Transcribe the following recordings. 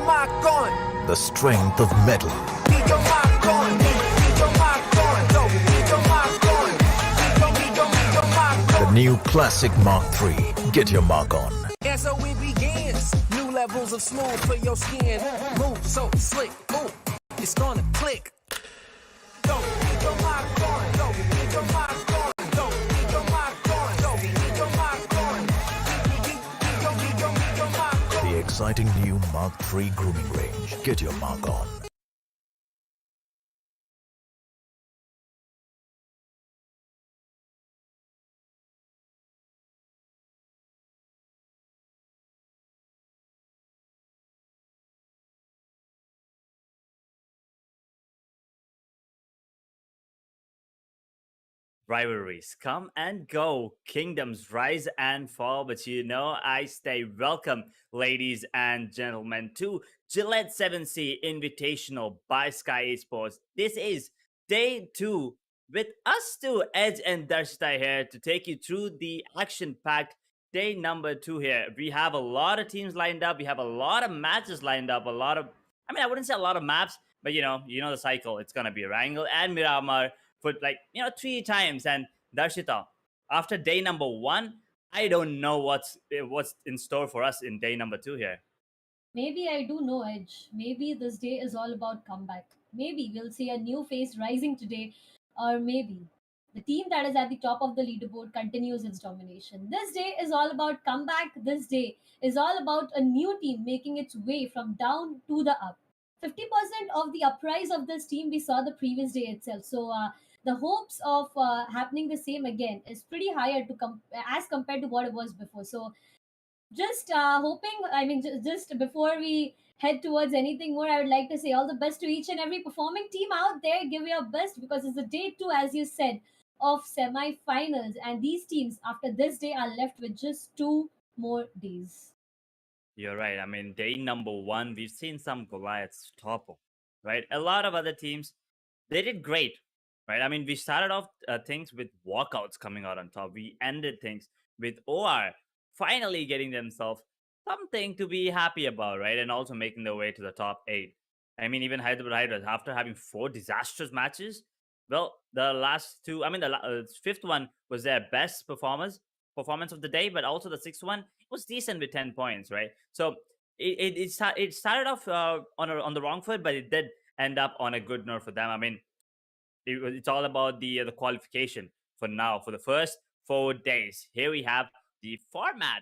The strength of metal. The new Classic Mark III. Get your mark on. And so it begins. New levels of smooth for your skin. Move so slick. Ooh, it's gonna click. Go, get your mark on. Go, get your mark on. Go, get your mark on. Go, get your mark on. Get your mark on. The exciting new Mark III grooming range. Get your mark on. Rivalries come and go, kingdoms rise and fall, but you know I stay. Welcome, ladies and gentlemen, to Gillette 7Sea Invitational by Skyesports. This is day 2 with us two, Edge and Darshita here to take you through the action-packed day number 2 here. We have a lot of teams lined up. We have a lot of matches lined up. I wouldn't say a lot of maps, but you know the cycle. It's gonna be Erangel and Miramar for 3 times. And Darshita, after day number 1, I don't know what's in store for us in day number 2 here. Maybe I do know, Edge. Maybe this day is all about comeback. Maybe we'll see a new face rising today, or maybe the team that is at the top of the leaderboard continues its domination. This day is all about comeback. This day is all about a new team making its way from down to the up. 50% of the uprise of this team we saw the previous day itself. So the hopes of happening the same again is pretty higher as compared to what it was before. So just hoping, just before we head towards anything more, I would like to say all the best to each and every performing team out there. Give your best because it's the day 2, as you said, of semi-finals, and these teams after this day are left with just 2 more days. You're right. I mean, day number 1, we've seen some Goliaths topple, right? A lot of other teams, they did great, right? I mean, we started off things with walkouts coming out on top. We ended things with OR finally getting themselves something to be happy about, right? And also making their way to the top 8. I mean, even HYDRAS, after having 4 disastrous matches, well, the last 2, the 5th one was their best performance of the day, but also the 6th one was decent with 10 points, right? So it started off on the wrong foot, but it did end up on a good note for them. I mean, it's all about the qualification for now for the first 4 days. Here we have the format.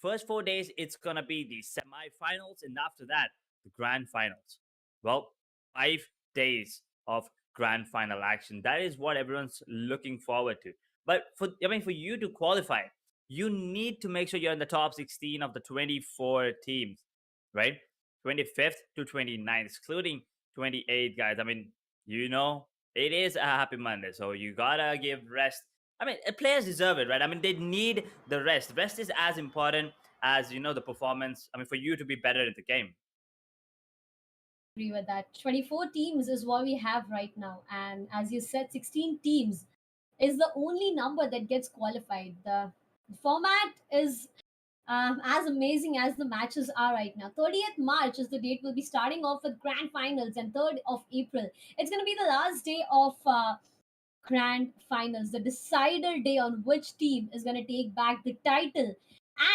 First 4 days, it's gonna be the semi-finals, and after that, the grand finals. Well, 5 days of grand final action. That is what everyone's looking forward to. But for you to qualify, you need to make sure you're in the top 16 of the 24 teams, right? 25th to 29th, excluding 28 guys. I mean, it is a happy Monday, so you gotta give rest. I mean, players deserve it, right? I mean, they need the rest. Rest is as important as, the performance. I mean, for you to be better at the game. Agree with that. 24 teams is what we have right now, and as you said, 16 teams is the only number that gets qualified. The format is as amazing as the matches are right now. 30th March is the date. We'll be starting off with grand finals, and 3rd of April. It's going to be the last day of grand finals, the decider day on which team is going to take back the title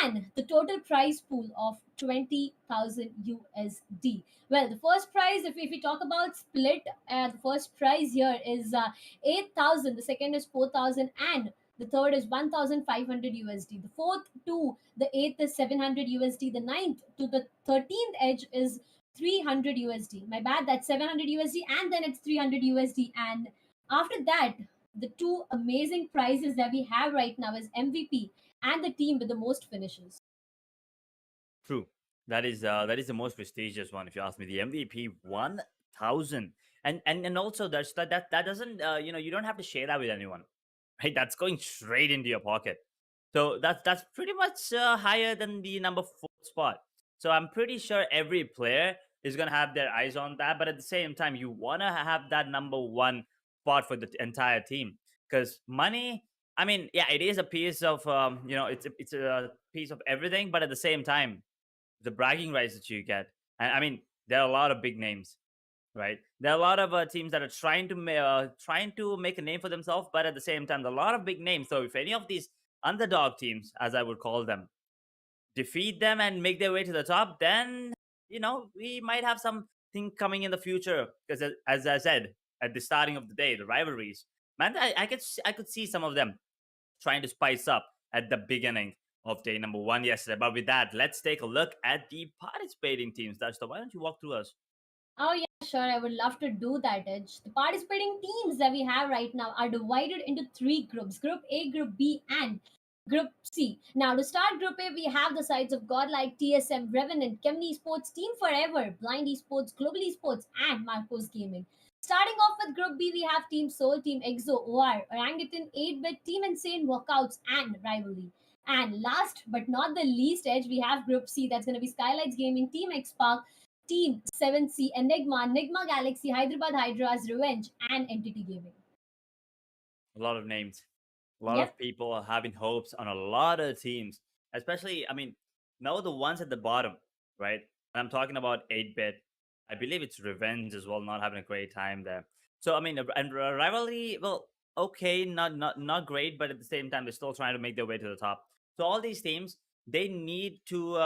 and the total prize pool of 20,000 USD. Well, the first prize, if we talk about split, the first prize here is 8,000, the second is 4,000, and the third is 1,500 USD. The fourth to the eighth is 700 USD. The ninth to the 13th edge is 300 USD. My bad, that's 700 USD, and then it's 300 USD. And after that, the 2 amazing prizes that we have right now is MVP and the team with the most finishes. True. That is the most prestigious one, if you ask me. The MVP 1,000, and also that doesn't you don't have to share that with anyone, right? That's going straight into your pocket. So that's pretty much higher than the number 4 spot. So I'm pretty sure every player is gonna have their eyes on that. But at the same time, you wanna have that number 1 spot for the entire team, because money. I mean, yeah, it is a piece of it's a piece of everything, but at the same time, the bragging rights that you get. And I mean, there are a lot of big names, right? There are a lot of teams that are trying to make a name for themselves, but at the same time, there are a lot of big names. So if any of these underdog teams, as I would call them, defeat them and make their way to the top, then we might have something coming in the future. Because as I said at the starting of the day, the rivalries, man, I could see some of them trying to spice up at the beginning of day number one yesterday. But with that, let's take a look at the participating teams. That's the why don't you walk through us? Oh, yeah, sure. I would love to do that, Edge. The participating teams that we have right now are divided into three groups: Group A, Group B, and Group C. Now, to start Group A, we have the sides of Godlike, TSM, Revenant, CHEMIN Esports, Team Forever, Blind Esports, Global Esports, and Marcos Gaming. Starting off with Group B, we have Team Soul, Team EXO, OR, Orangutan, 8-Bit, Team Insane, Walkouts, and Rivalry. And last but not the least, Edge, we have Group C. That's going to be SKYLIGHTZ Gaming, Team XSPARK, Team 7Sea Enigma, Nigma Galaxy, Hyderabad Hydras, Revenge, and Entity Gaming. A lot of names, a lot Yep. of people are having hopes on a lot of teams, especially, I mean, now the ones at the bottom, right? I'm talking about 8-bit. I believe it's Revenge as well, not having a great time there. So, I mean, and Rivalry, well, okay, not great, but at the same time, they're still trying to make their way to the top. So, all these teams, they need to,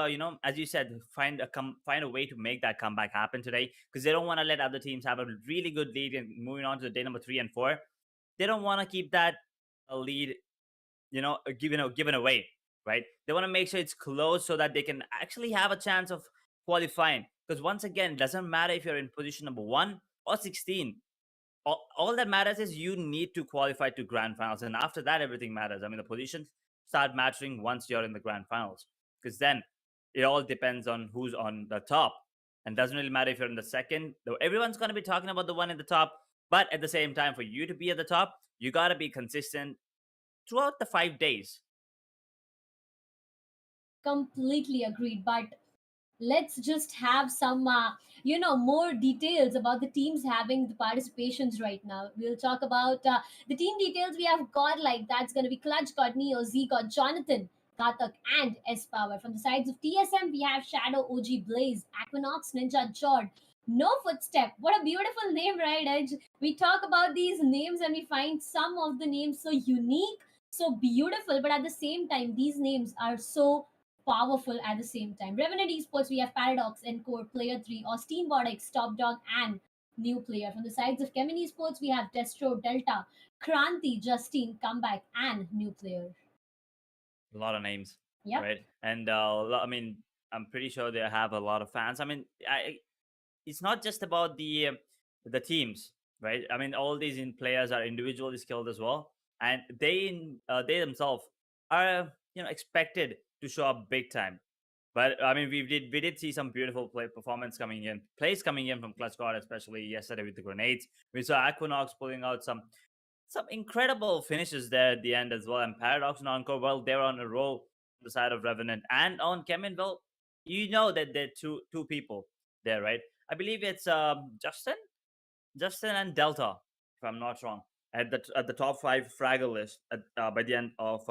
as you said, find a way to make that comeback happen today because they don't want to let other teams have a really good lead and moving on to the day number 3 and 4. They don't want to keep that lead, given away, right? They want to make sure it's close so that they can actually have a chance of qualifying. Because once again, it doesn't matter if you're in position number 1 or 16. All that matters is you need to qualify to grand finals, and after that, everything matters. I mean, the positions start mattering once you're in the grand finals, because then it all depends on who's on the top, and doesn't really matter if you're in the second. Though everyone's going to be talking about the one in the top, but at the same time, for you to be at the top, you got to be consistent throughout the 5 days. Completely agreed. But let's just have some more details about the teams having the participations right now. We'll talk about the team details. We have Godlike, that's going to be Clutch God, Neo, Z God, Jonathan, Katak, and S Power. From the sides of TSM, we have Shadow, OG, Blaze, Equinox, Ninja, Jord, No Footstep. What a beautiful name, right, Edge? We talk about these names and we find some of the names so unique, so beautiful, but at the same time these names are so powerful at the same time. Revenant Esports, we have Paradox, Encore, Player 3, Austin Bodex, Top Dog, and New Player. From the sides of CHEMIN Esports, we have Destro, Delta, Kranti, Justine, Comeback, and New Player. A lot of names, Yep. right? And I mean, I'm pretty sure they have a lot of fans. I mean, it's not just about the teams, right? I mean, all these players are individually skilled as well, and they themselves are expected to show up big time. But I mean, we did see some beautiful plays coming in from Clutch God, especially yesterday with the grenades. We saw Equinox pulling out some incredible finishes there at the end as well. And Paradox and Encore, well, they're on a roll on the side of Revenant. And on CHEMIN, well, you know that there are two people there, right? I believe it's Justin and Delta, if I'm not wrong, at the top five fraggle list by the end of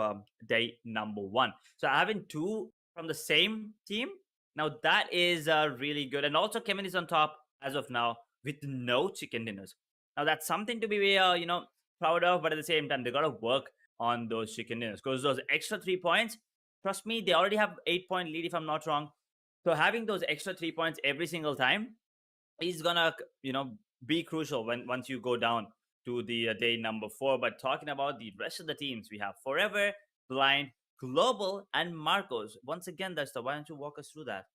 day number one. So having two from the same team, now that is really good. And also, Kevin is on top as of now with no chicken dinners. Now that's something to be proud of, but at the same time, they gotta work on those chicken dinners because those extra 3 points. Trust me, they already have 8 point lead if I'm not wrong. So having those extra 3 points every single time is gonna be crucial when once you go down to the day number 4. But talking about the rest of the teams, we have Forever, Blind, Global, and Marcos. Once again, that's the why don't you walk us through that?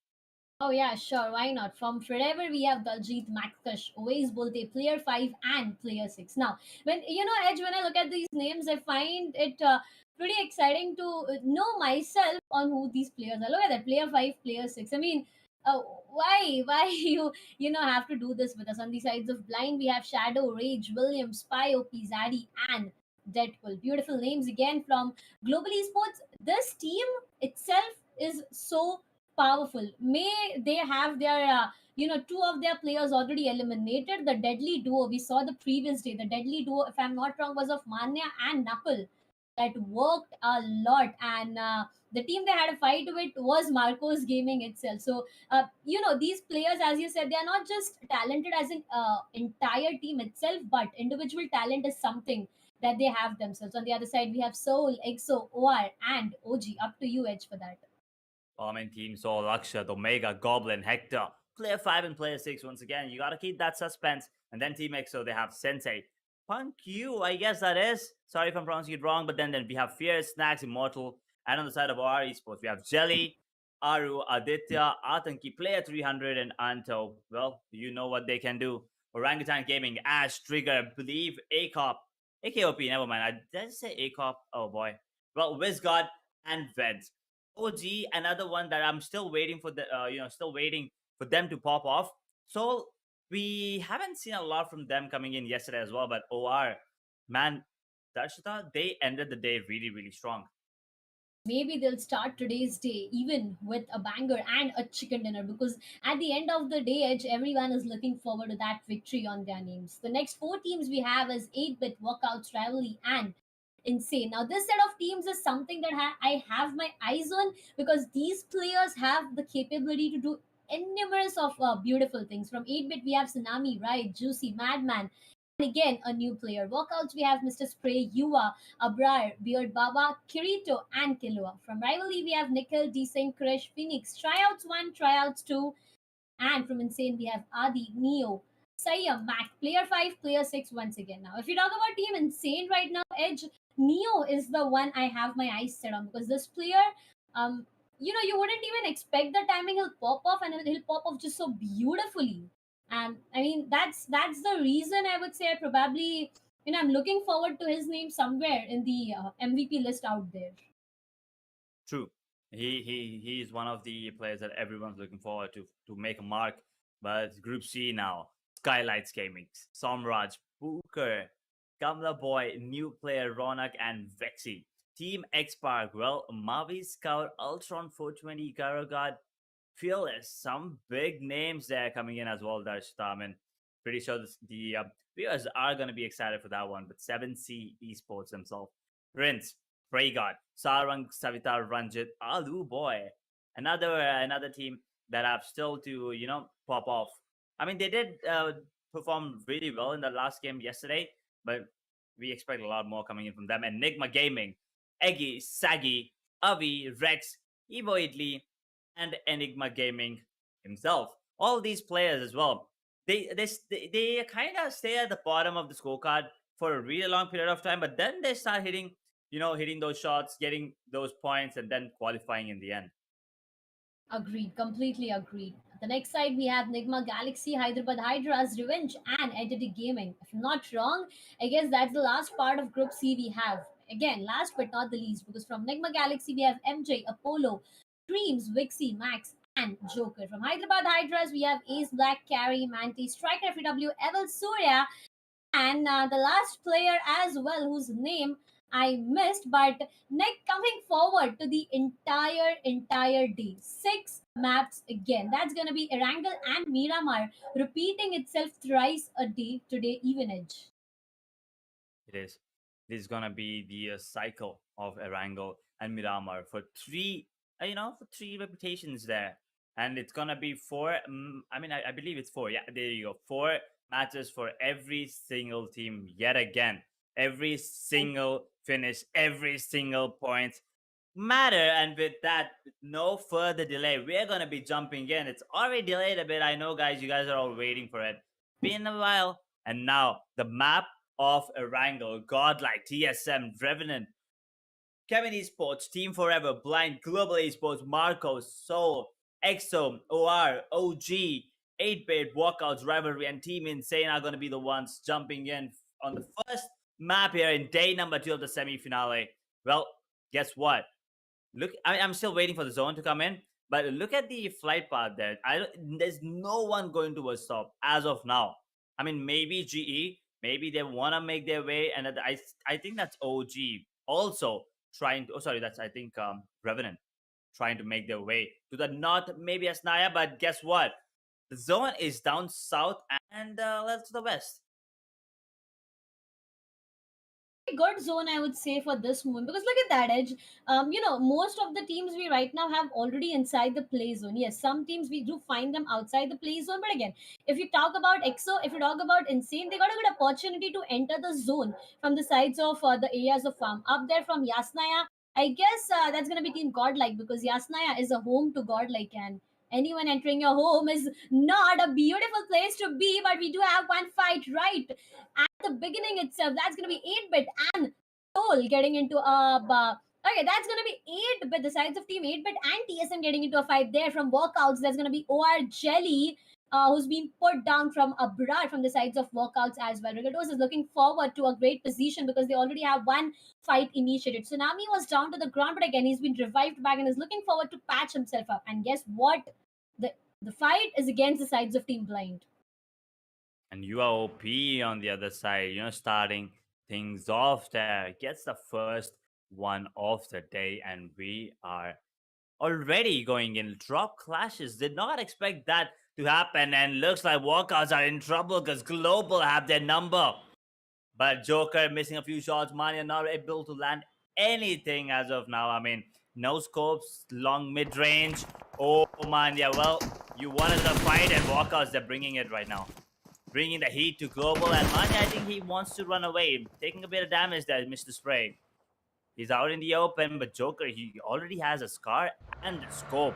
Oh yeah, sure, why not? From Forever, we have Daljit, Maxkush, Always Bolte, Player 5, and Player 6. Now, when Edge, when I look at these names, I find it pretty exciting to know myself on who these players are. Look at that, Player 5, Player 6. I mean, why you have to do this with us? On the sides of Blind, we have Shadow, Rage, William, Spy, OP, Zaddy, and Deadpool. Beautiful names again from Global Esports. This team itself is so powerful. May they have their two of their players already eliminated. The deadly duo we saw the previous day, the deadly duo, if I'm not wrong, was of Manya and Knuckle. that worked a lot. And the team they had a fight with was Marcos Gaming itself. So these players, as you said, they are not just talented as an entire team itself, but individual talent is something that they have themselves. On the other side, we have Soul, EXO, OR, and OG. Up to you, Edge, for that. Bombing team Soul, Akshat, Omega, Goblin, Hector, player 5 and player 6. Once again, you gotta keep that suspense. And then Team EXO, they have Sensei. Punk Q, I guess that is. Sorry if I'm pronouncing it wrong, but then we have Fierce, Snacks, Immortal. And on the side of our esports, we have Jelly, Aru, Aditya, Atanki, player 300, and Anto. Well, you know what they can do. Orangutan Gaming, Ash, Trigger, Believe, ACOP, AKOP, never mind. Did I say ACOP? Oh boy. Well, WizGod and Veds. OG, another one that I'm still waiting for still waiting for them to pop off. So we haven't seen a lot from them coming in yesterday as well, but OR, man, Darshita, they ended the day really, really strong. Maybe they'll start today's day even with a banger and a chicken dinner, because at the end of the day, Edge, everyone is looking forward to that victory on their names. The next four teams we have is 8-bit Walkouts, Rivalry, and Insane. Now, this set of teams is something that I have my eyes on, because these players have the capability to do numerous of beautiful things. From 8-bit, we have Tsunami, Right, Juicy, Madman, and again, a new player. Walkouts, we have Mr. Spray, Yuva, Abrar, Beard Baba, Kirito, and Killua. From Rivalry, we have Nickel, Desync, Krish, Phoenix, Tryouts 1, Tryouts 2, and from Insane, we have Adi, Neo, Saya, Mac, Player 5, Player 6 once again. Now, if you talk about Team Insane right now, Edge, Neo is the one I have my eyes set on, because this player, um, you wouldn't even expect the timing he'll pop off, and he'll pop off just so beautifully. And I mean, that's the reason I would say I probably, I'm looking forward to his name somewhere in the MVP list out there. True. He is one of the players that everyone's looking forward to make a mark. But Group C now, SKYLIGHTZ Gaming, Somraj, Booker, Kamla Boy, new player Ronak, and Vexy. Team XSPARK, well, Mavi Scout, Ultron 420, Karagad, Fearless. Some big names there coming in as well, Darshita. I mean, pretty sure the viewers are going to be excited for that one. But 7C Esports themselves. Rinse, Praygod, Sarang, Savita, Ranjit, Alu Boy. Another team that have still to, pop off. I mean, they did perform really well in the last game yesterday, but we expect a lot more coming in from them. And NIGMA Gaming, Eggy, Sagi, Avi, Rex, Evo Italy, and Enigma Gaming himself. All these players as well. They kind of stay at the bottom of the scorecard for a really long period of time, but then they start hitting those shots, getting those points, and then qualifying in the end. Agreed, completely agreed. The next side we have Nigma Galaxy, Hyderabad Hydras, Revenge, and Entity Gaming. If I'm not wrong, I guess that's the last part of Group C we have. Again, last but not the least, because from Nigma Galaxy we have MJ, Apollo, Dreams, Vixie, Max, and Joker. From Hyderabad Hydras we have Ace Black, Carry, Manti, Striker FW, Evel Surya, and the last player as well, whose name I missed, but Nick coming forward to the entire day. Six maps again. That's gonna be Erangel and Miramar repeating itself thrice a day today, even edge. It is. This is gonna be the cycle of Erangel and Miramar for three reputations there, and it's gonna be four. I believe it's four. Yeah, there you go. Four matches for every single team yet again. Every single finish, every single point matter. And with that, with no further delay, we're gonna be jumping in. It's already delayed a bit. I know, guys. You guys are all waiting for it. Been a while, and now the map of Erangel, Godlike, TSM, Revenant, Kevin Esports, Team Forever, Blind, Global Esports, Marcos, Soul, EXO, OR, OG, 8-Bit, Walkouts, Rivalry, and Team Insane are going to be the ones jumping in on the first map here in day number 2 of the semi-finale. Well, guess what? Look, I'm still waiting for the zone to come in, but look at the flight path there. There's no one going to a stop as of now. I mean, maybe GE, maybe they want to make their way, and I think that's OG also trying to. Oh, sorry, that's I think Revenant trying to make their way to the north, maybe Asnaya, but guess what? The zone is down south and let's to the west. good zone, I would say, for this moment, because look at that edge. Most of the teams we right now have already inside the play zone. Yes, some teams we do find them outside the play zone, but again, if you talk about EXO, if you talk about Insane, they got a good opportunity to enter the zone from the sides of the areas of farm up there from Yasnaya. I guess that's gonna be team Godlike, because Yasnaya is a home to Godlike, and anyone entering your home is not a beautiful place to be. But we do have one fight right at the beginning itself. That's going to be 8-bit and Soul getting into a okay, that's going to be 8-bit, the sides of team 8-bit and TSM getting into a fight there from walkouts. There's going to be OR Jelly, who's been put down from Abrar from the sides of walkouts as well. Rigatos is looking forward to a great position because they already have one fight initiated. Tsunami was down to the ground, but again, he's been revived back and is looking forward to patch himself up. And guess what? The, the fight is against the sides of Team Blind. And UOP on the other side, starting things off there, gets the first one of the day, and we are already going in. Drop clashes. Did not expect that to happen, and looks like walkouts are in trouble because Global have their number. But Joker missing a few shots. Mania not able to land anything as of now. I mean, no scopes, long mid range. Oh, Mania, well, you wanted the fight, and walkouts, they're bringing it right now. Bringing the heat to Global, and Mania, I think he wants to run away. Taking a bit of damage there, Mr. Spray. He's out in the open, but Joker, he already has a scar and a scope.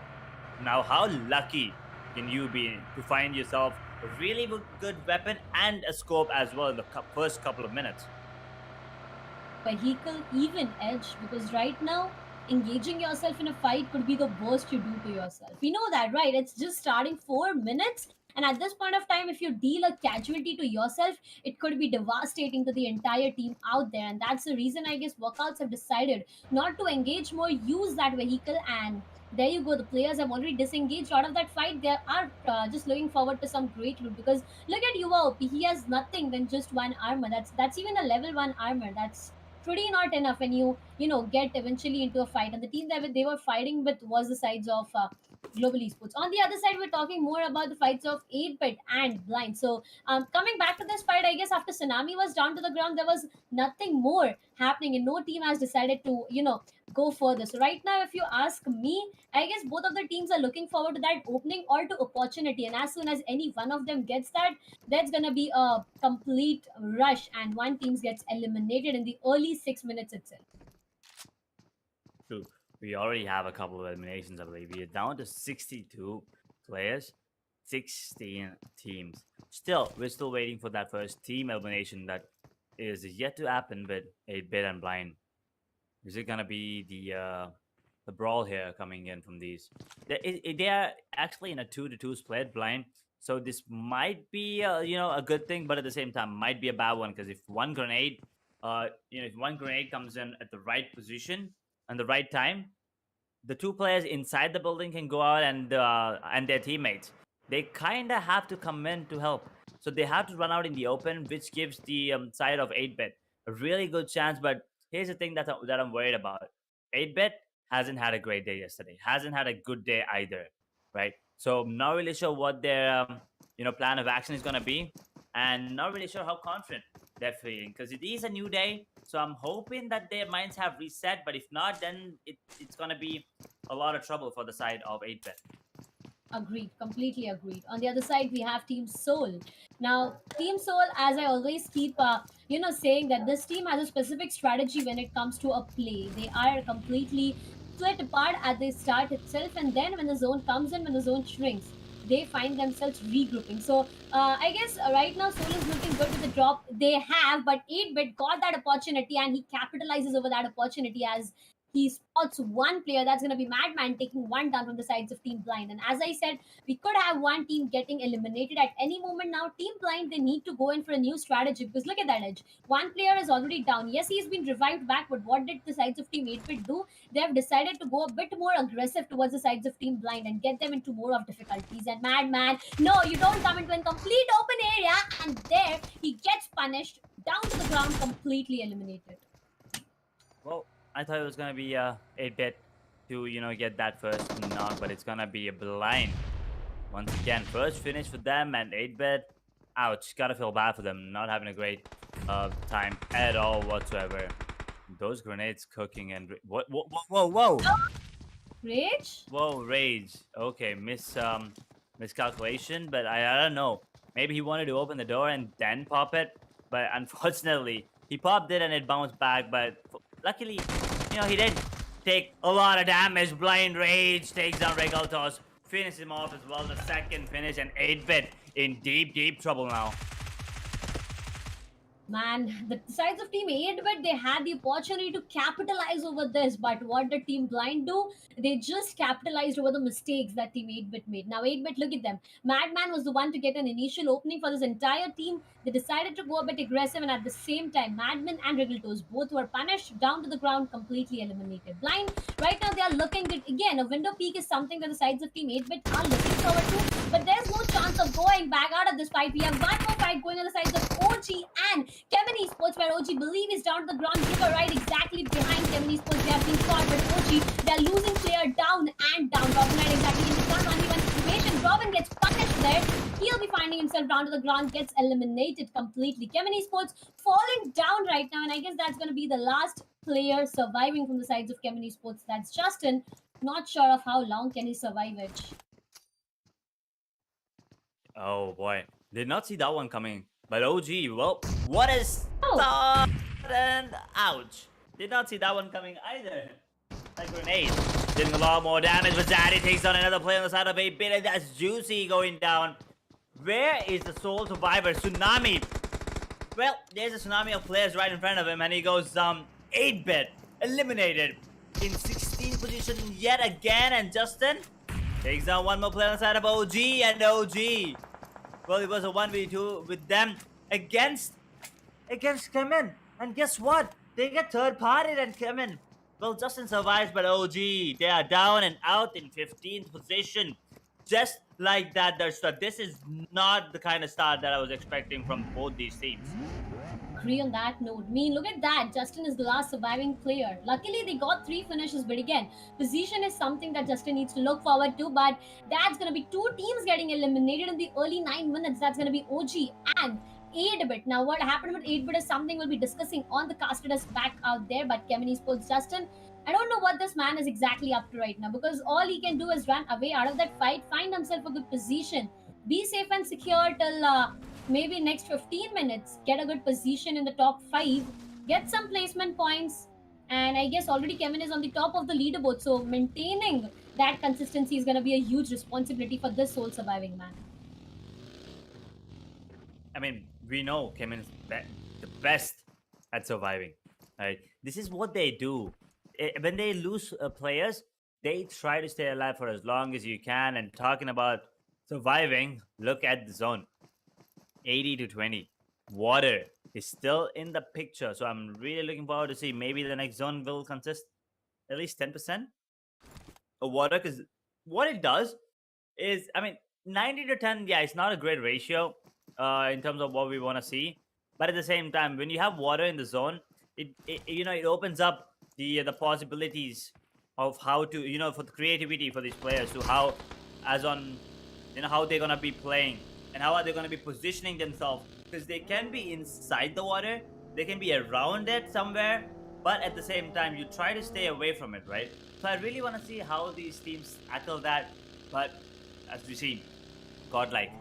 Now, how lucky can you be to find yourself a really good weapon and a scope as well in the first couple of minutes? Vehicle even edge, because right now engaging yourself in a fight could be the worst you do to yourself. We know that, right? It's just starting 4 minutes, and at this point of time, if you deal a casualty to yourself, it could be devastating to the entire team out there. And that's the reason I guess workouts have decided not to engage more, use that vehicle, and there you go. The players have already disengaged out of that fight. They are just looking forward to some great loot, because look at Yuva OP. He has nothing than just one armor. That's even a level 1 armor. That's pretty not enough when you get eventually into a fight. And the team that they were fighting with was the sides of Global Esports. On the other side, we're talking more about the fights of 8-bit and Blind. So coming back to this fight, I guess after Tsunami was down to the ground, there was nothing more happening, and no team has decided to go further. So right now, if you ask me, I guess both of the teams are looking forward to that opening or to opportunity, and as soon as any one of them gets that, that's gonna be a complete rush, and one team gets eliminated in the early 6 minutes itself. True. We already have a couple of eliminations, I believe. We are down to 62 players, 16 teams. Still, we're still waiting for that first team elimination that is yet to happen with 8-bit and Blind. Is it gonna be the brawl here coming in from these? They are actually in a 2-2 split, Blind. So this might be a good thing, but at the same time might be a bad one, because if one grenade comes in at the right position and the right time, the two players inside the building can go out and their teammates, they kind of have to come in to help. So they have to run out in the open, which gives the side of 8-bit a really good chance. But here's the thing that I'm worried about. 8-bit hasn't had a great day yesterday. Hasn't had a good day either, right? So I'm not really sure what their plan of action is gonna be, and not really sure how confident they're feeling, because it is a new day. So I'm hoping that their minds have reset. But if not, then it's gonna be a lot of trouble for the side of 8-bit. Agreed, completely agreed. On the other side, we have Team Soul. Now, Team Soul, as I always keep, saying that this team has a specific strategy when it comes to a play. They are completely split apart at the start itself, and then when the zone comes in, when the zone shrinks, they find themselves regrouping. So, I guess right now Soul is looking good with the drop they have, but 8-bit got that opportunity, and he capitalizes over that opportunity as he spots one player. That's going to be Madman taking one down from the sides of Team Blind. And as I said, we could have one team getting eliminated at any moment now. Team Blind, they need to go in for a new strategy, because look at that edge. One player is already down. Yes, he's been revived back, but what did the sides of Team 8-bit do? They have decided to go a bit more aggressive towards the sides of Team Blind and get them into more of difficulties. And Madman, no, you don't come into a complete open area, and there he gets punished, down to the ground, completely eliminated. Well, I thought it was gonna be 8-bit to get that first knock, but it's gonna be a Blind once again. First finish for them, and 8-bit, ouch, gotta feel bad for them not having a great time at all whatsoever. Those grenades cooking and what? Whoa! Rage? Whoa, rage. Okay, miscalculation, but I don't know. Maybe he wanted to open the door and then pop it, but unfortunately he popped it and it bounced back. But luckily, he didn't take a lot of damage. Blind rage takes down Regaltos, finishes him off as well. The second finish, and 8-bit in deep trouble now. Man, the sides of Team 8-bit, they had the opportunity to capitalize over this, but what did Team Blind do? They just capitalized over the mistakes that Team 8-bit made. Now 8-bit, look at them. Madman was the one to get an initial opening for this entire team. They decided to go a bit aggressive, and at the same time, Madman and Riddletos both were punished, down to the ground, completely eliminated. Blind, right now they are looking good. Again, a window peak is something that the sides of Team 8-bit are looking forward to, but there's no chance of going back out of this fight. We have one more fight going on the sides of OG and CHEMIN Esports, where OG believe is down to the ground. Give a right exactly behind CHEMIN Esports. They have been caught, but OG, they're losing player down and down. Robin right exactly in the front, only one situation. Robin gets punished there. He'll be finding himself down to the ground, gets eliminated completely. CHEMIN Esports falling down right now, and I guess that's going to be the last player surviving from the sides of CHEMIN Esports. That's Justin. Not sure of how long can he survive it. Oh boy, did not see that one coming. But OG, well, what a start, and ouch. Did not see that one coming either. A grenade doing a lot more damage, but Zaddy takes down another player on the side of 8-bit, and that's Juicy going down. Where is the sole survivor? Tsunami. Well, there's a tsunami of players right in front of him, and he goes 8-bit eliminated in 16th position yet again, and Justin takes down one more player on the side of OG, and OG. Well, it was a 1v2 with them against CHEMIN. And guess what? They get third-partied and CHEMIN. Well, Justin survives, but OG, they are down and out in 15th position. Just like that, this is not the kind of start that I was expecting from both these teams. Agree on that note. I mean, look at that. Justin is the last surviving player. Luckily, they got 3 finishes, but again, position is something that Justin needs to look forward to. But that's going to be 2 teams getting eliminated in the early 9 minutes. That's going to be OG and 8-bit. Now, what happened with 8-bit is something we'll be discussing on the caster desk back out there. But CHEMIN Esports Justin, I don't know what this man is exactly up to right now, because all he can do is run away out of that fight, find himself a good position, be safe and secure till maybe next 15 minutes, get a good position in the top 5, get some placement points, and I guess already CHEMIN is on the top of the leaderboard, so maintaining that consistency is going to be a huge responsibility for this sole surviving man. I mean, we know CHEMIN is the best at surviving. Right? This is what they do. When they lose players, they try to stay alive for as long as you can. And talking about surviving, look at the zone. 80-20. Water is still in the picture. So I'm really looking forward to see maybe the next zone will consist at least 10% of water. Because what it does is, I mean, 90-10, yeah, it's not a great ratio in terms of what we want to see. But at the same time, when you have water in the zone, it opens up the possibilities of how to, for the creativity for these players, to how they're going to be playing. And how are they going to be positioning themselves? Because they can be inside the water, they can be around it somewhere, but at the same time, you try to stay away from it, right? So I really want to see how these teams tackle that. But as we see, GODLIKE,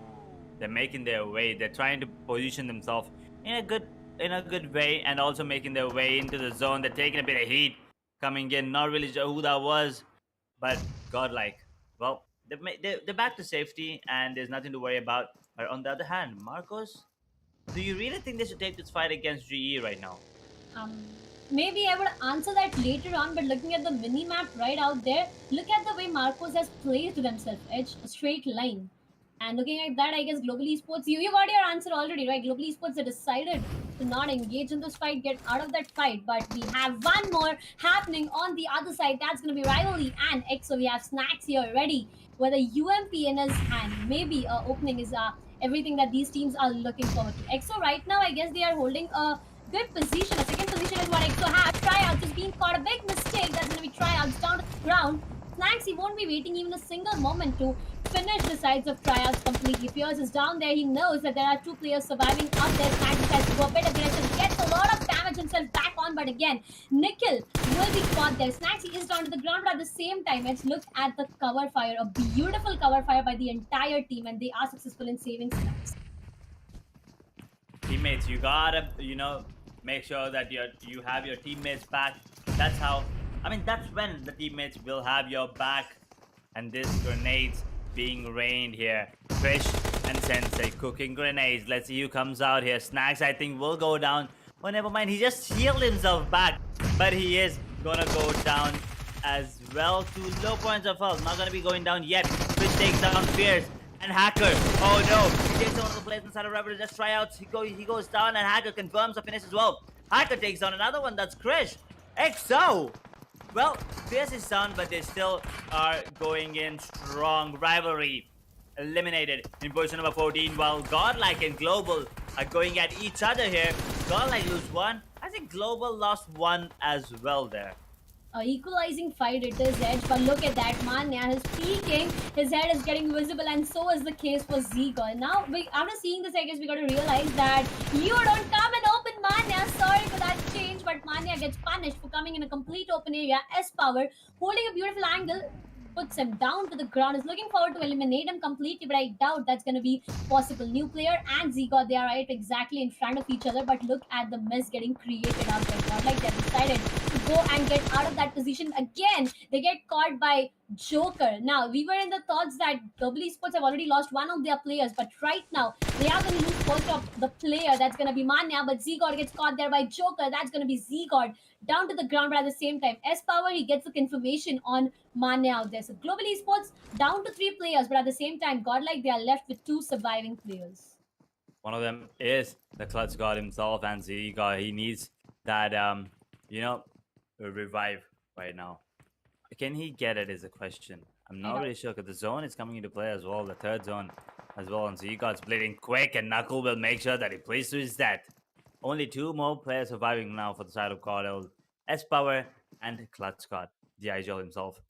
they're making their way. They're trying to position themselves in a good way, and also making their way into the zone. They're taking a bit of heat coming in. Not really sure who that was, but GODLIKE, well, they're back to safety, and there's nothing to worry about. But on the other hand, Marcos, do you really think they should take this fight against GE right now? Maybe I would answer that later on, but looking at the mini-map right out there, look at the way Marcos has placed themselves, Edge, a straight line. And looking at that, I guess Global Esports, you got your answer already, right? Global Esports have decided to not engage in this fight, get out of that fight. But we have one more happening on the other side. That's going to be Rivalry and EXO. We have Snacks here ready with a UMP in his hand. Maybe opening is everything that these teams are looking forward to. EXO right now, I guess they are holding a good position. A second position is what EXO has. Tryouts is being caught. A big mistake. That's going to be Tryouts down to the ground. Snacks, he won't be waiting even a single moment to finish the sides of Tryouts completely. Fierce is down there. He knows that there are 2 players surviving up there. Snacks decides to go a bit aggressive, get himself back on, but again, Nikhil will be caught there. Snaxy is down to the ground, but at the same time, let's look at the cover fire. A beautiful cover fire by the entire team, and they are successful in saving Snax. Teammates, you gotta, make sure that you have your teammates back. That's how, that's when the teammates will have your back. And this grenades being rained here. Fish and Sensei cooking grenades. Let's see who comes out here. Snax, I think, will go down. Oh, never mind. He just healed himself back. But he is gonna go down as well. 2 low points of health. Not gonna be going down yet. Fish takes down Fierce. And Hacker. Oh no. He takes one of the players inside of Rebel. Just try out. He goes down and Hacker confirms the finish as well. Hacker takes down another one. That's Krish. XO. Well, Fierce is down, but they still are going in strong. Rivalry eliminated in position number 14, while Godlike and Global are going at each other here. Godlike lose 1. I think Global lost 1 as well there. Equalizing fight, it is Edge, but look at that. Manya is peeking, his head is getting visible, and so is the case for Zigor. Now, after seeing this, I guess we got to realize that you don't come and open Manya. Sorry for that change, but Manya gets punished for coming in a complete open area. S-Power holding a beautiful angle, puts him down to the ground, is looking forward to eliminate him completely, but I doubt that's going to be possible. New player and Zigor, they are right exactly in front of each other, but look at the mess getting created out there. Like they've decided to go and get out of that position again. They get caught by Joker. Now, we were in the thoughts that WALKOUTS have already lost one of their players, but right now, they are going to lose first of the player. That's going to be Manya, but Zigor gets caught there by Joker. That's going to be Zigor down to the ground, but at the same time, S-Power, he gets the confirmation on Manya out there. So, Global Esports down to 3 players, but at the same time, Godlike, they are left with 2 surviving players. One of them is the Clutch God himself, and Zigor. He needs that, a revive right now. Can he get it is a question. I'm not really sure, because the zone is coming into play as well, the 3rd zone as well, and Zigor's bleeding quick, and Knuckle will make sure that he plays to his death. Only 2 more players surviving now for the side of GODL. S-Power and Clutch God, the Erangel himself.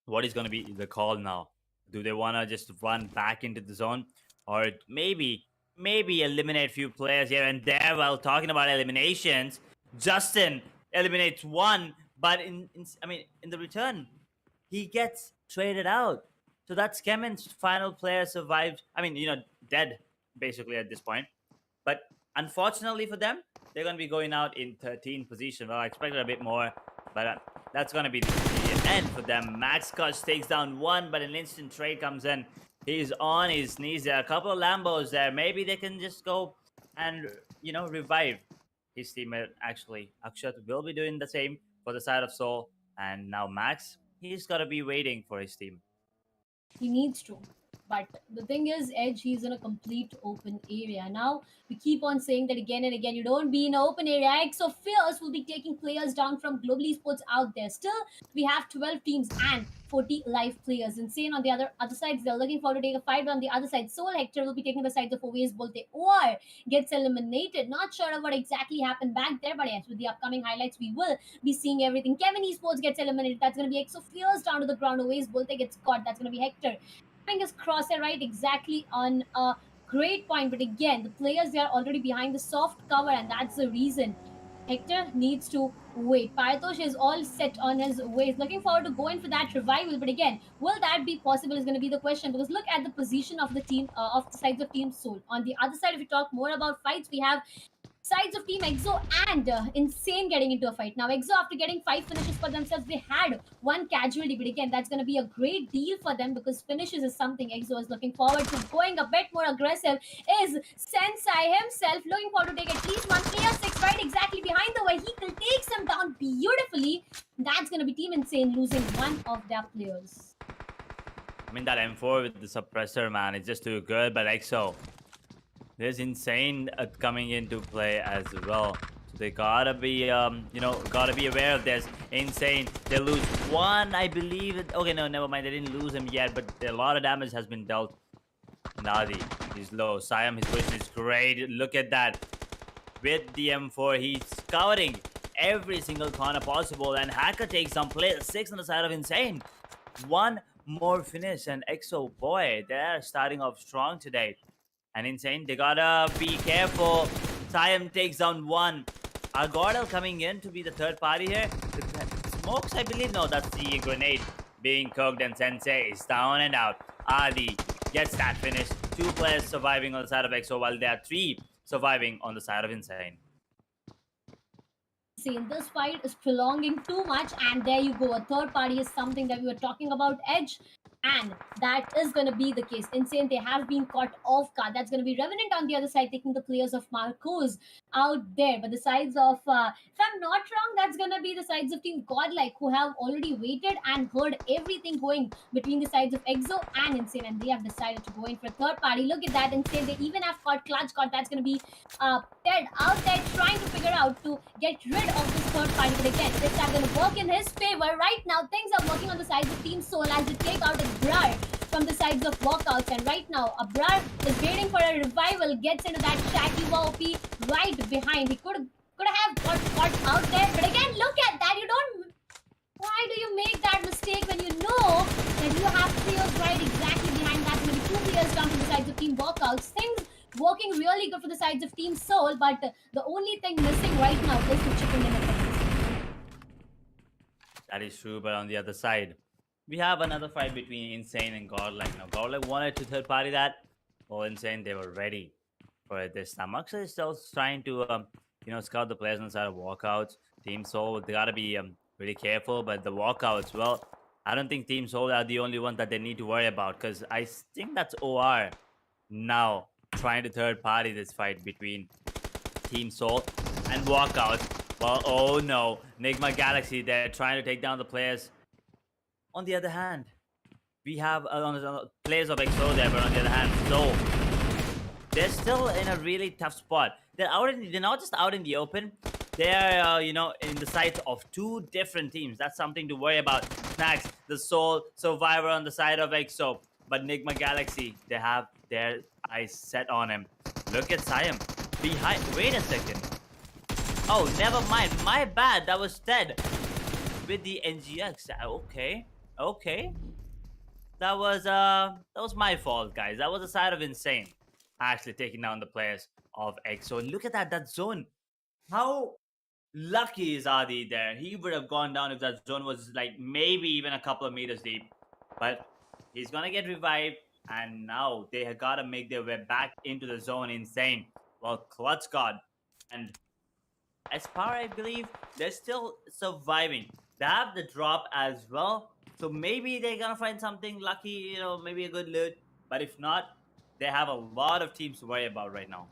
What is going to be the call now? Do they want to just run back into the zone? Or maybe eliminate a few players here and there? While talking about eliminations, Justin eliminates 1, but in the return, he gets traded out. So that's CHEMIN's final player survived. Dead, basically, at this point. But unfortunately for them, they're going to be going out in 13th position. Well, I expected a bit more, but that's going to be the end for them. Max Koch takes down 1, but an instant trade comes in. He's on his knees. There are a couple of Lambos there. Maybe they can just go and, revive his teammate. Actually, Akshat will be doing the same for the side of Seoul. And now Max, he's got to be waiting for his team. He needs to. But the thing is, Edge, he's in a complete open area. Now, we keep on saying that again and again, you don't be in an open area. XO Fierce will be taking players down from Global Esports out there. Still, we have 12 teams and 40 live players. Insane on the other sides. They're looking forward to take a fight, but on the other side, Soul Hector will be taking the sides of Oways Bolte or gets eliminated. Not sure of what exactly happened back there, but yes, with the upcoming highlights, we will be seeing everything. Kevin Esports gets eliminated. That's going to be XO Fierce down to the ground. Oways Bolte gets caught. That's going to be Hector. Fingers crossed, right exactly on a great point, but again, the players, they are already behind the soft cover, and that's the reason Hector needs to wait. Paratosh is all set on his way. He's looking forward to going for that revival, but again, will that be possible is going to be the question, because look at the position of the team, of the sides of Team Soul. On the other side, if we talk more about fights, we have sides of Team EXO and Insane getting into a fight. Now, EXO, after getting 5 finishes for themselves, they had 1 casualty, but again, that's going to be a great deal for them, because finishes is something EXO is looking forward to. Going a bit more aggressive is Sensei himself, looking forward to take at least 1 3-6 right exactly behind the vehicle, takes him down beautifully. That's going to be Team Insane losing 1 of their players. That M4 with the suppressor, man, it's just too good, but EXO, there's Insane coming into play as well. So they gotta be, gotta be aware of this. Insane, they lose 1, I believe. Okay, no, never mind. They didn't lose him yet, but a lot of damage has been dealt. Nadi, he's low. Siam, his position is great. Look at that. With the M4, he's scouting every single corner possible. And Hacker takes some play. 6 on the side of Insane. 1 more finish. And EXO, boy, they're starting off strong today. And Insane, they gotta be careful. Siam takes down 1. Are GODL coming in to be the third party here? Smokes, I believe. No, that's the grenade being cooked, and Sensei is down and out. Adi gets that finish. 2 players surviving on the side of EXO, while there are 3 surviving on the side of Insane. This fight is prolonging too much, and there you go. A third party is something that we were talking about, Edge, and that is going to be the case. Insane, they have been caught off guard. That's going to be Revenant on the other side, taking the players of Marcos out there. But the sides of, if I'm not wrong, that's going to be the sides of Team Godlike, who have already waited and heard everything going between the sides of Exo and Insane, and they have decided to go in for a third party. Look at that, Insane. They even have caught Clutch Caught. That's going to be Ted out there trying to figure out to get rid of this third party. But again, this time going to work in his favor. Right now, things are working on the sides of Team Soul as they take out a Brar from the sides of Walkouts. And right now, Abrar is waiting for a revival, gets into that Shaggy OP right behind. He could have got caught out there. But again, look at that. You don't... Why do you make that mistake when you know that you have players right exactly behind that? Maybe 2 players down from the sides of Team Walkouts. Things working really good for the sides of Team Soul, but the only thing missing right now is the chicken in the That is true, but on the other side, we have another fight between Insane and Godlike. Now, Godlike wanted to third party that. Well, Insane, they were ready for it this time. Actually, still trying to, scout the players on the side of Walkouts. Team Soul, they gotta be really careful, but the Walkouts, well, I don't think Team Soul are the only ones that they need to worry about, because I think that's OR now trying to third party this fight between Team Soul and Walkouts. Well, oh no, NIGMA Galaxy, they're trying to take down the players. On the other hand, we have players of EXO there, but on the other hand, so they're still in a really tough spot. They're not just out in the open. They're, in the sight of 2 different teams. That's something to worry about. Snacks, the Soul Survivor on the side of EXO. But NIGMA Galaxy, they have their eyes set on him. Look at Siam. Behind. Wait a second. Oh, never mind. My bad. That was Ted with the NGX. Okay. That was my fault, guys. That was the side of Insane. Actually taking down the players of EXO. And look at that zone. How lucky is Adi there? He would have gone down if that zone was like maybe even a couple of meters deep. But he's gonna get revived, and now they have gotta make their way back into the zone. Insane. Well, Clutch God and XSPARK, I believe, they're still surviving. They have the drop as well, so maybe they're gonna find something lucky, maybe a good loot. But if not, they have a lot of teams to worry about right now.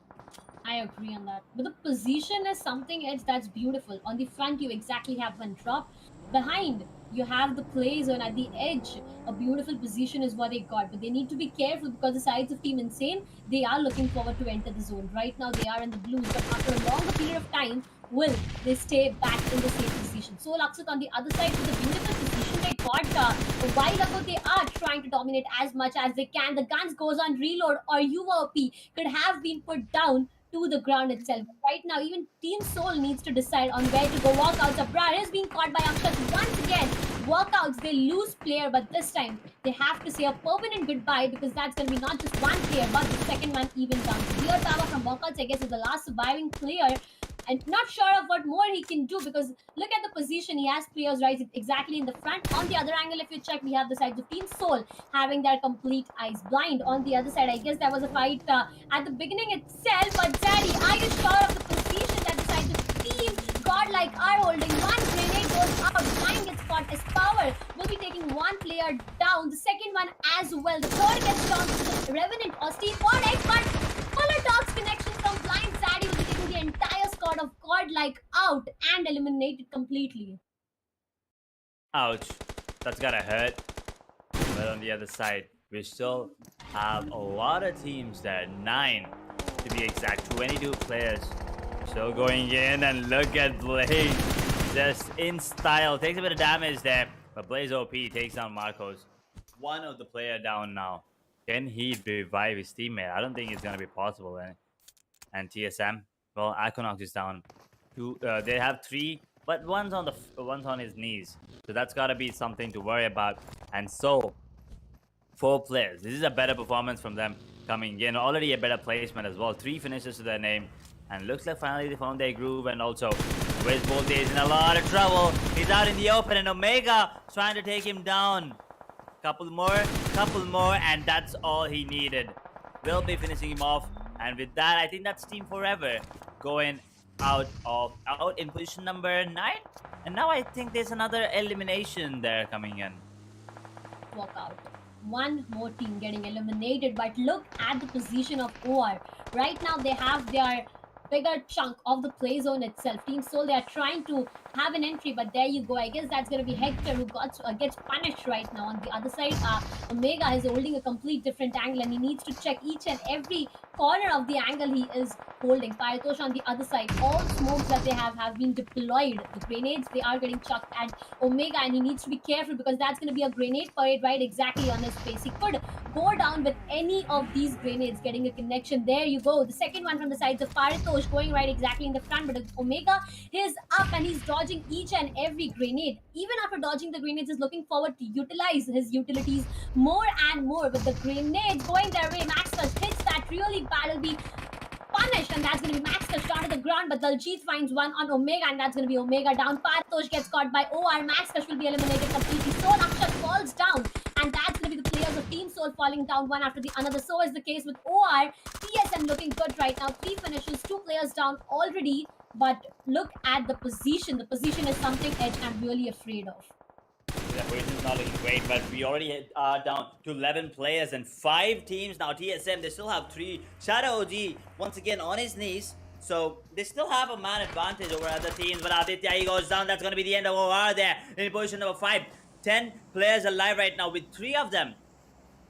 I agree on that. But the position is something else that's beautiful. On the front, you exactly have one drop. Behind, you have the play zone. At the edge, a beautiful position is what they got. But they need to be careful because the sides of Team Insane, they are looking forward to enter the zone. Right now, they are in the blues. But after a longer period of time, will they stay back in the safe position? So Lakshat on the other side with a beautiful position they got. A while ago, they are trying to dominate as much as they can. The guns goes on reload, or UOP could have been put down to the ground itself. Right now, even Team Soul needs to decide on where to go. Walkouts. Abrar is being caught by Akshat once again. Walkouts, they lose player, but this time they have to say a permanent goodbye because that's going to be not just one player, but the second one even down. Real Tava from Walkouts, I guess, is the last surviving player. And not sure of what more he can do because look at the position. He has players right exactly in the front. On the other angle, if you check, we have the sides of Team Soul having their complete eyes blind. On the other side, I guess there was a fight at the beginning itself. But Daddy, are you sure of the position that the sides of Team Godlike are holding? One grenade goes out. Blind gets caught as power. Will be taking one player down. The second one as well. The third gets down to the Revenant or Steve Wardeck. But Fuller Talks connection from Blind. Zaddy will be taking the entire squad of Godlike out and eliminated completely. Ouch. That's gotta hurt. But on the other side, we still have a lot of teams there. 9 to be exact. 22 players still going in. And look at Blaze. Just in style. Takes a bit of damage there. But Blaze OP takes down Marcos. One of the player down now. Can he revive his teammate? I don't think it's gonna be possible. And TSM, well, Equinox is down. 2. They have 3, but one's on his knees. So that's gotta be something to worry about. And so, 4 players. This is a better performance from them coming in. Already a better placement as well. 3 finishes to their name. And looks like finally they found their groove, and also Wizbolt is in a lot of trouble. He's out in the open, and Omega trying to take him down. Couple more, and that's all he needed. Will be finishing him off, and with that, I think that's Team Forever going out in position number 9. And now I think there's another elimination there coming in. Walkout. One more team getting eliminated, but look at the position of OR. Right now, they have their bigger chunk of the play zone itself. Team Soul, they are trying to have an entry, but there you go. I guess that's going to be Hector who gets punished right now. On the other side, Omega is holding a complete different angle, and he needs to check each and every corner of the angle he is holding. Paritosh on the other side, all smokes that they have been deployed. The grenades, they are getting chucked at Omega, and he needs to be careful because that's going to be a grenade parade right exactly on his face. He could go down with any of these grenades getting a connection. There you go. The second one from the sides of Paritosh going right exactly in the front, but Omega is up and he's dodging each and every grenade. Even after dodging the grenades, he's looking forward to utilize his utilities more and more. With the grenades going their way, Maxwell hits that really bad. It'll be punished, and that's going to be Maxwell down to the ground, but Daljit finds one on Omega, and that's going to be Omega down. Paritosh gets caught by OR. Maxwell will be eliminated completely. Soul Akshat falls down, and that's going to be the players of Team Soul falling down one after the another. So is the case with OR. TSM looking good right now. 3 finishes, 2 players down already, but look at the position. The position is something Edge I'm really afraid of. The position's not looking great, but we already are down to 11 players and 5 teams now. TSM, they still have 3. Shadow OG, once again, on his knees. So, they still have a man advantage over other teams, but Aditya, he goes down. That's going to be the end of OR there in position number 5. 10 players alive right now, with 3 of them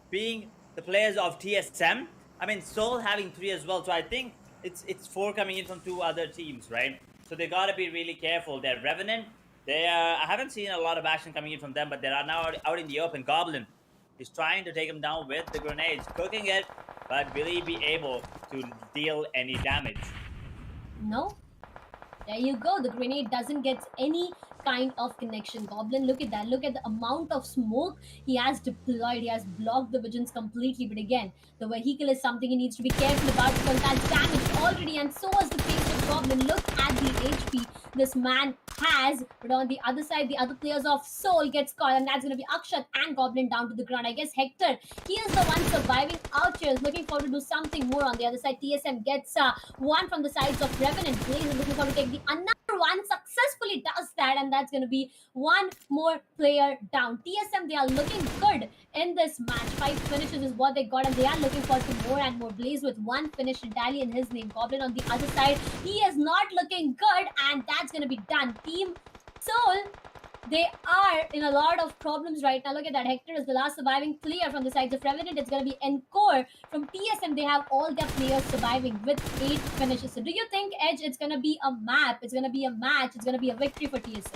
being the players of TSM. I mean, Soul having 3 as well, so I think it's 4 coming in from 2 other teams, right? So, they got to be really careful. They're Revenant. I haven't seen a lot of action coming in from them, but they are now out in the open. Goblin is trying to take him down with the grenades, cooking it, but will he be able to deal any damage? No. There you go. The grenade doesn't get any kind of connection. Goblin, look at that. Look at the amount of smoke he has deployed. He has blocked the visions completely. But again, the vehicle is something he needs to be careful about because that's damaged already. And so is the case with Goblin. Look at the HP this man has. But on the other side, the other players of Soul gets caught. And that's going to be Akshat and Goblin down to the ground. I guess Hector, he is the one surviving out here. Is looking forward to do something more. On the other side, TSM gets one from the sides of Revenant. Blaze is looking forward to take the another one, successfully does that, and that's going to be one more player down. TSM, they are looking good in this match. 5 finishes is what they got, and they are looking forward to more and more. Blaze with 1 finish entirely in his name. Goblin on the other side, he is not looking good, and that's going to be done. Team Soul, they are in a lot of problems right now. Look at that. Hector is the last surviving player from the sides of Revenant. It's going to be Encore from TSM. They have all their players surviving with 8 finishes. So do you think, Edge, it's going to be a map? It's going to be a match? It's going to be a victory for TSM?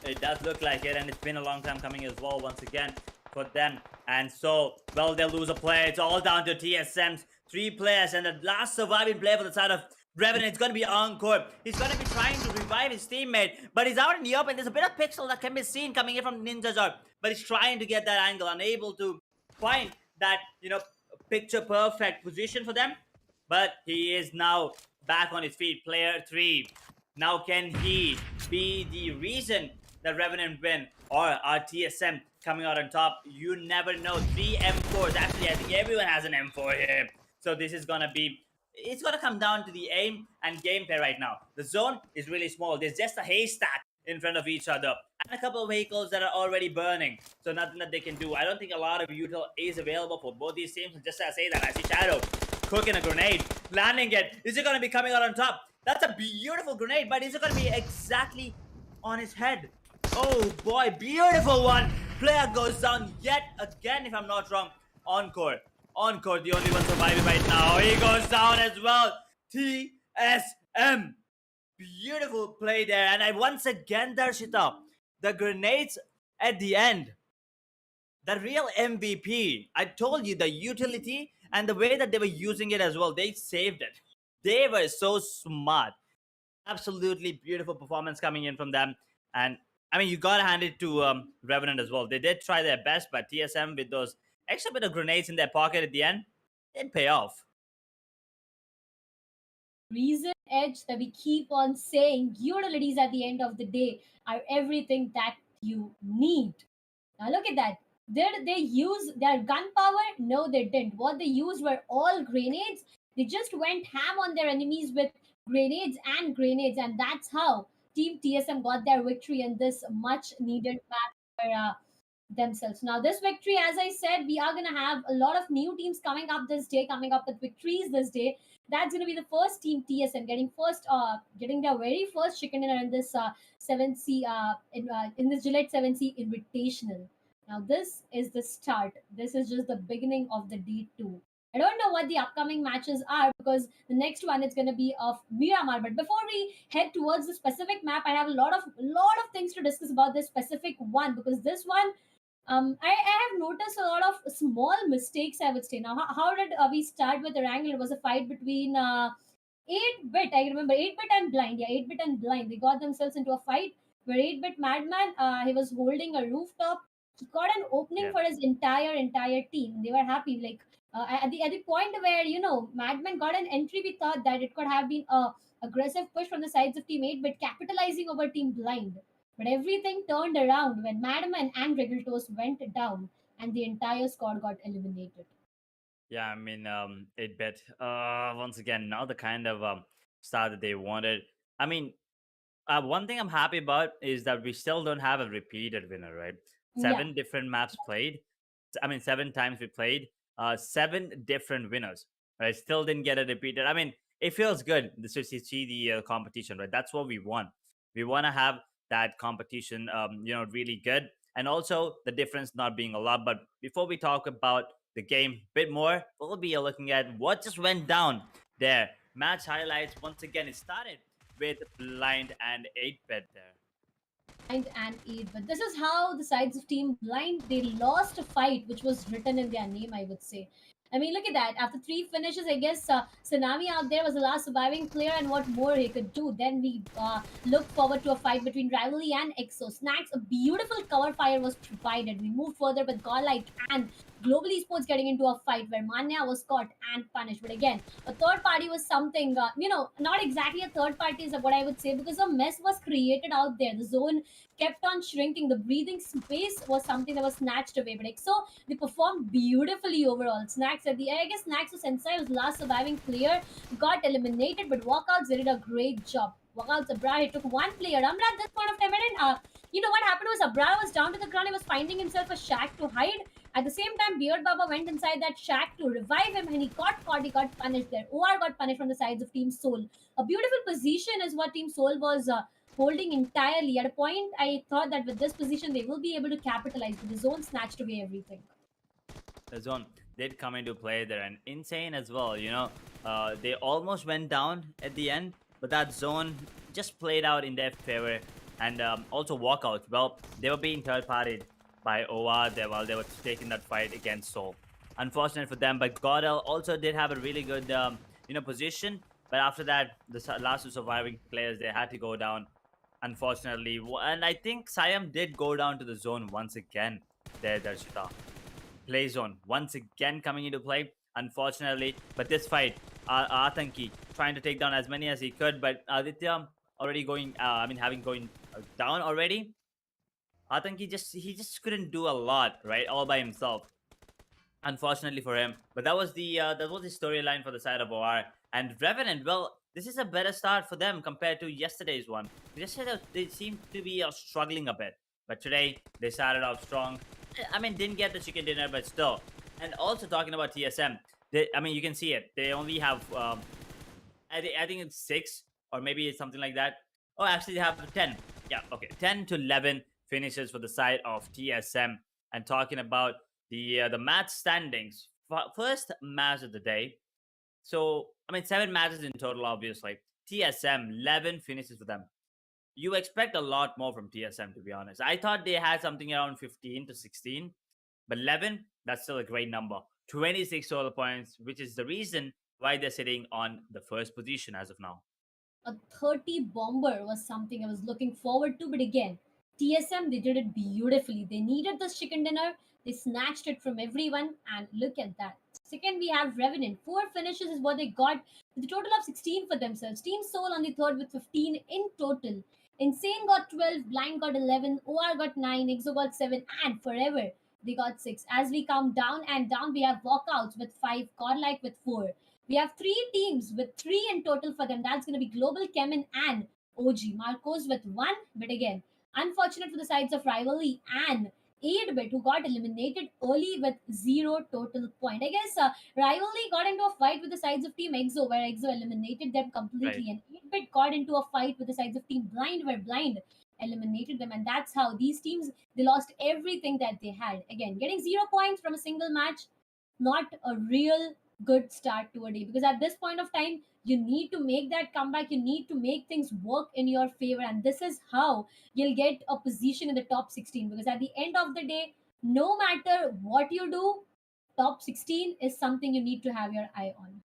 It does look like it, and it's been a long time coming as well, once again, for them. And so, well, they'll lose a player. It's all down to TSM's 3 players, and the last surviving player for the side of Revenant, it's going to be Encore. He's going to be trying to revive his teammate, but he's out in the open. There's a bit of pixel that can be seen coming in from Ninja's arm, but he's trying to get that angle, unable to find that, picture perfect position for them. But he is now back on his feet. Player 3. Now, can he be the reason that Revenant win, or are TSM coming out on top? You never know. 3 M4s. Actually, I think everyone has an M4 here. So this is going to be... It's going to come down to the aim and gameplay right now. The zone is really small. There's just a haystack in front of each other. And a couple of vehicles that are already burning. So nothing that they can do. I don't think a lot of util is available for both these teams. And just as I say that, I see Shadow cooking a grenade, landing it. Is it going to be coming out on top? That's a beautiful grenade, but is it going to be exactly on his head? Oh boy, beautiful one. Player goes down yet again, if I'm not wrong. Encore, the only one surviving right now. He goes down as well. TSM. Beautiful play there. And I once again, Darshita, the grenades at the end. The real MVP. I told you the utility and the way that they were using it as well. They saved it. They were so smart. Absolutely beautiful performance coming in from them. And I mean, you gotta hand it to Revenant as well. They did try their best, but TSM with those extra bit of grenades in their pocket at the end didn't pay off. reason, Edge, that we keep on saying utilities at the end of the day are everything that you need. Now look at that. Did they use their gunpowder? No, they didn't. What they used were all grenades. They just went ham on their enemies with grenades, and that's how Team TSM got their victory in this much needed match for themselves. Now, this victory, as I said, we are going to have a lot of new teams coming up this day, coming up with victories this day. That's going to be the first team TSM getting their very first chicken dinner in this 7C in this Gillette 7C Invitational. Now, this is the start. This is just the beginning of the D2. I don't know what the upcoming matches are because the next one is going to be of Miramar. But before we head towards the specific map, I have a lot of things to discuss about this specific one because this one I have noticed a lot of small mistakes, I would say. Now, how did we start with Erangel? It was a fight between 8-bit, I remember 8-bit and Blind. Yeah, 8-bit and Blind. They got themselves into a fight where 8-bit Madman, he was holding a rooftop. He got an opening Yeah. for his entire team. They were happy. Like at the point where Madman got an entry, we thought that it could have been a aggressive push from the sides of Team 8, but capitalizing over Team Blind. But everything turned around when Madman and Regaltos went down, and the entire squad got eliminated. Yeah, I mean, 8-bit. Once again, not the kind of start that they wanted. I mean, one thing I'm happy about is that we still don't have a repeated winner, right? Yeah, 7 different maps played. I mean, 7 times we played. 7 different winners, right? Still didn't get a repeated. I mean, it feels good to see the competition, right? That's what we want. We want to have that competition, really good, and also the difference not being a lot. But before we talk about the game a bit more, we'll be looking at what just went down there. Match highlights once again. It started with Blind and 8-bit there. Blind and 8. But this is how the sides of Team Blind, they lost a fight which was written in their name, I would say. I mean, look at that. After 3 finishes, I guess Tsunami out there was the last surviving player, and what more he could do. Then we look forward to a fight between Rivalry and Exo. Snacks, a beautiful cover fire was provided. We moved further with Godlike and Global Esports getting into a fight where Manya was caught and punished. But again, a third party was something, not exactly a third party is what I would say because a mess was created out there. The zone kept on shrinking. The breathing space was something that was snatched away. But EXO, they performed beautifully overall. I guess Snacks was Sensei was the last surviving player, got eliminated, but Walkouts, they did a great job. Walkouts, Abra, he took one player. Amra at this point of time, what happened was Abra was down to the ground. He was finding himself a shack to hide. At the same time, Beard Baba went inside that shack to revive him, and he got caught. He got punished there. OR got punished from the sides of Team Soul. A beautiful position is what Team Soul was holding entirely. At a point, I thought that with this position, they will be able to capitalize, but the zone snatched away everything. The zone did come into play there, and insane as well. They almost went down at the end, but that zone just played out in their favor. And also walkouts. Well, they were being third-partied by OR there while they were taking that fight against Soul. Unfortunate for them, but GODL also did have a really good position. But after that, the last 2 surviving players, they had to go down, unfortunately. And I think Siam did go down to the zone once again there, Darshita. Play zone once again coming into play, unfortunately. But this fight, Atanki trying to take down as many as he could, but Aditya already going, having going down already. Atanki just couldn't do a lot, right, all by himself. Unfortunately for him, but that was the storyline for the side of OR and Revenant. Well, this is a better start for them compared to yesterday's one. Yesterday they seemed to be struggling a bit, but today they started off strong. I mean, didn't get the chicken dinner, but still. And also talking about TSM, you can see it. They only have, I think it's 6 or maybe it's something like that. Oh, actually, they have 10. Yeah, okay, 10 to 11 finishes for the side of TSM. And talking about the match standings, first match of the day. So, 7 matches in total, obviously. TSM, 11 finishes for them. You expect a lot more from TSM, to be honest. I thought they had something around 15 to 16, but 11, that's still a great number. 26 total points, which is the reason why they're sitting on the first position as of now. A 30 bomber was something I was looking forward to, but again, TSM, they did it beautifully. They needed this chicken dinner, they snatched it from everyone, and look at that. Second, we have Revenant. 4 finishes is what they got. with a total of 16 for themselves. Team Soul on the third with 15 in total. Insane got 12, Blind got 11, OR got 9, EXO got 7, and Forever they got 6. As we come down and down, we have Walkouts with 5, Godlike with 4. We have 3 teams with 3 in total for them. That's going to be Global, CHEMIN, and OG. Marcos with 1, but again, unfortunate for the sides of Rivalry and 8-bit, who got eliminated early with 0 total point. I guess Rivalry got into a fight with the sides of Team EXO, where EXO eliminated them completely, Right. and 8-bit got into a fight with the sides of Team Blind, where Blind eliminated them, and that's how these teams, they lost everything that they had. Again, getting 0 points from a single match, not a real good start to a day, because at this point of time you need to make that comeback, you need to make things work in your favor, and this is how you'll get a position in the top 16, because at the end of the day, no matter what you do, top 16 is something you need to have your eye on.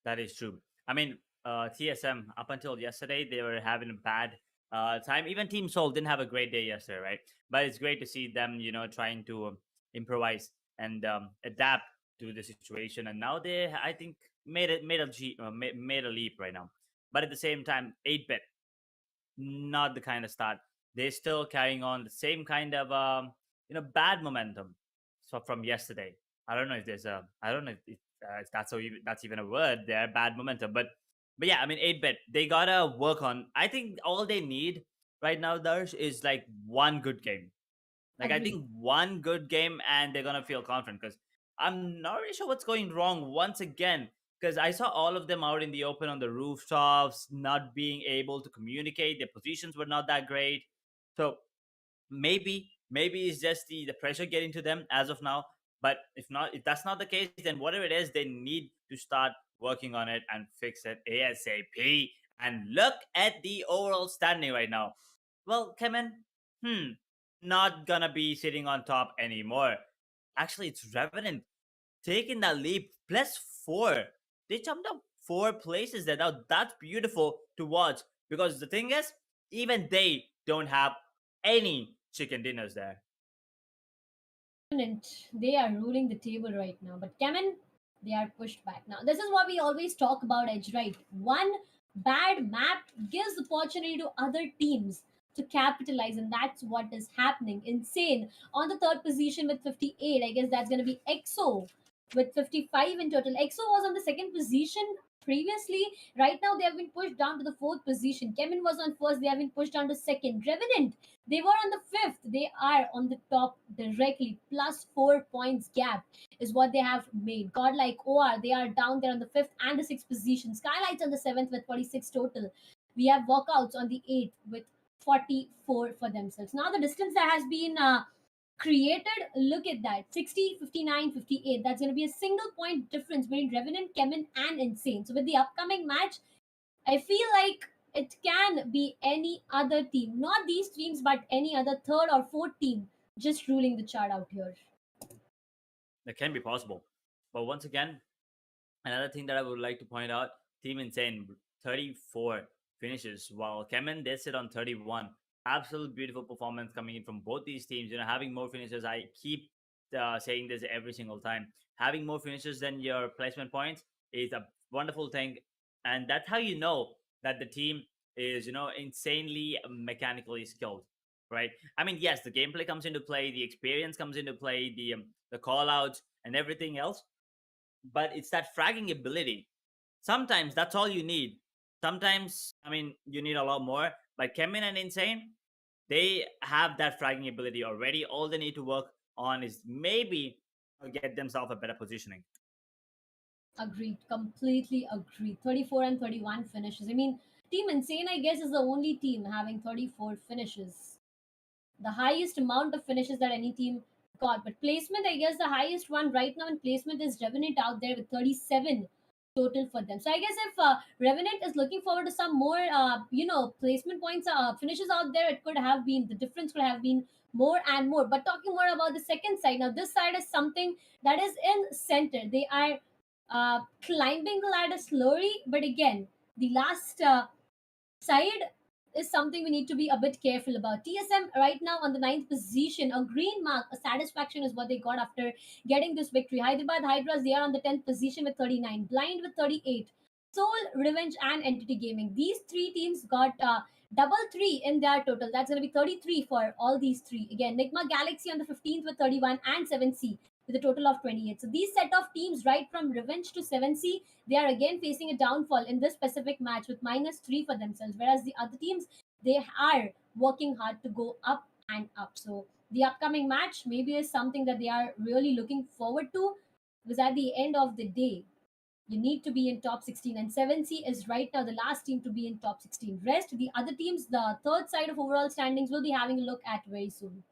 That is true. I mean, TSM up until yesterday they were having a bad time. Even Team Soul didn't have a great day yesterday, right? But it's great to see them, trying to improvise and adapt to the situation. And now they, I think, made a leap right now. But at the same time, 8-bit, not the kind of start. They're still carrying on the same kind of bad momentum. So from yesterday, I don't know if there's a, I don't know if that's even a word there, bad momentum. But yeah, I mean, 8-bit, they gotta work on. I think all they need right now, Darsh, is like one good game. Like, I Agree. think one good game and they're gonna feel confident, because I'm not really sure what's going wrong once again. Because I saw all of them out in the open on the rooftops, not being able to communicate. Their positions were not that great. So maybe it's just the pressure getting to them as of now. But if that's not the case, then whatever it is, they need to start working on it and fix it ASAP. And look at the overall standing right now. Well, Kemen, not gonna be sitting on top anymore. Actually, it's Revenant taking that leap, +4. They jumped up 4 places there. Now that's beautiful to watch, because the thing is, even they don't have any chicken dinners there. They are ruling the table right now, but CHEMIN, they are pushed back. Now, this is what we always talk about Edge, right? One bad map gives opportunity to other teams to capitalize, and that's what is happening. Insane on the third position with 58. I guess that's going to be EXO with 55 in total. EXO was on the second position previously. Right now, they have been pushed down to the fourth position. CHEMIN was on first, they have been pushed down to second. Revenant, they were on the fifth. They are on the top directly. +4 points gap is what they have made. Godlike OR, they are down there on the fifth and the sixth position. SKYLIGHTZ on the seventh with 46 total. We have Walkouts on the eighth with 44 for themselves. Now, the distance that has been created, look at that, 60, 59, 58. That's going to be a single point difference between Revenant, CHEMIN, and Insane. So, with the upcoming match, I feel like it can be any other team, not these teams, but any other third or fourth team just ruling the chart out here. That can be possible. But once again, another thing that I would like to point out, Team Insane, 34 finishes, while Kemen did sit on 31. Absolute beautiful performance coming in from both these teams. Having more finishes, I keep saying this every single time. Having more finishes than your placement points is a wonderful thing. And that's how you know that the team is, insanely mechanically skilled, right? I mean, yes, the gameplay comes into play, the experience comes into play, the call outs and everything else, but it's that fragging ability. Sometimes that's all you need. Sometimes, I mean, you need a lot more. But Kemin and Insane, they have that fragging ability already. All they need to work on is maybe get themselves a better positioning. Agreed, completely agreed. 34 and 31 finishes. I mean, Team Insane, I guess, is the only team having 34 finishes. The highest amount of finishes that any team got. But placement, I guess the highest one right now in placement is Revenant out there with 37 total for them. So I guess if Revenant is looking forward to some more, placement points, finishes out there, it could have been, the difference could have been more and more. But talking more about the second side, now this side is something that is in center. They are climbing the ladder slowly, but again, the last side is something we need to be a bit careful about. TSM right now on the ninth position, a green mark, a satisfaction is what they got after getting this victory. Hyderabad Hydras, they are on the 10th position with 39. Blind with 38. Soul, Revenge, and Entity Gaming. These three teams got double three in their total. That's going to be 33 for all these three. Again, Nigma Galaxy on the 15th with 31 and 7C with a total of 28. So these set of teams, right from Revenge to 7C, they are again facing a downfall in this specific match with -3 for themselves. Whereas the other teams, they are working hard to go up and up. So the upcoming match maybe is something that they are really looking forward to, because at the end of the day, you need to be in top 16, and 7C is right now the last team to be in top 16. Rest, the other teams, the third side of overall standings, will be having a look at very soon.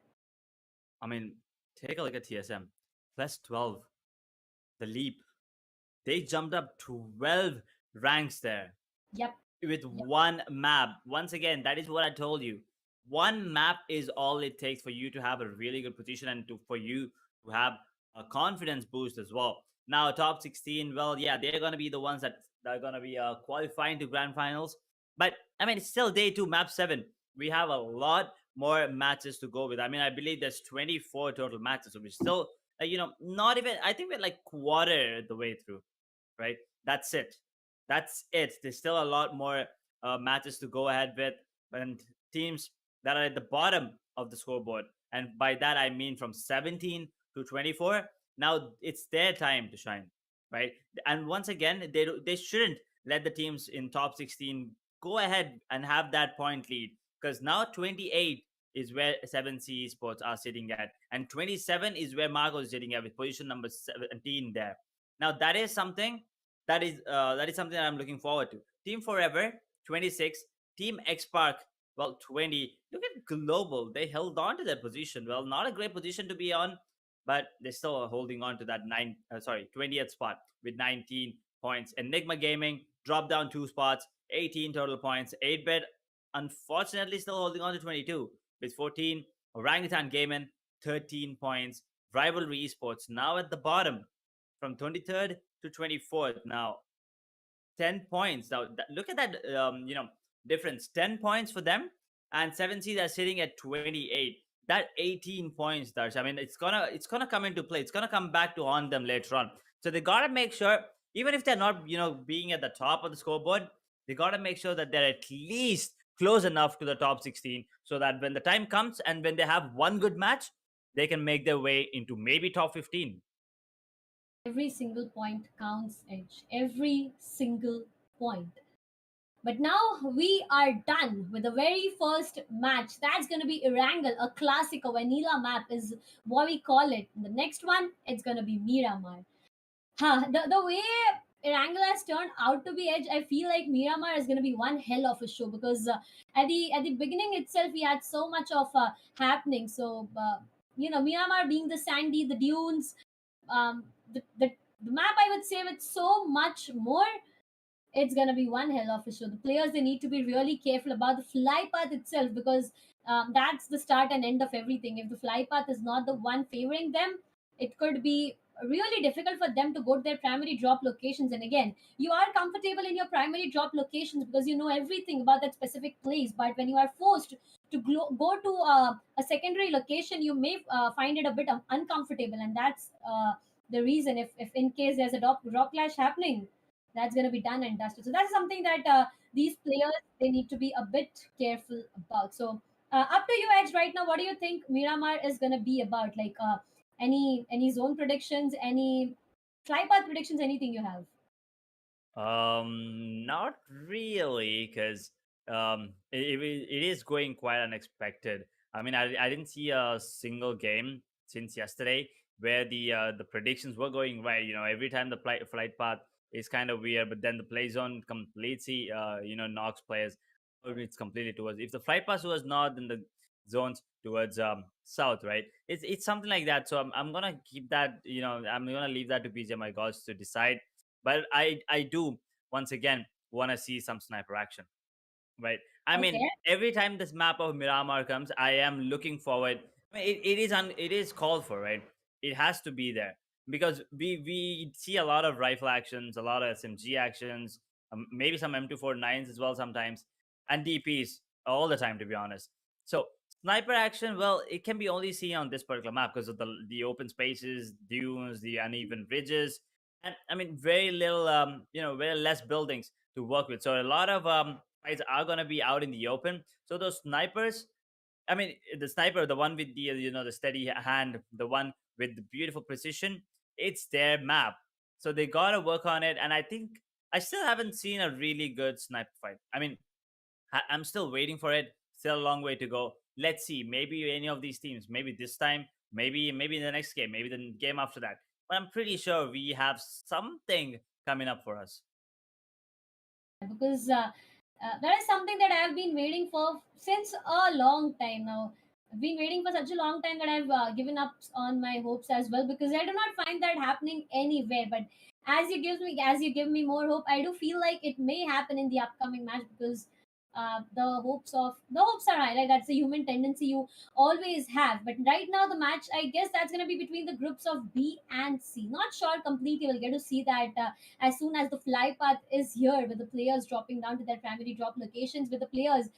I mean, take a look at TSM. Plus 12. The leap. They jumped up 12 ranks there Yep. with Yep. one map. Once again, that is what I told you. One map is all it takes for you to have a really good position and for you to have a confidence boost as well. Now, top 16, well, yeah, they're going to be the ones that are going to be qualifying to grand finals. But, I mean, it's still day 2, map 7. We have a lot more matches to go with. I mean, I believe there's 24 total matches. So we're still, not even, I think we're like quarter the way through, right? That's it. That's it. There's still a lot more matches to go ahead with, and teams that are at the bottom of the scoreboard. And by that I mean from 17 to 24. Now it's their time to shine, right? And once again, they shouldn't let the teams in top 16 go ahead and have that point lead, because now 28 is where 7C Sports are sitting at, and 27 is where Marco is sitting at with position number 17 there. Now that is something that I'm looking forward to. Team Forever 26, Team XSPARK, well, 20. Look at Global, they held on to their position. Well, not a great position to be on, but they're still holding on to that 20th spot with 19 points. Enigma Gaming dropped down 2 spots, 18 total points. 8-bit unfortunately still holding on to 22 with 14. Orangutan Gaming 13 points. Rivalry Esports now at the bottom from 23rd to 24th. Now 10 points. Now look at that difference. 10 points for them, and 7C they're sitting at 28. That 18 points, Darsh, I mean, it's gonna come into play. It's gonna come back to haunt them later on. So they gotta make sure, even if they're not being at the top of the scoreboard, they gotta make sure that they're at least close enough to the top 16, so that when the time comes and when they have one good match, they can make their way into maybe top 15. Every single point counts, Edge. Every single point. But now we are done with the very first match. That's going to be Erangel, a classic, a vanilla map is what we call it. The next one, it's going to be Miramar. The way Erangel has turned out to be, Edge, I feel like Miramar is going to be one hell of a show, because at the beginning itself, we had so much of happening. So, Miramar being the sandy, the dunes, um, the map, I would say, with so much more, it's gonna be one hell of a show. The players, they need to be really careful about the fly path itself, because that's the start and end of everything. If the fly path is not the one favoring them, it could be really difficult for them to go to their primary drop locations. And again, you are comfortable in your primary drop locations because you know everything about that specific place. But when you are forced to go to a secondary location, you may find it a bit uncomfortable, and that's the reason. If in case there's a drop clash happening, that's going to be done and dusted. So that's something that these players, they need to be a bit careful about. So up to you, Edge. Right now, what do you think Miramar is going to be about? Like any zone predictions, any flypath predictions, anything you have? Not really, because it is going quite unexpected. I mean, I didn't see a single game since yesterday where the predictions were going right. Every time the flight path is kind of weird, but then the play zone completely knocks players. It's completely towards, if the flight path was north, then the zones towards south, right? It's something like that. So I'm gonna keep that. I'm gonna leave that to BGMI gods to decide, but I do once again want to see some sniper action, right? I mean, Okay. every time this map of Miramar comes, I am looking forward. I mean, it is called for, right? It has to be there, because we see a lot of rifle actions, a lot of SMG actions, maybe some M249s as well sometimes, and DPs all the time, to be honest. So sniper action, well, it can be only seen on this particular map because of the open spaces, dunes, the uneven ridges. And I mean, very little, very less buildings to work with. So a lot of fights are gonna be out in the open. So those snipers, I mean, the sniper, the one with the the steady hand, the one with the beautiful precision, it's their map. So they gotta work on it. And I think I still haven't seen a really good sniper fight. I mean, I'm still waiting for it. Still a long way to go. Let's see. Maybe any of these teams. Maybe this time. Maybe in the next game. Maybe the game after that. But I'm pretty sure we have something coming up for us. Because that is something that I've been waiting for since a long time now. I've been waiting for such a long time that I've given up on my hopes as well, because I do not find that happening anywhere. But as you give me more hope, I do feel like it may happen in the upcoming match, because the hopes are high. Like, that's a human tendency you always have. But right now, the match, I guess that's going to be between the groups of B and C. Not sure completely. We'll get to see that as soon as the fly path is here, with the players dropping down to their primary drop locations. With the players,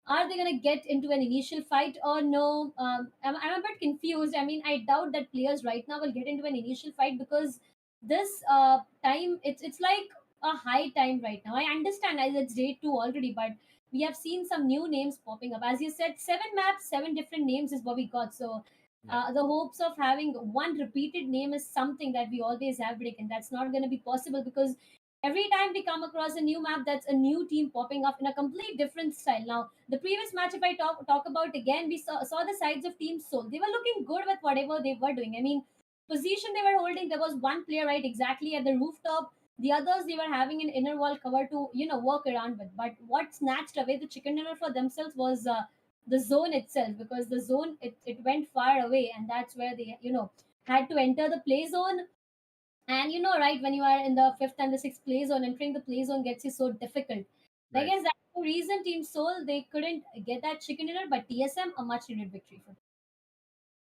are they going to get into an initial fight or no? I'm a bit confused. I mean, I doubt that players right now will get into an initial fight, because this time, it's like a high time right now. I understand as it's day 2 already, but we have seen some new names popping up. As you said, 7 maps, 7 different names is what we got. So Yeah. the hopes of having one repeated name is something that we always have, and that's not going to be possible, because every time we come across a new map, that's a new team popping up in a complete different style. Now, the previous match, if I talk about again, we saw the sides of Team Soul. They were looking good with whatever they were doing. I mean, position they were holding, there was one player right exactly at the rooftop. The others, they were having an inner wall cover to work around with. But what snatched away the chicken dinner for themselves was the zone itself, because the zone, it went far away, and that's where they had to enter the play zone. And right, when you are in the fifth and the sixth play zone, entering the play zone gets you so difficult. I Right. guess that's the reason Team Soul, they couldn't get that chicken dinner, but TSM, a much needed victory for them.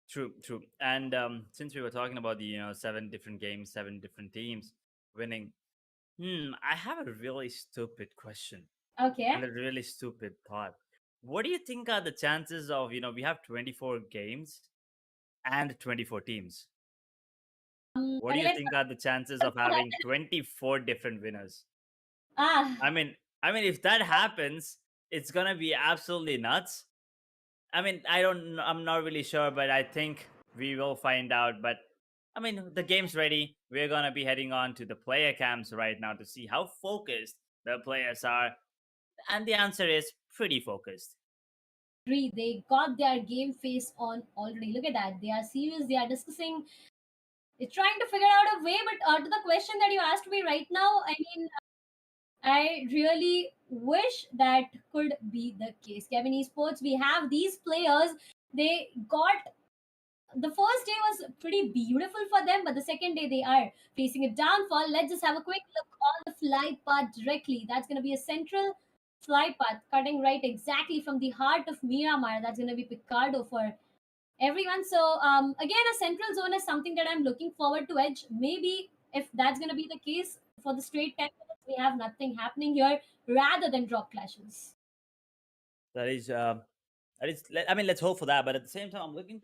True. True. And since we were talking about the 7 different games, 7 different teams winning, I have a really stupid question Okay. and a really stupid thought. What do you think are the chances of we have 24 games and 24 teams? What I do mean, you let's think are the chances of having 24 different winners? ah I mean, if that happens, it's gonna be absolutely nuts. I mean, I'm not really sure, but I think we will find out. But I mean, the game's ready. We're gonna be heading on to the player camps right now to see how focused the players are, and the answer is pretty focused. agree. They got their game face on already. Look at that. They are serious. They are discussing. They're trying to figure out a way. But to the question that you asked me right now, I mean, I really wish that could be the case. Kevin Esports, we have these players. They got the first day was pretty beautiful for them, but the second day they are facing a downfall. Let's just have a quick look on the flight path directly. That's going to be a central flight path cutting right exactly from the heart of Miramar. That's going to be Picardo for everyone. So again, a central zone is something that I'm looking forward to edge. Maybe if that's going to be the case for the straight 10 minutes, we have nothing happening here rather than drop clashes. That is, I mean, let's hope for that. But at the same time, I'm looking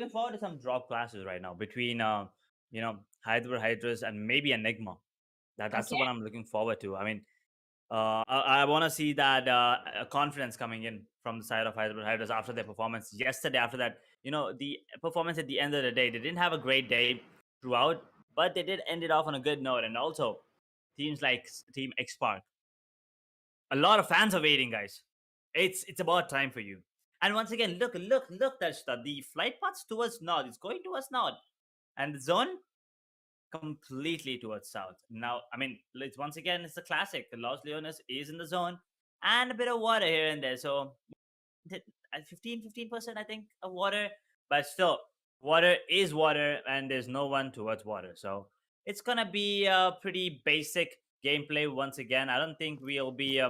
forward to some drop classes right now between, HYDRAS and maybe Enigma. That's the Okay. one I'm looking forward to. I mean, I want to see that confidence coming in from the side of HYDRAS after their performance yesterday. After that, the performance at the end of the day, they didn't have a great day throughout, but they did end it off on a good note. And also, teams like Team XSPARK, a lot of fans are waiting, guys. It's about time for you. And once again, look, that stuff. The flight paths towards north. It's going towards north, and the zone completely towards south. Now, I mean, it's once again, it's a classic. Los Leones is in the zone, and a bit of water here and there. So, 15%, I think, of water, but still, water is water, and there's no one towards water. So it's gonna be a pretty basic gameplay once again. I don't think we'll be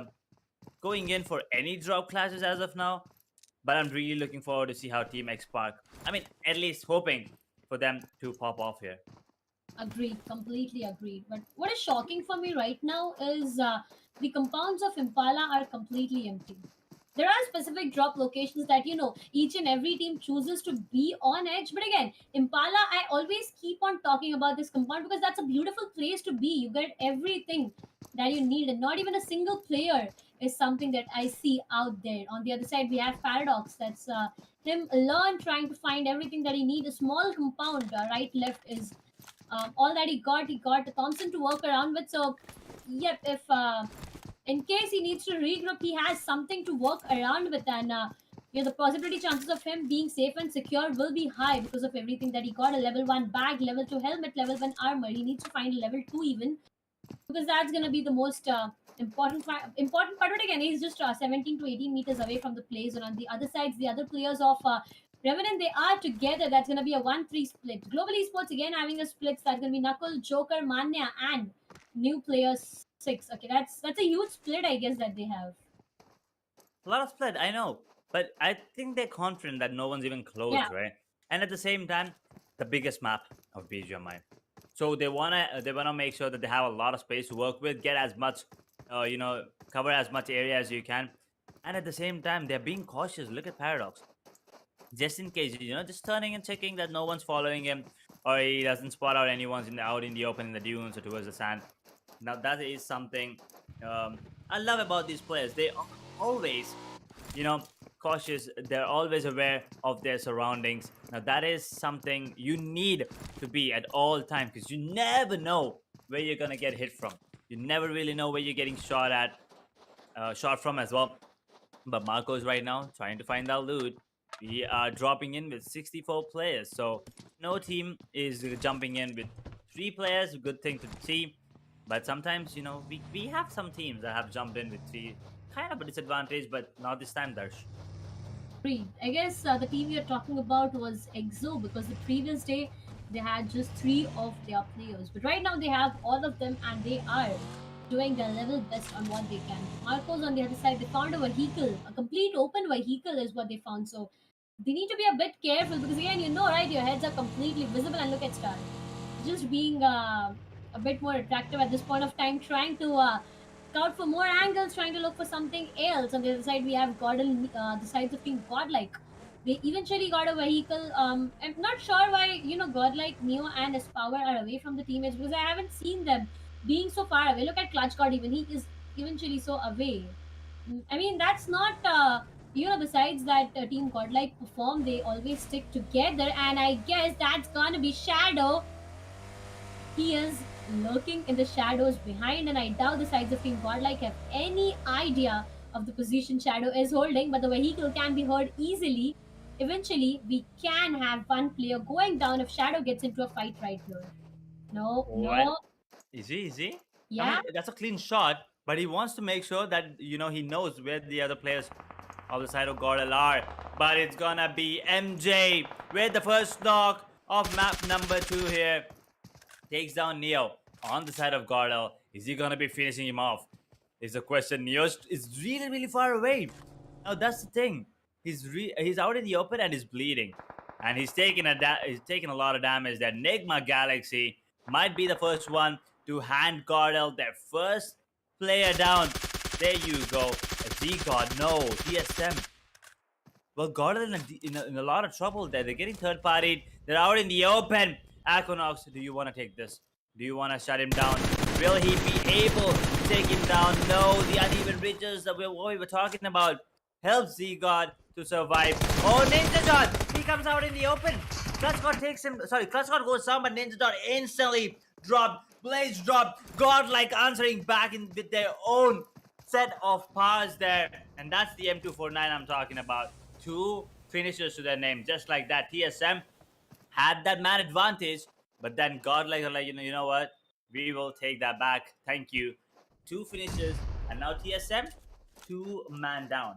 going in for any drop classes as of now, but I'm really looking forward to see how Team X Park. I mean, at least hoping for them to pop off here. Agreed, completely agreed. But what is shocking for me right now is the compounds of Impala are completely empty. there are specific drop locations that each and every team chooses to be on edge. But again, Impala, I always keep on talking about this compound because that's a beautiful place to be. You get everything that you need, and not even a single player is something that I see out there. On the other side, we have Paradox. That's him alone trying to find everything that he needs. A small compound, right, left is all that he got. He got Thompson to work around with. So, yep, if in case he needs to regroup, he has something to work around with, and the possibility chances of him being safe and secure will be high because of everything that he got. A level 1 bag, level 2 helmet, level 1 armor. He needs to find a level 2 even, because that's going to be the most important part. But again, he's just 17 to 18 meters away from the play zone. On the other side, the other players of Revenant, they are together. That's going to be a 1-3 split. Global Esports again having a split. That's going to be Knuckle, Joker, Manya, and new players 6. Okay, that's a huge split, I guess, that they have. A lot of split, I know, but I think they're confident that no one's even close, Yeah. right? And at the same time, the biggest map of BGMI, so they wanna make sure that they have a lot of space to work with, get as much, cover as much area as you can, and at the same time, they're being cautious. Look at Paradox, just in case, just turning and checking that no one's following him, or he doesn't spot out anyone's out in the open in the dunes or towards the sand. Now that is something I love about these players. They are always, cautious. They're always aware of their surroundings. Now that is something you need to be at all times, because you never know where you're gonna get hit from. You never really know where you're getting shot from as well. But Marco's right now trying to find that loot. We are dropping in with 64 players, so no team is jumping in with 3 players. Good thing to see. But sometimes, we have some teams that have jumped in with 3. Kind of a disadvantage, but not this time, Darsh. Agreed. I guess the team you're talking about was EXO, because the previous day they had just 3 of their players. But right now they have all of them, and they are doing their level best on what they can. Marcos on the other side, they found a vehicle. A complete open vehicle is what they found. So they need to be a bit careful because, again, right, your heads are completely visible. And look at Star. Just being a bit more attractive at this point of time, trying to scout for more angles, trying to look for something else. On the other side, we have GODL, the sides of Team GODLIKE. They eventually got a vehicle. I'm not sure why, GODLIKE, Neo, and Espower are away from the teammates, because I haven't seen them being so far away. Look at Clutch God, even. He is eventually so away. I mean, that's not, besides that Team GODLIKE perform, they always stick together. And I guess that's gonna be Shadow. He is lurking in the shadows behind, and I doubt the sides of Team GODLIKE have any idea of the position Shadow is holding, but the vehicle can be heard easily. Eventually, we can have one player going down if Shadow gets into a fight right here. No, What? no. Easy. I Yeah. mean, that's a clean shot, but he wants to make sure that, he knows where the other players of the side of GODL are. But it's gonna be MJ with the first knock of map number 2 here. Takes down Neo on the side of GODL. Is he gonna be finishing him off? Is the question. Neo is really far away. Now that's the thing. He's out in the open and he's bleeding, and he's taking a lot of damage. That NIGMA Galaxy might be the first one to hand GODL their first player down. There you go. Z-God, no. TSM. Well, GODL in a lot of trouble there. They're getting third-partied. They're out in the open. Aquanox, do you want to take this? Do you want to shut him down? Will he be able to take him down? No, the uneven bridges that we were talking about helps Z-God to survive. Oh, Ninja Dot! He comes out in the open. Clutch God takes him. Sorry, Clutch God goes down, but Ninja Dot instantly dropped. Blaze dropped. GODLIKE answering back with their own set of powers there. And that's the M249 I'm talking about. 2 finishers to their name, just like that. TSM had that man advantage, but then GODLIKE are like, you know what? We will take that back. Thank you. 2 finishes, and now TSM 2-man down.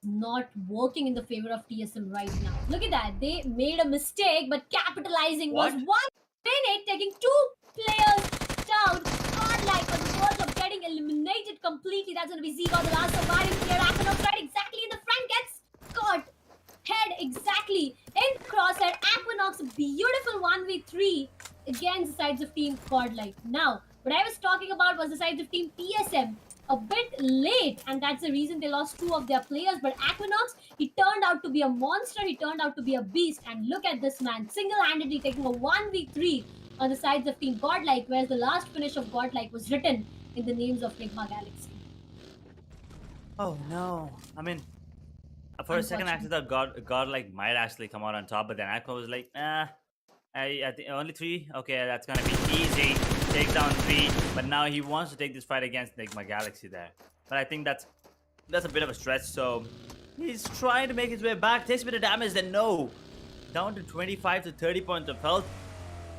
Not working in the favor of TSM right now. Look at that. They made a mistake, but capitalizing What? was 1 minute, taking 2 players down. GODLIKE on the verge of getting eliminated completely. That's going to be Z-God, the last surviving player. Aquanox right exactly in the front, gets caught. Head exactly in crosshair. Aquanox, a beautiful 1v3 against the sides of Team GODLIKE. Now, what I was talking about was the sides of Team TSM. a bit late, and that's the reason they lost two of their players. But Equinox, he turned out to be a monster, he turned out to be a beast, and look at this man, single-handedly taking a 1v3 on the sides of Team Godlike, whereas the last finish of Godlike was written in the names of NIGMA Galaxy. Oh no! I mean, for a second, I actually thought Godlike might actually come out on top, but then Aqua was like, I think only 3. Okay, that's gonna be easy. Take down 3, but now he wants to take this fight against Enigma Galaxy there. But I think that's a bit of a stretch. So he's trying to make his way back. Takes a bit of damage. Then no, down to 25 to 30 points of health.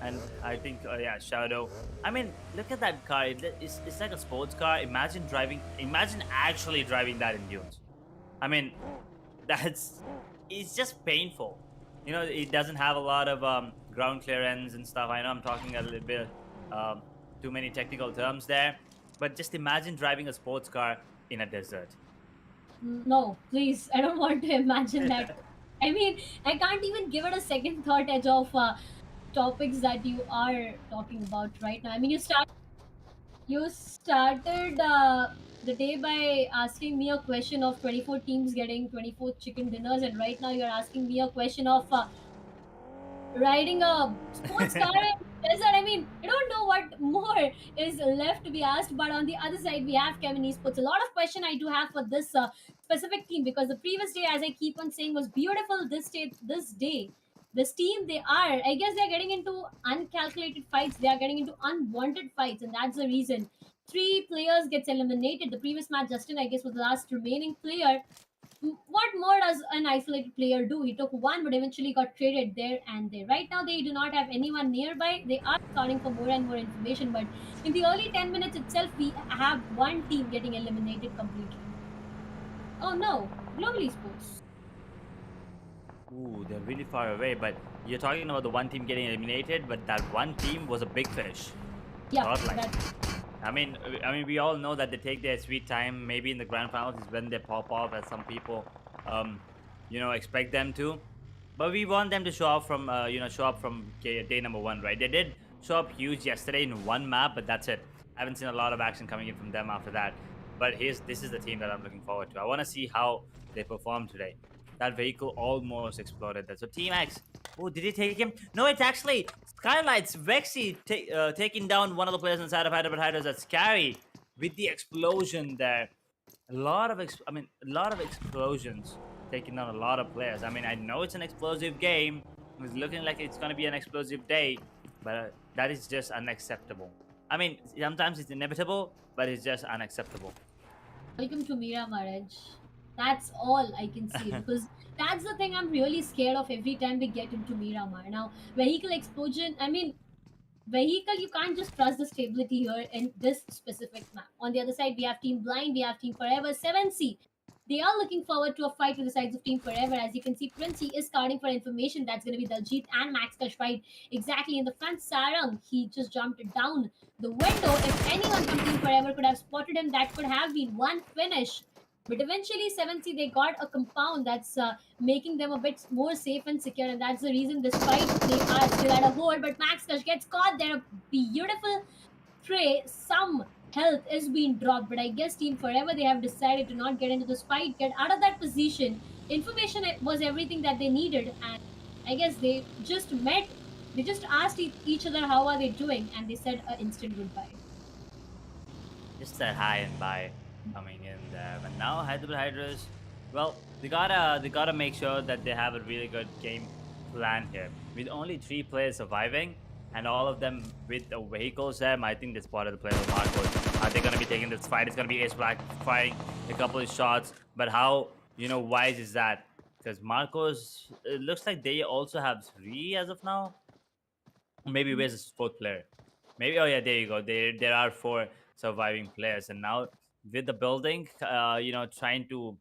And I think, yeah, Shadow. I mean, look at that car. It's like a sports car. Imagine actually driving that in dunes. I mean, it's just painful. You know, it doesn't have a lot of ground clearance and stuff. I know I'm talking a little bit too many technical terms there, but just imagine driving a sports car in a desert. No, please, I don't want to imagine that. I mean, I can't even give it a second thought edge of topics that you are talking about right now. I mean, you started the day by asking me a question of 24 teams getting 24 chicken dinners, and right now you're asking me a question of riding a sports car in desert. I mean, I don't know what more is left to be asked. But on the other side, we have CHEMIN Esports. A lot of question I do have for this specific team, because the previous day, as I keep on saying, was beautiful. This day, this team, they are. I guess they're getting into uncalculated fights. They are getting into unwanted fights, and that's the reason. 3 players gets eliminated. The previous match, Justin, I guess, was the last remaining player. What more does an isolated player do? He took one, but eventually got traded there and there. Right now, they do not have anyone nearby. They are scouting for more and more information, but in the early 10 minutes itself, we have one team getting eliminated completely. Oh no, Global Esports. Ooh, they're really far away, but you're talking about the one team getting eliminated, but that one team was a big fish. Yeah, Godlike. I mean, we all know that they take their sweet time. Maybe in the grand finals is when they pop off, as some people, expect them to. But we want them to show up from, day number 1, right? They did show up huge yesterday in one map, but that's it. I haven't seen a lot of action coming in from them after that. But this is the team that I'm looking forward to. I want to see how they perform today. That vehicle almost exploded there. So Team X. Oh, did he take him? No, it's actually SKYLIGHTZ. Vexy taking down one of the players inside of HYDRAS. That's scary with the explosion there. A lot of explosions taking down a lot of players. I mean, I know it's an explosive game. It's looking like it's gonna be an explosive day, but that is just unacceptable. I mean, sometimes it's inevitable, but it's just unacceptable. Welcome to Miramar Edge. That's all I can say, because that's the thing I'm really scared of every time we get into Miramar. Now, vehicle explosion, I mean, vehicle, you can't just trust the stability here in this specific map. On the other side, we have Team Blind, we have Team Forever, 7C. They are looking forward to a fight with the sides of Team Forever. As you can see, Prince, he is scouting for information. That's going to be Daljit and Max Kush fight exactly in the front. Sarang, he just jumped down the window. If anyone from Team Forever could have spotted him, that could have been one finish. But eventually, 7C, they got a compound that's making them a bit more safe and secure. And that's the reason, despite they are still at a hold, but Max Kush gets caught there. A beautiful tray. Some health is being dropped, but I guess Team Forever, they have decided to not get into this fight, get out of that position. Information was everything that they needed, and I guess they just asked each other how are they doing, and they said an instant goodbye. Just that hi and bye coming in there. But now HYDRAS, well, they gotta make sure that they have a really good game plan here. With only 3 players surviving, and all of them with the vehicles there, I think this part of the player of Marcos. Are they gonna be taking this fight? It's gonna be XSPARK firing a couple of shots, but how wise is that? Because Marcos, it looks like they also have 3 as of now. Maybe where's the 4th player? Maybe, oh yeah, there you go. There are 4 surviving players, and now with the building, trying to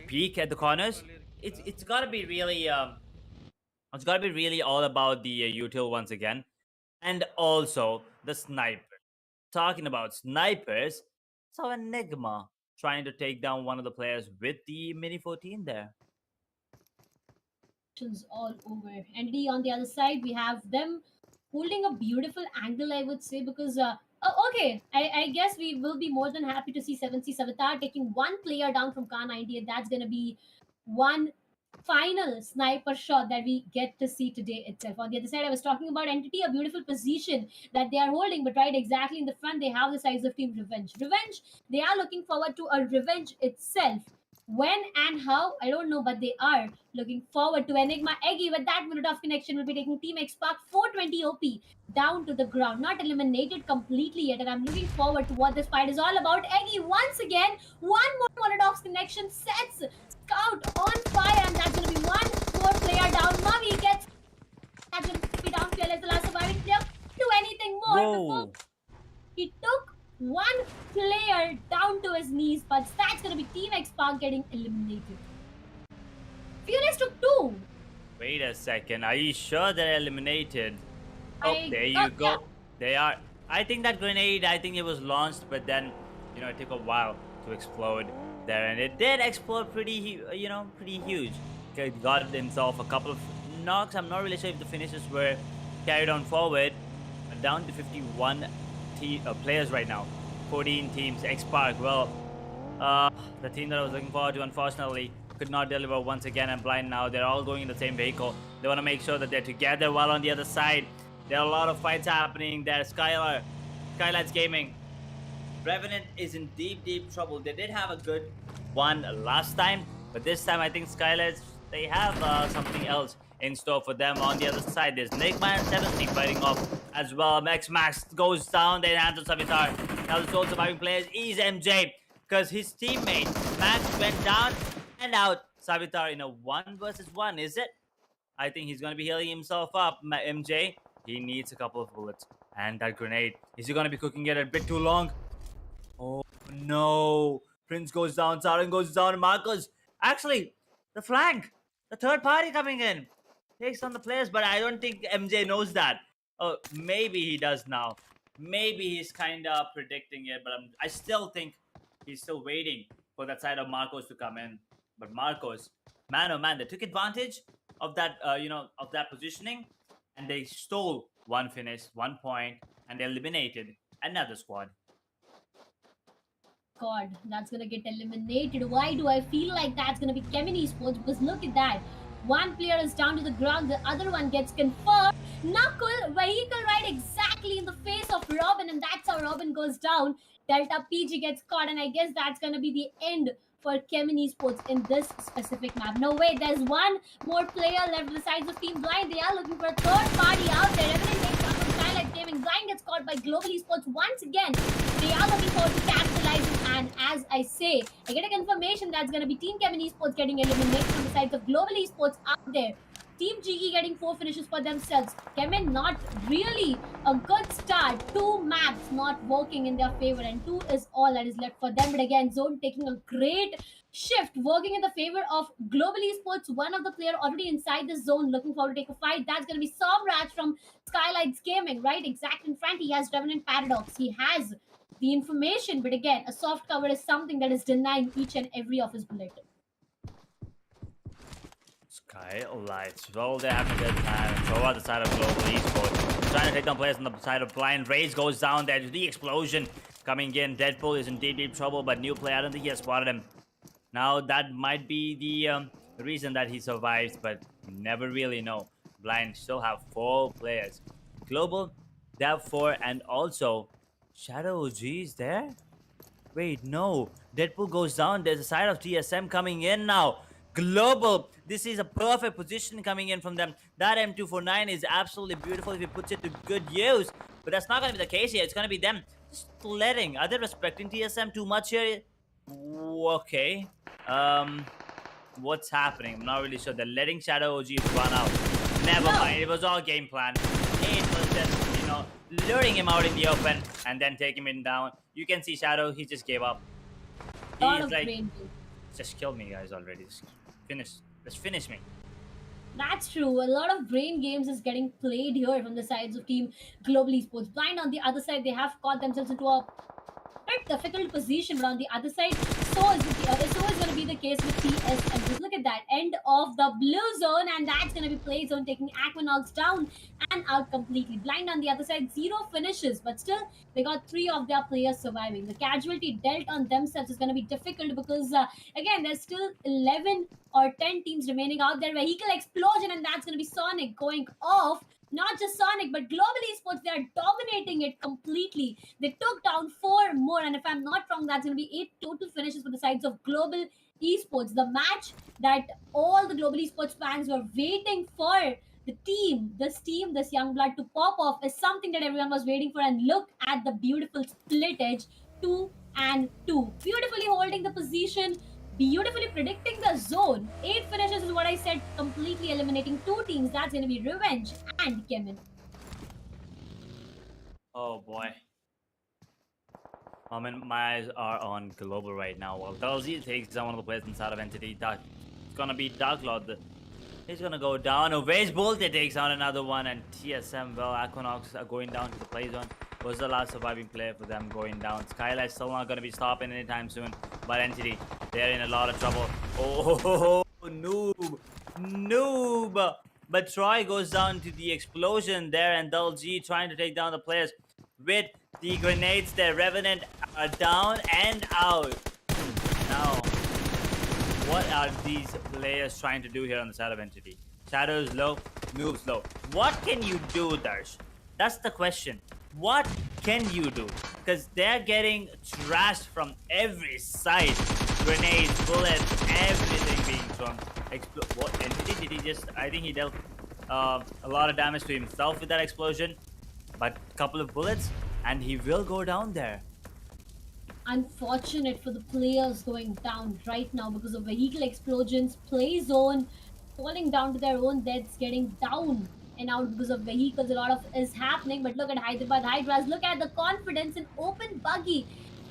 peek at the corners. It's gotta be really all about the util once again, and also the sniper. Talking about snipers, so Enigma trying to take down one of the players with the Mini 14 there. All over. And on the other side, we have them holding a beautiful angle, I would say, because Oh, okay. I guess we will be more than happy to see 7C Savitar taking one player down from Khan 90, and that's going to be one final sniper shot that we get to see today itself. On the other side, I was talking about Entity, a beautiful position that they are holding, but right exactly in the front, they have the size of Team Revenge. Revenge, they are looking forward to a revenge itself. When and how, I don't know, but they are looking forward to Enigma Eggy with that minute of connection will be taking Team XSPARK 420 OP down to the ground, not eliminated completely yet, and I'm looking forward to what this fight is all about. Eggy once again, one more Monodox connection sets Scout on fire, and that's gonna be one more player down. Mavi gets that's gonna be down. Fearless, the last surviving player. Do anything more before Whoa. he took one player down to his knees, but that's gonna be Team XSPARK getting eliminated. Fearless took two. Wait a second. Are you sure they're eliminated? Oh, there you go. Yeah. They are. I think that grenade, I think it was launched, but then, it took a while to explode there. And it did explode pretty, pretty huge. Okay, got himself a couple of knocks. I'm not really sure if the finishes were carried on forward. Down to 51 players right now. 14 teams. XSPARK, well, the team that I was looking forward to, unfortunately, could not deliver once again. And blind now. They're all going in the same vehicle. They want to make sure that they're together, while on the other side, there are a lot of fights happening. There's SKYLIGHTZ Gaming. Revenant is in deep trouble. They did have a good one last time, but this time I think SKYLIGHTZ, they have something else in store for them. On the other side, there's NIGMA and 7C fighting off as well. Max goes down. They handle Savitar. Now the sole surviving players is MJ, because his teammate Max went down and out. Savitar in a 1 versus 1, is it? I think he's going to be healing himself up. MJ, he needs a couple of bullets. And that grenade, is he going to be cooking it a bit too long? Oh no. Prince goes down, Saran goes down, and Marcos. Actually, the flank, the third party coming in, takes on the players, but I don't think MJ knows that. Oh, maybe he does now. Maybe he's kind of predicting it, but I still think he's still waiting for that side of Marcos to come in. But Marcos, man oh man, they took advantage of that, of that positioning, and they stole one finish, 1 point, and they eliminated another squad. God, that's gonna get eliminated. Why do I feel like that's gonna be CHEMIN Esports? Because look at that. One player is down to the ground, the other one gets confirmed. Knuckle, vehicle right exactly in the face of Robin, and that's how Robin goes down. Delta PG gets caught, and I guess that's gonna be the end for CHEMIN Esports in this specific map. No, wait, there's one more player left besides of Team Blind. They are looking for a third party out there. Revenant takes one from SKYLIGHTZ Gaming. Blind gets caught by Global Esports once again. They are looking forward to capitalizing, and as I say, I get a confirmation that's going to be Team CHEMIN Esports getting eliminated from the sides of Global Esports out there. Team GE getting 4 finishes for themselves. CHEMIN not really a good start. 2 maps not working in their favor, and 2 is all that is left for them. But again, Zone taking a great shift, working in the favor of Global Esports. One of the player already inside the zone, looking forward to take a fight. That's going to be Somraj from SKYLIGHTZ Gaming, right? Exact in front. He has Revenant Paradox. He has the information, but again, a soft cover is something that is denying each and every of his bullet. SKYLIGHTZ, well, they're having a good time. So on the side of Global Esports, trying to take down players on the side of Blind. Raze goes down there to the explosion coming in. Deadpool is in deep trouble, but new player, I don't think he has spotted him. Now that might be the reason that he survives, but you never really know. Blind still have 4 players. Global, they have 4, and also Shadow OG is there? Wait, no. Deadpool goes down. There's a side of TSM coming in now. Global, this is a perfect position coming in from them. That M249 is absolutely beautiful if he puts it to good use. But that's not going to be the case here. It's going to be them just letting. Are they respecting TSM too much here? Okay. What's happening? I'm not really sure. They're letting Shadow OG run out. Never mind. It was all game plan. It was just, luring him out in the open and then taking him down. You can see Shadow, he just gave up. He's like, just kill me, guys, already. Just finish me. That's true. A lot of brain games is getting played here from the sides of Team Global Esports. Blind on the other side, they have caught themselves into a quite difficult position, but on the other side, so is going to be the case with TSM. Just look at that. End of the blue zone, and that's going to be play zone taking Aquanox down and out completely. Blind on the other side, 0 finishes, but still they got 3 of their players surviving. The casualty dealt on themselves is going to be difficult because again, there's still 11 or 10 teams remaining out there. Vehicle explosion, and that's going to be Sonic going off. Not just Sonic, but Global Esports, they are dominating it completely. They took down 4 more, and if I'm not wrong, that's going to be 8 total finishes for the sides of Global Esports. The match that all the Global Esports fans were waiting for, this young blood to pop off, is something that everyone was waiting for. And look at the beautiful split edge, 2 and 2. Beautifully holding the position, beautifully predicting the zone. 8 finishes is what I said, completely eliminating 2 teams. That's going to be Revenge and CHEMIN. Oh boy. I mean, my eyes are on Global right now. Well, Dalzi takes down one of the players inside of Entity. It's gonna be Dark Lord. He's gonna go down. Ovage Bolt takes down another one, and TSM, well, Aquanox are going down to the play zone. Was the last surviving player for them going down. SKYLIGHTZ still not gonna be stopping anytime soon. But Entity, they're in a lot of trouble. Oh, noob. But Troy goes down to the explosion there, and Dulg trying to take down the players with the grenades there. Revenant are down and out. Now, what are these players trying to do here on the side of Entity? Shadow's low, Noob's low. What can you do, Darsh? That's the question. What can you do? Because they're getting trashed from every side. Grenades, bullets, everything being thrown. What Entity did he just... I think he dealt a lot of damage to himself with that explosion. But a couple of bullets, and he will go down there. Unfortunate for the players going down right now because of vehicle explosions, play zone falling down to their own deaths, getting down and out because of vehicles. A lot of is happening, but look at Hyderabad HYDRAS. Look at the confidence in open buggy.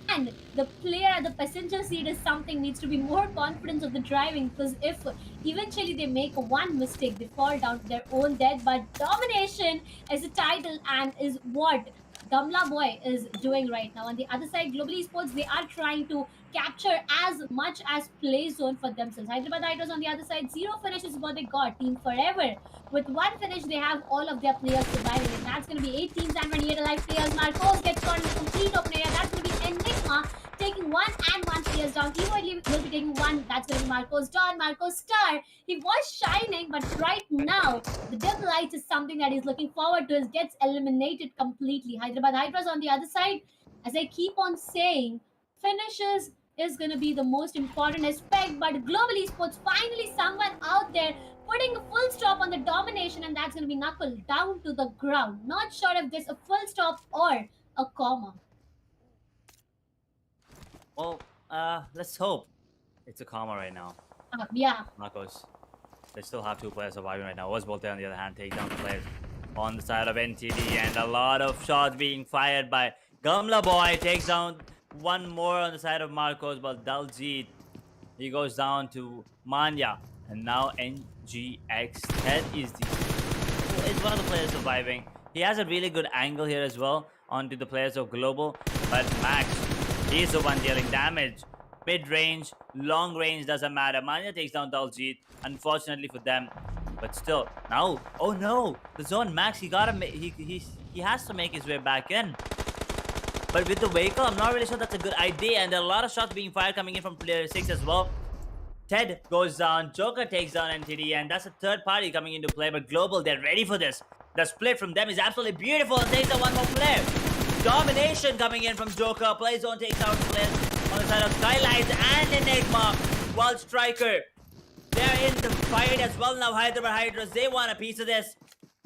And the player at the passenger seat is something, needs to be more confidence of the driving, because if eventually they make one mistake, they fall down to their own death. But domination is a title and is what Gamla Boy is doing right now. On the other side, Global Esports, they are trying to capture as much as play zone for themselves. Hyderabad HYDRAS on the other side, 0 finishes is what they got. Team Forever, with 1 finish, they have all of their players surviving, and that's going to be 8 teams and 28 alive players. Marcos gets caught in the complete open area. That's going to be Enigma taking 1 and 1 players down. EYD will be taking 1. That's going to be Marcos Dawn. Marcos Star, he was shining, but right now, the GODLIKE is something that he's looking forward to. Is gets eliminated completely. Hyderabad HYDRAS on the other side, as I keep on saying, finishes is going to be the most important aspect, but Global Esports, finally someone out there putting a full stop on the domination, and that's going to be Knuckle down to the ground. Not sure if there's a full stop or a comma. Well, let's hope it's a comma right now. Yeah. Marcos, they still have 2 players surviving right now. Voltaire on the other hand take down the players on the side of NTD, and a lot of shots being fired by Gamla Boy. Takes down 1 more on the side of Marcos, but Daljit, he goes down to Manya, and now NGX. Ted is one of the players surviving. He has a really good angle here as well onto the players of Global, but Max, he's the one dealing damage. Mid-range, long range, doesn't matter. Manya takes down Daljit, unfortunately for them. But still, now, oh no, the zone. Max, he has to make his way back in. But with the vehicle, I'm not really sure that's a good idea. And there are a lot of shots being fired coming in from player 6 as well. Ted goes down, Joker takes down NTD, and that's a third party coming into play. But Global, they're ready for this. The split from them is absolutely beautiful, and takes down 1 more player. Domination coming in from Joker. Playzone takes out players on the side of SKYLIGHTZ and Enigma. While Striker, they're in the fight as well now. Hyderabad HYDRAS, they want a piece of this.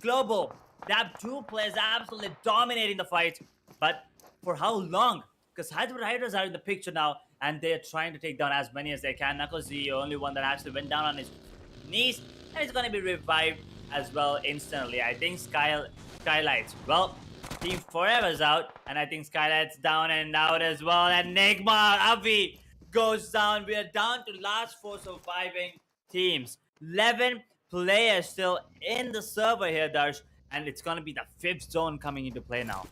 Global, they have 2 players absolutely dominating the fight. But for how long? Because Hyderabad HYDRAS are in the picture now, and they're trying to take down as many as they can. Knuckles, the only one that actually went down on his knees, and he's going to be revived as well instantly. I think SKYLIGHTZ, well, Team Forever's out, and I think SKYLIGHTZ down and out as well. And Enigma, Avi goes down. We are down to last 4 surviving teams. 11 players still in the server here, Darsh, and it's going to be the 5th zone coming into play now.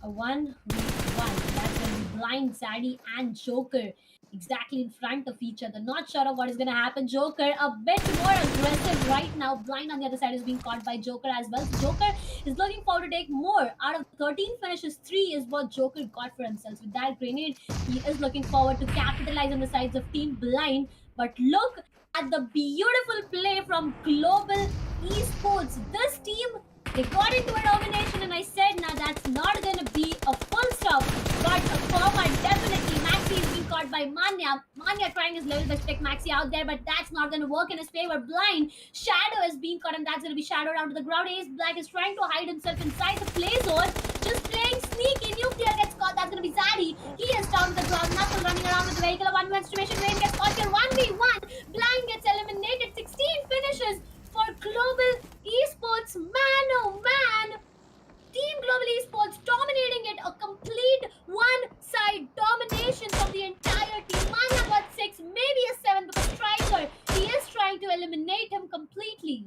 A 1v1. That's going to be Blind, Zaddy, and Joker. exactly in front of each other. Not sure of what is going to happen. Joker a bit more aggressive right now. Blind on the other side is being caught by Joker as well. So Joker is looking forward to take more. Out of 13 finishes, 3 is what Joker got for himself. With that grenade, he is looking forward to capitalize on the sides of Team Blind. But look at the beautiful play from Global Esports. This team, they got into a domination, and I said, now that's not going to be a full stop, but a forward, definitely. Maxi is being caught by Manya. Manya trying his level best to take Maxi out there, but that's not going to work in his favor. Blind. Shadow is being caught, and that's going to be Shadow down to the ground. Ace Black is trying to hide himself inside the play zone, just playing sneaky. Nuclear gets caught. That's going to be Zaddy. He is down to the ground. Knuckle running around with the vehicle. A one-man situation. Rain gets caught here. 1v1. Blind gets eliminated. 16 finishes for Global Esports. Man, oh man. Team Global Esports dominating it. A complete one-side domination from the entire team. Manya got 6, maybe a 7 because Striker, he is trying to eliminate him completely.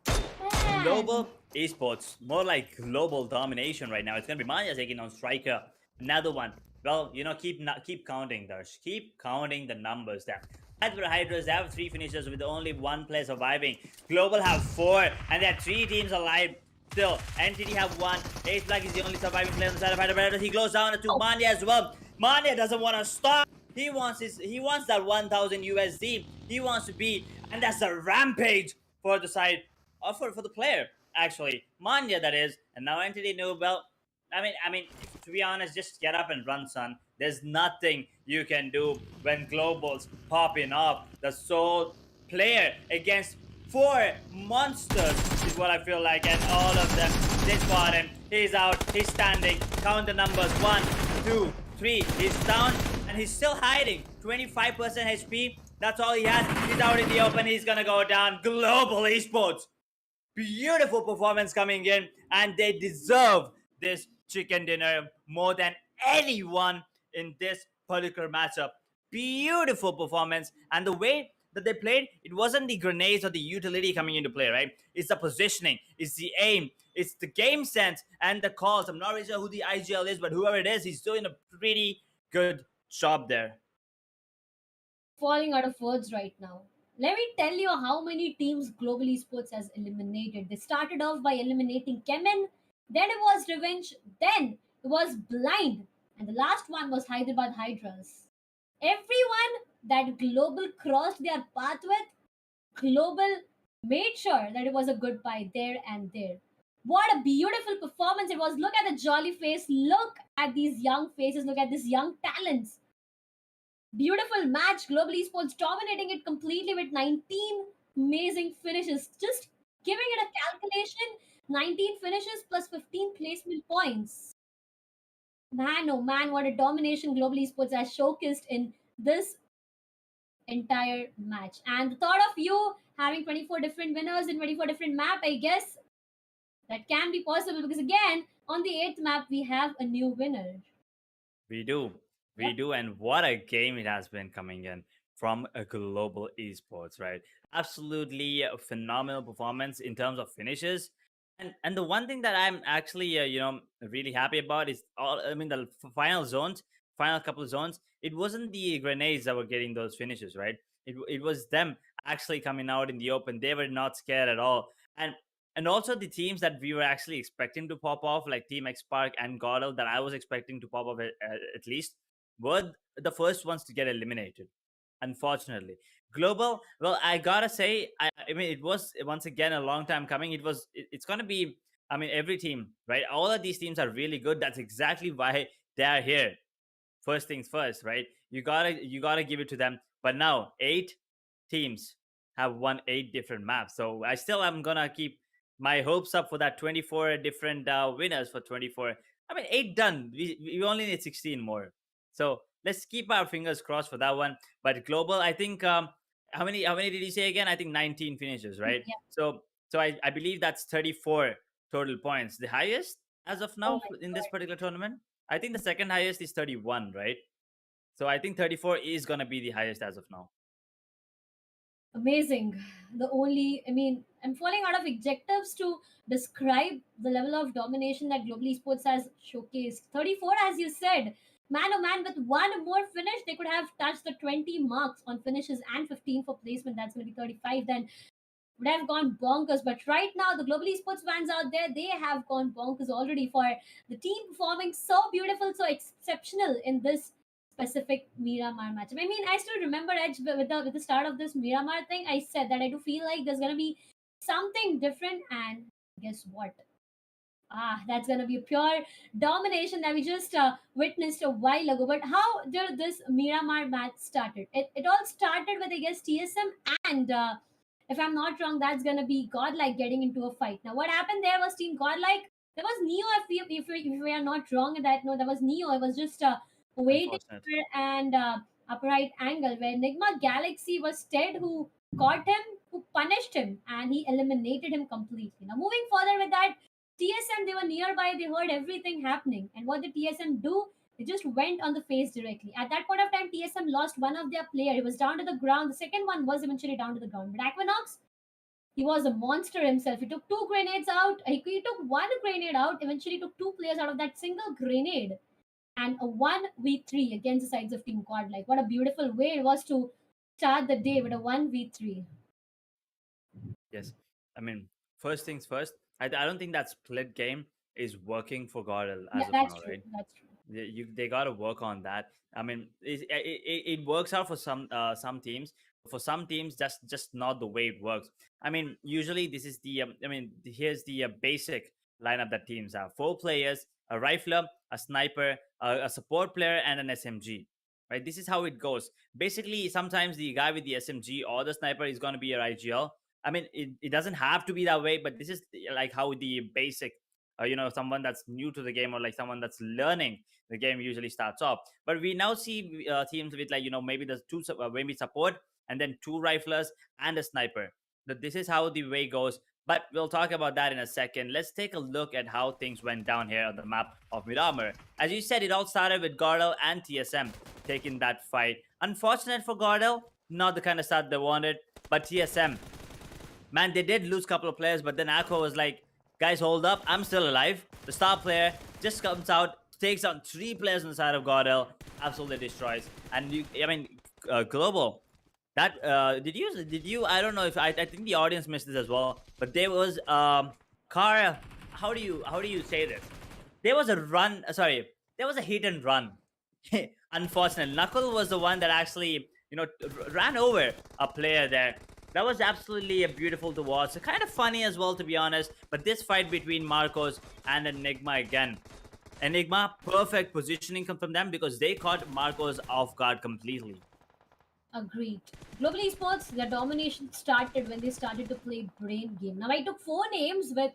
Man. Global Esports, more like global domination right now. It's gonna be Maya taking on Striker. Another one. Well, keep counting, Darsh. Keep counting the numbers there. HYDRAS, they have 3 finishers with only 1 player surviving. Global have 4, and there are 3 teams alive. Still, NTD have 1. Ace Black is the only surviving player on the side of HYDRAS. He goes down to Manya as well. Manya doesn't want to stop. He wants that 1,000 USD. He wants to be, and that's a rampage for the side, for the player actually. Manya, that is. And now NTD knew. Well, I mean, to be honest, just get up and run, son. There's nothing you can do when Global's popping off. The sole player against 4 monsters is what I feel like, and all of them, they spot him. He's out, he's standing. Count the numbers: 1, 2, 3. He's down, and he's still hiding. 25% HP. That's all he has. He's out in the open. He's gonna go down. Global Esports. Beautiful performance coming in, and they deserve this chicken dinner more than anyone in this particular matchup. Beautiful performance, and the way that they played, it wasn't the grenades or the utility coming into play, right? It's the positioning, it's the aim, it's the game sense, and the calls. I'm not really sure who the IGL is, but whoever it is, he's doing a pretty good job there. Falling out of words right now. Let me tell you how many teams Global Esports has eliminated. They started off by eliminating CHEMIN, then it was Revenge, then it was Blind, and the last one was Hyderabad HYDRAS. Everyone that Global crossed their path with, Global made sure that it was a goodbye there and there. What a beautiful performance it was. Look at the jolly face. Look at these young faces. Look at these young talents. Beautiful match. Global Esports dominating it completely with 19 amazing finishes. Just giving it a calculation: 19 finishes plus 15 placement points. Man, oh man, what a domination Global Esports has showcased in this entire match. And the thought of you having 24 different winners in 24 different map, I guess that can be possible because again, on the 8th map, we have a new winner. We do. We do. And what a game it has been coming in from a Global Esports, right? Absolutely a phenomenal performance in terms of finishes. And the one thing that I'm actually, really happy about is the final zones, final couple of zones, it wasn't the grenades that were getting those finishes, right? It was them actually coming out in the open. They were not scared at all. And also the teams that we were actually expecting to pop off, like Team XSPARK and GODL, that I was expecting to pop off at least, were the first ones to get eliminated, unfortunately. Global, well, I gotta say, I mean, it was once again a long time coming. It's gonna be, I mean, every team, right? All of these teams are really good. That's exactly why they are here. First things first, right? You gotta give it to them. But now 8 teams have won 8 different maps. So I still am gonna keep my hopes up for that 24 different winners for 24. I mean, 8 done. We only need 16 more. So let's keep our fingers crossed for that one. But Global, I think, how many did you say again? I think 19 finishes, right? Yeah. So I believe that's 34 total points. The highest as of now in this particular tournament. I think the second highest is 31, right? So I think 34 is gonna be the highest as of now. Amazing. I'm falling out of adjectives to describe the level of domination that Global Esports has showcased. 34, as you said, Man, oh man, with one more finish, they could have touched the 20 marks on finishes and 15 for placement. That's going to be 35. Then would have gone bonkers. But right now, the global esports fans out there, they have gone bonkers already for the team performing so beautiful, so exceptional in this specific Miramar match. I mean, I still remember Edge with the start of this Miramar thing. I said that I do feel like there's gonna be something different, and guess what? That's gonna be a pure domination that we just witnessed a while ago. But how did this Miramar match started? It all started with, I guess, TSM and if I'm not wrong, that's gonna be Godlike getting into a fight. Now, what happened there was Team Godlike. There was Neo. If we are not wrong in that, no, there was Neo. It was just waiting Unfortunate. for and upright angle where Enigma Galaxy was Ted who caught him, who punished him, and he eliminated him completely. Now, moving further with that, TSM, they were nearby, they heard everything happening. And what did TSM do? They just went on the face directly. At that point of time, TSM lost one of their player. He was down to the ground. The second one was eventually down to the ground. But Aquanox, he was a monster himself. He took two grenades out. He took one grenade out, eventually took two players out of that single grenade. And a 1v3 against the sides of Team Quad. Like, what a beautiful way it was to start the day with a 1v3. Yes. I mean, first things first, I don't think that split game is working for GODL Yeah, as of that's now, true. right? That's true. They got to work on that. I mean, it works out for some teams. For some teams, that's just not the way it works. I mean, usually this is the here's the basic lineup that teams have: four players, a rifler, a sniper, a support player, and an SMG. Right, this is how it goes. Basically, sometimes the guy with the SMG or the sniper is going to be your IGL. I mean, it doesn't have to be that way, but this is like how the basic, someone that's new to the game or like someone that's learning the game usually starts off. But we now see teams with like maybe there's maybe support and then two riflers and a sniper. That this is how the way goes. But we'll talk about that in a second. Let's take a look at how things went down here on the map of Miramar. As you said, it all started with GODL and TSM taking that fight. Unfortunate for GODL, not the kind of start they wanted, but TSM, man, they did lose a couple of players, but then Aqua was like, guys, hold up, I'm still alive. The star player just comes out, takes out three players on the side of GODL, absolutely destroys. And Global, that did you I don't know if I think the audience missed this as well, but there was car, how do you say this? There was a run, sorry, there was a hit and run. Unfortunately, Knuckle was the one that actually ran over a player there. That was absolutely beautiful to watch. So kind of funny as well, to be honest. But this fight between Marcos and Enigma again. Enigma, perfect positioning from them because they caught Marcos off guard completely. Agreed. Global Esports, their domination started when they started to play Brain Game. Now, I took four names with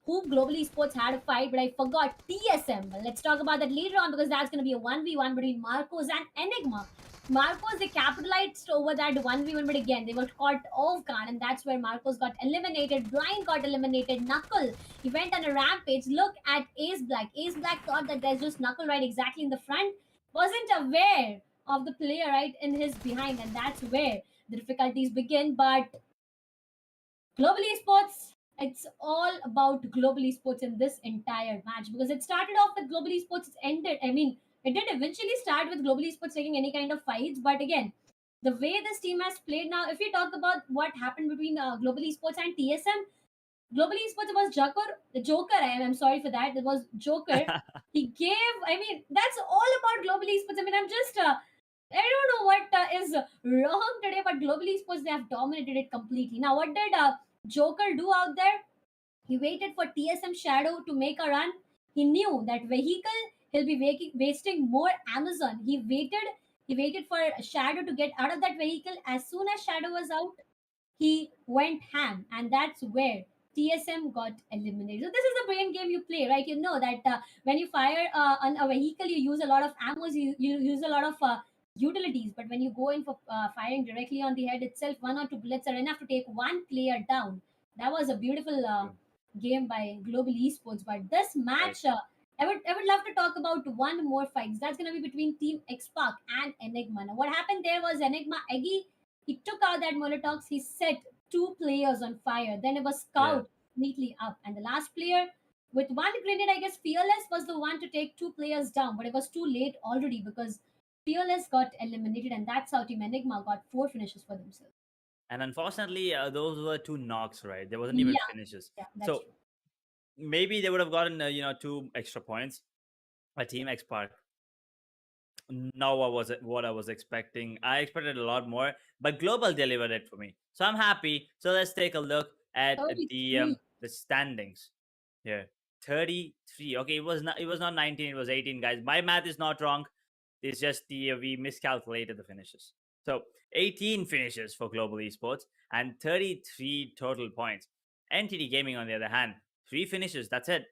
whom Global Esports had a fight, but I forgot TSM. Well, let's talk about that later on because that's going to be a 1v1 between Marcos and Enigma. Marcos, they capitalized over that 1v1, but again, they were caught off guard, and that's where Marcos got eliminated. Blind got eliminated. Knuckle, he went on a rampage. Look at Ace Black. Ace Black thought that there's just Knuckle right exactly in the front. Wasn't aware of the player right in his behind, and that's where the difficulties begin. But global esports, it's all about global esports in this entire match because it started off with global esports, it's ended. I mean, it did eventually start with global esports taking any kind of fights, but again, the way this team has played now, if we talk about what happened between global esports and TSM, global esports was Joker. I'm sorry for that. It was Joker. He gave. I mean, that's all about global esports. I mean, I'm just. I don't know what is wrong today, but global esports, they have dominated it completely. Now, what did Joker do out there? He waited for TSM Shadow to make a run. He knew that vehicle he'll be wasting more Amazon. He waited for Shadow to get out of that vehicle. As soon as Shadow was out, he went ham, and that's where TSM got eliminated. So this is the brain game you play, right? You know that when you fire on a vehicle, you use a lot of ammo, you use a lot of utilities. But when you go in for firing directly on the head itself, one or two bullets are enough to take one player down. That was a beautiful game by Global Esports. But this Right. match, I would love to talk about one more fight. That's going to be between Team XSPARK and Enigma. Now, what happened there was Enigma Eggy, he took out that Molotovs, he set two players on fire. Then it was Yeah. Scout neatly up. And the last player, With one grenade, I guess Fearless was the one to take two players down, but it was too late already because Fearless got eliminated, and that's how Team Enigma got four finishes for themselves. And unfortunately, those were two knocks, right? There wasn't even Yeah, finishes. yeah, that's So true. maybe they would have gotten, two extra points. A Team XSPARK. Now what I was expecting. I expected a lot more, but Global delivered it for me. So I'm happy. So let's take a look at 33. the standings here. 33. Okay, it was not 19, it was 18, guys. My math is not wrong. It's just the we miscalculated the finishes. So 18 finishes for Global Esports and 33 total points. NTD Gaming, on the other hand, 3 finishes. That's it.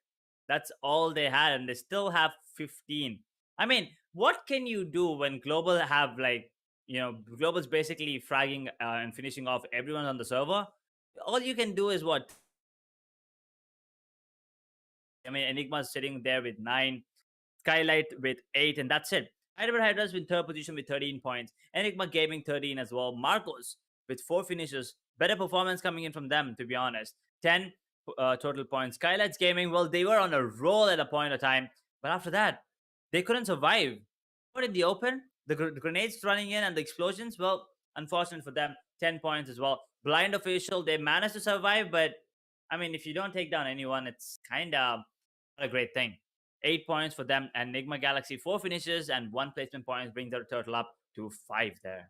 That's all they had, and they still have 15. I mean, what can you do when Global have Global's basically fragging and finishing off everyone on the server? All you can do is what? I mean, Enigma's sitting there with 9, SKYLIGHTZ with 8, and that's it. HYDRAS in third position with 13 points. Enigma Gaming 13 as well. Marcos with 4 finishes. Better performance coming in from them, to be honest. 10 total points. SKYLIGHTZ Gaming, well, they were on a roll at a point of time, but after that, they couldn't survive. But in the open, the grenades running in and the explosions, well, unfortunate for them. 10 points as well. Blind Official, they managed to survive, but I mean, if you don't take down anyone, it's kind of a great thing. 8 points for them, and Enigma Galaxy 4 finishes and 1 placement points bring their total up to 5 there.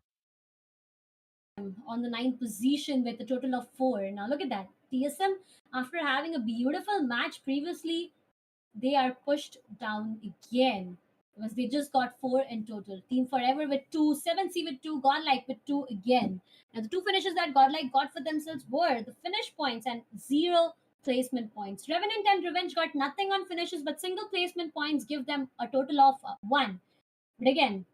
On the ninth position with a total of four. Now look at that. TSM, after having a beautiful match previously, they are pushed down again because they just got four in total. Team Forever with two, 7C with two, Godlike with two again. Now the two finishes that Godlike got for themselves were the finish points and zero placement points. Revenant and Revenge got nothing on finishes, but single placement points give them a total of one. But again,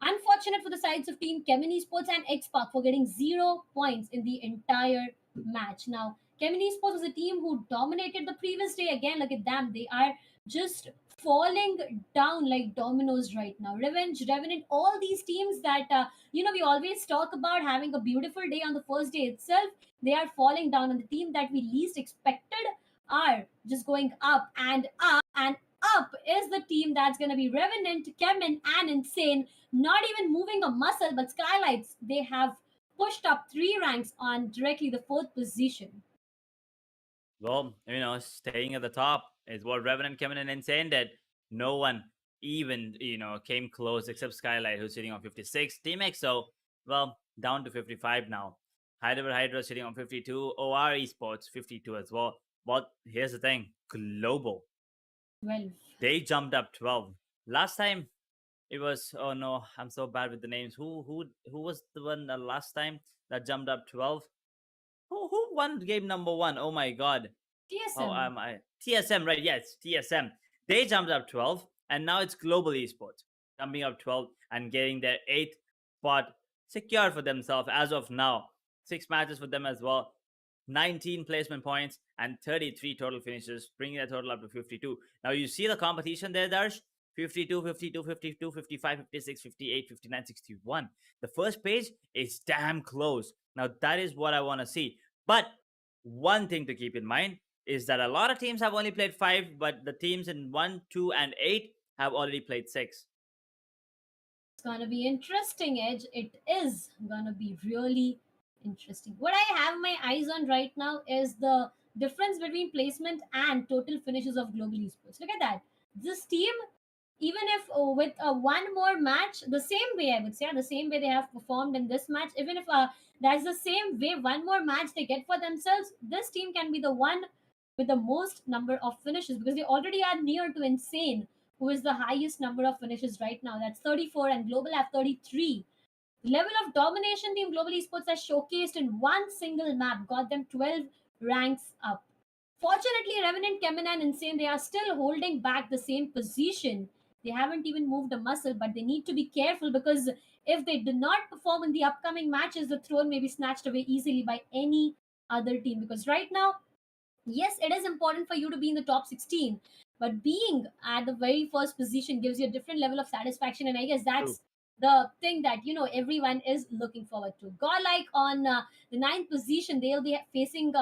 unfortunate for the sides of Team CHEMIN Esports and XSPARK for getting 0 points in the entire match. Now, CHEMIN Esports was a team who dominated the previous day. Again, look at them. They are just falling down like dominoes right now. Revenge, Revenant, all these teams that, we always talk about having a beautiful day on the first day itself, they are falling down. And the team that we least expected are just going up and up and up is the team that's going to be Revenant, CHEMIN, and Insane, not even moving a muscle, but SKYLIGHTZ, they have pushed up 3 ranks on directly the fourth position. Well, staying at the top is what Revenant came in and Insane did. No one even, came close except Skylight, who's sitting on 56. Team EXO, well, down to 55 now. Hydra sitting on 52. OR Esports, 52 as well. But here's the thing, Global, 12. they jumped up 12. Last time, it was, oh no, I'm so bad with the names. Who was the one last time that jumped up 12? Who won game number 1? Oh my god. Oh, TSM. TSM, right? Yes, TSM. They jumped up 12, and now it's Global Esports jumping up 12 and getting their 8th spot secured for themselves as of now. 6 matches for them as well. 19 placement points and 33 total finishes, bringing their total up to 52. Now you see the competition there, Darsh. 52, 52, 52, 55, 56, 58, 59, 61. The first page is damn close. Now that is what I want to see. But one thing to keep in mind is that a lot of teams have only played 5, but the teams in 1, 2, and 8 have already played 6. It's gonna be interesting, Edge. It is gonna be really interesting. What I have my eyes on right now is the difference between placement and total finishes of Global Esports. Look at that. This team, even if with one more match, the same way I would say, the same way they have performed in this match, even if that's the same way, one more match they get for themselves, this team can be the one with the most number of finishes because they already are near to Insane, who is the highest number of finishes right now. That's 34, and Global have 33. The level of domination Team Global Esports has showcased in one single map got them 12 ranks up. Fortunately, Revenant, CHEMIN, and Insane, they are still holding back the same position. They haven't even moved a muscle, but they need to be careful because if they do not perform in the upcoming matches, the throne may be snatched away easily by any other team. Because right now, yes, it is important for you to be in the top 16, but being at the very first position gives you a different level of satisfaction. And I guess True. that's the thing that everyone is looking forward to. Godlike on the ninth position, they'll be facing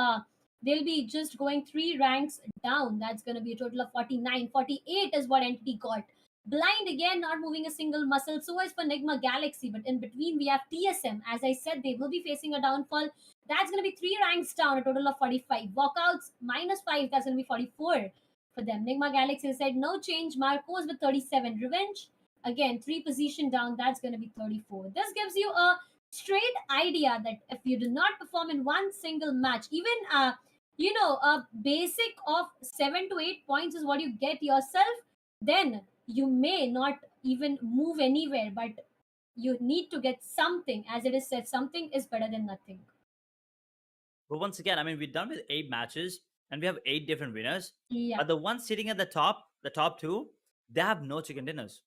They'll be just going 3 ranks down. That's going to be a total of 49. 48 is what Entity got. Blind again, not moving a single muscle. So is for Enigma Galaxy. But in between, we have TSM. As I said, they will be facing a downfall. That's going to be 3 ranks down, a total of 45. Walkouts, -5. That's going to be 44 for them. Enigma Galaxy said no change. Marcos with 37. Revenge, again, 3 position down. That's going to be 34. This gives you a straight idea that if you do not perform in one single match, even a basic of 7 to 8 points is what you get yourself, then you may not even move anywhere. But you need to get something. As it is said, something is better than nothing. But once again, I mean, we're done with 8 matches and we have 8 different winners. Yeah, But the ones sitting at the top two, they have no chicken dinners.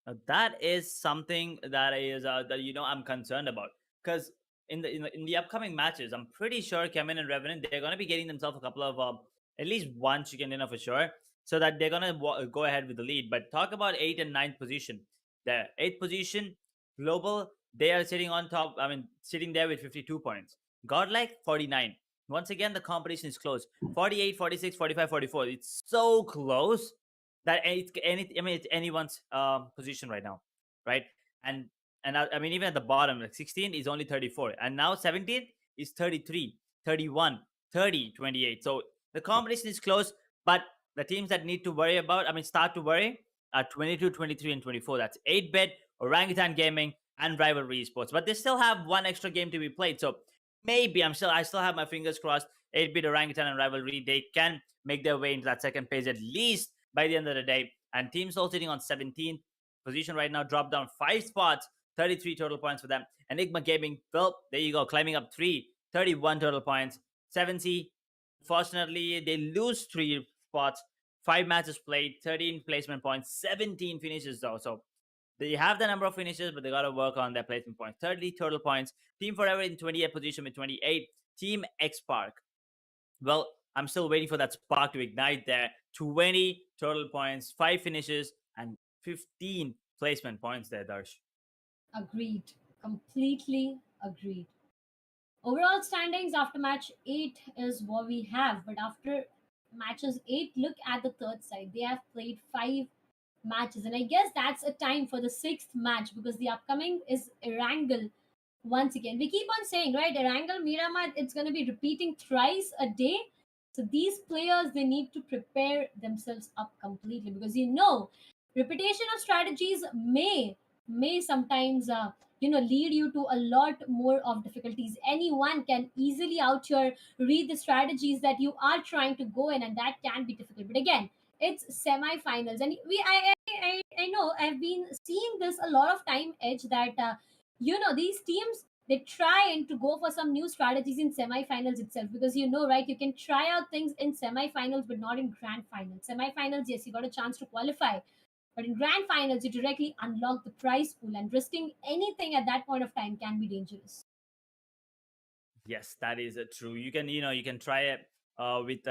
Now, that is something that is that I'm concerned about, because in the upcoming matches, I'm pretty sure CHEMIN and REVENANT, they're going to be getting themselves a couple of at least one chicken dinner for sure, so that they're going to go ahead with the lead. But talk about 8th and 9th position. The 8th position, Global, they are sitting on top. I mean, sitting there with 52 points. Godlike 49. Once again, the competition is close. 48, 46, 45, 44. It's so close that it's anyone's position right now, right? And I mean, even at the bottom, like 16 is only 34, and now 17 is 33, 31, 30, 28. So the competition is close, but the teams that need to worry about, I mean, start to worry, are 22, 23, and 24. That's 8-bit, Orangutan Gaming, and Rivalry Esports. But they still have one extra game to be played, so maybe I still have my fingers crossed. 8-bit, Orangutan, and Rivalry, they can make their way into that second page at least by the end of the day. And teams all sitting on 17th position right now, drop down 5 spots, 33 total points for them. Enigma Gaming, well, there you go, climbing up 3, 31 total points. 7C, unfortunately, they lose 3 spots, 5 matches played, 13 placement points, 17 finishes though. So they have the number of finishes, but they got to work on their placement points. 30 total points. Team Forever in 28th position with 28. Team XSPARK, well, I'm still waiting for that spark to ignite there. 20 total points, 5 finishes, and 15 placement points there, Darsh. agreed. Completely agreed. Overall standings after match 8 is what we have. But after matches 8, look at the third side. They have played 5 matches. And I guess that's a time for the 6th match, because the upcoming is Erangel once again. We keep on saying, right? Erangel, Miramar, it's going to be repeating thrice a day. So these players, they need to prepare themselves up completely, because repetition of strategies may sometimes lead you to a lot more of difficulties. Anyone can easily out here read the strategies that you are trying to go in, and that can be difficult. But again, it's semi-finals, and I know I've been seeing this a lot of time, Edge, that these teams, they try and to go for some new strategies in semi-finals itself, because right, you can try out things in semi-finals but not in grand finals. Semi-finals, yes, you got a chance to qualify, but in grand finals, you directly unlock the prize pool, and risking anything at that point of time can be dangerous. Yes, that is true. You can try it with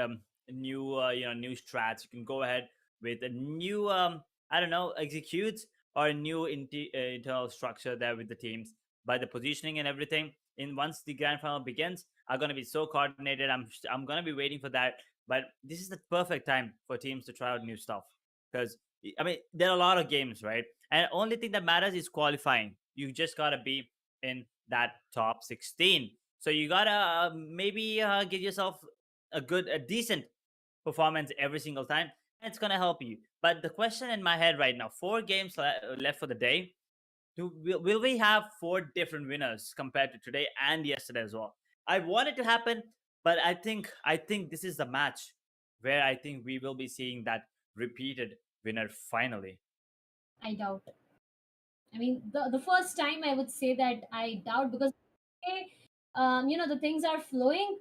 new new strats. You can go ahead with a new I don't know, executes, or a new internal structure there with the teams. But the positioning and everything in once the grand final begins are going to be so coordinated. I'm going to be waiting for that. But this is the perfect time for teams to try out new stuff, because I mean, there are a lot of games, right? And only thing that matters is qualifying. You just gotta be in that top 16. So you gotta maybe give yourself a decent performance every single time, and it's gonna help you. But the question in my head right now: 4 games left for the day. Will we have 4 different winners compared to today and yesterday as well? I want it to happen, but I think this is the match where I think we will be seeing that repeated winner finally. I doubt. I mean, the first time I would say that I doubt, because okay, the things are flowing.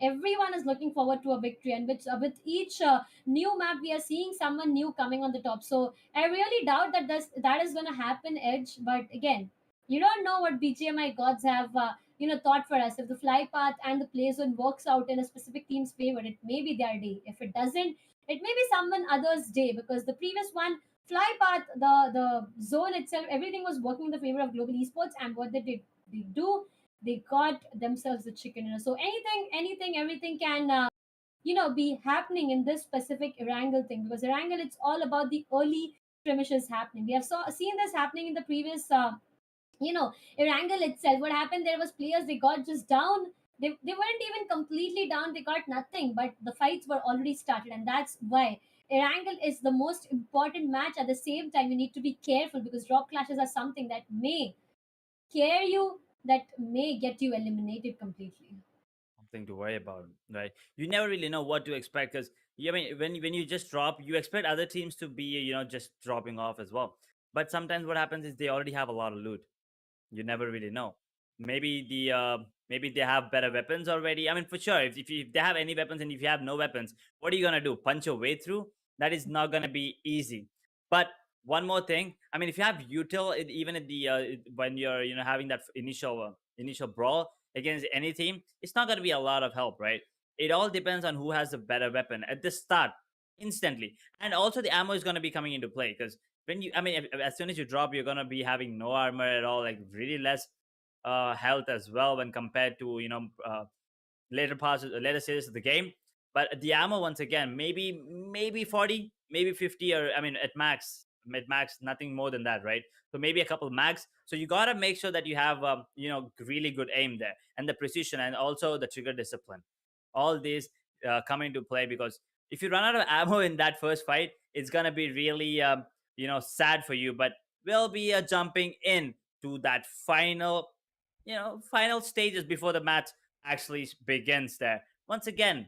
Everyone is looking forward to a victory, and with each new map, we are seeing someone new coming on the top. So I really doubt that that is going to happen, Edge. But again, you don't know what BGMI gods have thought for us. If the fly path and the play zone works out in a specific team's favor, it may be their day. If it doesn't, it may be someone other's day, because the previous one, fly path, the zone itself, everything was working in the favor of global esports. And what they did, they do, they got themselves the chicken dinner. So anything, everything can be happening in this specific Erangel thing, because Erangel, it's all about the early skirmishes happening. We have seen this happening in the previous Erangel itself. What happened, there was players, they got just down. They weren't even completely down, they got nothing, but the fights were already started, and that's why Erangel is the most important match. At the same time, you need to be careful, because drop clashes are something that may scare you, that may get you eliminated completely. Something to worry about, right? You never really know what to expect because I mean, when you just drop, you expect other teams to be just dropping off as well. But sometimes what happens is they already have a lot of loot. You never really know. Maybe they have better weapons already. I mean, for sure, if they have any weapons and if you have no weapons, what are you gonna do? Punch your way through? That is not gonna be easy. But one more thing, I mean, if you have util, even at the when you're having that initial brawl against any team, it's not gonna be a lot of help, right? It all depends on who has a better weapon at the start, instantly, and also the ammo is gonna be coming into play because when you, I mean, as soon as you drop, you're gonna be having no armor at all, like really less health as well when compared to later stages of the game. But the ammo, once again, maybe 40, maybe 50, or I mean, at max, nothing more than that, right? So maybe a couple mags. So you gotta make sure that you have really good aim there, and the precision, and also the trigger discipline. All these come into play because if you run out of ammo in that first fight, it's gonna be really sad for you. But we'll be jumping in to that final stages before the match actually begins there. Once again,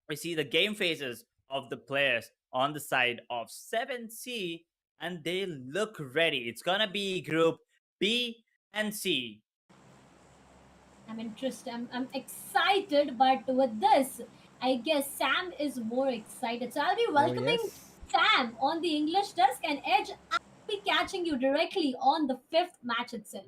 we see the game phases of the players on the side of 7C, and they look ready. It's gonna be Group B and C. I'm interested. I'm excited, but with this, I guess Sam is more excited. So I'll be Oh, welcoming yes. Sam on the English desk, and Edge, I'll be catching you directly on the fifth match itself.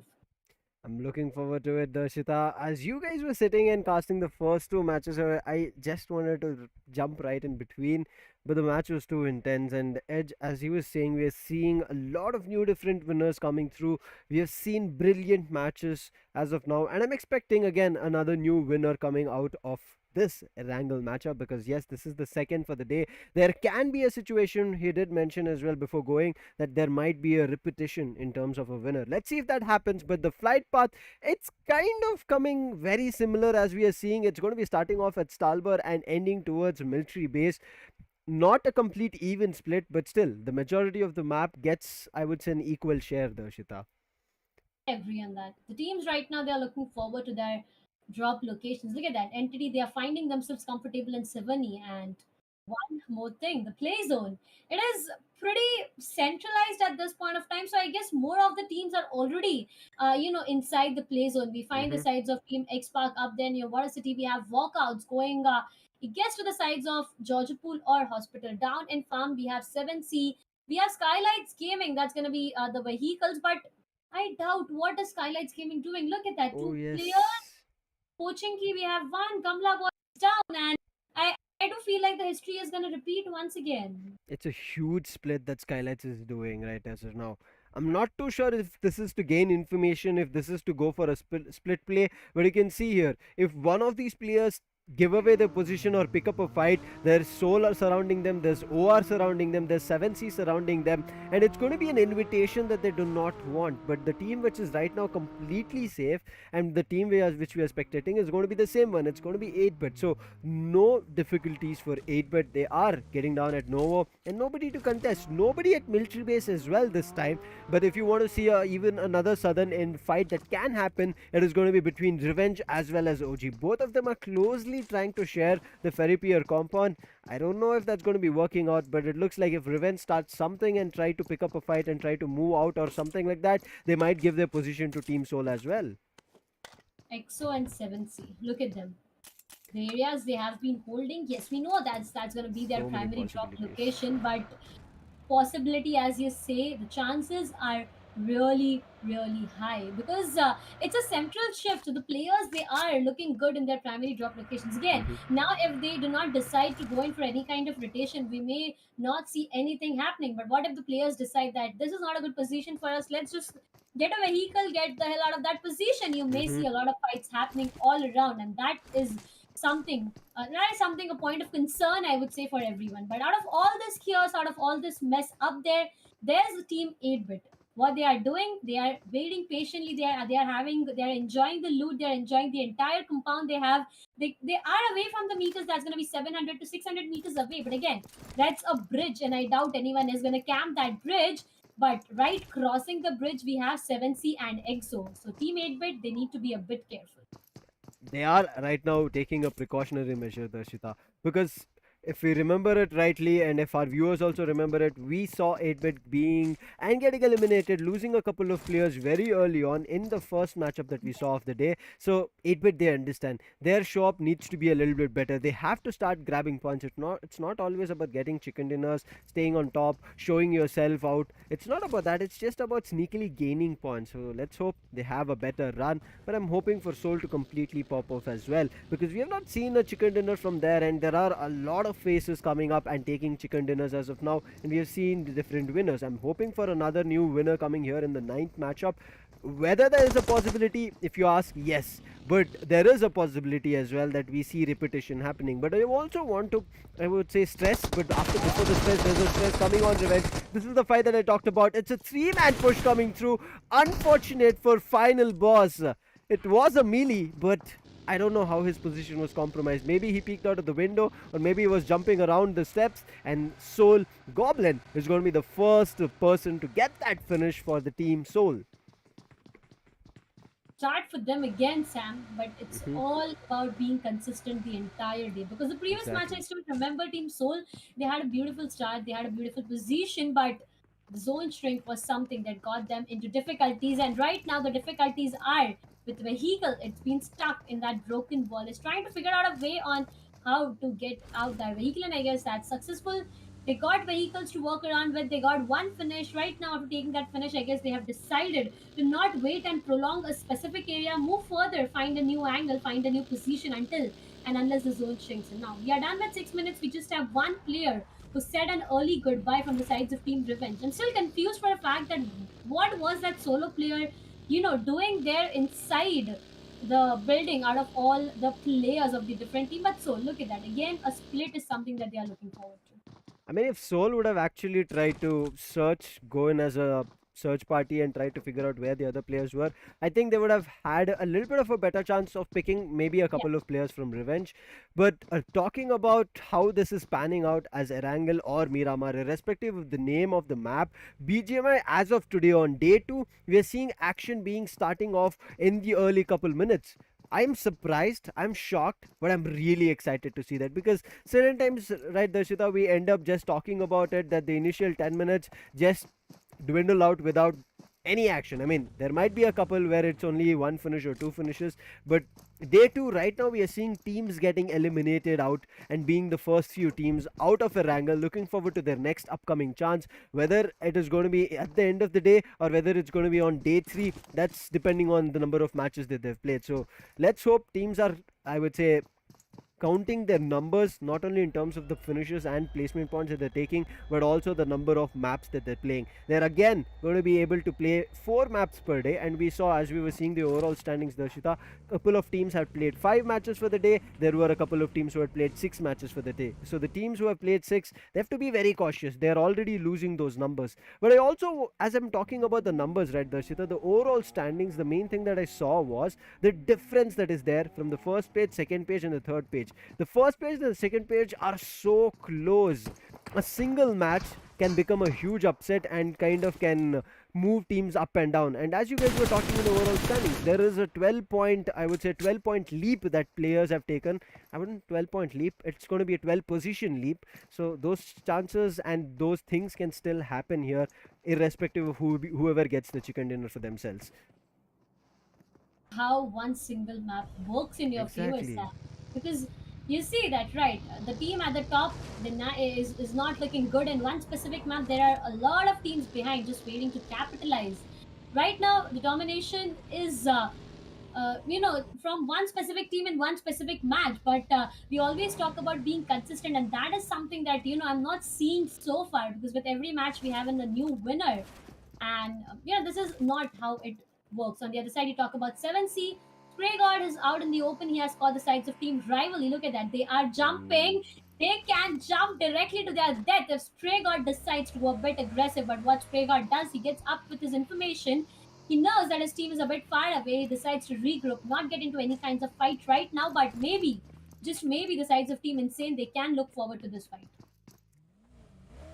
I'm looking forward to it, Darshita. As you guys were sitting and casting the first two matches, I just wanted to jump right in between, but the match was too intense. And Edge, as he was saying, we are seeing a lot of new different winners coming through. We have seen brilliant matches as of now, and I'm expecting again another new winner coming out of this Erangel matchup, because yes, this is the second for the day. There can be a situation, he did mention as well before going, that there might be a repetition in terms of a winner. Let's see if that happens. But the flight path, it's kind of coming very similar as we are seeing. It's going to be starting off at Stalber and ending towards military base. Not a complete even split, but still the majority of the map gets, I would say, an equal share, Darshita. I agree on that. The teams right now, they are looking forward to their drop locations. Look at that entity; they are finding themselves comfortable in Savani. And one more thing, the play zone. It is pretty centralized at this point of time. So I guess more of the teams are already, inside the play zone. We find the Mm-hmm. sides of Team X Park up there near Water City. We have walkouts going. It gets to the sides of Georgiapool or Hospital. Down in Farm, we have 7C. We have SKYLIGHTZ Gaming. That's going to be the vehicles, but I doubt what is SKYLIGHTZ Gaming doing. Look at that. Oh, Two yes. players. Poaching key, we have one. Gamla was down. And I do feel like the history is going to repeat once again. It's a huge split that SKYLIGHTZ is doing right as of now. I'm not too sure if this is to gain information, if this is to go for a split play, but you can see here, if one of these players give away their position or pick up a fight, there's Soul are surrounding them, there's OR surrounding them, there's 7C surrounding them, and it's going to be an invitation that they do not want. But the team which is right now completely safe, and the team which we are spectating, is going to be the same one. It's going to be 8-bit. So no difficulties for 8-bit. They are getting down at Novo, and nobody to contest. Nobody at military base as well this time. But if you want to see even another southern end fight that can happen, it is going to be between Revenge as well as OG. Both of them are closely trying to share the Ferry Pier compound. I don't know if that's going to be working out, but it looks like if Revenge starts something and try to pick up a fight and try to move out or something like that, they might give their position to Team Soul as well. EXO and 7C. Look at them. The areas they have been holding, yes, we know that's going to be their So many primary drop possibilities. location, but possibility, as you say, the chances are really, really high, because it's a central shift. So the players, they are looking good in their primary drop locations. Again, Mm-hmm. now if they do not decide to go in for any kind of rotation, we may not see anything happening. But what if the players decide that this is not a good position for us? Let's just get a vehicle, get the hell out of that position. You may Hmm. see a lot of fights happening all around, and that is something a point of concern, I would say, for everyone. But out of all this chaos, out of all this mess up there, there's team 8-bit. What they are doing, they are waiting patiently. They are enjoying the loot. They are enjoying the entire compound they have. They are away from the meters. That's going to be 700 to 600 meters away. But again, that's a bridge, and I doubt anyone is going to camp that bridge. But right crossing the bridge, we have 7C and EXO. So Team 8-bit, they need to be a bit careful. They are right now taking a precautionary measure, Darshita, because if we remember it rightly, and if our viewers also remember it, we saw 8-bit being and getting eliminated, losing a couple of players very early on in the first matchup that we saw of the day. So 8-bit, they understand their shop needs to be a little bit better. They have to start grabbing points. It's not always about getting chicken dinners, staying on top, showing yourself out. It's not about that. It's just about sneakily gaining points. So let's hope they have a better run. But I'm hoping for Seoul to completely pop off as well, because we have not seen a chicken dinner from there, and there are a lot of faces coming up and taking chicken dinners as of now, and we have seen the different winners. I'm hoping for another new winner coming here in the ninth matchup. Whether there is a possibility, if you ask, yes, but there is a possibility as well that we see repetition happening. But I also want to, I would say, stress, but before the stress, there's a stress coming on Revenge. This is the fight that I talked about. It's a three-man push coming through. Unfortunate for final boss. It was a melee, but I don't know how his position was compromised. Maybe he peeked out of the window, or maybe he was jumping around the steps. And Soul Goblin is going to be the first person to get that finish for the team Soul. Start for them again, Sam, but it's Hmm. all about being consistent the entire day. Because the previous match, I Exactly. still remember Team Soul, they had a beautiful start, they had a beautiful position, but the zone shrink was something that got them into difficulties. And right now, the difficulties are with the vehicle. It's been stuck in that broken wall. It's trying to figure out a way on how to get out that vehicle, and I guess that's successful. They got vehicles to walk around with. They got one finish. Right now, after taking that finish, I guess they have decided to not wait and prolong a specific area, move further, find a new angle, find a new position until and unless the zone shrinks. And now we are done with 6 minutes. We just have one player who said an early goodbye from the sides of Team Revenge. I'm still confused for a fact that what was that solo player, doing there inside the building out of all the players of the different team. But so look at that. Again, a split is something that they are looking forward to. I mean, if Soul would have actually tried to go in as a search party and try to figure out where the other players were, I think they would have had a little bit of a better chance of picking maybe a Yeah. couple of players from Revenge. But talking about how this is panning out as Erangel or Miramar, irrespective of the name of the map, BGMI as of today on day 2, we are seeing action being starting off in the early couple minutes. I'm surprised, I'm shocked, but I'm really excited to see that, because certain times, right, Darshita, we end up just talking about it that the initial 10 minutes just dwindle out without any action. I mean, there might be a couple where it's only one finish or two finishes, but day 2, right now, we are seeing teams getting eliminated out and being the first few teams out of Erangel, looking forward to their next upcoming chance. Whether it is going to be at the end of the day or whether it's going to be on day 3, that's depending on the number of matches that they've played. So let's hope teams are, I would say, counting their numbers not only in terms of the finishes and placement points that they're taking, but also the number of maps that they're playing. They're again going to be able to play 4 maps per day, and we saw, as we were seeing the overall standings, Darshita, a couple of teams had played 5 matches for the day. There were a couple of teams who had played 6 matches for the day. So the teams who have played 6, they have to be very cautious. They're already losing those numbers. But I also, as I'm talking about the numbers, right, Darshita, the overall standings, the main thing that I saw was the difference that is there from the first page, second page, and the third page. The first page and the second page are so close. A single match can become a huge upset and kind of can move teams up and down. And as you guys were talking in the overall standings, there is a 12 point, I would say 12 point leap that players have taken. I wouldn't 12 point leap, it's going to be a 12 position leap. So those chances and those things can still happen here, irrespective of whoever gets the chicken dinner for themselves. How one single map works in your favor, Exactly. Sam. Because you see that, right? The team at the top is not looking good in one specific map. There are a lot of teams behind just waiting to capitalize. Right now, the domination is. From one specific team in one specific match, but we always talk about being consistent, and that is something that I'm not seeing so far, because with every match we have in a new winner. And this is not how it works. On the other side, you talk about 7C. Spray God is out in the open. He has caught the sides of Team Rivalry. Look at that. They are jumping. They can jump directly to their death if Spray God decides to go a bit aggressive. But what Spray God does, he gets up with his information. He knows that his team is a bit far away. He decides to regroup, not get into any kinds of fight right now, but maybe, just maybe, the sides of Team Insane, they can look forward to this fight.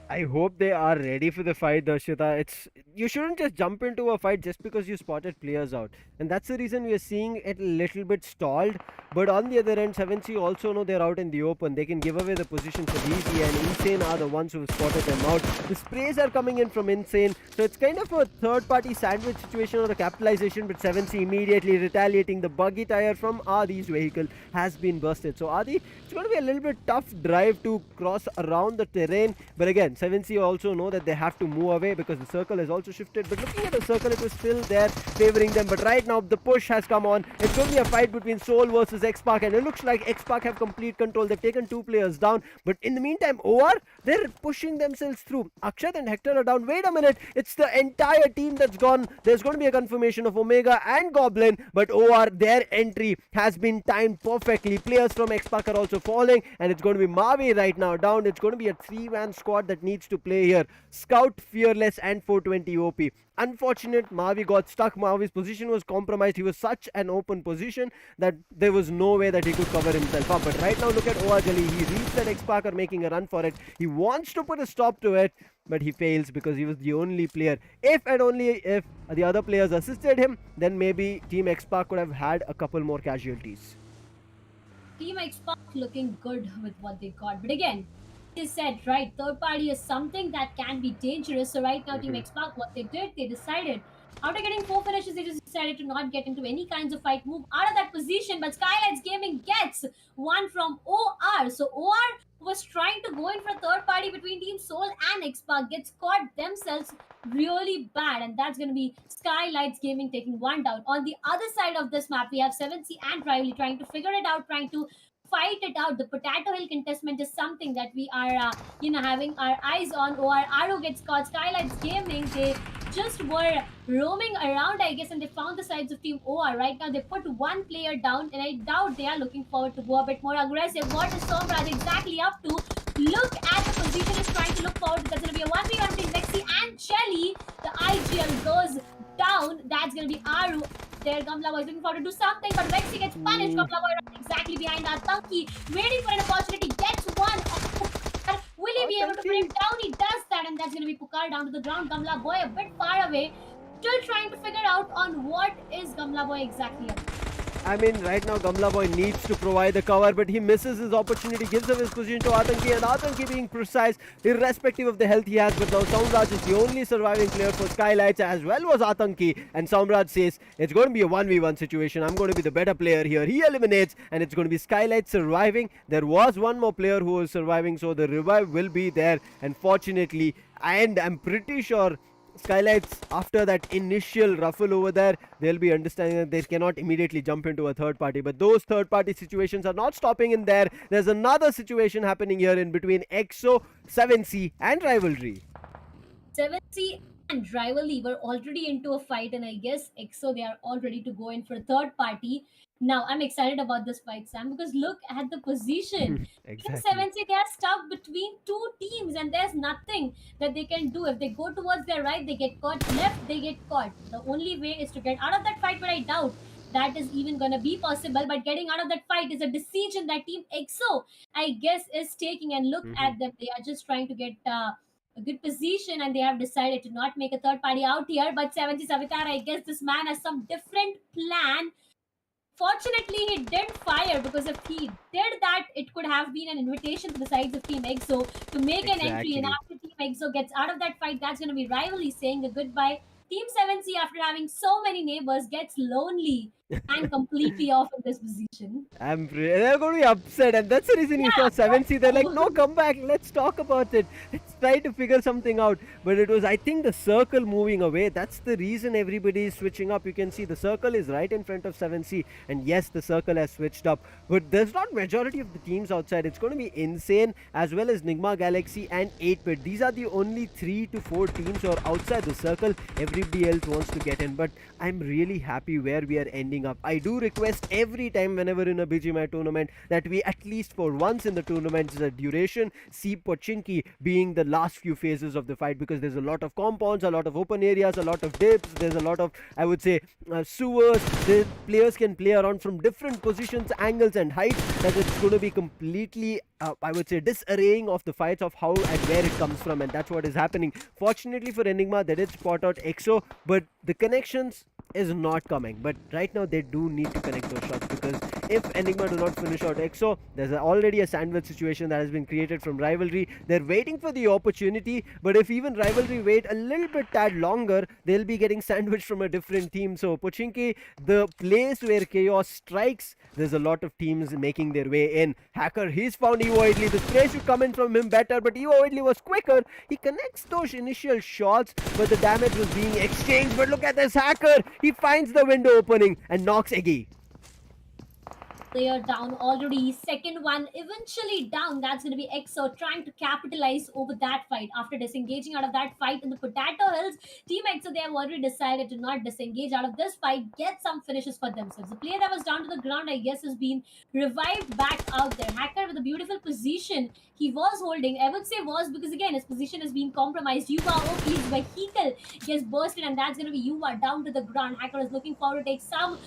I hope they are ready for the fight, Darshita. It's you shouldn't just jump into a fight just because you spotted players out, and that's the reason we are seeing it a little bit stalled. But on the other end, 7C also know they're out in the open. They can give away the position so easy, and Insane are the ones who have spotted them out. The sprays are coming in from Insane, so it's kind of a third-party sandwich situation or a capitalization. But 7C immediately retaliating. The buggy tire from Adi's vehicle has been busted. So Adi, it's going to be a little bit tough drive to cross around the terrain. But again, 7C also know that they have to move away because the circle has also shifted. But looking at the circle, it was still there favoring them. But right now, the push has come on. It's going to be a fight between Soul versus XSPARK. And it looks like XSPARK have complete control. They've taken 2 players down. But in the meantime, OR, they're pushing themselves through. Akshat and Hector are down. Wait a minute. It's the entire team that's gone. There's going to be a confirmation of Omega and Goblin. But OR, their entry has been timed perfectly. Players from XSPARK are also falling. And it's going to be Mavi right now down. It's going to be a 3-man squad that needs to play here. Scout, Fearless, and 420 OP. Unfortunate, Mavi got stuck. Mavi's position was compromised. He was such an open position that there was no way that he could cover himself up. But right now, look at OR Jali. He reached that XSPARK making a run for it. He wants to put a stop to it, but he fails because he was the only player. If and only if the other players assisted him, then maybe Team XSPARK could have had a couple more casualties. Team XSPARK looking good with what they got. But again, is said, right, third party is something that can be dangerous. So right now, Team XSPARK, what they did, they decided, after getting 4 finishes, they just decided to not get into any kinds of fight, move out of that position. But SKYLIGHTZ Gaming gets one from OR. So OR was trying to go in for a third party between Team Soul and XSPARK, gets caught themselves really bad, and that's going to be SKYLIGHTZ Gaming taking one down. On the other side of this map, we have 7C and Rivalry trying to figure it out, trying to fight it out. The Potato Hill contestment is something that we are, having our eyes on. OR Aru gets caught. SKYLIGHTZ Gaming, they just were roaming around, I guess, and they found the sides of Team OR. Right now, they put one player down, and I doubt they are looking forward to go a bit more aggressive. What is Somraj exactly up to? Look at the position is trying to look forward. That's going to be a 1v1 between Lexi and Shelly. The IGL goes down. That's going to be Aru. There, Gamla Boy is looking forward to do something, but Lexi gets punished. Gamla Boy right exactly behind Atanki, waiting for an opportunity, gets one. Will he be able to put him down? He does that, and that's going to be Pukar down to the ground. Gamla Boy a bit far away, still trying to figure out on what is Gamla Boy exactly up. I mean, right now Gamla Boy needs to provide the cover, but he misses his opportunity, gives up his position to Atanki, and Atanki being precise, irrespective of the health he has. But now Samraj is the only surviving player for SKYLIGHTZ, as well was Atanki, and Samraj says, it's going to be a 1v1 situation, I'm going to be the better player here. He eliminates, and it's going to be SKYLIGHTZ surviving. There was one more player who was surviving, so the revive will be there, and fortunately, and I'm pretty sure SKYLIGHTZ, after that initial ruffle over there, they'll be understanding that they cannot immediately jump into a third party. But those third party situations are not stopping in there. There's another situation happening here in between EXO, 7C and Rivalry. 7C and Rivalry were already into a fight, and I guess EXO, they are all ready to go in for a third party. Now, I'm excited about this fight, Sam, because look at the position. Exactly. 7C, they are stuck between two teams, and there's nothing that they can do. If they go towards their right, they get caught. Left, they get caught. The only way is to get out of that fight, but I doubt that is even going to be possible. But getting out of that fight is a decision that Team EXO, I guess, is taking. And look at them. They are just trying to get a good position, and they have decided to not make a third party out here. But 7C Savitar, I guess this man has some different plan. Fortunately, he didn't fire, because if he did that, it could have been an invitation to the sides of Team EXO to make an entry. And after Team EXO gets out of that fight, that's going to be Rivalry saying a goodbye. Team 7C, after having so many neighbors, gets lonely and completely off in this position. They're going to be upset, and that's the reason you saw Yeah, 7C. They're like, no, true. come back, let's talk about it. Let's try to figure something out. But it was, I think, the circle moving away. That's the reason everybody is switching up. You can see the circle is right in front of 7C, and yes, the circle has switched up. But there's not majority of the teams outside. It's going to be Insane as well as Nigma Galaxy and 8-Bit. These are the only 3 to 4 teams who are outside the circle. Everybody else wants to get in. But I'm really happy where we are ending up. I do request every time whenever in a BGMI tournament that we at least for once in the tournament's duration see Pochinki being the last few phases of the fight, because there's a lot of compounds, a lot of open areas, a lot of dips, there's a lot of, I would say, sewers. The players can play around from different positions, angles and heights, that it's going to be completely I would say disarraying of the fights of how and where it comes from, and that's what is happening. Fortunately for Enigma, they did spot out EXO, but the connections is not coming. But right now they do need to connect those shots, because if Enigma do not finish out EXO, there's already a sandwich situation that has been created from Rivalry. They're waiting for the opportunity, but if even Rivalry wait a little bit tad longer, they'll be getting sandwiched from a different team. So Pochinki, the place where chaos strikes, there's a lot of teams making their way in. Hacker, he's found Evo Idley. The spray should come in from him better, but Evo Idley was quicker. He connects those initial shots, but the damage was being exchanged. But look at this Hacker. He finds the window opening and knocks Eggy. Player down already. Second one eventually down. That's going to be EXO trying to capitalize over that fight. After disengaging out of that fight in the Potato Hills, Team EXO, they have already decided to not disengage out of this fight, get some finishes for themselves. The player that was down to the ground, I guess, has been revived back out there. Hacker with a beautiful position. He was holding. I would say was, because again, his position has been compromised. Yuva OP, his vehicle gets bursted, and that's going to be Yuva down to the ground. Hacker is looking forward to take some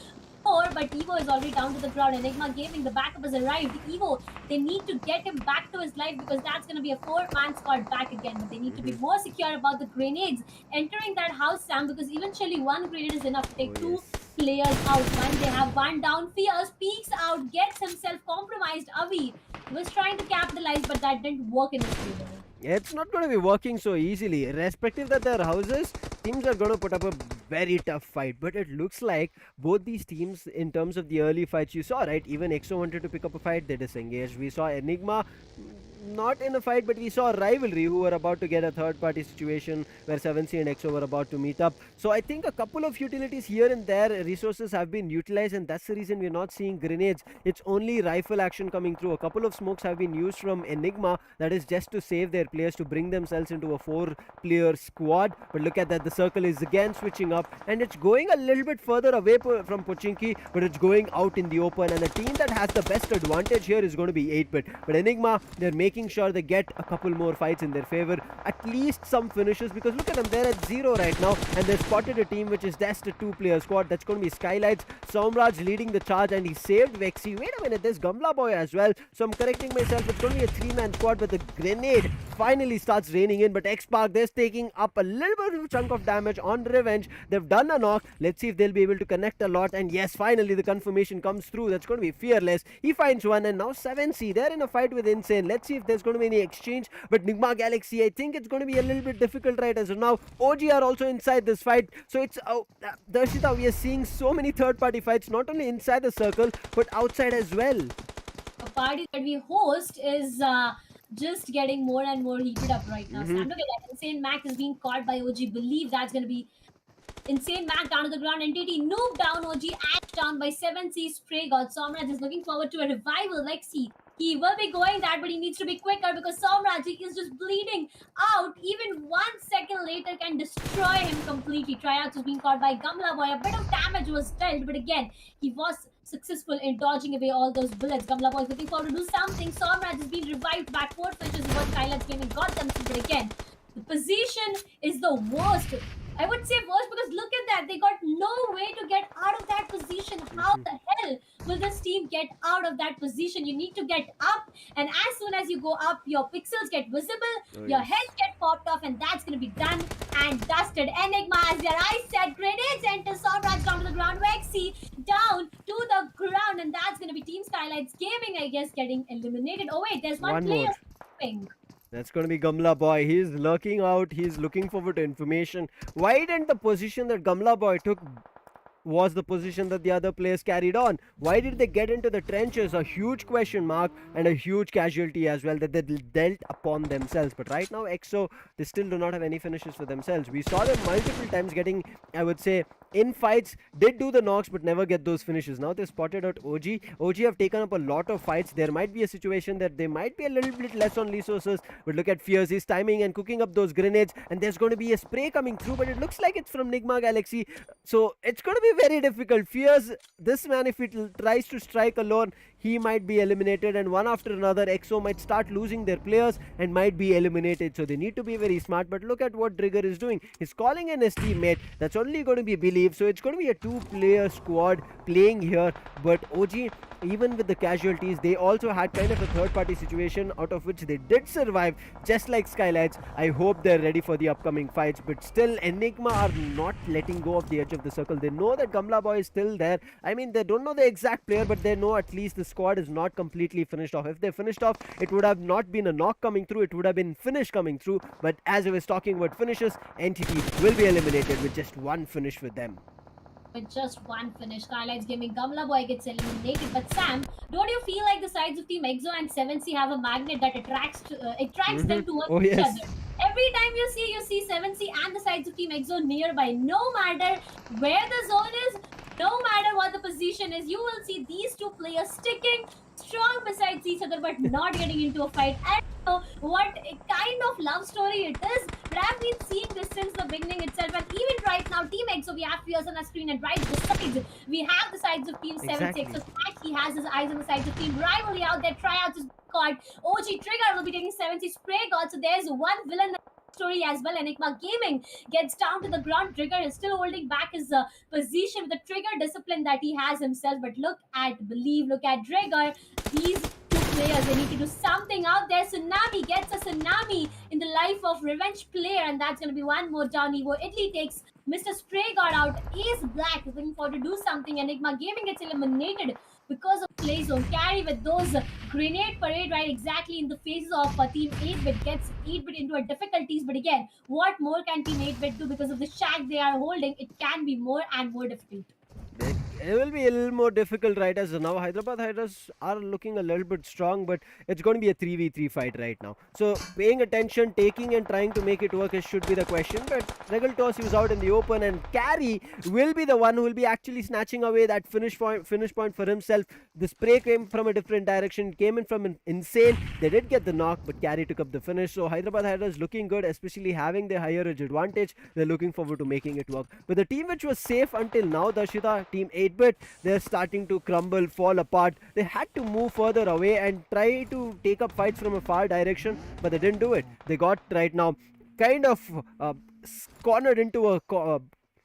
more, but Evo is already down to the ground. Enigma Gaming, the backup has arrived. Evo, they need to get him back to his life, because that's going to be a 4-man squad back again. But they need to be more secure about the grenades entering that house, Sam, because eventually one grenade is enough to take two players out. When they have one down, Fierce peeks out, gets himself compromised. Avi was trying to capitalize, but that didn't work in his favor. It's not going to be working so easily. Irrespective that their houses, teams are going to put up a very tough fight. But it looks like both these teams, in terms of the early fights you saw, right? Even EXO wanted to pick up a fight, they disengaged. We saw Enigma not in a fight, but we saw Rivalry, who were about to get a third party situation where 7C and EXO were about to meet up. So I think a couple of utilities here and there, resources have been utilized, and that's the reason we're not seeing grenades. It's only rifle action coming through. A couple of smokes have been used from Enigma, that is just to save their players, to bring themselves into a 4-player squad. But look at that, the circle is again switching up, and it's going a little bit further away from Pochinki, but it's going out in the open, and the team that has the best advantage here is going to be 8-Bit. But Enigma, they're making sure they get a couple more fights in their favor, at least some finishes, because look at them, they're at 0 right now, and they spotted a team which is just a 2-player squad. That's going to be SKYLIGHTZ. Somraj leading the charge, and he saved Vexy. Wait a minute, there's Gamla Boy as well, so I'm correcting myself. It's going to be a 3-man squad, but the grenade finally starts raining in. But XSPARK, they're taking up a little bit of a chunk of damage on Revenge. They've done a knock. Let's see if they'll be able to connect a lot. And yes, finally the confirmation comes through. That's going to be Fearless. He finds one, and now 7C, they're in a fight with Insane. Let's see if there's going to be any exchange. But Nigma Galaxy, I think it's going to be a little bit difficult right as of now. OG are also inside this fight. So it's Darshita, we are seeing so many third-party fights, not only inside the circle, but outside as well. A party that we host is just getting more and more heated up right now. Sam, look at that. Insane Mac is being caught by OG. Believe that's going to be Insane Mac down to the ground. NTT Noob down. OG Ash down by 7C. Spray God. Somraj is looking forward to a revival. Lexi, he will be going that, but he needs to be quicker, because Somraj is just bleeding out. Even 1 second later can destroy him completely. Tryouts is being caught by Gamla Boy. A bit of damage was dealt, but again, he was successful in dodging away all those bullets. Gamla Boy is looking forward to do something. Somraj is being revived back. 4 finishes is what SKYLIGHTZ Gaming got them. But again, the position is the worst. I would say worst, because look at that. They got no way to get out of that position. How the hell will this team get out of that position? You need to get up, and as soon as you go up, your pixels get visible, your heads get popped off, and that's going to be done and dusted. Enigma, as their eyes said, grenades enter. Somraj down to the ground. Vexy down to the ground, and that's going to be Team SKYLIGHTZ Gaming, I guess, getting eliminated. Oh wait, there's one player sleeping. That's going to be Gamla Boy. He's lurking out. He's looking forward to information. Why didn't the position that Gamla Boy took was the position that the other players carried on? Why did they get into the trenches? A huge question mark and a huge casualty as well that they dealt upon themselves. But right now, EXO, they still do not have any finishes for themselves. We saw them multiple times getting, I would say, in fights, did do the knocks but never get those finishes. Now they spotted out OG. OG have taken up a lot of fights. There might be a situation that they might be a little bit less on resources, but look at Fierce, he's timing and cooking up those grenades, and there's going to be a spray coming through, but it looks like it's from Nigma Galaxy, so it's going to be very difficult. Fierce, this man, if he tries to strike alone, he might be eliminated, and one after another EXO might start losing their players and might be eliminated, so they need to be very smart. But look at what Trigger is doing. He's calling in his teammate. That's only going to be Believe, so it's going to be a 2-player squad playing here. But OG, even with the casualties, they also had kind of a third-party situation out of which they did survive, just like SKYLIGHTZ. I hope they're ready for the upcoming fights, but still Enigma are not letting go of the edge of the circle. They know that Gamla Boy is still there. I mean, they don't know the exact player, but they know at least the squad is not completely finished off. If they finished off, it would have not been a knock coming through, it would have been finish coming through. But as I was talking about finishes, Entity will be eliminated with just one finish for them. With just one finish, SKYLIGHTZ Gaming, Gamla Boy gets eliminated. But Sam, don't you feel like the sides of Team EXO and 7C have a magnet that attracts them towards each other? Every time you see 7C and the sides of Team EXO nearby, no matter where the zone is, no matter what the position is, you will see these two players sticking strong besides each other but not getting into a fight. I don't know what kind of love story it is, but I've been seeing this since the beginning itself. And even right now, Team EXO, we have Fierce on the screen, and right besides, we have the sides of Team 7C. So he has his eyes on the sides of Team Rivalry out there. Tryouts is called. OG Trigger will be taking 7C Spray God. So there's one villain story as well. Enigma Gaming gets down to the ground. Trigger is still holding back his position with the Trigger discipline that he has himself. But look at Believe, look at Trigger. These two players, they need to do something out there. Tsunami gets a tsunami in the life of Revenge player, and that's going to be one more down. Evo Italy takes Mr. Stray God out. Ace Black is looking forward to do something. Enigma Gaming gets eliminated because of play zone. Carry with those grenade parade right exactly in the faces of Team 8-bit, gets 8-bit into a difficulties. But again, what more can Team 8-bit do? Because of the shack they are holding, it can be more and more difficult. It will be a little more difficult, right? As now Hyderabad HYDRAS are looking a little bit strong, but it's going to be a 3v3 fight right now. So paying attention, taking and trying to make it work should be the question. But Regaltos, he was out in the open, and Carry will be the one who will be actually snatching away that finish point for himself. The spray came from a different direction, came in from Insane. They did get the knock, but Carry took up the finish. So Hyderabad HYDRAS looking good, especially having the higher edge advantage. They're looking forward to making it work. But the team which was safe until now, Darshita, Team 8-bit, they're starting to crumble, fall apart. They had to move further away and try to take up fights from a far direction, but they didn't do it. They got right now kind of cornered into a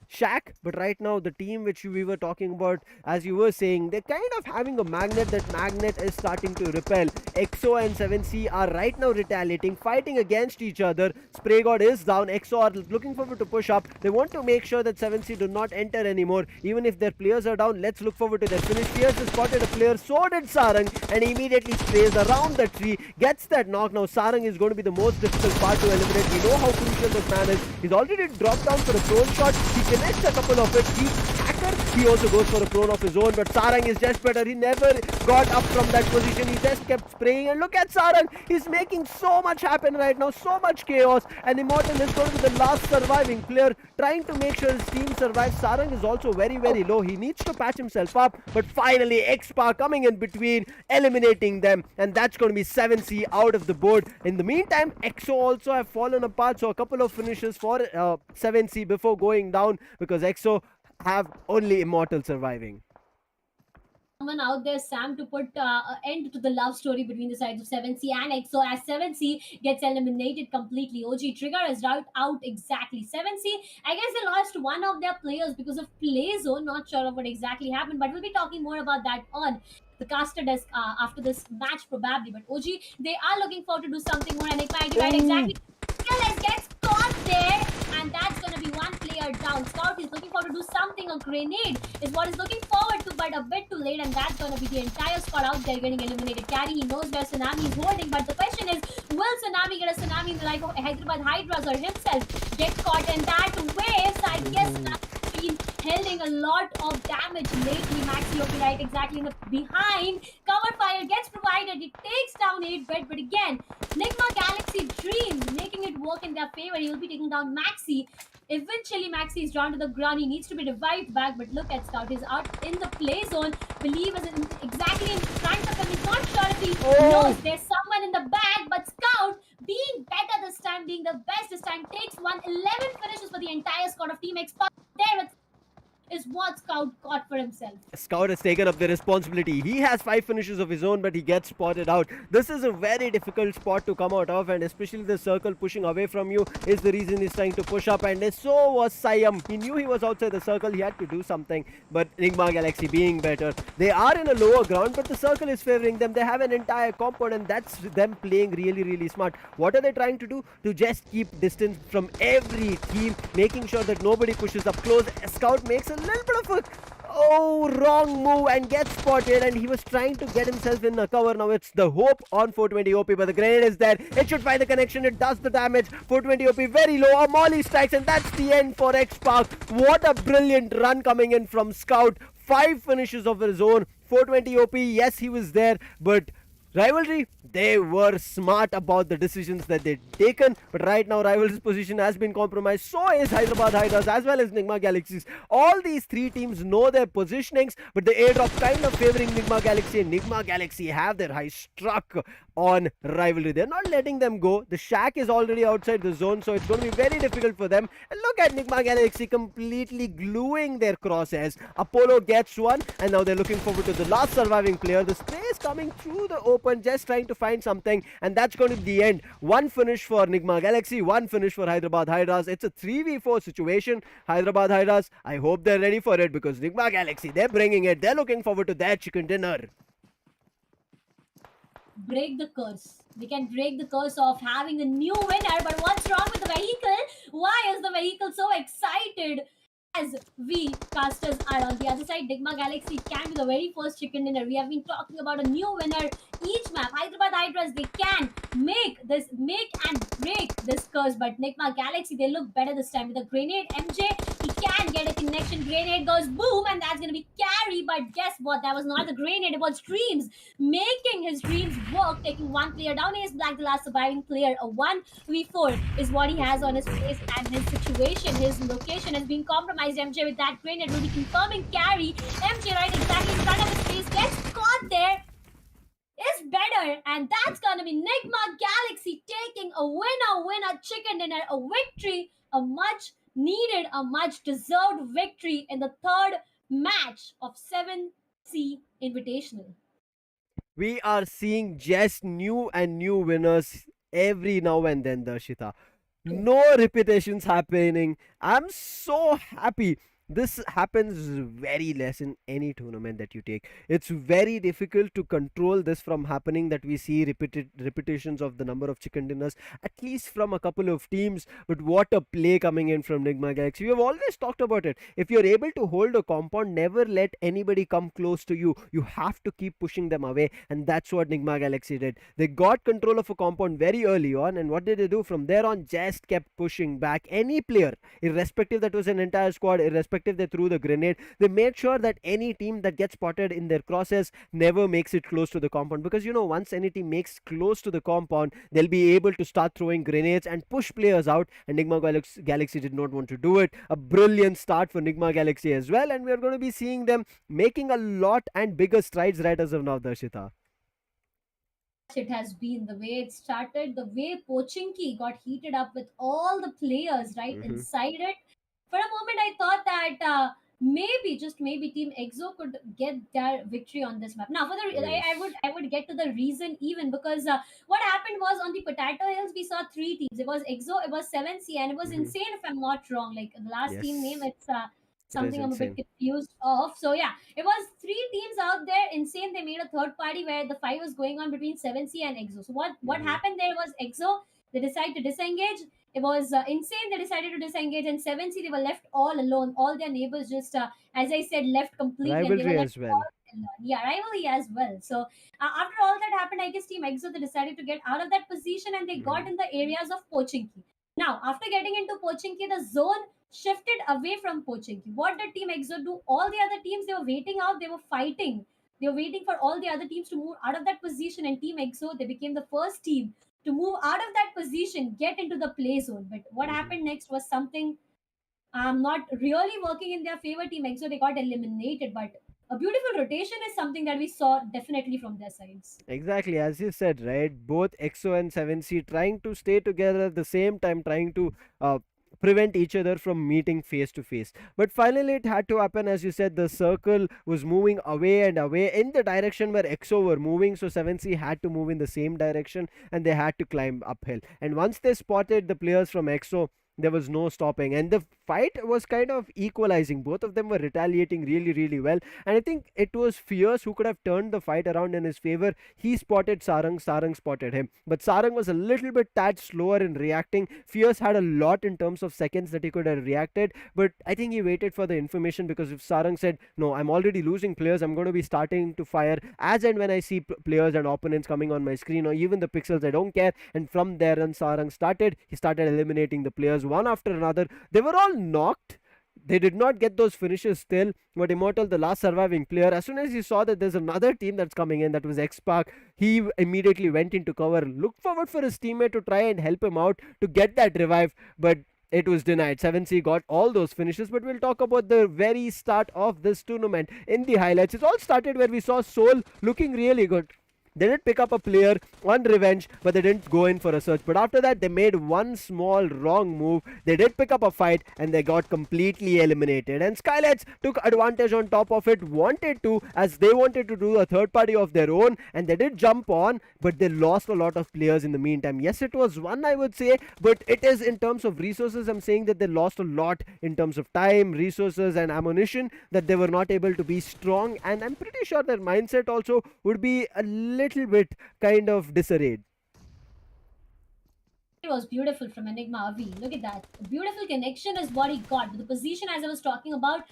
shack, but right now the team which we were talking about, as you were saying, they're kind of having a magnet. That magnet is starting to repel. EXO and 7C are right now retaliating, fighting against each other. Spray God is down. EXO are looking forward to push up. They want to make sure that 7C do not enter anymore. Even if their players are down, let's look forward to their finish. Fierce has spotted a player, so did Sarang, and immediately sprays around the tree, gets that knock. Now Sarang is going to be the most difficult part to eliminate. We know how crucial this man is. He's already dropped down for a prone shot. He connects a couple of it. He also goes for a prone of his own, but Sarang is just better. He never got up from that position. He just kept spraying, and look at Sarang. He's making so much happen right now, so much chaos, and Immortal is going to be the last surviving player, trying to make sure his team survives. Sarang is also very, very low. He needs to patch himself up, but finally XSPARK coming in between, eliminating them, and that's going to be 7C out of the board. In the meantime, EXO also have fallen apart, so a couple of finishes for 7C before going down, because EXO have only Immortal surviving. Someone out there, Sam, to put an end to the love story between the sides of 7C and EXO, as 7C gets eliminated completely. OG Trigger is out exactly. 7C, I guess they lost one of their players because of play zone. Not sure of what exactly happened, but we'll be talking more about that on the caster desk after this match probably. But OG, they are looking forward to do something more, and right exactly. Skyelightz gets caught there, and that's going to be one player down. Scout is looking forward to do something. A grenade is what he's looking forward to, but a bit too late, and that's going to be the entire squad out there getting eliminated. Carry, he knows where Tsunami is holding, but the question is, will Tsunami get a Tsunami in the life of Hyderabad HYDRAS, or himself get caught in that wave? So I guess Tsunami dealing a lot of damage lately. Maxi OP right exactly in the behind. Cover fire gets provided. It takes down 8-bit, but again, Nigma Galaxy Dreams making it work in their favor. He will be taking down Maxi. Eventually, Maxi is drawn to the ground. He needs to be revived back, but look at Scout. He's out in the play zone. Believe is exactly in front of him. He's not sure if he knows there's someone in the back, but Scout, being better this time, being the best this time, takes 11 finishes for the entire squad of Team XSPARK. There with is what Scout got for himself. Scout has taken up the responsibility. He has 5 finishes of his own, but he gets spotted out. This is a very difficult spot to come out of, and especially the circle pushing away from you is the reason he's trying to push up, and so was Siam. He knew he was outside the circle. He had to do something, but Enigma Galaxy being better. They are in a lower ground, but the circle is favoring them. They have an entire compound, and that's them playing really, really smart. What are they trying to do? To just keep distance from every team, making sure that nobody pushes up close. Scout makes a little bit of a wrong move and gets spotted, and he was trying to get himself in a cover. Now it's the hope on 420 OP, but the grenade is there. It should find the connection. It does the damage. 420 OP very low. A molly strikes, and that's the end for XSPARK. What a brilliant run coming in from Scout. 5 finishes of his own. 420 OP, yes, he was there, but Rivalry, they were smart about the decisions that they'd taken, but right now Rivalry's position has been compromised. So is Hyderabad Hydras as well as Nigma Galaxies. All these 3 teams know their positionings, but the airdrop kind of favoring Nigma Galaxy, and Nigma Galaxy have their high struck on Rivalry. They're not letting them go. The shack is already outside the zone, so it's going to be very difficult for them. And look at Nigma Galaxy completely gluing their crosshairs. Apollo gets one, and now they're looking forward to the last surviving player. The spray is coming through the open, just trying to find something, and that's going to be the end. 1 finish for Nigma Galaxy, 1 finish for Hyderabad Hydras. It's a 3v4 situation. Hyderabad Hydras, I hope they're ready for it, because Nigma Galaxy, they're bringing it. They're looking forward to their chicken dinner. Break the curse. We can break the curse of having a new winner, but what's wrong with the vehicle? Why is the vehicle so excited? As we casters are on the other side, Nigma Galaxy can be the very first chicken dinner. We have been talking about a new winner each map. Hyderabad Hydras, they can make and break this curse, but Nigma Galaxy, they look better this time with a grenade. MJ, he can get a connection. Grenade goes boom, and that's gonna be carry. But guess what? That was not the grenade. It was Dreams making his dreams work, taking 1 player down. Ace Black, the last surviving player. A 1v4 is what he has on his face, and his situation, his location has been compromised. MJ with that grenade will be confirming carry. MJ right exactly in front of his face, gets caught there. Is better, and that's gonna be Nigma Galaxy taking a winner chicken dinner, a victory, a much needed, a much deserved victory in the 3rd match of 7Sea Invitational. We are seeing just new and new winners every now and then, Darshita. No repetitions happening. I'm so happy. This happens very less in any tournament that you take. It's very difficult to control this from happening, that we see repetitions of the number of chicken dinners, at least from a couple of teams. But what a play coming in from Nigma Galaxy. We have always talked about it. If you're able to hold a compound, never let anybody come close to you. You have to keep pushing them away, and that's what Nigma Galaxy did. They got control of a compound very early on, and what did they do from there on? Just kept pushing back any player, irrespective that was an entire squad, irrespective they threw the grenade. They made sure that any team that gets spotted in their crosses never makes it close to the compound, because once any team makes close to the compound, they'll be able to start throwing grenades and push players out, and Nigma Galaxy did not want to do it. A brilliant start for Nigma Galaxy as well, and we're going to be seeing them making a lot and bigger strides right as of now, Darshita. It has been the way it started, the way Pochinki got heated up with all the players right inside it. For a moment, I thought that maybe, just maybe, Team EXO could get their victory on this map. Now, for the I would get to the reason even, because what happened was on the Potato Hills we saw 3 teams. It was EXO, it was 7C, and it was insane if I'm not wrong. Like the last team name, it's something I'm a bit confused of. So yeah, it was 3 teams out there. Insane. They made a third party where the fight was going on between 7C and EXO. So what happened there was EXO, they decided to disengage. It was insane. They decided to disengage, and 7C, they were left all alone. All their neighbors just, as I said, left completely. Rivalry and they were left as well. all alone. Yeah, rivalry as well. So after all that happened, I guess Team EXO, they decided to get out of that position, and they got in the areas of Pochinki. Now, after getting into Pochinki, the zone shifted away from poaching. What did Team Exo do? All the other teams, they were waiting out, they were fighting. They were waiting for all the other teams to move out of that position, and Team Exo, they became the first team to move out of that position, get into the play zone. But what Mhm. happened next was something not really working in their favor. Team Exo, they got eliminated, but a beautiful rotation is something that we saw definitely from their sides. Exactly, as you said, right? Both EXO and 7C trying to stay together at the same time, trying to uh, prevent each other from meeting face to face. But finally, it had to happen. As you said, the circle was moving away and away in the direction where EXO were moving, so 7C had to move in the same direction and they had to climb uphill. And once they spotted the players from EXO, there was no stopping, and the fight was kind of equalizing. Both of them were retaliating really, really well, and I think it was Fierce who could have turned the fight around in his favor. He spotted Sarang, Sarang spotted him, but Sarang was a little bit tad slower in reacting. Fierce had a lot in terms of seconds that he could have reacted, but I think he waited for the information, because if Sarang said, no, I'm already losing players, I'm going to be starting to fire as and when I see players and opponents coming on my screen, or even the pixels, I don't care. And from there, when Sarang started, he started eliminating the players one after another. They were all knocked. They did not get those finishes still, but Immortal, the last surviving player, as soon as he saw that there's another team that's coming in, that was XSPARK, he immediately went into cover, looked forward for his teammate to try and help him out to get that revive, but it was denied. 7C got all those finishes, but we'll talk about the very start of this tournament in the highlights. It all started where we saw Soul looking really good. They did pick up a player on revenge, but they didn't go in for a search. But after that, they made one small wrong move. They did pick up a fight, and they got completely eliminated. And SKYLIGHTZ took advantage on top of it, wanted to, as they wanted to do a third party of their own, and they did jump on, but they lost a lot of players in the meantime. Yes, it was one, I would say, but it is in terms of resources. I'm saying that they lost a lot in terms of time, resources, and ammunition, that they were not able to be strong. And I'm pretty sure their mindset also would be a little bit kind of disarrayed. It was beautiful from Enigma Avi. Look at that. A beautiful connection is what he got. But the position, as I was talking about,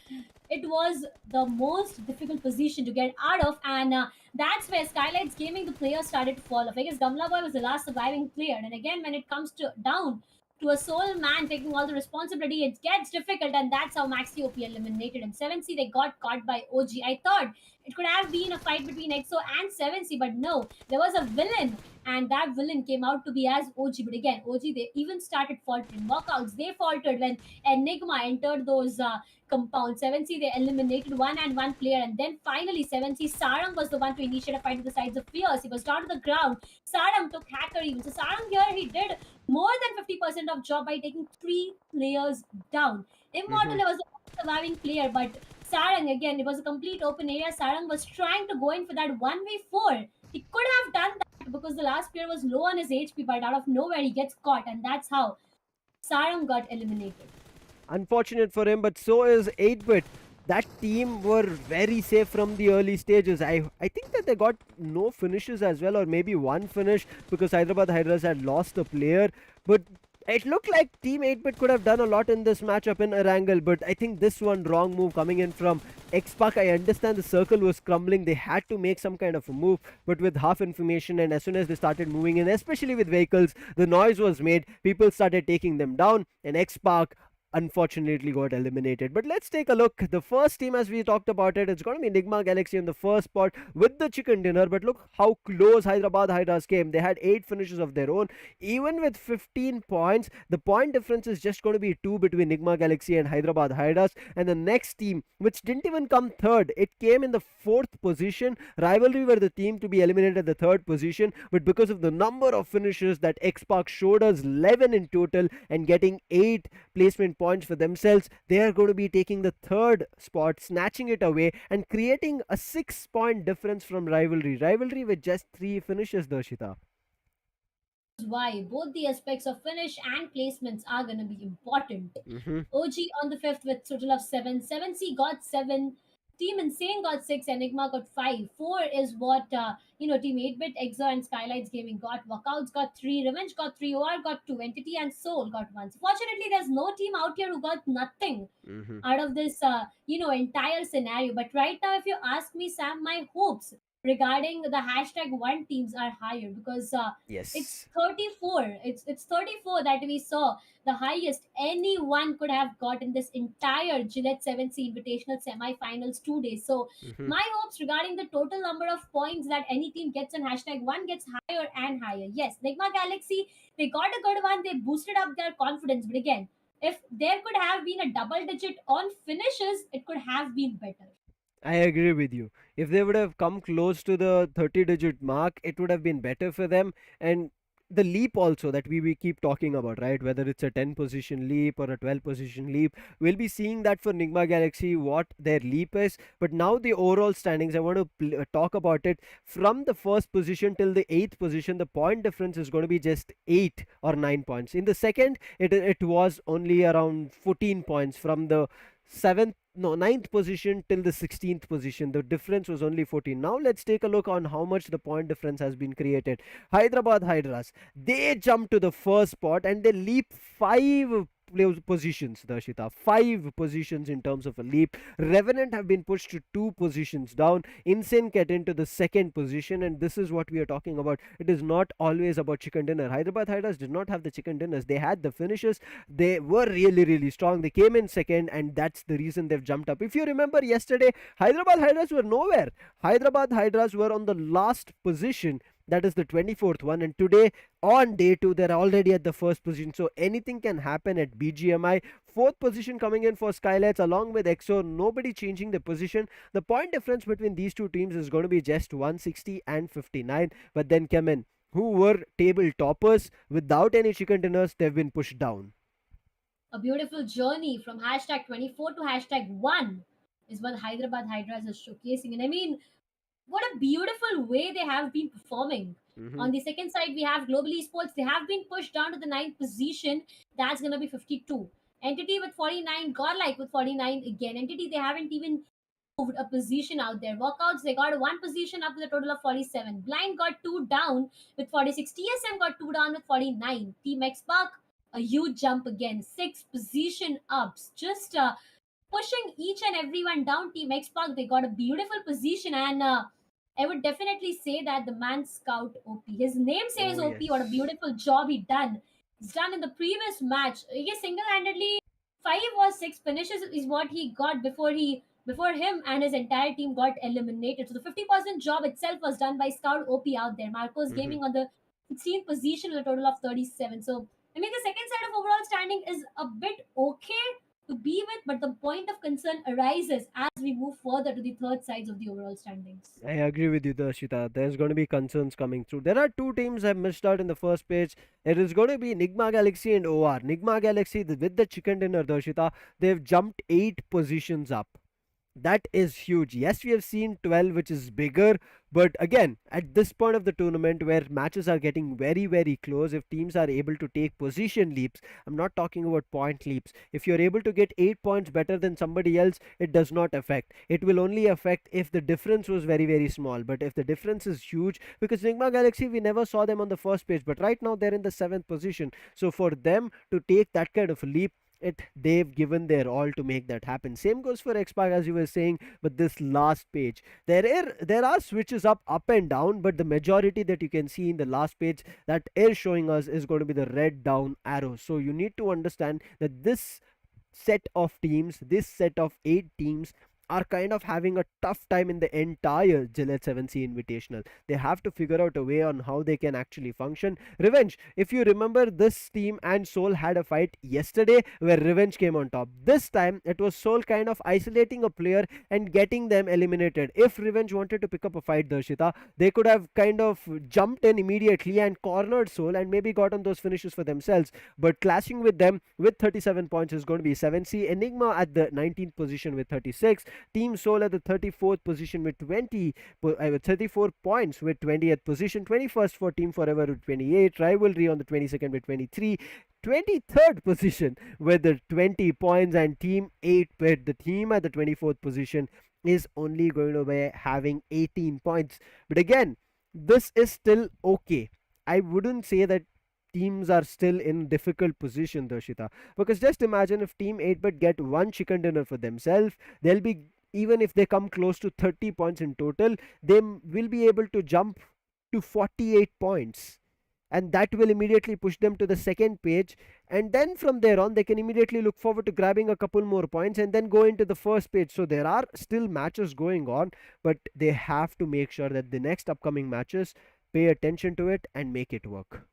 it was the most difficult position to get out of, and that's where SKYLIGHTZ Gaming, the players, started to fall off. I guess Gamla Boy was the last surviving player, and again, when it comes to down to a sole man taking all the responsibility, it gets difficult, and that's how Maxi OP eliminated him. 7C, they got caught by OG. I thought it could have been a fight between EXO and 7C, but no, there was a villain, and that villain came out to be as OG. But again, OG, they even started faltering. Walkouts, they faltered when Enigma entered those compounds. 7C, they eliminated one and one player, and then finally 7C, Sarang was the one to initiate a fight to the sides of Fierce. He was down to the ground. Sarang took hacker even. So Sarang here, he did more than 50% of job by taking three players down. Immortal Mhm. was the surviving player, but Sarang, again, it was a complete open area. Sarang was trying to go in for that 1v4. He could have done that because the last player was low on his HP, but out of nowhere he gets caught, and that's how Sarang got eliminated. Unfortunate for him, but so is 8-bit. That team were very safe from the early stages. I think that they got no finishes as well, or maybe one finish, because Hyderabad Hydras had lost a player. But it looked like Team 8-bit could have done a lot in this matchup in Erangel, but I think this one wrong move coming in from XSPARK. I understand the circle was crumbling. They had to make some kind of a move, but with half information, and as soon as they started moving in, especially with vehicles, the noise was made. People started taking them down, and XSPARK unfortunately got eliminated. But let's take a look. The first team, as we talked about it, it's going to be Enigma Galaxy in the first spot with the chicken dinner. But look how close Hyderabad Hydras came. They had 8 finishes of their own. Even with 15 points, the point difference is just going to be 2 between Enigma Galaxy and Hyderabad Hydras. And the next team, which didn't even come third, it came in the 4th position. Rivalry were the team to be eliminated at the 3rd position. But because of the number of finishes that XSPARK showed us, 11 in total, and getting 8 placement points for themselves, they are going to be taking the 3rd spot, snatching it away, and creating a 6-point difference from Rivalry. Rivalry with just 3 finishes, Darshita. Why both the aspects of finish and placements are going to be important. Mm-hmm. OG on the 5th with total of 7. 7C got 7. Team Insane got 6. Enigma got 5. 4 is what, Team 8-Bit, Exo, and SKYLIGHTZ Gaming got. Walkouts got 3. Revenge got 3. OR got 2. Entity and Soul got 1. So fortunately, there's no team out here who got nothing Mm-hmm. out of this, entire scenario. But right now, if you ask me, Sam, my hopes regarding the #1 teams are higher because it's Yes. 34. It's 34 that we saw the highest anyone could have got in this entire Gillette 7C Invitational semi-finals 2 days. So Hmm. my hopes regarding the total number of points that any team gets on #1 gets higher and higher. Yes, Nigma Galaxy, they got a good one. They boosted up their confidence. But again, if there could have been a double digit on finishes, it could have been better. I agree with you. If they would have come close to the 30 digit mark, it would have been better for them. And the leap also that we keep talking about, right? Whether it's a 10 position leap or a 12 position leap, we'll be seeing that for Nigma Galaxy, what their leap is. But now the overall standings, I want to talk about it. From the first position till the eighth position, the point difference is going to be just 8 or 9 points. In the second, it was only around 14 points from the seventh no ninth position till the 16th position. The difference was only 14. Now let's take a look on how much the point difference has been created. Hyderabad Hydras, they jump to the first spot and they leap 5 positions, Darshita. 5 positions in terms of a leap. Revenant have been pushed to 2 positions down. Insane get into the second position, and this is what we are talking about. It is not always about chicken dinner. Hyderabad Hydras did not have the chicken dinners. They had the finishes. They were really, really strong. They came in second, and that's the reason they've jumped up. If you remember yesterday, Hyderabad Hydras were nowhere. Hyderabad Hydras were on the last position, that is the 24th one, and today on day 2 they're already at the first position. So anything can happen at BGMI. Fourth position coming in for SKYLIGHTZ along with EXO. Nobody changing the position. The point difference between these two teams is going to be just 160 and 59. But then CHEMIN, who were table toppers without any chicken dinners, they've been pushed down. A beautiful journey from #24 to #1 is what Hyderabad Hydras is showcasing. And I mean, what a beautiful way they have been performing. Hmm. On the second side, we have Global Esports. They have been pushed down to the ninth position. That's going to be 52. Entity with 49, Godlike with 49 again. Entity, they haven't even moved a position out there. Walkouts, they got one position up with a total of 47. Blind got two down with 46. TSM got two down with 49. Team XSPARK, a huge jump again. 6 position ups. Just pushing each and everyone down. Team XSPARK, they got a beautiful position, and I would definitely say that the man Scout OP. His name says Oh, OP. What a yes. beautiful job he done. He's done in the previous match. He single-handedly 5 or 6 finishes is what he got before him and his entire team got eliminated. So the 50% job itself was done by Scout OP out there. Marcos Hmm. Gaming on the 16th position with a total of 37. So I mean the second side of overall standing is a bit okay to be with, but the point of concern arises as we move further to the third sides of the overall standings. I agree with you, Darshita. There's going to be concerns coming through. There are two teams that missed out in the first page. It is going to be Nigma Galaxy and OR. Nigma Galaxy, with the chicken dinner, Darshita, they've jumped 8 positions up. That is huge. Yes, we have seen 12, which is bigger, but again, at this point of the tournament where matches are getting very, very close, if teams are able to take position leaps, I'm not talking about point leaps. If you're able to get 8 points better than somebody else, it does not affect. It will only affect if the difference was very, very small. But if the difference is huge, because Nigma Galaxy, we never saw them on the first page, but right now they're in the 7th position. So for them to take that kind of a leap, they've given their all to make that happen. Same goes for XSPARK, as you were saying, but this last page, there are switches up and down, but the majority that you can see in the last page that is showing us is going to be the red down arrow. So you need to understand that this set of 8 teams are kind of having a tough time in the entire Gillette 7C Invitational. They have to figure out a way on how they can actually function. Revenge, if you remember, this team and Soul had a fight yesterday where Revenge came on top. This time, it was Soul kind of isolating a player and getting them eliminated. If Revenge wanted to pick up a fight, Darshita, they could have kind of jumped in immediately and cornered Soul and maybe gotten those finishes for themselves. But clashing with them with 37 points is going to be 7C. Enigma at the 19th position with 36. Team Soul at the 34th position with 34 points with 20th position. 21st for Team Forever with 28. Rivalry on the 22nd with 23. 23rd position with the 20 points, and Team 8-Bit, the team at the 24th position, is only going to be having 18 points. But again, this is still okay. I wouldn't say that teams are still in difficult position, Darshita, because just imagine if Team 8-Bit get one chicken dinner for themselves, they'll be even if they come close to 30 points in total, they will be able to jump to 48 points, and that will immediately push them to the second page, and then from there on they can immediately look forward to grabbing a couple more points and then go into the first page. So there are still matches going on, but they have to make sure that the next upcoming matches pay attention to it and make it work.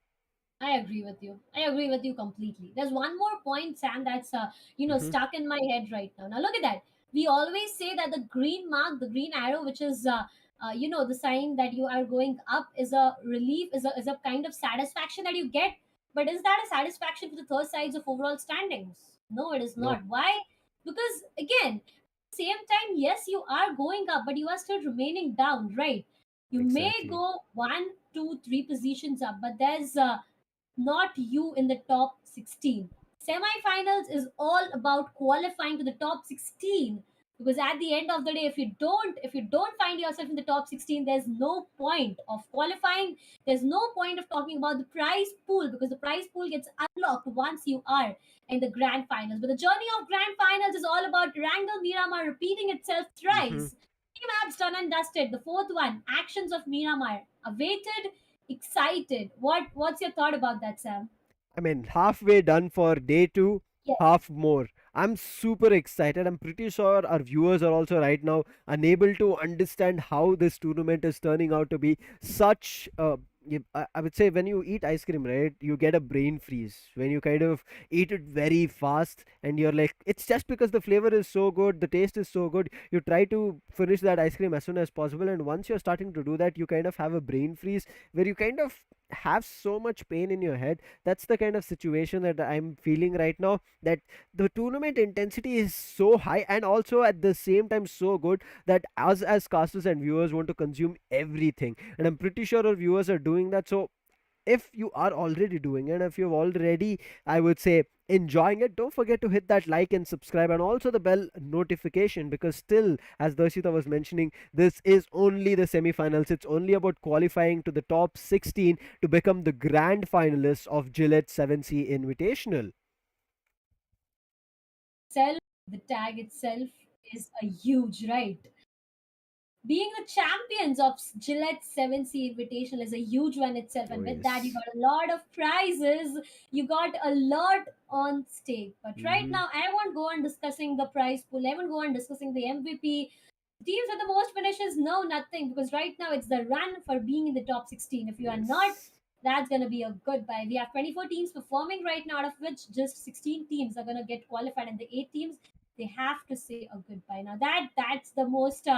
I agree with you. I agree with you completely. There's one more point, Sam, that's Hmm. stuck in my head right now. Now look at that. We always say that the green mark, the green arrow, which is the sign that you are going up, is a relief, is a kind of satisfaction that you get. But is that a satisfaction for the third sides of overall standings? No, it is No. not. Why? Because again, same time, yes, you are going up, but you are still remaining down, right? You may Exactly. go one, two, three positions up, but there's not you in the top 16. Semifinals is all about qualifying to the top 16, because at the end of the day, if you don't find yourself in the top 16, there's no point of qualifying. There's no point of talking about the prize pool, because the prize pool gets unlocked once you are in the grand finals. But the journey of grand finals is all about Erangel Miramar repeating itself Hmm. thrice. Three maps done and dusted. The fourth one, actions of Miramar, awaited, excited. What's your thought about that, Sam? I mean, halfway done for day two, Yes. half more. I'm super excited. I'm pretty sure our viewers are also right now unable to understand how this tournament is turning out to be such. I would say when you eat ice cream, right, you get a brain freeze when you kind of eat it very fast, and you're like, it's just because the flavor is so good, the taste is so good. You try to finish that ice cream as soon as possible, and once you're starting to do that, you kind of have a brain freeze where you kind of have so much pain in your head. That's the kind of situation that I'm feeling right now, that the tournament intensity is so high and also at the same time so good that us as casters and viewers want to consume everything, and I'm pretty sure our viewers are doing that. So if you are already doing it, and if you've already, I would say, enjoying it, don't forget to hit that like and subscribe and also the bell notification, because still, as Darshita was mentioning, this is only the semi-finals. It's only about qualifying to the top 16 to become the grand finalists of Gillette 7Sea Invitational. Self, the tag itself is a huge right. Being the champions of Gillette 7C Invitational is a huge one itself, Oh and with that, you yes. got a lot of prizes. You got a lot on stake. But right Hmm. now, I won't go on discussing the prize pool. I won't go on discussing the MVP. Teams with the most finishes, no, nothing, because right now it's the run for being in the top 16. If you are not, Yes. that's going to be a goodbye. We have 24 teams performing right now, out of which just 16 teams are going to get qualified, and the 8 teams, they have to say a goodbye. Now that's the most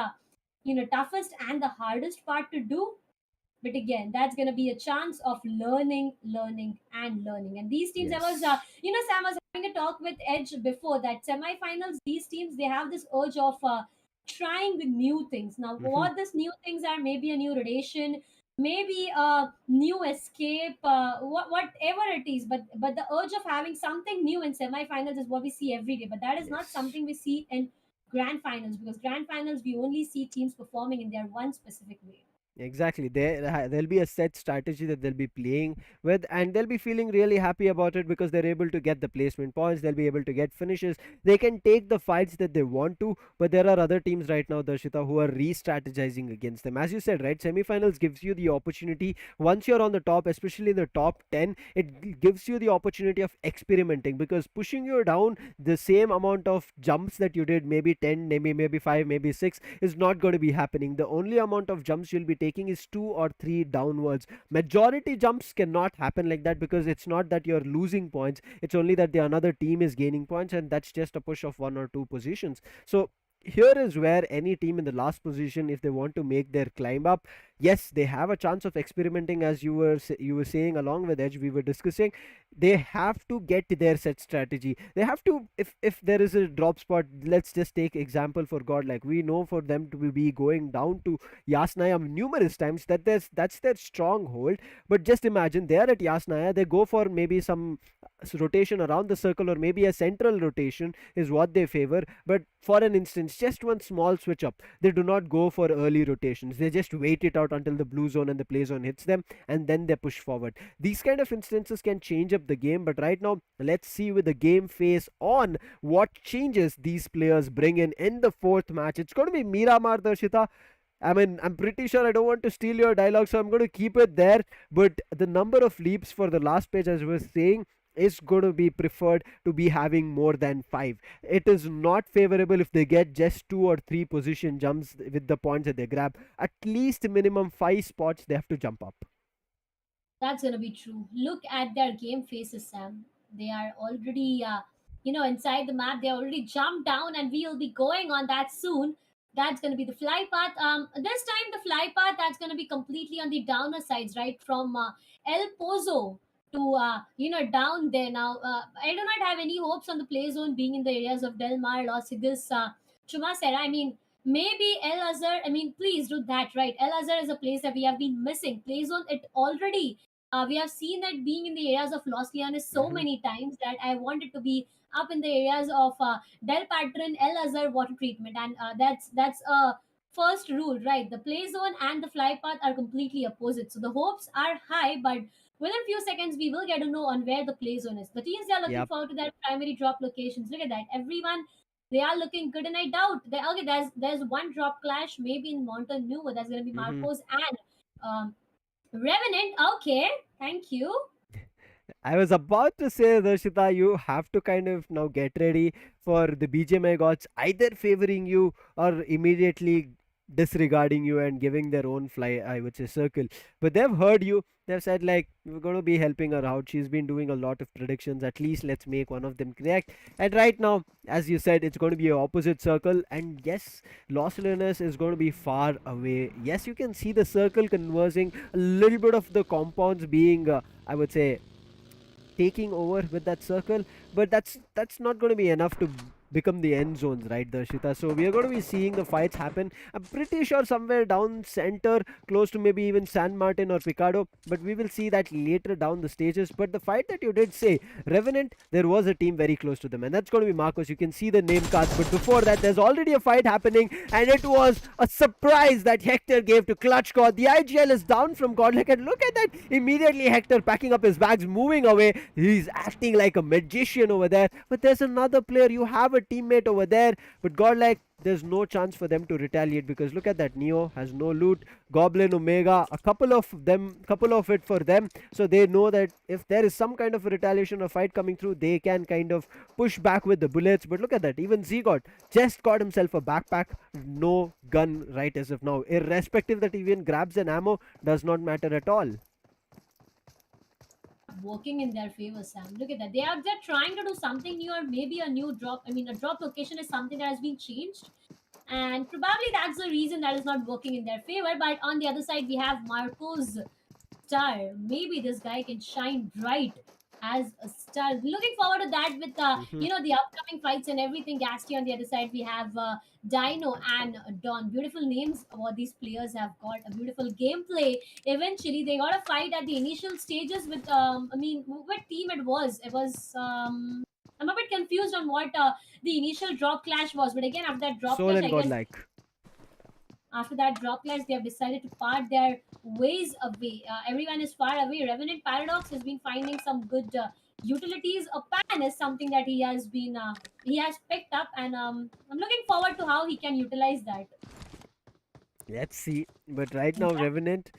toughest and the hardest part to do. But again, that's going to be a chance of learning, learning, and learning. And these teams, I was Yes. Sam was having a talk with Edge before that semifinals. These teams, they have this urge of trying with new things. Now Hmm. what these new things are, maybe a new rotation, maybe a new escape, whatever it is, but the urge of having something new in semifinals is what we see every day. But that is not Yes. something we see in grand finals, because grand finals, we only see teams performing in their one specific way. Exactly. There'll be a set strategy that they'll be playing with, and they'll be feeling really happy about it because they're able to get the placement points. They'll be able to get finishes. They can take the fights that they want to, but there are other teams right now, Darshita, who are re-strategizing against them. As you said, right? Semifinals gives you the opportunity once you're on the top, especially in the top 10. Gives you the opportunity of experimenting, because pushing you down the same amount of jumps that you did, maybe 10, maybe 5, maybe 6, is not going to be happening. The only amount of jumps you'll be taking is 2 or 3 downwards. Majority jumps cannot happen like that, because it's not that you're losing points, it's only that the another team is gaining points, and that's just a push of 1 or 2 positions. So here is where any team in the last position, if they want to make their climb up, yes, they have a chance of experimenting. As you were saying, along with Edge, we were discussing, they have to get their set strategy. They have to, if there is a drop spot, let's just take example for Godlike. We know for them to be going down to Yasnaya numerous times, that's their stronghold. But just imagine, they are at Yasnaya, they go for maybe some rotation around the circle, or maybe a central rotation is what they favor. But for an instance, just one small switch up, they do not go for early rotations, they just wait it out out until the blue zone and the play zone hits them, and then they push forward. These kind of instances can change up the game, but right now, let's see with the game face on what changes these players bring in the fourth match. It's going to be Miramar, Darshita. I mean, I'm pretty sure I don't want to steal your dialogue, so I'm going to keep it there. But the number of leaps for the last page, as we were saying, is going to be preferred to be having more than 5. It is not favorable if they get just 2 or 3 position jumps with the points that they grab. At least minimum 5 spots they have to jump up. That's gonna be true. Look at their game faces, Sam. They are already, inside the map. They already jumped down, and we will be going on that soon. That's gonna be the fly path. This time the fly path that's gonna be completely on the downer sides, right from El Pozo to down there. Now, I do not have any hopes on the play zone being in the areas of Del Mar, Los Angeles, Chumacera. I mean, maybe El Azhar. I mean, please do that, right? El Azhar is a place that we have been missing. Play zone, it already we have seen that being in the areas of Los Leones so Mhm. many times that I wanted to be up in the areas of Del Patron, El Azhar water treatment, and that's a first rule, right? The play zone and the fly path are completely opposite, so the hopes are high, but within few seconds we will get to know on where the play zone is. The teams, they are looking Yep. forward to their primary drop locations. Look at that, everyone. They are looking good, and I doubt that. Okay, there's one drop clash maybe in Mountain New. That's going to be Mhm. Marcos and Revenant. Okay, thank you. I was about to say, Darshita, you have to kind of now get ready for the BGMI gods either favoring you or immediately disregarding you and giving their own fly, I would say, circle. But they've heard you. They've said, like, we're going to be helping her out. She's been doing a lot of predictions. At least let's make one of them correct. And right now, as you said, it's going to be a opposite circle. And yes, Los Leones is going to be far away. Yes, you can see the circle conversing, a little bit of the compounds being, I would say, taking over with that circle, but that's not going to be enough to become the end zones, right, Darshita? So we are going to be seeing the fights happen. I'm pretty sure somewhere down center, close to maybe even San Martin or Picado, but we will see that later down the stages. But the fight that you did say, Revenant, there was a team very close to them, and that's going to be Marcos. You can see the name cards, but before that, there's already a fight happening, and it was a surprise that Hector gave to Clutch God. The IGL is down from Godlike, and look at that! Immediately, Hector packing up his bags, moving away. He's acting like a magician over there. But there's another player. You have a teammate over there. But Godlike, there's no chance for them to retaliate because look at that. Neo has no loot. Goblin, Omega, a couple of it for them. So they know that if there is some kind of a retaliation or fight coming through, they can kind of push back with the bullets. But look at that. Even Zgot just got himself a backpack. No gun right as of now. Irrespective that he even grabs an ammo, does not matter at all. Working in their favor, Sam. Look at that. They're trying to do something new, or maybe a new drop. I mean, a drop location is something that has been changed, and probably that's the reason that is not working in their favor. But on the other side, we have Marco's star. Maybe this guy can shine bright as a star. Looking forward to that with Mhm. the upcoming fights and everything. Gasti on the other side, we have Dino and Don. Beautiful names. What these players have got, a beautiful gameplay. Eventually, they got a fight at the initial stages with I mean, what team it was? It was I'm a bit confused on what the initial drop clash was, but again, after that drop Soul clash, and I guess Godlike. after that drop clash, they have decided to part their ways away. Everyone is far away. Revenant Paradox has been finding some good utilities. A pan is something that he has picked up, and I'm looking forward to how he can utilize that. Let's see. But right now, Revenant,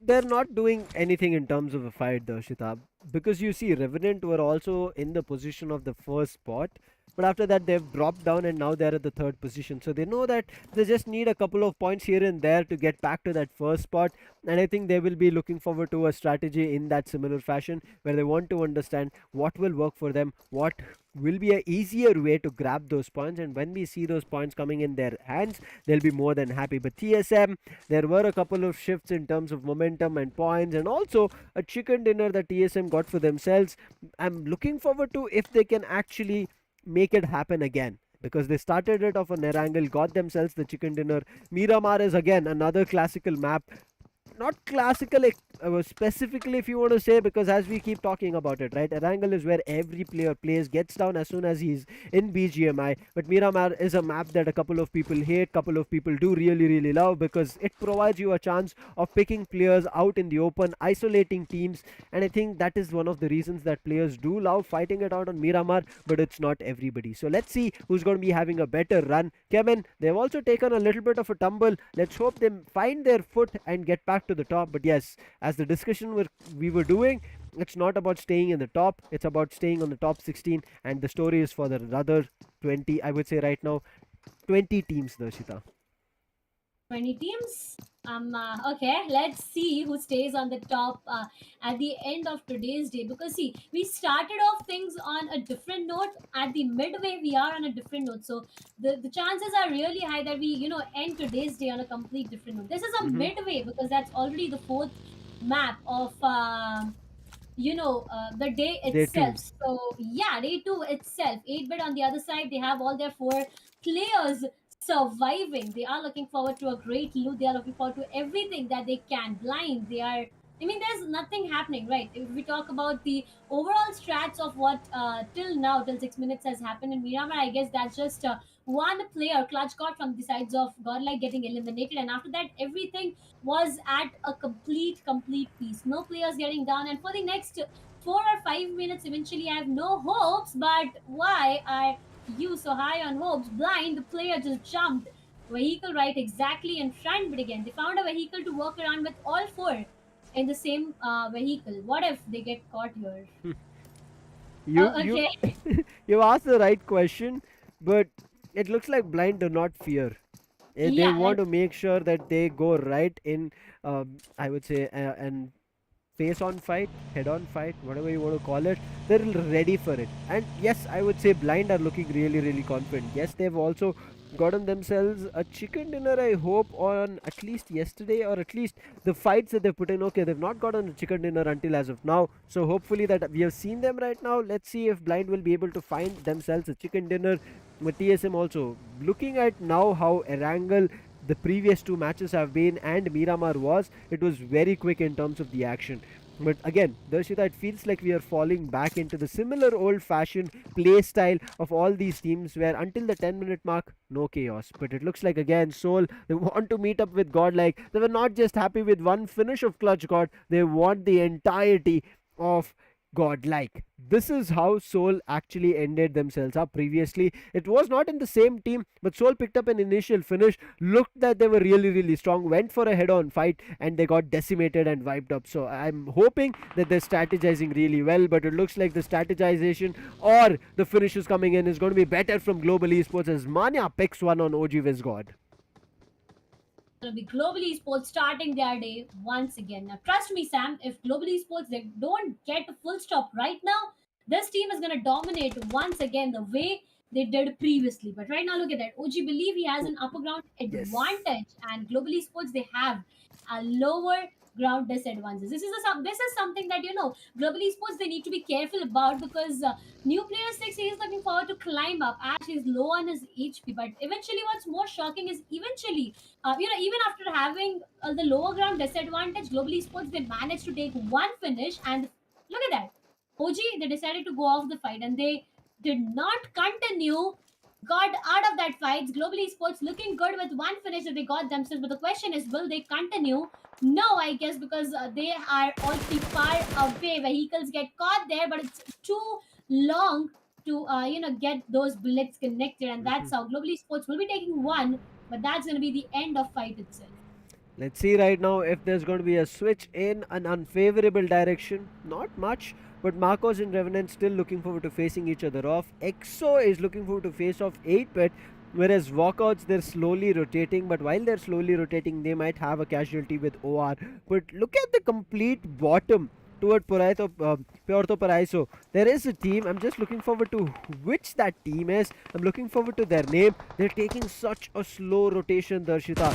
they're not doing anything in terms of a fight, though, Shitab. Because you see, Revenant were also in the position of the first spot. But after that, they've dropped down and now they're at the third position. So they know that they just need a couple of points here and there to get back to that first spot. And I think they will be looking forward to a strategy in that similar fashion where they want to understand what will work for them, what will be a easier way to grab those points. And when we see those points coming in their hands, they'll be more than happy. But TSM, there were a couple of shifts in terms of momentum and points, and also a chicken dinner that TSM got for themselves. I'm looking forward to if they can actually make it happen again, because they started it off on Erangel, got themselves the chicken dinner. Miramar is again another classical map. not classical specifically, if you want to say, because as we keep talking about it, right, Erangel is where every player plays, gets down as soon as he's in BGMI. But Miramar is a map that a couple of people hate, couple of people do really love, because it provides you a chance of picking players out in the open, isolating teams. And I think that is one of the reasons that players do love fighting it out on Miramar, but it's not everybody. So let's see who's going to be having a better run. CHEMIN, they've also taken a little bit of a tumble. Let's hope they find their foot and get back to the top. But yes, as the discussion we were doing, it's not about staying in the top, it's about staying on the top 16, and the story is for the other 20, I would say right now, 20 teams, Darshita. 20 teams. Okay, let's see who stays on the top at the end of today's day. Because see, we started off things on a different note. At the midway, we are on a different note. So the chances are really high that we end today's day on a complete different note. This is a midway because that's already the fourth map of the day itself. So yeah, day 2 itself. 8-bit on the other side, they have all their 4 players surviving. They are looking forward to a great loot. They are looking forward to everything that they can. Blind, they are, I mean, there's nothing happening, right? If we talk about the overall strats of what till now, till 6 minutes has happened in Miramar, I guess that's just one player, Clutch got from the sides of Godlike, getting eliminated. And after that, everything was at a complete peace. No players getting down. And for the next 4 or 5 minutes, eventually, I have no hopes. But why are you so high on hopes? Blind, the player just jumped. Vehicle right exactly in front, but again, they found a vehicle to work around with all 4 in the same vehicle. What if they get caught here? Okay. You asked the right question, but it looks like Blind do not fear. They want to make sure that they go right in, I would say, and face-on fight, head-on fight, whatever you want to call it. They're ready for it. And yes, I would say Blind are looking really confident. Yes, they've also gotten themselves a chicken dinner, I hope, on at least yesterday, or at least the fights that they've put in. Okay, they've not gotten a chicken dinner until as of now, so hopefully that we have seen them right now. Let's see if Blind will be able to find themselves a chicken dinner. With TSM also looking at now how Erangel, the previous 2 matches have been, and Miramar was, it was very quick in terms of the action. But again, Darshita, it feels like we are falling back into the similar old-fashioned play style of all these teams, where until the 10-minute mark, no chaos. But it looks like again, Seoul, they want to meet up with Godlike. They were not just happy with one finish of Clutch God, they want the entirety of Godlike. This is how Seoul actually ended themselves up previously. It was not in the same team, but Seoul picked up an initial finish, looked that they were really strong, went for a head-on fight, and they got decimated and wiped up. So I'm hoping that they're strategizing really well, but it looks like the strategization or the finishes coming in is going to be better from Global Esports, as Manya picks one on OG Vizgod. Going to be Global Esports starting their day once again. Now, trust me, Sam, if Global Esports they don't get a full stop right now, this team is going to dominate once again the way they did previously. But right now, look at that. OG believe he has an upper ground advantage, and Global Esports they have a lower ground disadvantages. This is something that Global Esports they need to be careful about, because new player 6 he is looking forward to climb up. Ash is low on his HP, but eventually what's more shocking is eventually even after having the lower ground disadvantage, Global Esports they managed to take one finish. And look at that, OG they decided to go off the fight and they did not continue, got out of that fight. Global Esports looking good with one finish that they got themselves, but the question is, will they continue? No, I guess, because they are already far away. Vehicles get caught there, but it's too long to get those bullets connected, and that's how Global Esports will be taking one, but that's going to be the end of fight itself. Let's see right now if there's going to be a switch in an unfavorable direction. Not much, but Marcos and Revenant still looking forward to facing each other off. EXO is looking forward to face off 8-bit, whereas Walkouts they're slowly rotating, but while they're slowly rotating they might have a casualty with OR. But look at the complete bottom toward Puerto Paraiso. There is a team. I'm just looking forward to which that team is. I'm looking forward to their name. They're taking such a slow rotation, Darshita.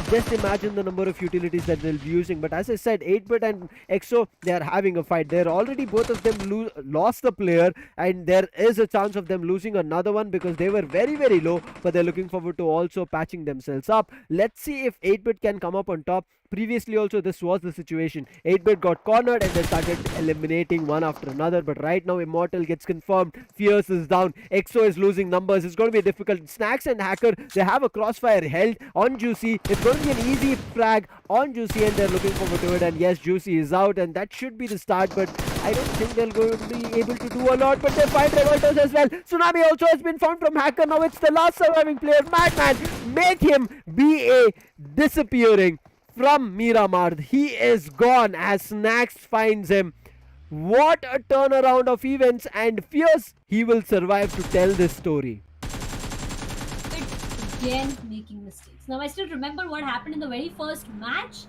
Just imagine the number of utilities that they'll be using. But as I said, 8-bit and EXO, they are having a fight. They're already, both of them lost the player, and there is a chance of them losing another one because they were very low, but they're looking forward to also patching themselves up. Let's see if 8-bit can come up on top. previously also this was the situation. 8-bit got cornered and they started eliminating one after another. But right now, Immortal gets confirmed. Fierce is down. EXO is losing numbers. It's going to be difficult. Snacks and Hacker, they have a crossfire held on Juicy. It's going to be an easy frag on Juicy and they're looking forward to it. And yes, Juicy is out and that should be the start. But I don't think they're going to be able to do a lot. But they find Revolters as well. Tsunami also has been found from Hacker. Now it's the last surviving player. Madman, make him BA disappearing from Miramar. He is gone as Snacks finds him. What a turnaround of events, and Fierce, he will survive to tell this story. Again making mistakes. Now I still remember what happened in the very first match.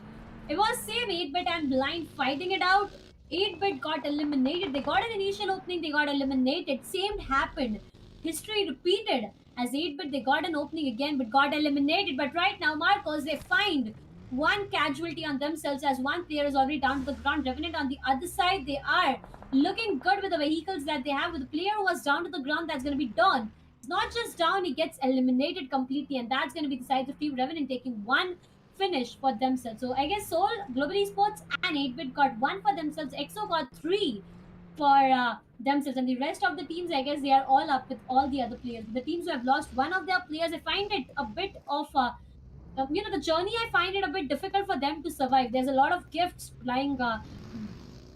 It was same 8-bit and Blind fighting it out. 8-bit got eliminated. They got an initial opening, they got eliminated. Same happened. History repeated. As 8-bit, they got an opening again but got eliminated. But right now, Marcos, they find one casualty on themselves as one player is already down to the ground. Revenant on the other side, they are looking good with the vehicles that they have. With the player who was down to the ground, that's going to be done. It's not just down, he gets eliminated completely, and that's going to be the sides of Team Revenant taking one finish for themselves. So I guess Soul, Global Esports, and 8-bit got one for themselves. EXO got 3 for themselves, and the rest of the teams, I guess they are all up with all the other players. The teams who have lost one of their players, I find it a bit of the journey, I find it a bit difficult for them to survive. There's a lot of gifts flying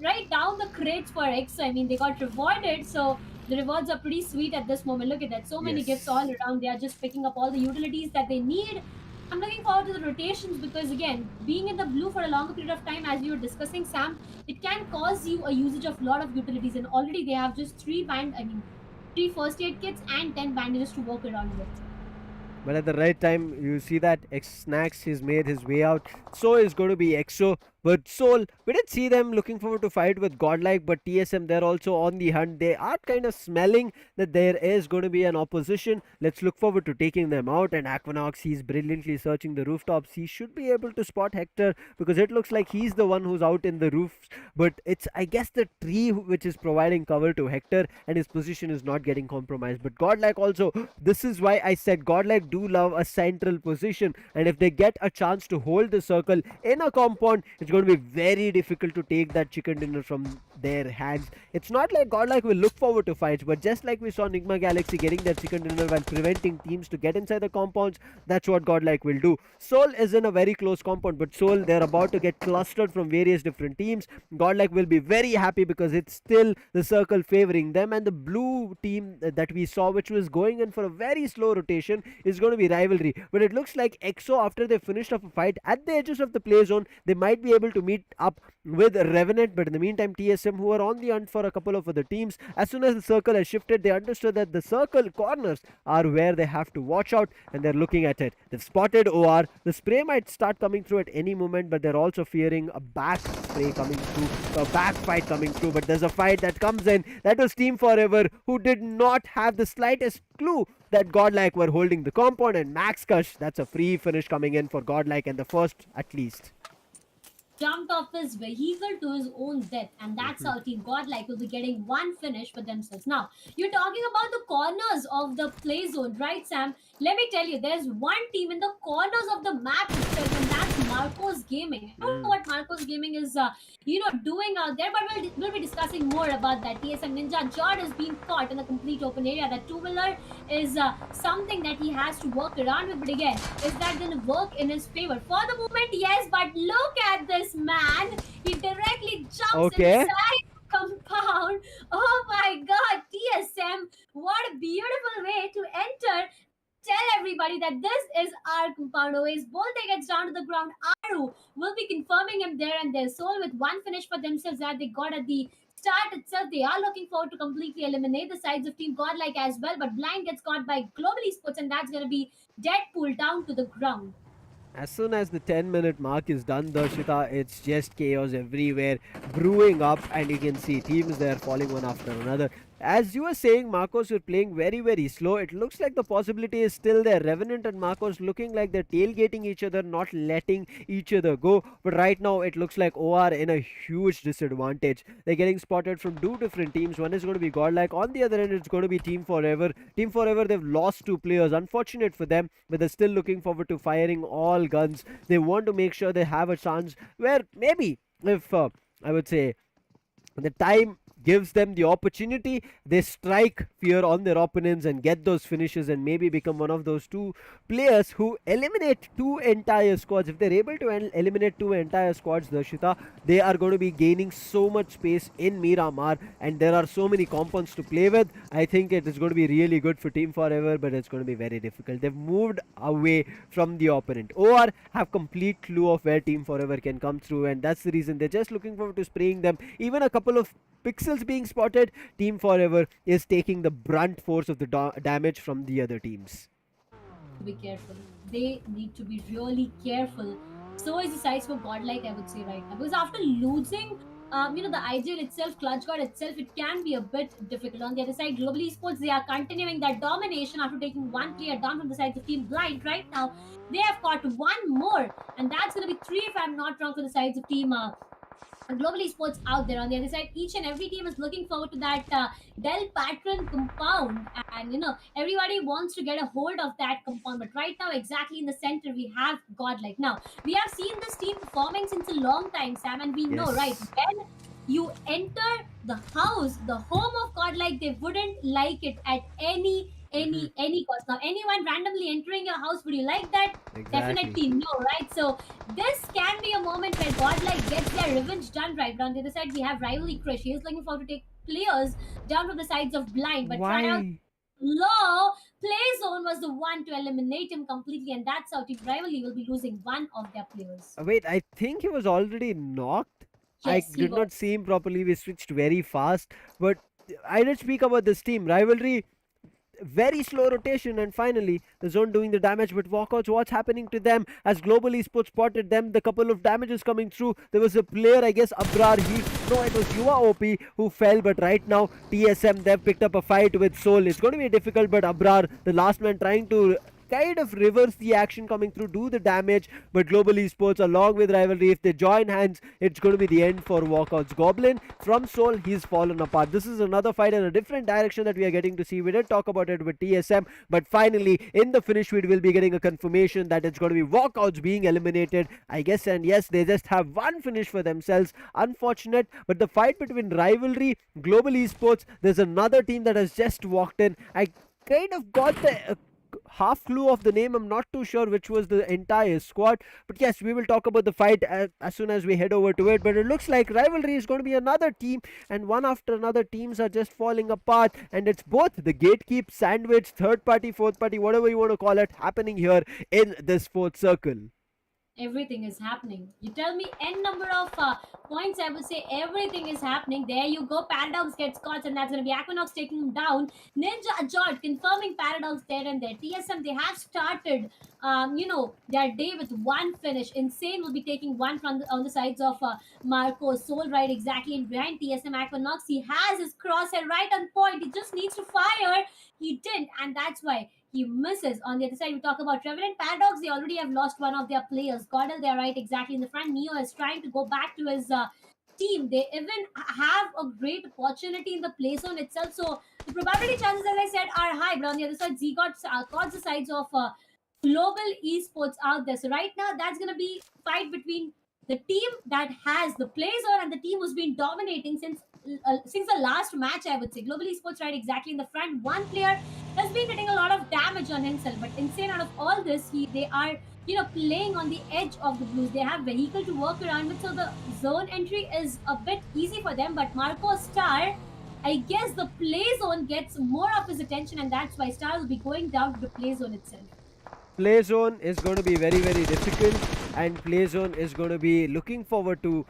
right down the crates for EXO. I mean, they got rewarded, so the rewards are pretty sweet at this moment. Look at that, so many gifts all around. They are just picking up all the utilities that they need. I'm looking forward to the rotations because, again, being in the blue for a longer period of time, as you were discussing, Sam, it can cause you a usage of a lot of utilities. And already they have just 3 first aid kits and 10 bandages to work around with. But at the right time, you see that Snacks has made his way out. So is going to be EXO. But Soul, we did see them looking forward to fight with Godlike, but TSM, they're also on the hunt. They are kind of smelling that there is going to be an opposition. Let's look forward to taking them out. And Aquanox, he's brilliantly searching the rooftops. He should be able to spot Hector because it looks like he's the one who's out in the roofs. But it's, I guess, the tree which is providing cover to Hector, and his position is not getting compromised. But Godlike also, this is why I said Godlike do love a central position. And if they get a chance to hold the circle in a compound, it's going to be very difficult to take that chicken dinner from their hands. It's not like Godlike will look forward to fights, but just like we saw Enigma Galaxy getting their chicken dinner while preventing teams to get inside the compounds, that's what Godlike will do. Soul is in a very close compound, but Soul, they're about to get clustered from various different teams. Godlike will be very happy because it's still the circle favoring them, and the blue team that we saw, which was going in for a very slow rotation, is going to be Rivalry. But it looks like EXO, after they finished off a fight at the edges of the play zone, they might be able to meet up with Revenant. But in the meantime, TSM, who are on the hunt for a couple of other teams, as soon as the circle has shifted, they understood that the circle corners are where they have to watch out, and they're looking at it. They've spotted OR. The spray might start coming through at any moment, but they're also fearing a back spray coming through, a back fight coming through. But there's a fight that comes in. That was Team Forever, who did not have the slightest clue that Godlike were holding the compound, and Max Kush, that's a free finish coming in for Godlike, and the first at least. Jumped off his vehicle to his own death, and that's how Team Godlike will be getting one finish for themselves. Now, you're talking about the corners of the play zone, right, Sam? Let me tell you, there's one team in the corners of the map itself, and that's Marcos Gaming. I don't know what Marcos Gaming is, doing out there, but we'll be discussing more about that. TSM Ninja Jord is being caught in a complete open area. That two-wheeler is something that he has to work around with, but again, is that going to work in his favor? For the moment, yes, but look at this man. He directly jumps inside compound. Oh my god, TSM, what a beautiful way to enter. Tell everybody that this is our compound. Always Bolte gets down to the ground. Aru will be confirming him there, and their Soul with one finish for themselves that they got at the start itself. They are looking forward to completely eliminate the sides of Team Godlike as well, but Blind gets caught by Global Esports, and that's going to be Deadpool down to the ground. As soon as the 10-minute mark is done, Darshita, it's just chaos everywhere, brewing up, and you can see teams there falling one after another. as you were saying, Marcos, you're playing very, very slow. It looks like the possibility is still there. Revenant and Marcos looking like they're tailgating each other, not letting each other go. But right now, it looks like OR in a huge disadvantage. They're getting spotted from two different teams. One is going to be Godlike. On the other end, it's going to be Team Forever. Team Forever, they've lost two players. Unfortunate for them, but they're still looking forward to firing all guns. They want to make sure they have a chance where maybe if I would say the time gives them the opportunity, they strike fear on their opponents and get those finishes and maybe become one of those two players who eliminate two entire squads. If they're able to eliminate two entire squads, Darshita, they are going to be gaining so much space in Miramar, and there are so many compounds to play with. I think it is going to be really good for Team Forever, but it's going to be very difficult. They've moved away from the opponent. OR have complete clue of where Team Forever can come through, and that's the reason they're just looking forward to spraying them. Even a couple of pixels being spotted, Team Forever is taking the brunt force of the damage from the other teams. Be careful. They need to be really careful. So is the size for Godlike, I would say right now. Because after losing, the IGL itself, Clutch God itself, it can be a bit difficult. On the other side, Global Esports, they are continuing that domination after taking one player down from the sides of Team Blind. Right now, they have got one more, and that's going to be 3 if I'm not wrong for the sides of Team Global Esports out there. On the other side, each and every team is looking forward to that Del Patron compound, and everybody wants to get a hold of that compound. But right now, exactly in the center, we have Godlike. Now, we have seen this team performing since a long time, Sam, and we know, right, when you enter the house, the home of Godlike, they wouldn't like it at any cost. Now, anyone randomly entering your house, would you like that? Definitely no, right? So this can be a moment where Godlike gets their revenge done, right? But on the other side, we have Rivalry Krish. He is looking forward to take players down from the sides of Blind, but Tryout Low Play Zone was the one to eliminate him completely, and that's how Team Rivalry will be losing one of their players. Wait, I think he was already knocked. Yes, I did not see him properly. We switched very fast, but I did speak about this team. Rivalry, very slow rotation, and finally the zone doing the damage. But Walkouts, what's happening to them as Global Esports spotted them? The couple of damages coming through. There was a player, I guess Abrar, it was Yuva OP who fell, but right now TSM, they've picked up a fight with Soul. It's going to be difficult, but Abrar, the last man, trying to kind of reverse the action coming through, do the damage. But Global Esports along with Rivalry, if they join hands, it's going to be the end for Walkouts. Goblin from Soul, he's fallen apart. This is another fight in a different direction that we are getting to see. We did talk about it with TSM, but finally in the finish we will be getting a confirmation that it's going to be Walkouts being eliminated, I guess. And yes, they just have one finish for themselves. Unfortunate, but the fight between Rivalry, Global Esports, there's another team that has just walked in. I kind of got the half clue of the name. I'm not too sure which was the entire squad, but yes, we will talk about the fight as soon as we head over to it. But it looks like Rivalry is going to be another team, and one after another teams are just falling apart, and it's both the gatekeep, sandwich, third party, fourth party, whatever you want to call it, happening here in this fourth circle. Everything is happening. You tell me n number of points, I would say everything is happening. There you go. Paradox gets caught, and that's going to be Aquanox taking him down. Ninja Ajord confirming Paradox there and there. TSM, they have started, their day with one finish. Insane will be taking one from on the sides of Marco. Soul right exactly in behind TSM. Aquanox, he has his crosshair right on point. He just needs to fire. He didn't, and that's why he misses. On the other side, we talk about Revenant. Paradox, they already have lost one of their players. GODL, they're right exactly in the front. Neo is trying to go back to his team. They even have a great opportunity in the play zone itself. So the probability chances, as I said, are high. But on the other side, Z got the sides of Global Esports out there. So right now, that's going to be fight between the team that has the play zone and the team who's been dominating since the last match, I would say. Global Esports right exactly in the front. One player has been getting a lot of damage on himself, but Insane, out of all this, they are playing on the edge of the blues. They have vehicle to work around with, so the zone entry is a bit easy for them. But Marco Star, I guess the play zone gets more of his attention, and that's why Star will be going down to the play zone itself. Play zone is going to be very, very difficult, and play zone is going to be looking forward to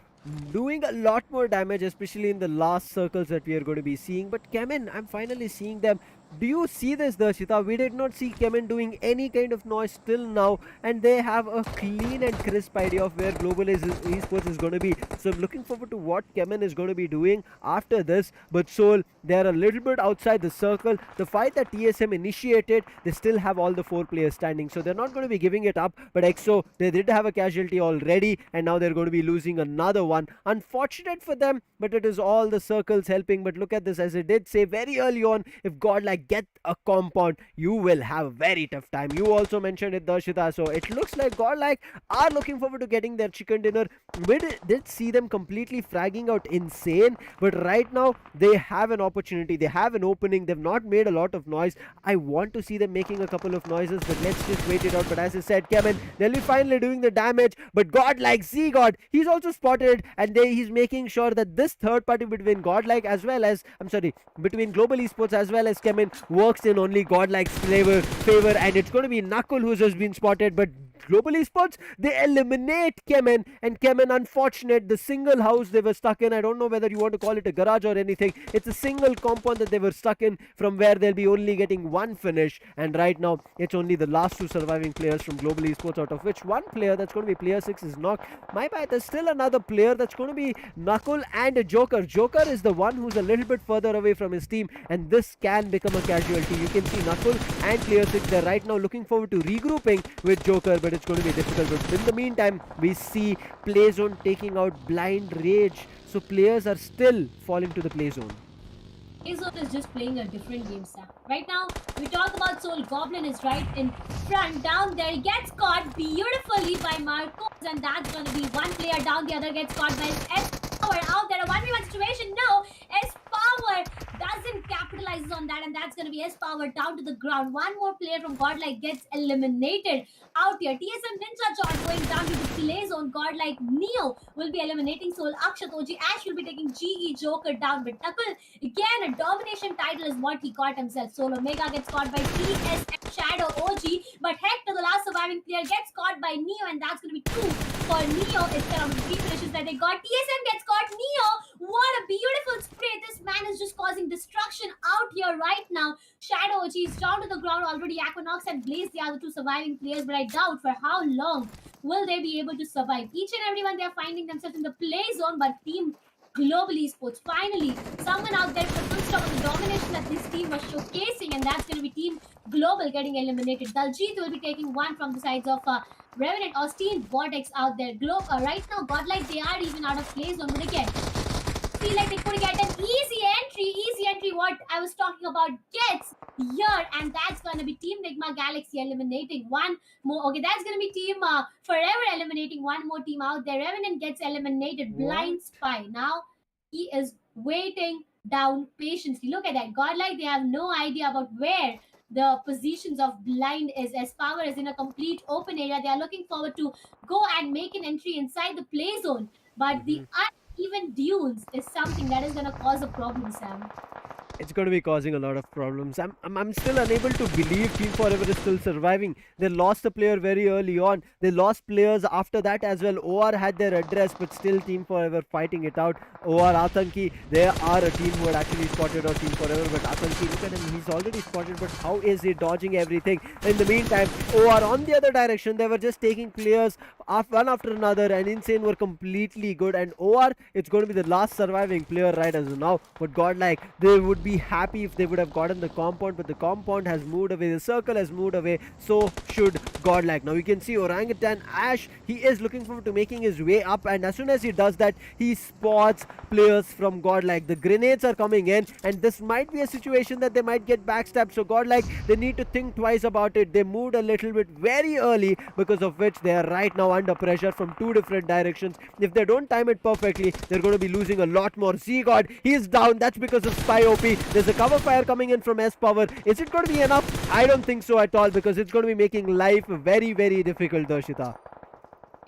doing a lot more damage, especially in the last circles that we are going to be seeing. But CHEMIN, I'm finally seeing them do you see this, Darshita? We did not see CHEMIN doing any kind of noise till now, and they have a clean and crisp idea of where esports is going to be. So I'm looking forward to what CHEMIN is going to be doing after this. But Soul, they're a little bit outside the circle. The fight that TSM initiated, they still have all the 4 players standing, so they're not going to be giving it up. But EXO, they did have a casualty already, and now they're going to be losing another one. Unfortunate for them, but it is all the circles helping. But look at this, as I did say very early on, if Godlike get a compound, you will have a very tough time. You also mentioned it, Darshita, so it looks like Godlike are looking forward to getting their chicken dinner. We did see them completely fragging out insane, but right now they have an opportunity, they have an opening. They've not made a lot of noise. I want to see them making a couple of noises, but let's just wait it out. But as I said, CHEMIN, they'll be finally doing the damage. But Godlike, Z-God, he's also spotted, and he's making sure that this third party between Godlike as well as, between Global Esports as well as CHEMIN works in only Godlike's favor, and it's going to be Knuckle who's just been spotted. But Global Esports, they eliminate CHEMIN, and CHEMIN, unfortunate, the single house they were stuck in, I don't know whether you want to call it a garage or anything, it's a single compound that they were stuck in, from where they'll be only getting one finish. And right now it's only the last 2 surviving players from Global Esports, out of which one player, that's going to be player 6, is knocked. My bad, there's still another player, that's going to be Knuckle and Joker. Joker is the one who's a little bit further away from his team, and this can become a casualty. You can see Knuckle and player 6, they're right now looking forward to regrouping with Joker, but it's going to be difficult. But in the meantime, we see play zone taking out Blind Rage, so players are still falling to the play zone. Play zone is just playing a different game, Sam. Right now, we talk about Soul. Goblin is right in front. Down there, he gets caught beautifully by Marcos, and that's going to be one player down. The other gets caught by S-Power out there. A 1v1 situation. No, S-Power doesn't capitalize on that, and that's going to be S-Power down to the ground. One more player from Godlike gets eliminated out here. TSM Ninja Chart going down to the play zone. Godlike Neo will be eliminating Soul. Akshat OG Ash will be taking GE Joker down. But Knuckle, again, a domination title is what he got himself. Soul Omega gets caught by TSM Shadow OG, but Hector, the last surviving player, gets caught by Neo, and that's going to be 2 for Neo. It's around 3 finishes that they got. TSM gets caught. Neo, what a beautiful spray. This man is just causing destruction out here right now. Shadow OG is down to the ground already. Aquanox and Blaze, the other 2 surviving players, but I doubt for how long will they be able to survive. Each and everyone, they are finding themselves in the play zone, but Team Global Esports, finally, someone out there for full stop on the domination that this team was showcasing, and that's going to be Team Global getting eliminated. Daljeet will be taking one from the sides of Revenant, Austin, Vortex out there. Right now, Godlike, they are even out of play zone, but again, feel like they could get an easy entry, what I was talking about gets here, and that's going to be Team NIGMA Galaxy eliminating one more. Okay, that's going to be Team Forever eliminating one more team out there. Revenant gets eliminated. Blind Spy, now he is waiting down patiently. Look at that. Godlike, they have no idea about where the positions of Blind is, as Power is in a complete open area. They are looking forward to go and make an entry inside the play zone, but the uneven dunes is something that is going to cause a problem, Sam. It's going to be causing a lot of problems. I'm still unable to believe Team Forever is still surviving. They lost a player very early on. They lost players after that as well. OR had their address, but still Team Forever fighting it out. OR Atanki, they are a team who had actually spotted out Team Forever, but Atanki, look at him, he's already spotted, but how is he dodging everything? In the meantime, OR on the other direction, they were just taking players one after another, and Insane were completely good, and OR, it's going to be the last surviving player right as of now. But Godlike, they would be happy if they would have gotten the compound, but the compound has moved away, the circle has moved away, so should Godlike. Now you can see Orangutan Ash, he is looking forward to making his way up, and as soon as he does that, he spots players from Godlike. The grenades are coming in, and this might be a situation that they might get backstabbed, so Godlike, they need to think twice about it. They moved a little bit very early, because of which they are right now under pressure from 2 different directions. If they don't time it perfectly, they're going to be losing a lot more. Z-God, he's down, that's because of Spy OP. There's a cover fire coming in from S-Power. Is it going to be enough? I don't think so at all, because it's going to be making life very, very difficult, Darshita.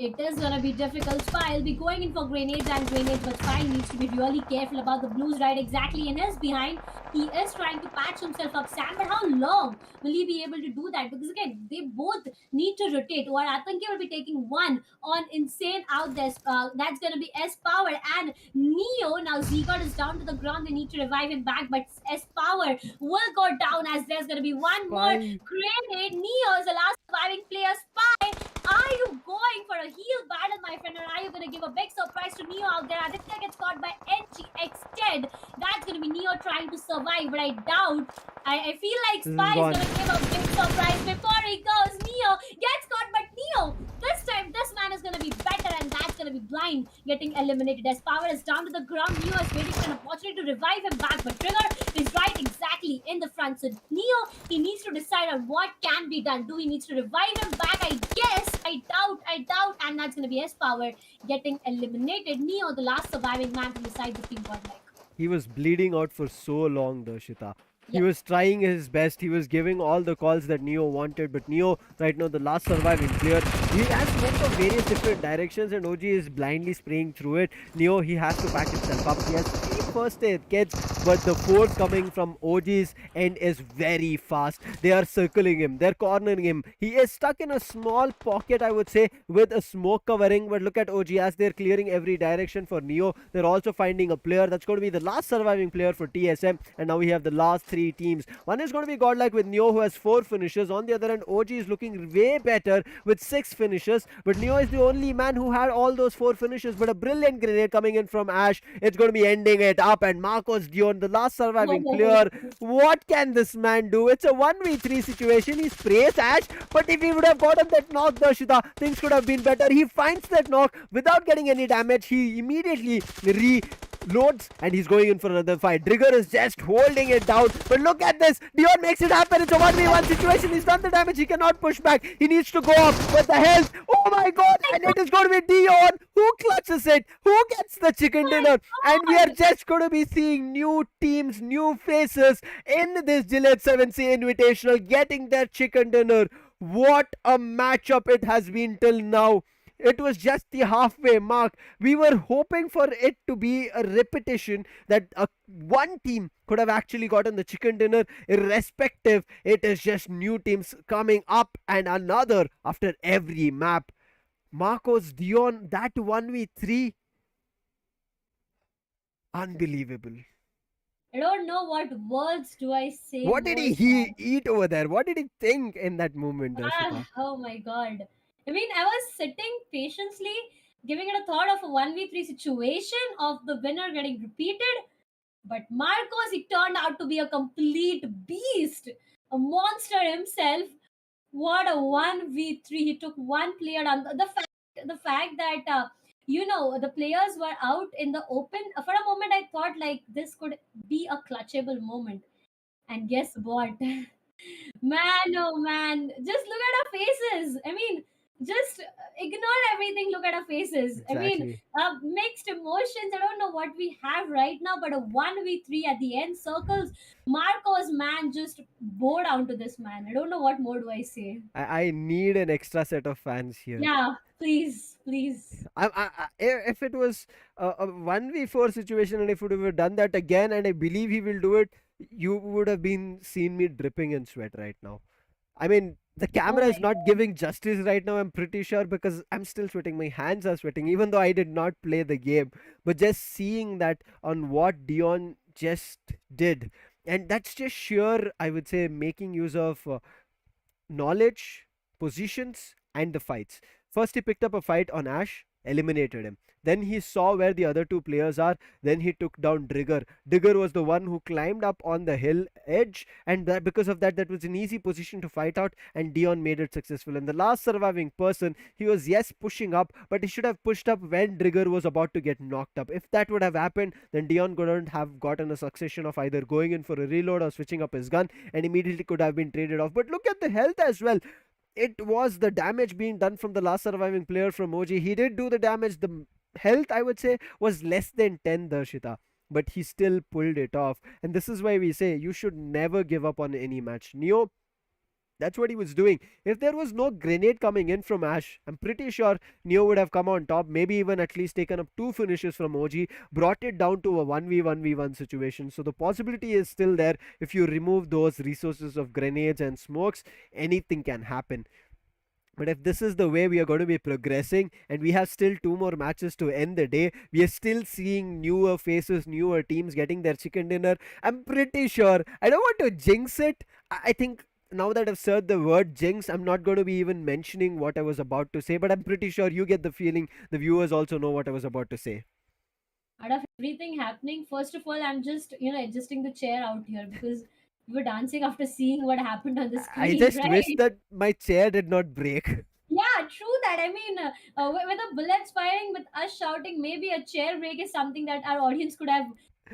It is gonna be difficult. Spy will be going in for grenades, but Spy needs to be really careful about the blues right exactly in his behind. He is trying to patch himself up, Sam, but how long will he be able to do that? Because again, they both need to rotate. Or Atanki will be taking one on Insane out there. That's gonna be S Power and Neo. Now Zigod is down to the ground. They need to revive him back, but S Power will go down as there's gonna be one more Spy. grenade. Neo is the last surviving player. Spy, are you going for a heel battle, my friend, or are you going to give a big surprise to Neo out there? Aditya gets caught by NGX10. That's going to be Neo trying to survive, but I doubt. I feel like This is Spy is gone. going to give a big surprise before he goes. Neo gets caught, but Neo, this time, this man is going to be better, and that's going to be Blind getting eliminated. As Power is down to the ground, Neo is waiting for an opportunity to revive him back, but Trigger is right exactly in the front. So Neo, he needs to decide on what can be done. Do he needs to revive him back? I guess. I doubt, and that's going to be S Power getting eliminated. Neo, the last surviving man from the side of Team Godlike. He was bleeding out for so long, Darshita. He Yep. was trying his best. He was giving all the calls that Neo wanted, but Neo, right now, the last surviving player, he has moved from various different directions, and OG is blindly spraying through it. Neo, he has to pack himself up. He has 3 first aid kits, but the 4th coming from OG's end is very fast. They are circling him. They're cornering him. He is stuck in a small pocket, I would say, with a smoke covering. But look at OG as they're clearing every direction for Neo. They're also finding a player. That's going to be the last surviving player for TSM. And now we have the last 3 teams. One is going to be Godlike with Neo, who has 4 finishes. On the other hand, OG is looking way better with 6 finishes. But Neo is the only man who had all those 4 finishes. But a brilliant grenade coming in from Ash. It's going to be ending it up. And Marcos Dion, the last surviving player. What can this man do? It's a 1v3 situation. He sprays Ash. But if he would have gotten that knock, Darshita, things could have been better. He finds that knock without getting any damage. He immediately reloads and he's going in for another fight. Trigger is just holding it down. But look at this. Dion makes it happen. It's a 1v1 situation. He's done the damage. He cannot push back. He needs to go up. But the health. Oh my god. And it is going to be Dion who clutches it. Who gets the chicken dinner. And we are just going to be seeing new teams, new faces in this Gillette 7Sea Invitational getting their chicken dinner. What a matchup it has been till now. It was just the halfway mark. We were hoping for it to be a repetition that one team could have actually gotten the chicken dinner. Irrespective, it is just new teams coming up and another after every map. Marcos Dion, that 1v3, unbelievable. I don't know what words do I say. What did he eat over there? What did he think in that moment, Darshita? Oh my god. I mean, I was sitting patiently, giving it a thought of a 1v3 situation of the winner getting repeated. But Marcos, he turned out to be a complete beast, a monster himself. What a 1v3. He took one player down. The fact that, the players were out in the open. For a moment, I thought like this could be a clutchable moment. And guess what? Man, oh man, just look at our faces. I mean, just ignore everything, look at our faces. I mean, Exactly. mixed emotions. I don't know what we have right now, but a 1v3 at the end circles. Marcos, man, just bow down to this man. I don't know what more do I say. I need an extra set of fans here. Yeah, please, please. If it was a 1v4 situation and if he would have done that again, and I believe he will do it, you would have been seen me dripping in sweat right now. I mean, the camera Oh is my not giving justice right now, I'm pretty sure, because I'm still sweating. My hands are sweating, even though I did not play the game. But just seeing that on what Dion just did, and that's just sheer, I would say, making use of knowledge, positions, and the fights. First, he picked up a fight on Ash, eliminated him. Then he saw where the other 2 players are. Then he took down Drigger. Drigger was the one who climbed up on the hill edge, and because of that, that was an easy position to fight out, and Dion made it successful. And the last surviving person, he was, yes, pushing up, but he should have pushed up when Drigger was about to get knocked up. If that would have happened, then Dion couldn't have gotten a succession of either going in for a reload or switching up his gun, and immediately could have been traded off. But look at the health as well. It was the damage being done from the last surviving player from OG. He did do the damage. The health, I would say, was less than 10, Darshita. But he still pulled it off. And this is why we say you should never give up on any match. Neo, That's what he was doing. If there was no grenade coming in from Ash, I'm pretty sure Neo would have come on top, maybe even at least taken up two finishes from OG, brought it down to a 1v1v1 situation. So the possibility is still there. If you remove those resources of grenades and smokes, anything can happen. But if this is the way we are going to be progressing, and we have still two more matches to end the day, we are still seeing newer faces, newer teams getting their chicken dinner. I'm pretty sure. I don't want to jinx it. I think now that I've said the word jinx, I'm not going to be even mentioning what I was about to say, but I'm pretty sure you get the feeling the viewers also know what I was about to say. Out of everything happening, first of all, I'm just, adjusting the chair out here because we were dancing after seeing what happened on the I screen, just wish right? that my chair did not break. Yeah, true that. I mean, with the bullets firing, with us shouting, maybe a chair break is something that our audience could have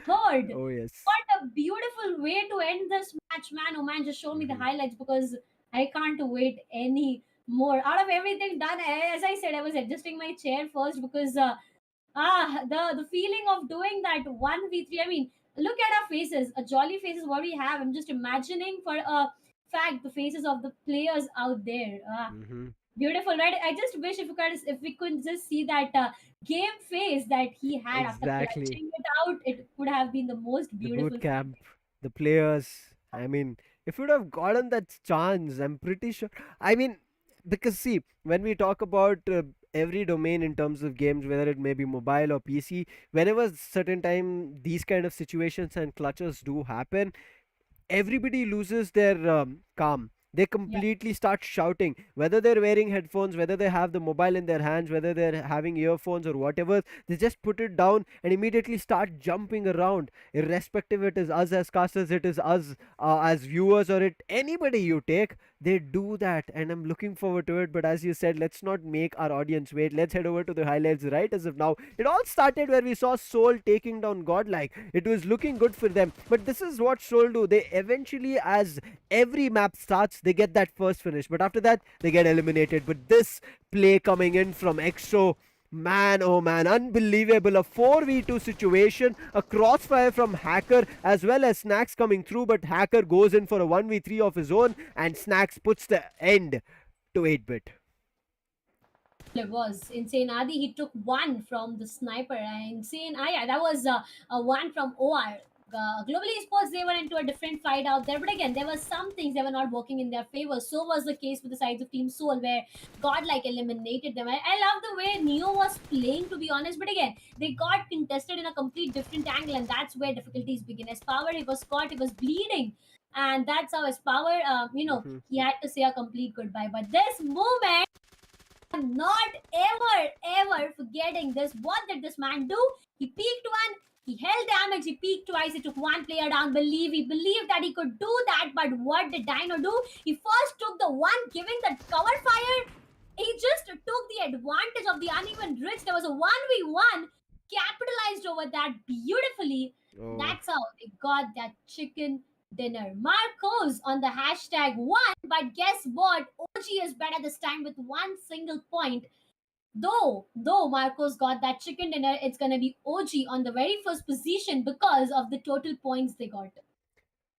heard. Oh, yes. What a beautiful way to end this match, man. Oh man, just show me the Hmm. highlights because I can't wait any more. Out of everything done, as I said, I was adjusting my chair first because the feeling of doing that 1v3. I mean, look at our faces, a jolly faces what we have. I'm just imagining for a fact the faces of the players out there. Hmm. Beautiful, right? I just wish if we could just see that game face that he had after Exactly. clutching it out, it would have been the most The boot beautiful camp, feeling. the players. I mean, if you'd have gotten that chance, I'm pretty sure. I mean, because see, when we talk about every domain in terms of games, whether it may be mobile or PC, whenever certain time these kind of situations and clutches do happen, everybody loses their calm. They Yeah. completely start shouting, whether they're wearing headphones, whether they have the mobile in their hands, whether they're having earphones or whatever. They just put it down and immediately start jumping around, irrespective it is us as casters, it is us as viewers, or it anybody you take. They do that, and I'm looking forward to it. But as you said, let's not make our audience wait. Let's head over to the highlights right as of now. It all started where we saw Soul taking down Godlike. It was looking good for them, but this is what Soul do. They eventually, as every map starts, they get that first finish, but after that they get eliminated. But this play coming in from EXO, man, oh man, unbelievable. A 4v2 situation, a crossfire from Hacker as well as Snacks coming through, but Hacker goes in for a 1v3 of his own, and Snacks puts the end to 8-bit. It was insane. Adi, he took one from the sniper. Insane. Yeah, that was a one from OR. Globally Esports, they were into a different fight out there. But again, there were some things that were not working in their favor. So was the case with the sides of Team Soul, where Godlike eliminated them. I love the way Neo was playing, to be honest. But again, they got contested in a complete different angle, and that's where difficulties begin. As Power, he was caught, he was bleeding. And that's how, as Power, Mhm. he had to say a complete goodbye. But this moment, I'm not ever forgetting this. What did this man do? He peaked one, he held damage, he peaked twice, he took one player down. He believed that he could do that, but what did Dino do? He first took the one giving the cover fire. He just took the advantage of the uneven ridge. There was a 1v1, capitalized over that beautifully. Oh. That's how they got that chicken dinner. Marcos on the hashtag one, but guess what? OG is better this time with one single point. Though Marcos got that chicken dinner, it's gonna be OG on the very first position because of the total points they got.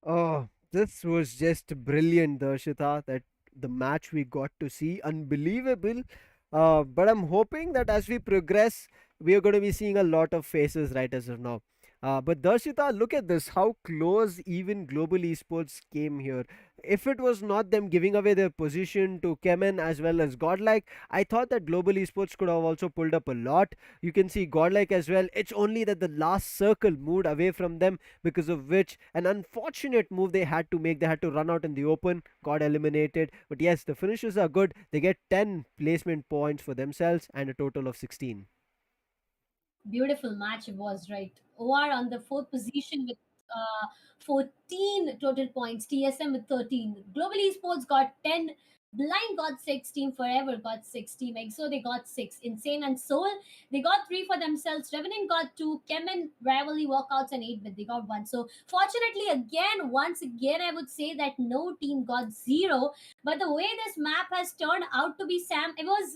Oh, this was just brilliant, Darshita. That the match we got to see, unbelievable. But I'm hoping that as we progress, we are going to be seeing a lot of faces right as of now. But Darshita, look at this, how close even Global Esports came here. If it was not them giving away their position to CHEMIN as well as Godlike, I thought that Global Esports could have also pulled up a lot. You can see Godlike as well. It's only that the last circle moved away from them, because of which an unfortunate move they had to make. They had to run out in the open, got eliminated. But yes, the finishes are good. They get 10 placement points for themselves and a total of 16. Beautiful match it was, right? OR on the fourth position with 14 total points, TSM with 13. Global Esports got 10, Blind got 6, Team Forever got 6, Team EXO they got 6, Insane and Soul they got 3 for themselves, Revenant got 2, Kemen, Rivalry, Walkouts, and 8 but they got 1. So fortunately, once again, I would say that no team got 0. But the way this map has turned out to be, Sam, it was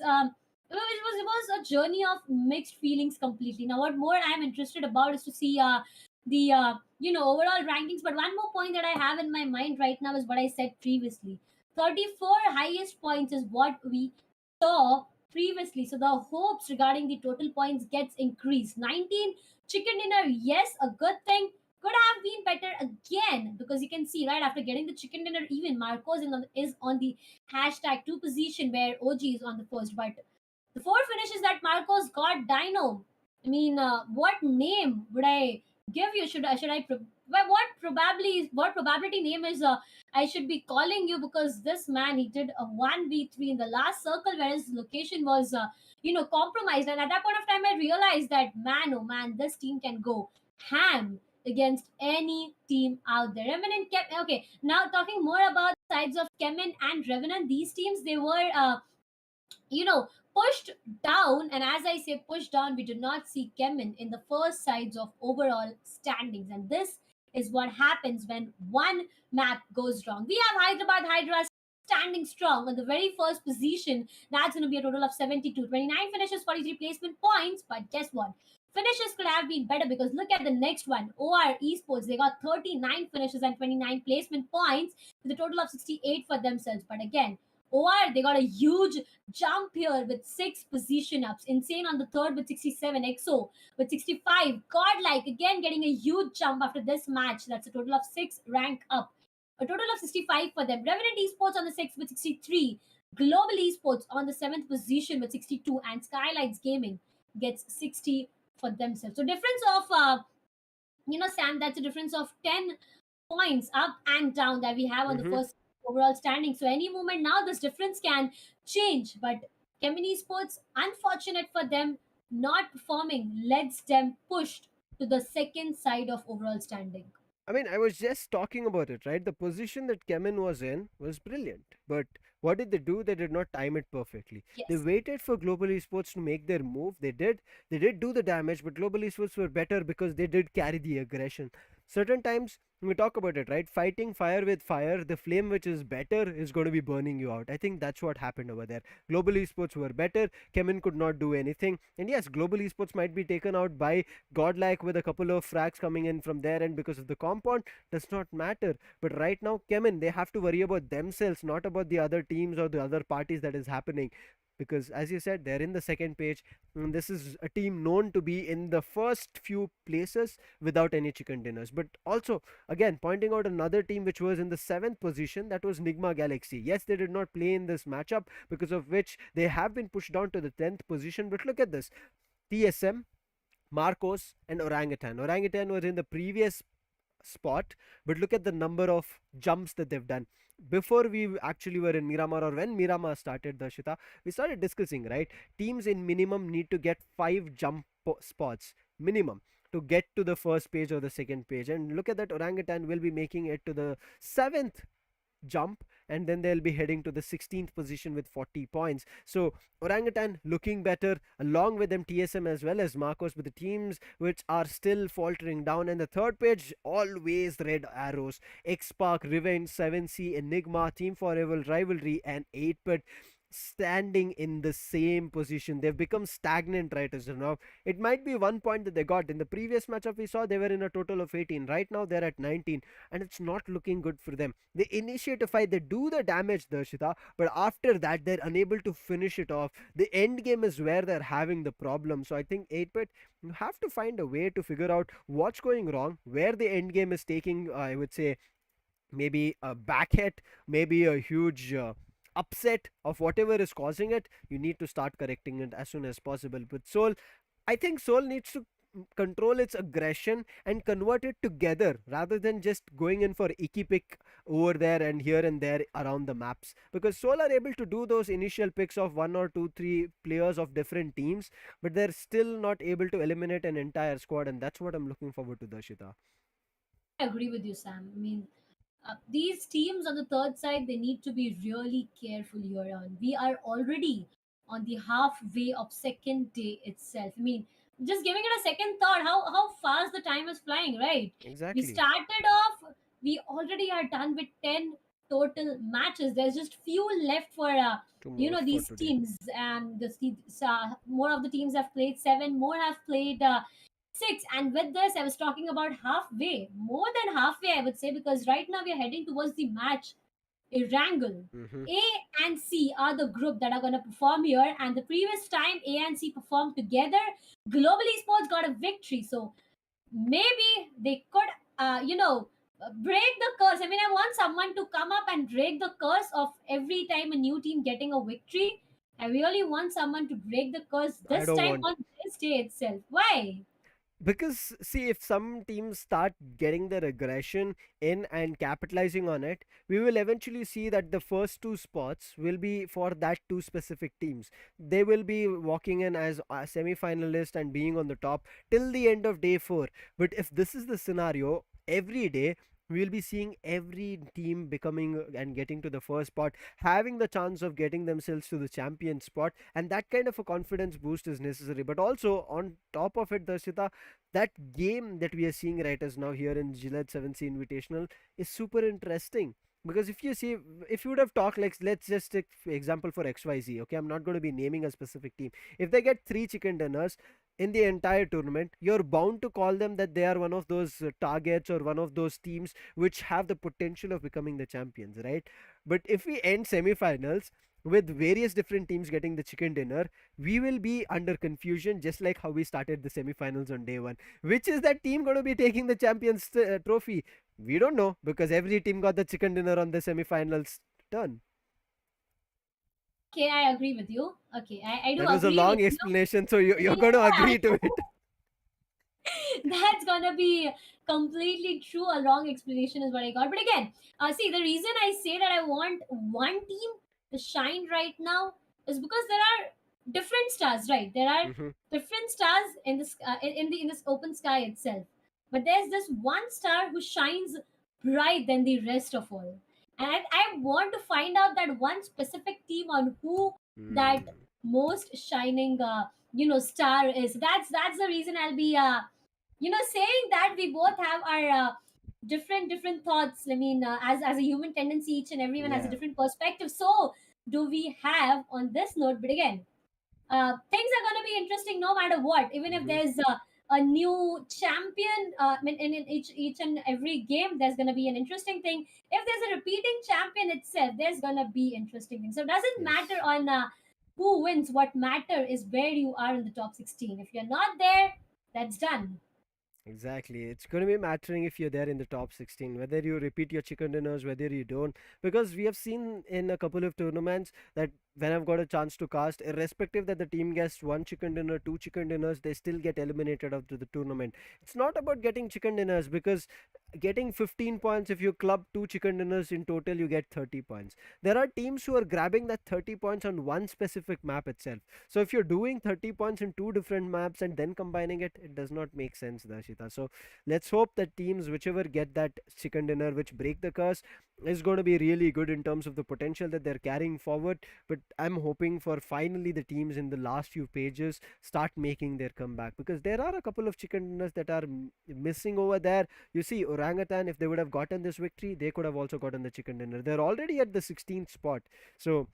a journey of mixed feelings completely. Now, what more I am interested about is to see the overall rankings. But one more point that I have in my mind right now is what I said previously. 34 highest points is what we saw previously. So the hopes regarding the total points gets increased. 19 chicken dinner, yes, a good thing. Could have been better again because you can see right after getting the chicken dinner, even Marcos is on the hashtag 2 position where OG is on the first. But the four finishes that Marcos got, Dino. I mean, what name would I give you? What probability name is I should be calling you, because this man, he did a 1v3 in the last circle where his location was compromised, and at that point of time I realized that, man, oh man, this team can go ham against any team out there. Revenant kept okay. Now talking more about the sides of Chemin and Revenant, these teams, they were you know, pushed down. And as I say, pushed down, we did not see Kemin in the first sides of overall standings. And this is what happens when one map goes wrong. We have Hyderabad Hydras standing strong on the very first position. That's going to be a total of 72. 29 finishes, 43 placement points. But guess what? Finishes could have been better because look at the next one. OR Esports, they got 39 finishes and 29 placement points with a total of 68 for themselves. But again, OR, they got a huge jump here with 6 position ups. Insane on the third with 67. EXO with 65. Godlike again getting a huge jump after this match. That's a total of 6 rank up. A total of 65 for them. Revenant Esports on the 6th with 63. Global Esports on the 7th position with 62. And SKYLIGHTZ Gaming gets 60 for themselves. So difference of, Sam, that's a difference of 10 points up and down that we have on the Mm-hmm. first overall standing. So any moment now, this difference can change. But Gemini Sports, unfortunate for them, not performing lets them pushed to the second side of overall standing. I mean, I was just talking about it, right? The position that Kemen was in was brilliant. But what did they do? They did not time it perfectly. They Yes. waited for Global Esports to make their move. They did. They did do the damage, but Global Esports were better because they did carry the aggression. Certain times, we talk about it, right? Fighting fire with fire, the flame which is better is going to be burning you out. I think that's what happened over there. Global Esports were better. Kemen could not do anything. And yes, Global Esports might be taken out by Godlike with a couple of frags coming in from there, and because of the compound, does not matter. But right now, Kemen, they have to worry about themselves, not about the other teams or the other parties that is happening. Because as you said, they're in the second page, and this is a team known to be in the first few places without any chicken dinners. But also, again, pointing out another team which was in the seventh position, that was Nigma Galaxy. Yes, they did not play in this matchup, because of which they have been pushed down to the 10th position. But look at this: TSM, Marcos, and Orangutan. Orangutan was in the previous spot, but look at the number of jumps that they've done. Before we actually were in Miramar, or when Miramar started, Darshita, we started discussing, right? Teams in minimum need to get 5 jump spots minimum to get to the first page or the second page. And look at that, Orangutan will be making it to the seventh jump, and then they'll be heading to the 16th position with 40 points. So Orangutan looking better, along with them TSM as well as Marcos, with the teams which are still faltering down. And the third page, always red arrows: XSPARK, Revenge, 7C, Enigma, Team Forever, Rivalry, and 8-bit standing in the same position. They've become stagnant right as of now. It might be 1 point that they got in the previous matchup. We saw they were in a total of 18. Right now they're at 19, and it's not looking good for them. They initiate a fight, they do the damage, Darshita, but after that they're unable to finish it off. The end game is where they're having the problem. So I think 8-bit, you have to find a way to figure out what's going wrong, where the end game is taking, I would say, maybe a back hit, maybe a huge upset of whatever is causing it. You need to start correcting it as soon as possible. But Soul, I think Soul needs to control its aggression and convert it together, rather than just going in for icky pick over there and here and there around the maps, because Soul are able to do those initial picks of one or two three players of different teams, but they're still not able to eliminate an entire squad, and that's what I'm looking forward to, Darshita. I agree with you, Sam. I mean, these teams on the third side, they need to be really careful here on. We are already on the halfway of second day itself. I mean, just giving it a second thought, how fast the time is flying, right? We Exactly. started off, we already are done with 10 total matches. There's just few left for Two more for these today. teams, and more of the teams have played 7, more have played 6. And with this, I was talking about halfway, more than halfway, I would say, because right now we are heading towards the match Erangel. Hmm. A and C are the group that are going to perform here, and the previous time A and C performed together, Global Esports got a victory. So maybe they could, break the curse. I mean, I want someone to come up and break the curse of every time a new team getting a victory. I really want someone to break the curse I this don't time want. on this day itself. Why? Because see, if some teams start getting their aggression in and capitalizing on it, we will eventually see that the first two spots will be for that two specific teams. They will be walking in as a semi-finalist and being on the top till the end of day 4. But if this is the scenario every day, we will be seeing every team becoming and getting to the first spot, having the chance of getting themselves to the champion spot, and that kind of a confidence boost is necessary. But also on top of it, Darshita, that game that we are seeing right as now here in Gillette 7Sea Invitational is super interesting. Because if you see, if you would have talked, like, let's just take example for XYZ, okay, I'm not going to be naming a specific team. If they get 3 chicken dinners in the entire tournament, you're bound to call them that they are one of those targets or one of those teams which have the potential of becoming the champions, right? But if we end semifinals with various different teams getting the chicken dinner, we will be under confusion, just like how we started the semifinals on day 1. Which is that team going to be taking the champions trophy? We don't know, because every team got the chicken dinner on the semifinals turn. Okay, I agree with you. Okay, I do That was a agree with long you. explanation, so you're going to Yeah, agree to it. that's gonna be completely true. A long explanation is what I got. But again, see, the reason I say that I want one team to shine right now is because there are different stars, right? There are Hmm. different stars in this in this open sky itself. But there's this one star who shines bright than the rest of all. And I want to find out that one specific team on who that Mm. most shining star is. That's the reason I'll be saying that we both have our different thoughts. I mean, as a human tendency, each and everyone has a Yeah. different perspective. So do we have on this note. But again, things are going to be interesting no matter what. Even if Hmm. there's a new champion, I mean, in each and every game, there's going to be an interesting thing. If there's a repeating champion itself, there's going to be interesting things. So it doesn't matter Yes. on who wins. What matter is where you are in the top 16. If you're not there, that's done. Exactly. It's going to be mattering if you're there in the top 16, whether you repeat your chicken dinners, whether you don't. Because we have seen in a couple of tournaments that when I've got a chance to cast, irrespective that the team gets 1 chicken dinner, 2 chicken dinners, they still get eliminated of the tournament. It's not about getting chicken dinners, because getting 15 points, if you club 2 chicken dinners in total, you get 30 points. There are teams who are grabbing that 30 points on one specific map itself. So if you're doing 30 points in two different maps and then combining it, it does not make sense, Darshita. So let's hope that teams, whichever get that chicken dinner, which break the curse, is going to be really good in terms of the potential that they're carrying forward. But I'm hoping for finally the teams in the last few pages start making their comeback, because there are a couple of chicken dinners that are missing over there. You see, Orangutan, if they would have gotten this victory, they could have also gotten the chicken dinner. They're already at the 16th spot. So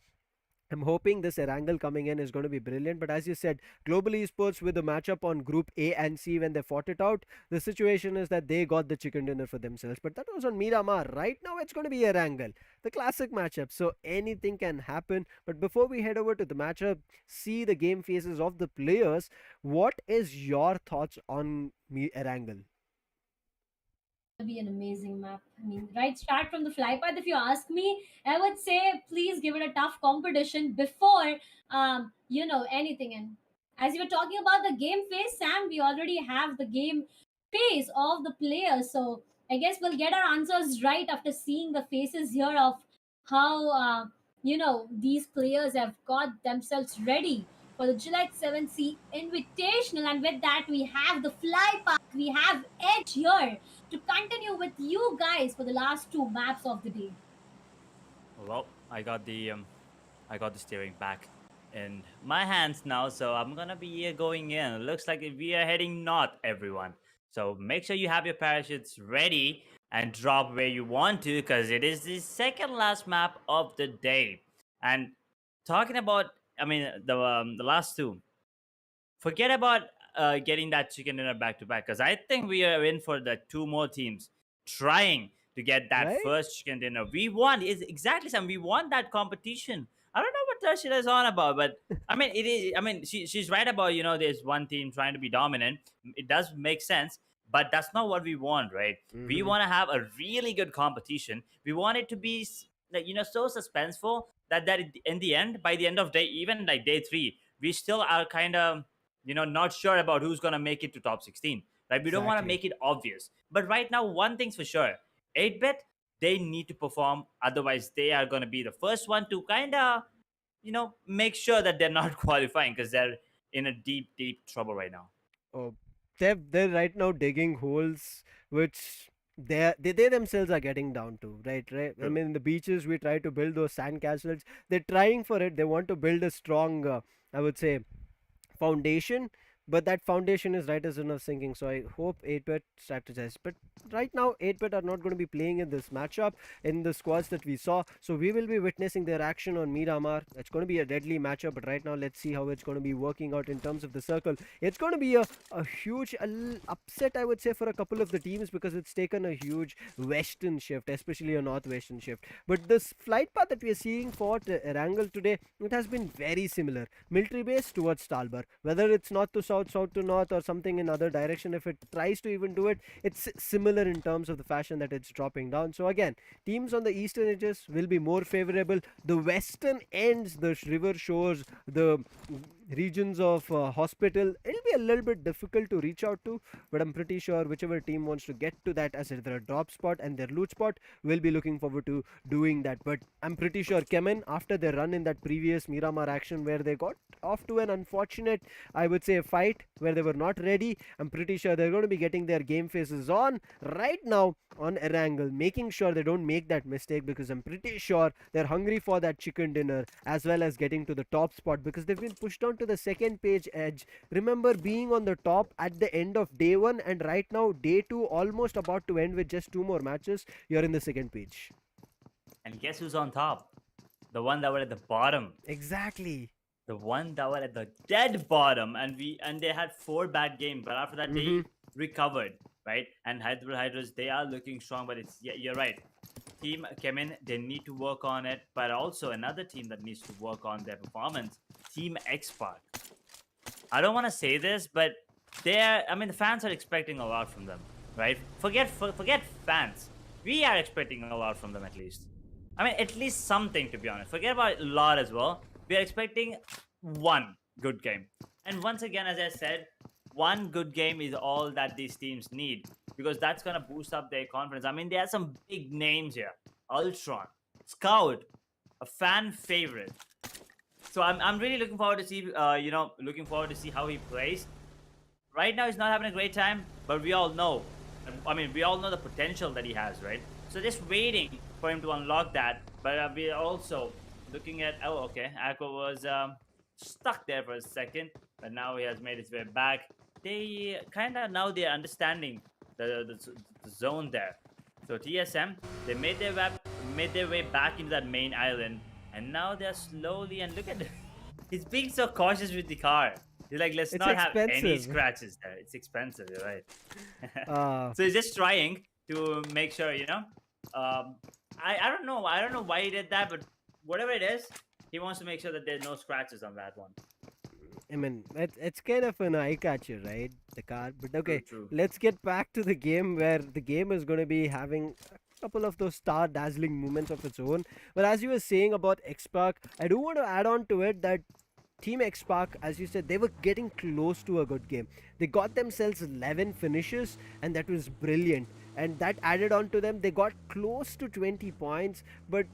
I'm hoping this Erangel coming in is going to be brilliant. But as you said, Global Esports with the matchup on Group A and C, when they fought it out, the situation is that they got the chicken dinner for themselves. But that was on Miramar. Right now, it's going to be Erangel, the classic matchup. So anything can happen. But before we head over to the matchup, see the game faces of the players, what is your thoughts on Erangel? Be an amazing map. I mean, right, start from the fly path. If you ask me, I would say please give it a tough competition before anything. And as you were talking about the game phase, Sam, we already have the game phase of the players. So I guess we'll get our answers right after seeing the faces here of how these players have got themselves ready for the Gillette 7C Invitational. And with that, we have the fly path. We have Edge here to continue with you guys for the last two maps of the day. Well, I got the steering back in my hands now, so I'm gonna be going in. It looks like we are heading north, everyone. So make sure you have your parachutes ready and drop where you want to, because it is the second last map of the day. And talking about, I mean, the last two. Forget about getting that chicken dinner back to back, because I think we are in for the two more teams trying to get that Right? first chicken dinner. We won. Is exactly Sam. We won that competition. I don't know what Darshila is on about, but I mean, it is. I mean, she's right about there's one team trying to be dominant. It does make sense, but that's not what we want, right? We Mm-hmm. want to have a really good competition. We want it to be like so suspenseful that in the end, by the end of day, even like day 3, we still are kind of not sure about who's gonna make it to top 16. Right? We don't want to Exactly. make it obvious. But right now, one thing's for sure: 8-bit, they need to perform. Otherwise, they are gonna be the first one to kind of make sure that they're not qualifying because they're in a deep, deep trouble right now. Oh, they're right now digging holes which they themselves are getting down to, right. I True. mean, the beaches we try to build those sand castles. They're trying for it. They want to build a strong, I would say, foundation, but that foundation is right as enough sinking. So I hope 8-bit strategizes. But right now, 8-bit are not going to be playing in this matchup in the squads that we saw. So we will be witnessing their action on Miramar. It's going to be a deadly matchup, but right now, let's see how it's going to be working out in terms of the circle. It's going to be a huge upset, I would say, for a couple of the teams because it's taken a huge western shift, especially a northwestern shift. But this flight path that we are seeing for Erangel today, it has been very similar. Military base towards Stalber. Whether it's north to south, south to north, or something in other direction, if it tries to even do it, it's similar in terms of the fashion that it's dropping down. So again, teams on the eastern edges will be more favorable. The western ends, the river shores, the regions of hospital, it'll be a little bit difficult to reach out to, but I'm pretty sure whichever team wants to get to that as either a drop spot and their loot spot will be looking forward to doing that. But I'm pretty sure CHEMIN, after their run in that previous Miramar action where they got off to an unfortunate, I would say, fight where they were not ready, I'm pretty sure they're going to be getting their game faces on right now on Erangel, making sure they don't make that mistake, because I'm pretty sure they're hungry for that chicken dinner as well as getting to the top spot, because they've been pushed down to the second page edge. Remember being on the top at the end of day 1, and right now day 2 almost about to end with just 2 more matches. You're in the second page. And guess who's on top? The one that were at the bottom. Exactly. The one that were at the dead bottom, and they had 4 bad games, but after that they recovered, right? And HYDRAS, they are looking strong, but you're right. Team CHEMIN, they need to work on it, but also another team that needs to work on their performance, Team XSPARK. I don't want to say this, but the fans are expecting a lot from them, right? Forget fans. We are expecting a lot from them, at least. I mean, at least something, to be honest. Forget about a lot as well. We are expecting one good game. And once again, as I said, one good game is all that these teams need, because that's going to boost up their confidence. I mean, there are some big names here. Ultron, Scout, a fan favorite. So I'm really looking forward to see how he plays. Right now, he's not having a great time, but we all know. We all know the potential that he has, right? So just waiting for him to unlock that. But we are also looking at, okay, Aqua was stuck there for a second, but now he has made his way back. They they're understanding the zone there. So TSM, they made their way back into that main island, and now they're slowly, and look at it. He's being so cautious with the car. He's like, let's It's not have any expensive. scratches there. It's expensive, you're right. Uh, So he's just trying to make sure, I don't know. I don't know why he did that, but whatever it is, he wants to make sure that there's no scratches on that one. I mean, it's kind of an eye catcher, right? The car. But okay, True. let's get back to the game, where the game is going to be having a couple of those star dazzling moments of its own. But as you were saying about XSPARK, I do want to add on to it that Team XSPARK, as you said, they were getting close to a good game. They got themselves 11 finishes, and that was brilliant. And that added on to them, they got close to 20 points, but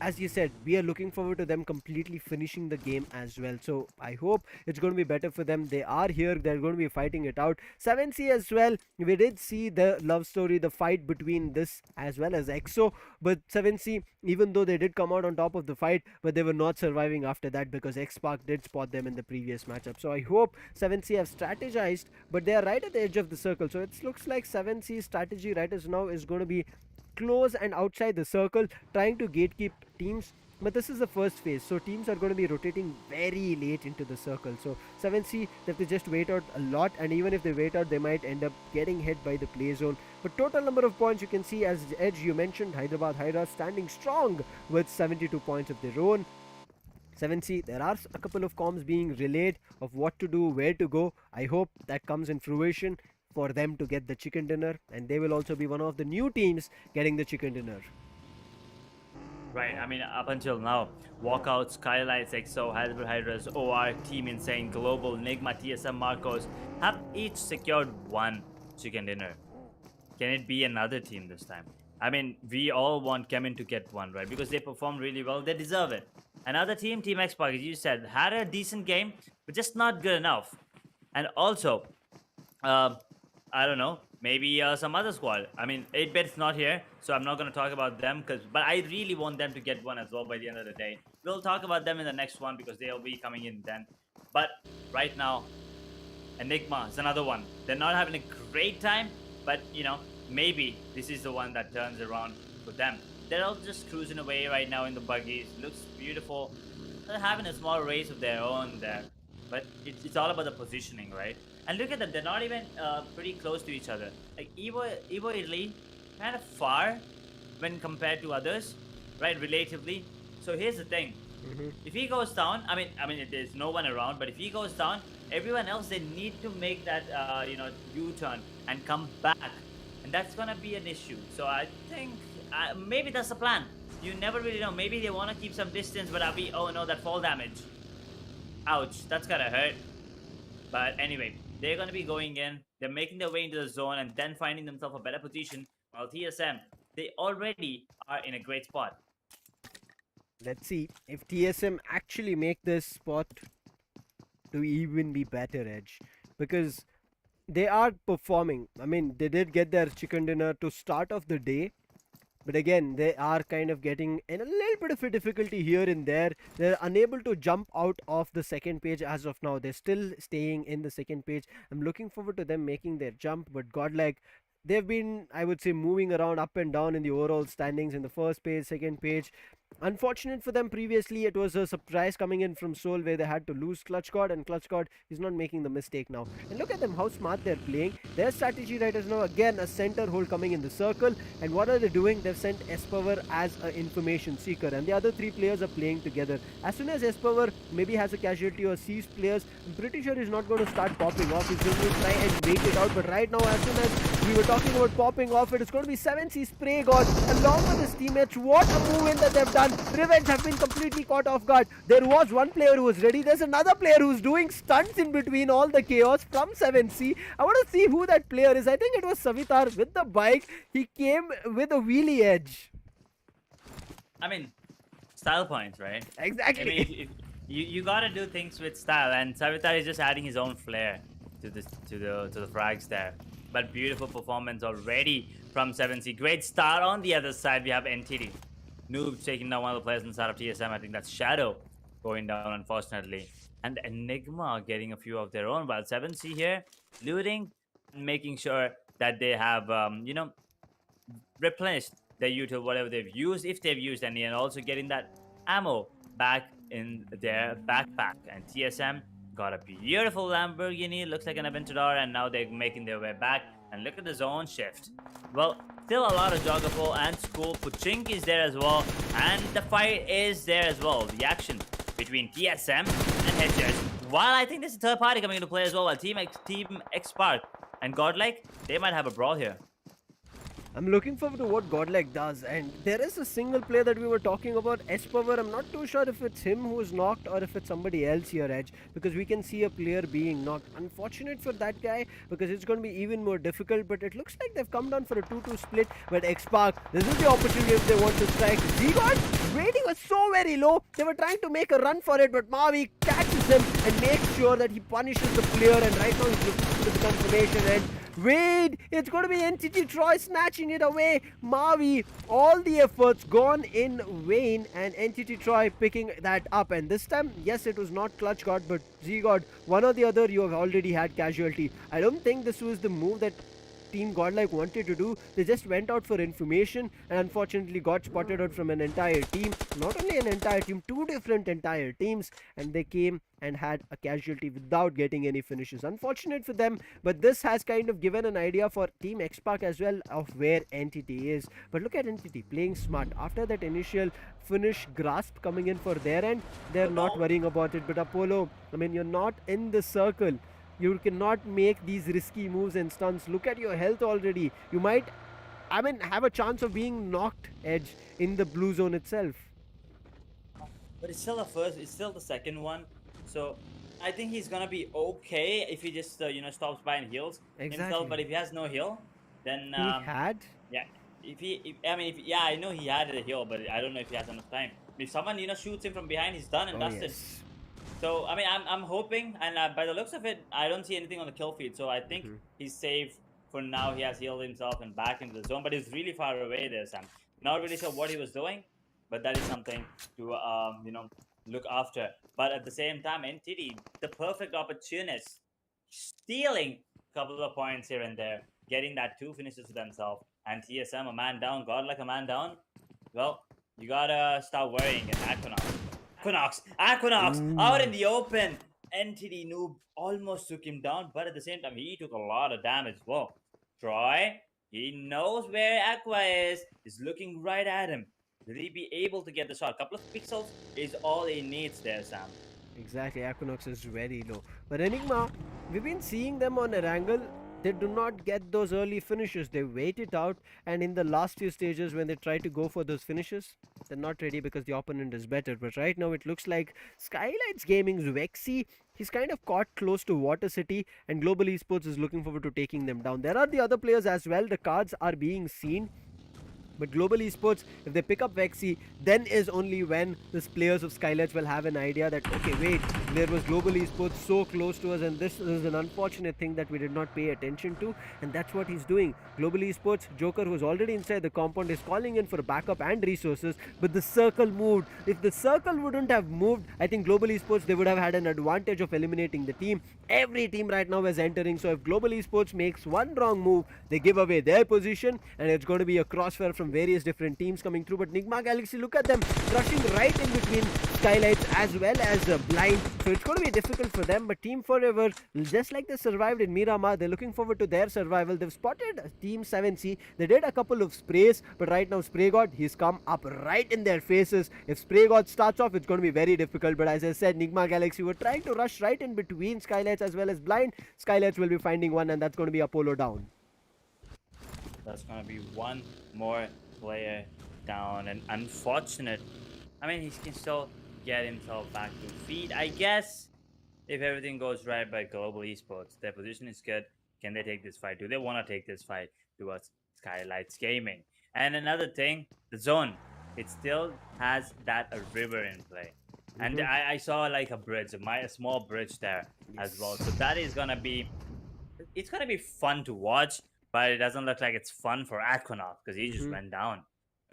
as you said, we are looking forward to them completely finishing the game as well. So I hope it's going to be better for them. They are here, they're going to be fighting it out. 7C as well, we did see the love story, the fight between this as well as EXO, but 7C, even though they did come out on top of the fight, but they were not surviving after that, because XSPARK did spot them in the previous matchup. So I hope 7C have strategized, but they are right at the edge of the circle. So it looks like 7C's strategy right as now is going to be close and outside the circle, trying to gatekeep teams But this is the first phase, so teams are going to be rotating very late into the circle. So 7C, they have to just wait out a lot, and even if they wait out, they might end up getting hit by the play zone. But total number of points, you can see, as Edge you mentioned, Hyderabad HYDRAS standing strong with 72 points of their own. 7C, there are a couple of comms being relayed of what to do, where to go. I hope that comes in fruition for them to get the chicken dinner, and they will also be one of the new teams getting the chicken dinner. Right, I mean, up until now, WALKOUTS, SKYLIGHTZ, EXO, Hyderabad HYDRAS, OR, Team Insane, Global, NIGMA, TSM, Marcos have each secured one chicken dinner. Can it be another team this time? I mean, we all want CHEMIN to get one, right? Because they performed really well, they deserve it. Another team, Team XSPARK, as you said, had a decent game, but just not good enough. And also, I don't know, maybe some other squad. I mean, 8-Bit's not here, so I'm not going to talk about them. But I really want them to get one as well by the end of the day. We'll talk about them in the next one because they'll be coming in then. But right now, ENIGMA is another one. They're not having a great time, but, you know, maybe this is the one that turns around for them. They're all just cruising away right now in the buggies. Looks beautiful. They're having a small race of their own there. But it's all about the positioning, right? And look at them, they're not even pretty close to each other. Like Evo Italy, kind of far when compared to others, right? Relatively. So here's the thing. If he goes down, I mean, there's no one around, but if he goes down, everyone else, they need to make that, U-turn and come back. And that's gonna be an issue. So I think maybe that's the plan. You never really know. Maybe they want to keep some distance, but I'll be, oh no, that fall damage. Ouch, that's gonna hurt. But anyway, they're gonna be going in, they're making their way into the zone and then finding themselves a better position, while TSM, they already are in a great spot. Let's see if TSM actually make this spot to even be better, Edge, because they are performing. I mean, they did get their chicken dinner to start off the day, but again, they are kind of getting in a little bit of a difficulty here and there. They're unable to jump out of the second page as of now. They're still staying in the second page. I'm looking forward to them making their jump, but GODLIKE, they've been, I would say, moving around up and down in the overall standings in the first page, second page. Unfortunate for them, previously it was a surprise coming in from Seoul where they had to lose ClutchGod, and ClutchGod is not making the mistake now. And look at them, how smart they're playing. Their strategy right is now again a center hole coming in the circle, and what are they doing? They've sent S-Power as an information seeker, and the other three players are playing together. As soon as S-Power maybe has a casualty or sees players, I'm pretty sure he's not going to start popping off. He's going to try and wait it out, but right now, as soon as we were talking about popping off, it is going to be 7C Spray God along with his teammates. What a move in that they've done. Revenge have been completely caught off guard. There was one player who was ready. There's another player who's doing stunts in between all the chaos from 7C. I want to see who that player is. I think it was Savitar with the bike. He came with a wheelie Edge. I mean, style points, right? Exactly. I mean, if you gotta do things with style, and Savitar is just adding his own flair to the frags there. But beautiful performance already from 7C. Great start on the other side. We have NTD. Noob taking down one of the players inside of TSM. I think that's Shadow going down, unfortunately. And Enigma getting a few of their own, while 7C here looting and making sure that they have, replenished their util, whatever they've used, if they've used any, and also getting that ammo back in their backpack. And TSM got a beautiful Lamborghini, looks like an Aventador, and now they're making their way back. And look at the zone shift. Well, still a lot of Joggerful and School. Puchink is there as well, and the fight is there as well. The action between TSM and HYDRAS. While I think there's a third party coming into play as well, while Team XSPARK and GODLIKE, they might have a brawl here. I'm looking forward to what GODLIKE does, and there is a single player that we were talking about, S-Power. I'm not too sure if it's him who's knocked or if it's somebody else here, Edge, because we can see a player being knocked. Unfortunate for that guy, because it's going to be even more difficult, but it looks like they've come down for a 2-2 split. But XSPARK, this is the opportunity if they want to strike. Zigod, rating was so very low, they were trying to make a run for it, but Mavi catches him and makes sure that he punishes the player, and right now he's looking for the confirmation edge. Wait, it's going to be NTT Troy snatching it away. Mavi, all the efforts gone in vain, and NTT Troy picking that up. And this time, yes, it was not ClutchGod, but Z-God, one or the other, you have already had casualty. I don't think this was the move that Team Godlike wanted to do. They just went out for information and unfortunately got spotted out from an entire team. Not only an entire team, two different entire teams, and they came and had a casualty without getting any finishes. Unfortunate for them, but this has kind of given an idea for Team XSPARK as well of where Entity is. But look at Entity playing smart. After that initial finish grasp coming in for their end, they're not worrying about it. But Apollo, I mean, you're not in the circle. You cannot make these risky moves and stunts. Look at your health already. You might, I mean, have a chance of being knocked edge in the blue zone itself. But it's still the first, it's still the second one. So I think he's gonna be okay if he just stops by and heals himself. But if he has no heal, then He had? yeah. Yeah, I know he had a heal, but I don't know if he has enough time. If someone shoots him from behind, he's done and dusted. Yes. So I mean, I'm hoping, and by the looks of it, I don't see anything on the kill feed. So I think he's safe for now. He has healed himself and back into the zone, but he's really far away there, Sam. Not really sure what he was doing, but that is something to look after. But at the same time, Entity, the perfect opportunist, stealing a couple of points here and there, getting that 2 finishes to themselves, and TSM a man down, Godlike a man down. Well, you gotta start worrying. And Aquinox out in the open. Entity noob almost took him down, but at the same time, he took a lot of damage. Whoa, Troy, he knows where Aqua is. He's looking right at him. Will he be able to get the shot? A couple of pixels is all he needs there, Sam. Exactly, Aquinox is very low. But Enigma, we've been seeing them on Erangel. They do not get those early finishes. They wait it out, and in the last few stages when they try to go for those finishes, they're not ready because the opponent is better. But right now it looks like SKYLIGHTZ Gaming's Vexy, he's kind of caught close to Water City, and Global Esports is looking forward to taking them down. There are the other players as well. The cards are being seen. But Global Esports, if they pick up Vexy, then is only when the players of SKYLIGHTZ will have an idea that, okay, wait, there was Global Esports so close to us, and this is an unfortunate thing that we did not pay attention to, and that's what he's doing. Global Esports, Joker, who's already inside the compound, is calling in for backup and resources, but the circle moved. If the circle wouldn't have moved, I think Global Esports, they would have had an advantage of eliminating the team. Every team right now is entering, so if Global Esports makes one wrong move, they give away their position, and it's going to be a crossfire from various different teams coming through. But Nigma Galaxy, look at them rushing right in between SKYLIGHTZ as well as Blind, so it's going to be difficult for them. But Team Forever, just like they survived in Miramar, they're looking forward to their survival. They've spotted Team 7C. They did a couple of sprays, but right now Spray God, he's come up right in their faces. If Spray God starts off, it's going to be very difficult. But as I said, Nigma Galaxy were trying to rush right in between SKYLIGHTZ as well as Blind. SKYLIGHTZ will be finding one, and that's going to be Apollo down. That's going to be one more player down, and unfortunate. I mean, he can still get himself back to feet, I guess, if everything goes right by Global Esports. Their position is good. Can they take this fight? Do they want to take this fight towards SKYLIGHTZ Gaming? And another thing, the zone, it still has that a river in play. And I saw like a bridge, a small bridge there as well. So that is gonna be, it's gonna be fun to watch, but it doesn't look like it's fun for Aquinox because he just went down.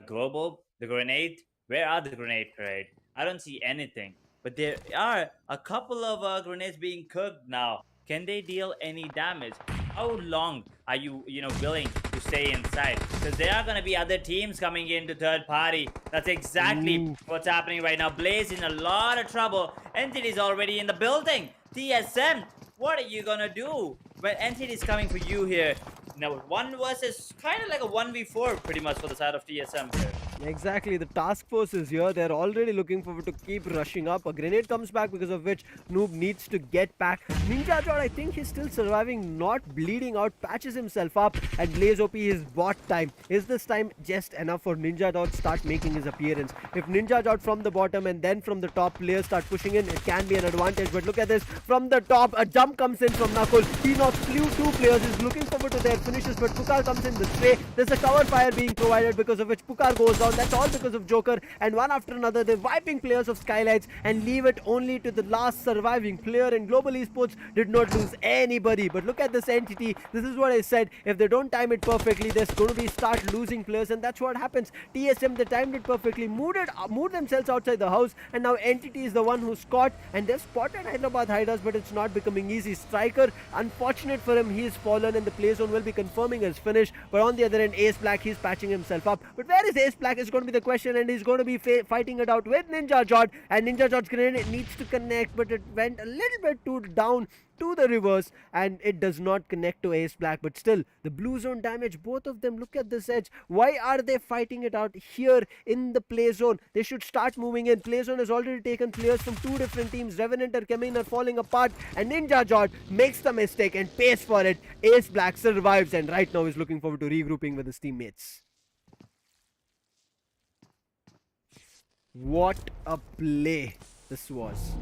Global, the grenade, where are the grenade parade? I don't see anything, but there are a couple of grenades being cooked now. Can they deal any damage? How long are you, willing to stay inside? Because there are going to be other teams coming into third party. That's exactly what's happening right now. Blaze in a lot of trouble. Entity's already in the building. TSM, what are you going to do when Entity's coming for you here? Now, 1 versus kind of like a 1v4 pretty much for the side of TSM here. Exactly, the task force is here. They're already looking forward to keep rushing up. A grenade comes back, because of which Noob needs to get back. Ninja Jod, I think he's still surviving, not bleeding out, patches himself up, and Blaze OP is bot time. Is this time just enough for Ninja Jod to start making his appearance? If Ninja Jod from the bottom and then from the top players start pushing in, it can be an advantage. But look at this, from the top, a jump comes in from Nakul. He knocks 2 players, is looking forward to their finishes, but Pukar comes in this way. There's a cover fire being provided, because of which Pukar goes down. down. That's all because of Joker, and one after another they're wiping players of SKYLIGHTZ and leave it only to the last surviving player. And Global Esports did not lose anybody. But look at this entity. This is what I said. If they don't time it perfectly, there's going to be start losing players, and that's what happens. TSM, they timed it perfectly, moved themselves outside the house, and now entity is the one who's caught, and they've spotted Hyderabad HYDRAS, but it's not becoming easy. Striker, unfortunate for him, he is fallen, and the play zone will be confirming his finish. But on the other end, AceBlack, he's patching himself up. But where is AceBlack is going to be the question, and he's going to be fighting it out with Ninja Jod, and Ninja Jod's grenade needs to connect, but it went a little bit too down to the reverse, and it does not connect to AceBlack. But still, the blue zone damage, both of them. Look at this edge. Why are they fighting it out here in the play zone? They should start moving in. Play zone has already taken players from two different teams. REVENANT and CHEMIN are falling apart, and Ninja Jod makes the mistake and pays for it. AceBlack survives, and right now is looking forward to regrouping with his teammates. What a play this was.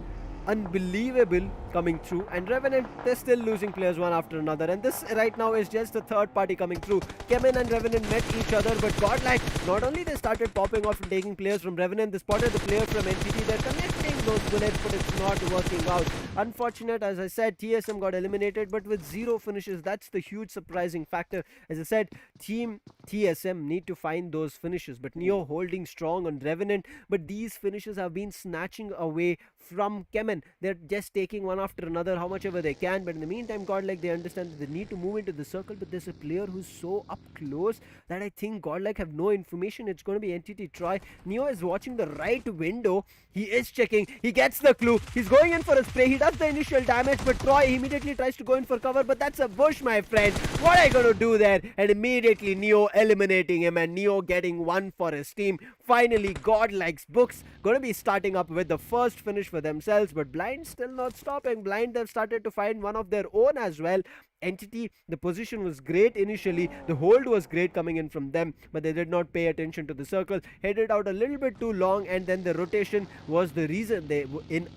Unbelievable coming through, and REVENANT, they're still losing players one after another, and this right now is just the third party coming through. CHEMIN and REVENANT met each other, but GODLIKE, not only they started popping off and taking players from REVENANT, they spotted the player from NTT. They're connecting those bullets, but it's not working out. Unfortunate, as I said, TSM got eliminated, but with 0 finishes. That's the huge surprising factor. As I said, team TSM need to find those finishes, but Neo holding strong on REVENANT, but these finishes have been snatching away from CHEMIN. They're just taking one after another, how much ever they can, but in the meantime, GODLIKE, they understand that they need to move into the circle, but there's a player who's so up close that I think GODLIKE have no information. It's going to be Entity Troy. Neo is watching the right window. He is checking. He gets the clue. He's going in for a spray. He does the initial damage, but Troy immediately tries to go in for cover, but that's a bush, my friend. What are you going to do there? And immediately Neo eliminating him, and Neo getting one for his team. Finally, GODLIKE's books going to be starting up with the first finish for themselves, but Blind still not stopping. Blind, they've started to find one of their own as well. Entity, the position was great initially, the hold was great coming in from them, but they did not pay attention to the circle, headed out a little bit too long, and then the rotation was the reason they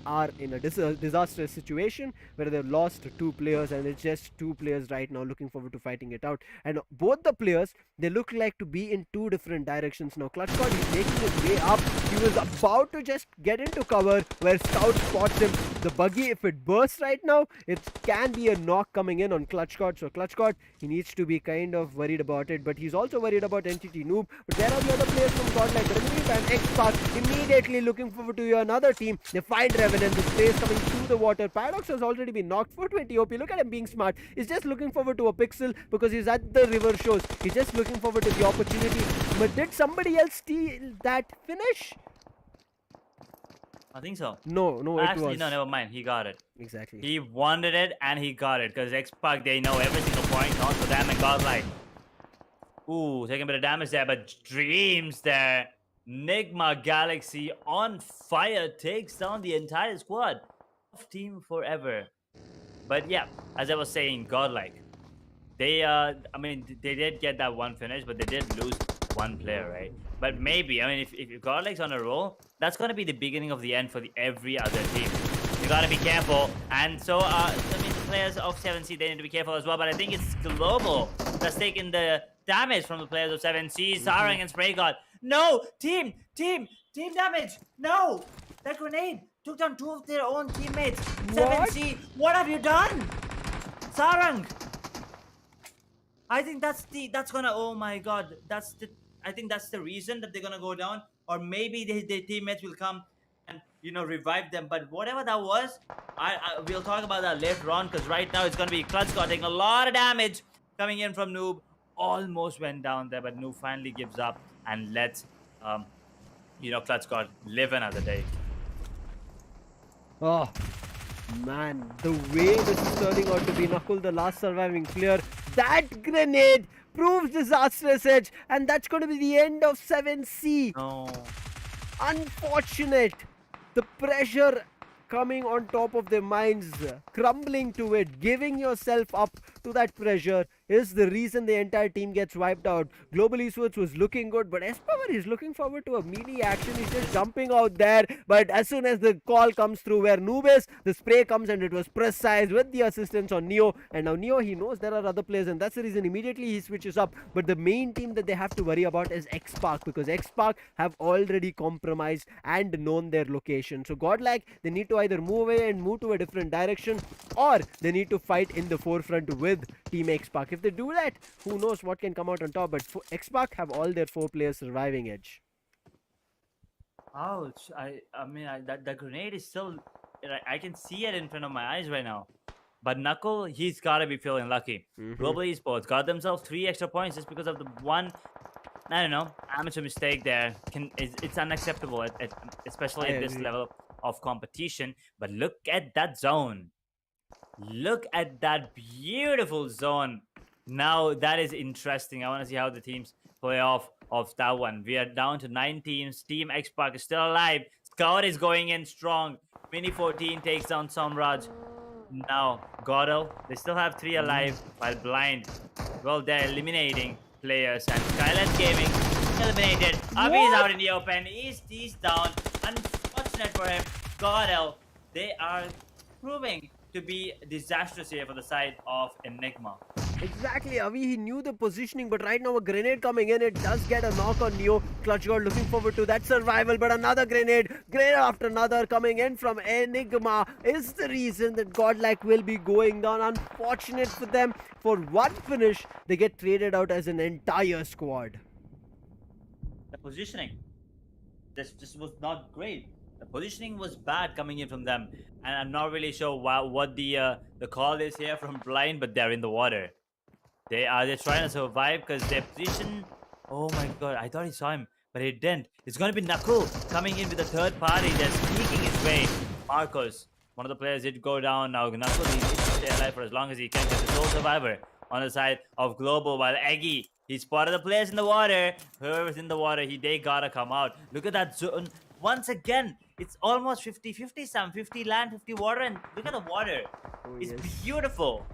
are in a disastrous situation where they lost 2 players, and it's just 2 players right now looking forward to fighting it out. And both the players, they look like to be in 2 different directions now. ClutchCard, he's making his way up. He was about to just get into cover where Scout spots him. The buggy, if it bursts right now, it can be a knock coming in on ClutchCard. So ClutchCard, he needs to be kind of worried about it, but he's also worried about Entity Noob. But there are the other players from GODLIKE. But in the meantime, XSPARK immediately looking forward to another team. They find REVENANT. The space coming through the water. Paradox has already been knocked. 420 OP. Look at him being smart. He's just looking forward to a pixel because he's at the river shows. He's just looking forward to the opportunity. But did somebody else steal that finish? I think so. No, Actually, it was. no, never mind. He got it. Exactly. He wanted it and he got it because XSPARK, they know every single point. Not for them and GODLIKE. Ooh, taking a bit of damage there, but Dreams there. NIGMA Galaxy on fire takes down the entire squad of Team Forever. But yeah, as I was saying, GODLIKE. They, I mean, they did get that one finish, but they did lose one player, right? But maybe, I mean, if GODLIKE's on a roll, that's going to be the beginning of the end for every other team. You got to be careful. And so, I mean, the players of 7C, they need to be careful as well. But I think it's Global that's taking the damage from the players of 7C. Sarang and Spray God. No! Team damage! No! That grenade took down 2 of their own teammates. What? 7C, what have you done? Sarang! I think that's gonna, oh my god, I think that's the reason that they're gonna go down, or maybe their teammates will come and, you know, revive them. But whatever that was, we'll talk about that later on, because right now it's gonna be ClutchCard taking a lot of damage coming in from Noob. Almost went down there, but Noob finally gives up and lets, you know, ClutchCard live another day. Oh man, the way this is turning out to be, Knuckle, the last surviving player, that grenade proves disastrous edge, and that's going to be the end of 7C. No. Unfortunate. The pressure coming on top of their minds, crumbling to it, giving yourself up to that pressure is the reason the entire team gets wiped out. Global Esports was looking good, but Espower is looking forward to a melee action. He's just jumping out there, but as soon as the call comes through where Noob is, the spray comes and it was precise with the assistance on Neo. And now Neo, he knows there are other players, and that's the reason immediately he switches up. But the main team that they have to worry about is XSPARK, because XSPARK have already compromised and known their location. So GODLIKE, they need to either move away and move to a different direction, or they need to fight in the forefront with Team XSPARK. If they do that, who knows what can come out on top. But XSPARK have all their 4 players surviving edge. Ouch! That the grenade is still. I can see it in front of my eyes right now. But Knuckle, he's gotta be feeling lucky. Global Esports got themselves 3 extra points just because of the one, I don't know, amateur mistake there. It's unacceptable, especially at this level of competition. But look at that zone. Look at that beautiful zone. Now that is interesting. I want to see how the teams play off of that one. We are down to 9 teams. Team XSPARK is still alive. Scout is going in strong. Mini 14 takes down Somraj. Now GODL, they still have 3 alive, while Blind, well, they're eliminating players. And SKYLIGHTZ Gaming eliminated. Avi is out in the open. He's down. Unfortunate for him. GODL, they are proving to be disastrous here for the side of Enigma. Exactly, Avi, he knew the positioning, but right now a grenade coming in, it does get a knock on Neo. ClutchGod looking forward to that survival, but another grenade after another coming in from Enigma is the reason that GODLIKE will be going down. Unfortunate for them. For one finish, they get traded out as an entire squad. The positioning, this was not great. The positioning was bad coming in from them, and I'm not really sure what the call is here from Blind, but they're in the water. They're trying to survive because their position. Oh my god! I thought he saw him, but he didn't. It's gonna be Knuckle coming in with the third party. They're sneaking his way. Marcos, one of the players, did go down. Now Knuckle needs to stay alive for as long as he can. Because the sole survivor on the side of Global, while Eggy, he spotted the players in the water. Whoever's in the water, they gotta come out. Look at that zone. Once again, it's almost 50-50, Sam. 50 land, 50 water, and look at the water. It's beautiful.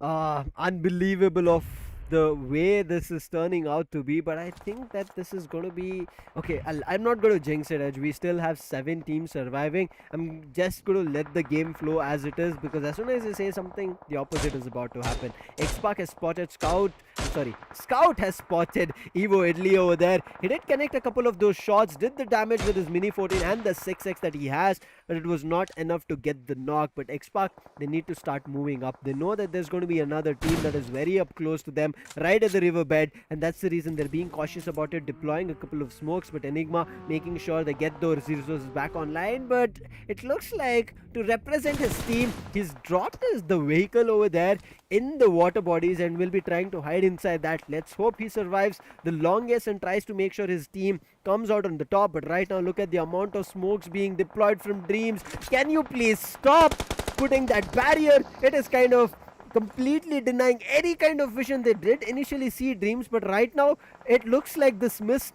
Unbelievable of the way this is turning out to be, but I think that this is going to be okay. I'm not going to jinx it, Edge. We still have 7 teams surviving. I'm just going to let the game flow as it is, because as soon as you say something, the opposite is about to happen. XSPARK has spotted Scout has spotted Evo Idli over there. He did connect a couple of those shots, did the damage with his Mini 14 and the 6x that he has, but it was not enough to get the knock. But XSPARK, they need to start moving up. They know that there's going to be another team that is very up close to them, right at the riverbed, and that's the reason they're being cautious about it, deploying a couple of smokes. But Enigma making sure they get those resources back online. But it looks like, to represent his team, he's dropped the vehicle over there in the water bodies and will be trying to hide inside that. Let's hope he survives the longest and tries to make sure his team comes out on the top. But right now, look at the amount of smokes being deployed from Dreams. Can you please stop putting that barrier? It is kind of completely denying any kind of vision. They did initially see Dreams, but right now it looks like this mist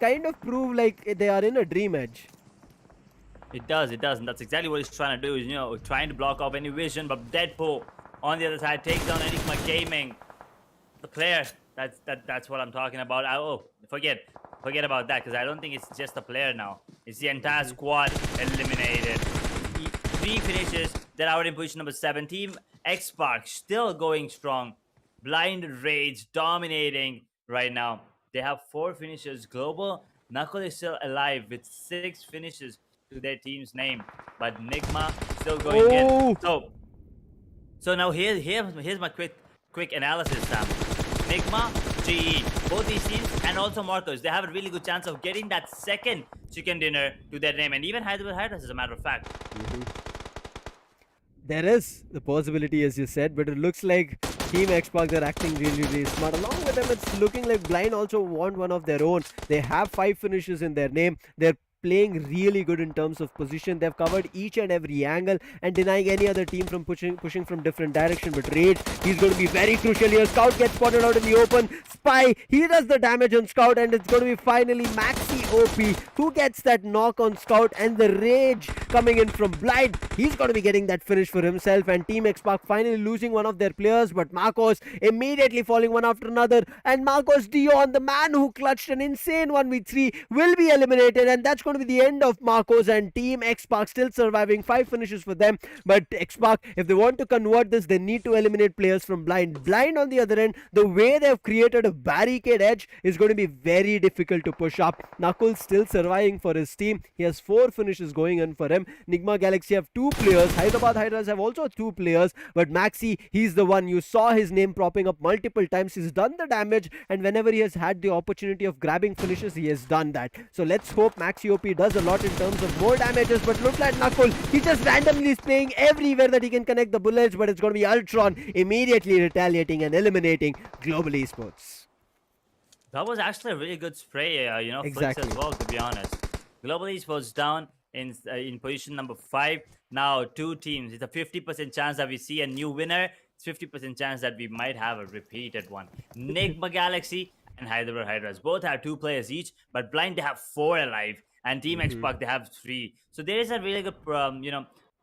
kind of prove like they are in a dream edge. It does, and that's exactly what he's trying to do, is, trying to block off any vision. But Deadpool on the other side takes down Enigma Gaming. The player, that's what I'm talking about. Forget about that, because I don't think it's just the player now. It's the entire squad eliminated. 3 finishes. They're out in position number 7. Team XSPARK still going strong. Blind Rage dominating right now. They have 4 finishes. Global Knuckle is still alive with 6 finishes to their team's name, but Nigma still going in. So now here's my quick analysis, Sam. Nigma, GE, both these teams, and also Marcos, they have a really good chance of getting that second chicken dinner to their name, and even HYDRAS, as a matter of fact. There is the possibility, as you said, but it looks like Team XSPARK, they're acting really, really smart. Along with them, it's looking like Blind also want one of their own. They have 5 finishes in their name. They're playing really good in terms of position. They've covered each and every angle and denying any other team from pushing from different direction. But Rage, he's going to be very crucial here. Scout gets spotted out in the open. Spy, he does the damage on Scout, and it's going to be finally Maxi OP who gets that knock on Scout, and the Rage coming in from Blind. He's going to be getting that finish for himself, and Team XSPARK finally losing one of their players, but Marcos immediately falling one after another, and Marcos Dion, the man who clutched an insane 1v3, will be eliminated, and that's going to be the end of Marcos and Team XSPARK still surviving. 5 finishes for them, but XSPARK, if they want to convert this, they need to eliminate players from Blind. Blind, on the other end, the way they've created a barricade edge is going to be very difficult to push up. Nakul still surviving for his team. He has 4 finishes going in for him. Nigma Galaxy have 2 players. Hyderabad Hydras have also 2 players, but Maxi, he's the one. You saw his name propping up multiple times. He's done the damage, and whenever he has had the opportunity of grabbing finishes, he has done that. So let's hope Maxi OP does a lot in terms of more damages. But look at Nakul, he just randomly is playing everywhere that he can connect the bullets, but it's going to be Ultron immediately retaliating and eliminating Global Esports. That was actually a really good spray, flicks as well, to be honest. Global Esports down in position number 5. Now 2 teams. It's a 50% chance that we see a new winner. It's 50% chance that we might have a repeated one. Enigma Galaxy and Hyderabad Hydras both have 2 players each, but Blind, they have 4 alive, and Team XSPARK, they have 3. So there is a really good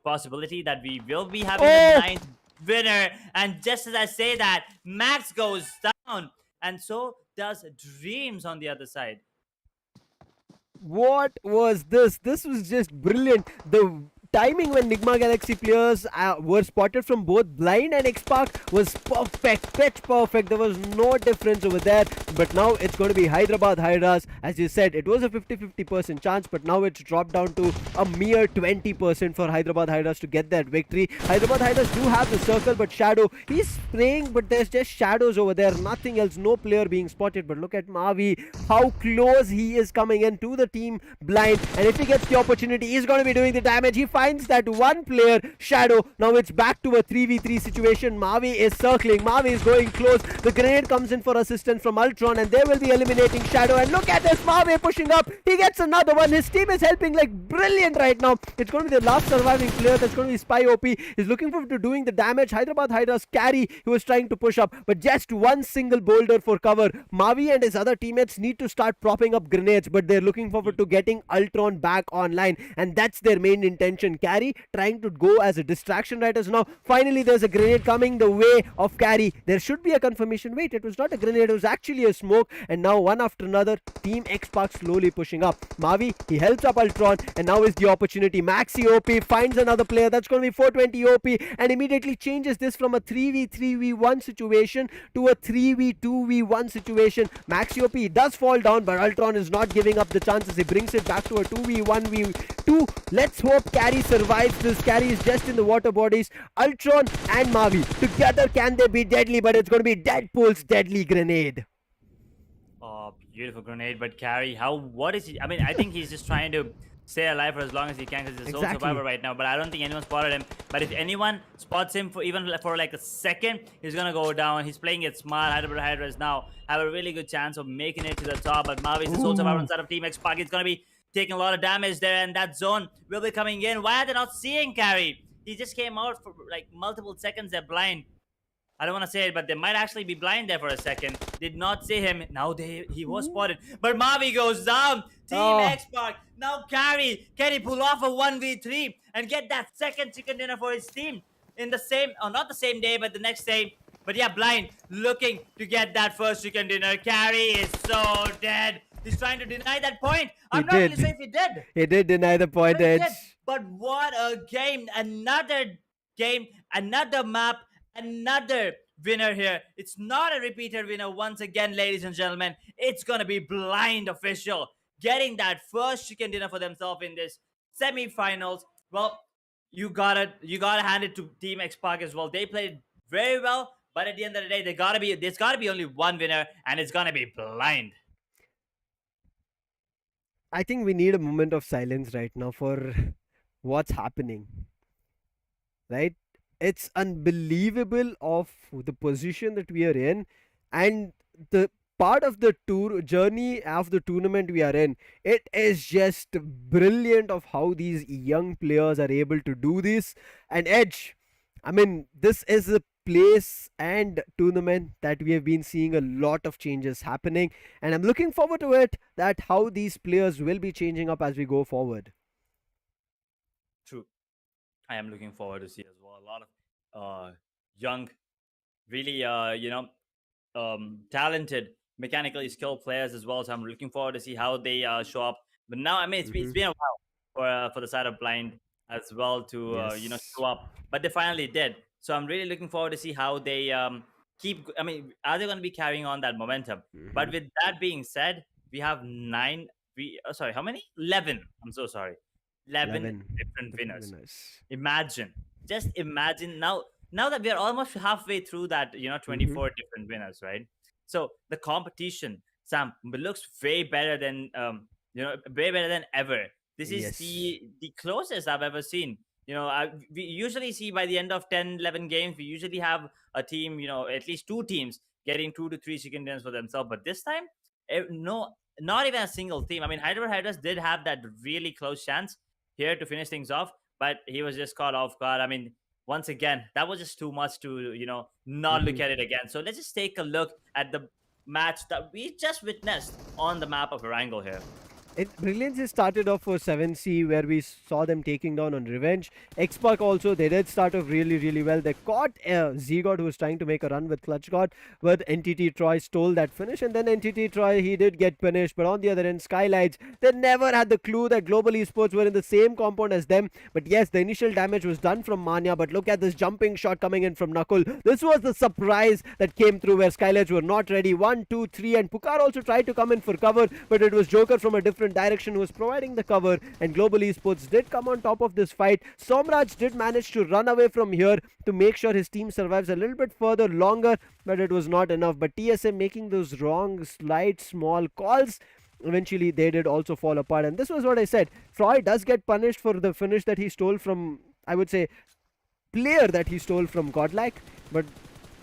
possibility that we will be having the 9th winner. And just as I say that, Max goes down, and so does Dreams on the other side. What was this? This was just brilliant. The timing when Nigma Galaxy players were spotted from both Blind and XSPARK was perfect, pitch perfect. There was no difference over there. But now it's going to be Hyderabad Hydras. As you said, it was a 50-50% chance, but now it's dropped down to a mere 20% for Hyderabad Hydras to get that victory. Hyderabad Hydras do have the circle, but Shadow, he's spraying, but there's just shadows over there, nothing else, no player being spotted. But look at Mavi, how close he is coming in to the team Blind, and if he gets the opportunity, he's going to be doing the damage. He finds that one player, Shadow. Now it's back to a 3v3 situation. Mavi is circling, Mavi is going close. The grenade comes in for assistance from Ultron, and they will be eliminating Shadow. And look at this, Mavi pushing up, he gets another one. His team is helping like brilliant right now. It's going to be the last surviving player. That's going to be Spy OP. He's looking forward to doing the damage. Hyderabad Hydras carry, he was trying to push up, but just one single boulder for cover. Mavi and his other teammates need to start propping up grenades, but they're looking forward to getting Ultron back online, and that's their main intention. Carry trying to go as a distraction right as now. Finally there's a grenade coming the way of Carry. There should be a confirmation. Wait, it was not a grenade, it was actually a smoke. And now one after another, Team XSPARK slowly pushing up. Mavi, he helps up Ultron, and now is the opportunity. Maxi OP finds another player. That's going to be 420 OP, and immediately changes this from a 3v3v1 situation to a 3v2v1 situation. Maxi OP does fall down, but Ultron is not giving up the chances. He brings it back to a 2v1v2. Let's hope Carry survives this. Carry is just in the water bodies. Ultron and Mavi together, can they be deadly? But it's going to be Deadpool's deadly grenade. Oh, beautiful grenade. But Carry, what is he? I mean, I think he's just trying to stay alive for as long as he can, because he's a sole survivor right now. But I don't think anyone spotted him. But if anyone spots him for even for like a second, he's gonna go down. He's playing it smart. Hyderabad Hydras now have a really good chance of making it to the top. But Mavi is the sole survivor inside of Team XSPARK. He's gonna be taking a lot of damage there, and that zone will be coming in. Why are they not seeing Carry? He just came out for like multiple seconds. They're blind. I don't want to say it, but they might actually be blind there for a second. Did not see him. Now he was spotted. But Mavi goes down. Team XSPARK. Now Carry. Can he pull off a 1v3 and get that second chicken dinner for his team in the same, or not the same day, but the next day? But yeah, blind looking to get that first chicken dinner. Carry is so dead. He's trying to deny that point. I'm not really sure if he did. He did deny the point, Edge. But what a game. Another game, another map, another winner here. It's not a repeated winner once again, ladies and gentlemen. It's going to be Blind official getting that first chicken dinner for themselves in this semi-finals. Well, you gotta hand it to Team XSPARK as well. They played very well, but at the end of the day, there's gotta be only one winner, and it's gonna be Blind. I think we need a moment of silence right now for what's happening. Right? It's unbelievable of the position that we are in, and the part of the tour journey of the tournament we are in, it is just brilliant of how these young players are able to do this. And Edge, I mean, this is a place and tournament that we have been seeing a lot of changes happening, and I'm looking forward to it, that how these players will be changing up as we go forward. True. I am looking forward to see as well. A lot of young, really, talented, mechanically skilled players as well. So I'm looking forward to see how they show up. But now, I mean, it's been a while for the side of Blind as well to Yes. show up. But they finally did. So I'm really looking forward to see how they keep. I mean, are they going to be carrying on that momentum? But with that being said, we have nine. Sorry, how many? 11. I'm so sorry. 11 11 different different winners. winners. Imagine, just imagine now that we are almost halfway through that 24 different winners, right? So the competition, Sam, looks way better than way better than ever. This is Yes. the closest I've ever seen. We usually see by the end of 10, 11 games, we usually have a team, at least two teams getting 2 to 3 chicken dinners for themselves. But this time, no, not even a single team. I mean, HYDRAS did have that really close chance here to finish things off, but he was just caught off guard. I mean, once again, that was just too much to not look at it again. So let's just take a look at the match that we just witnessed on the map of Erangel here. It brilliantly started off for 7C, where we saw them taking down on Revenge. XSPARK also, they did start off really, really well. They caught Z-God, who was trying to make a run with Clutch God, but NTT Troy stole that finish, and then NTT Troy, he did get punished. But on the other end, SKYLIGHTZ, they never had the clue that Global Esports were in the same compound as them. But yes, the initial damage was done from Manya, but look at this jumping shot coming in from Knuckle. This was the surprise that came through, where SKYLIGHTZ were not ready. 1, 2, 3, and Pukar also tried to come in for cover, but it was Joker from a different direction who was providing the cover, and Global Esports did come on top of this fight. Somraj did manage to run away from here to make sure his team survives a little bit further longer, but it was not enough. But TSM making those wrong, slight, small calls, eventually they did also fall apart. And this was what I said, Troy does get punished for the finish that he stole from, I would say, player that he stole from GODLIKE, but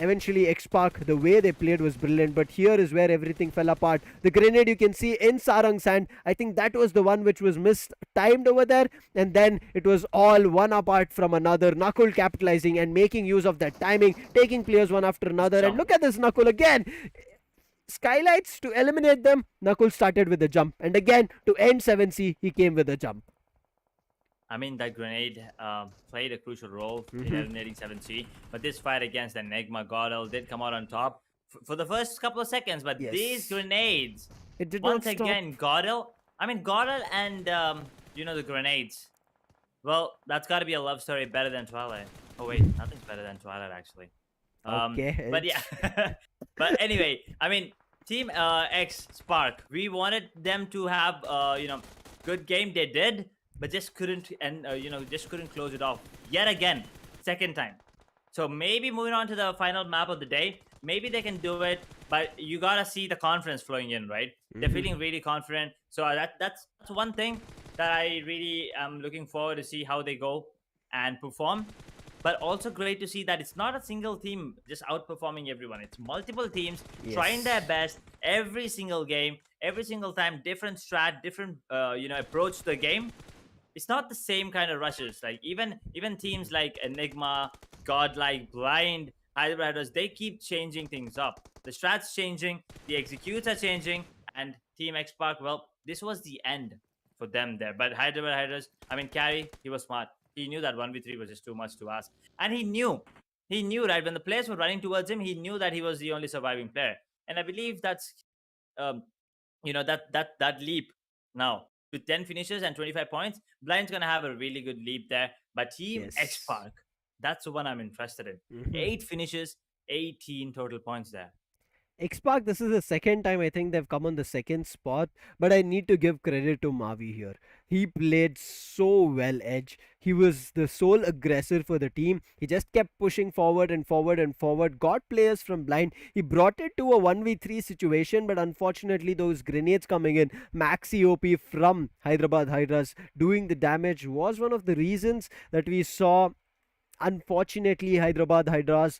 eventually XSPARK, the way they played was brilliant. But here is where everything fell apart. The grenade you can see in Sarang's hand, I think that was the one which was mistimed over there, and then it was all one apart from another. Knuckle capitalizing and making use of that timing, taking players one after another. And look at this Knuckle again. SKYLIGHTZ, to eliminate them, Knuckle started with a jump, and again to end 7C, he came with a jump. I mean, that grenade played a crucial role in eliminating 7C. But this fight against ENIGMA, GODL did come out on top for the first couple of seconds. But these grenades, it did once not stop. again, GODL and, the grenades. Well, that's got to be a love story better than Twilight. Oh, wait, nothing's better than Twilight, actually. Okay. But yeah. But anyway, I mean, Team XSPARK, we wanted them to have, good game. They did. But just couldn't, and just couldn't close it off yet again, second time. So maybe moving on to the final map of the day, maybe they can do it. But you gotta see the confidence flowing in, right? They're feeling really confident. So that's one thing that I really am looking forward to see how they go and perform. But also great to see that it's not a single team just outperforming everyone. It's multiple teams trying their best every single game, every single time, different strat, different approach to the game. It's not the same kind of rushes. Like even teams like Enigma, GODLIKE, Blind, HYDRAS, they keep changing things up. The strats changing, the executes are changing, and Team XSPARK, well, this was the end for them there. But HYDRAS, I mean, Carry, he was smart. He knew that 1v3 was just too much to ask. And he knew, right, when the players were running towards him, he knew that he was the only surviving player. And I believe that's, that leap now. With 10 finishes and 25 points, Blind's going to have a really good leap there. But Team XSPARK, that's the one I'm interested in. 8 finishes, 18 total points there. XSPARK, this is the second time I think they've come on the second spot, but I need to give credit to Mavi here. He played so well, Edge. He was the sole aggressor for the team. He just kept pushing forward and forward and forward, got players from Blind. He brought it to a 1v3 situation, but unfortunately those grenades coming in, Maxi OP from Hyderabad HYDRAS doing the damage was one of the reasons that we saw, unfortunately, Hyderabad HYDRAS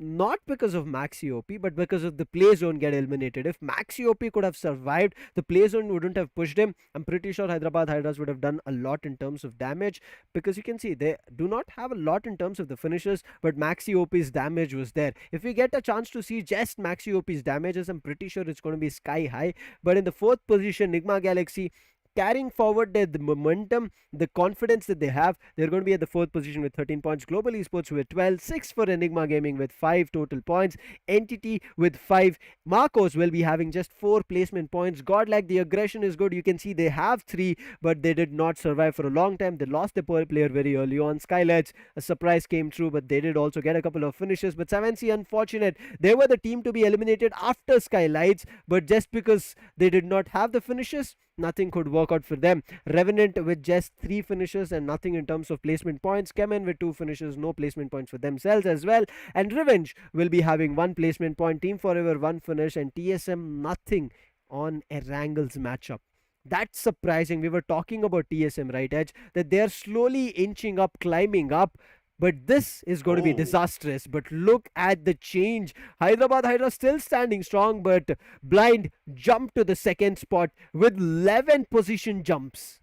not because of Maxi OP, but because of the play zone get eliminated. If Maxi OP could have survived, the play zone wouldn't have pushed him. I'm pretty sure Hyderabad Hydras would have done a lot in terms of damage, because you can see they do not have a lot in terms of the finishes, but Maxi OP's damage was there. If we get a chance to see just Maxi OP's damages, I'm pretty sure it's going to be sky high. But in the fourth position, Nigma Galaxy carrying forward the momentum, the confidence that they have, they're going to be at the fourth position with 13 points. Global Esports with 12, 6 for Enigma Gaming with 5 total points, Entity with 5. Marcos will be having just 4 placement points. Godlike, the aggression is good. You can see they have 3, but they did not survive for a long time. They lost the player very early on. SKYLIGHTZ, a surprise came true, but they did also get a couple of finishes. But 7C, unfortunate. They were the team to be eliminated after SKYLIGHTZ, but just because they did not have the finishes, nothing could work out for them. Revenant with just 3 finishes and nothing in terms of placement points. CHEMIN with 2 finishes, no placement points for themselves as well. And Revenge will be having 1 placement point. Team Forever 1 finish, and TSM nothing on Erangel's matchup. That's surprising. We were talking about TSM, right, Edge? That they're slowly inching up, climbing up. But this is going to be disastrous. But look at the change. Hyderabad Hydra still standing strong, but Blind jumped to the second spot with 11 position jumps.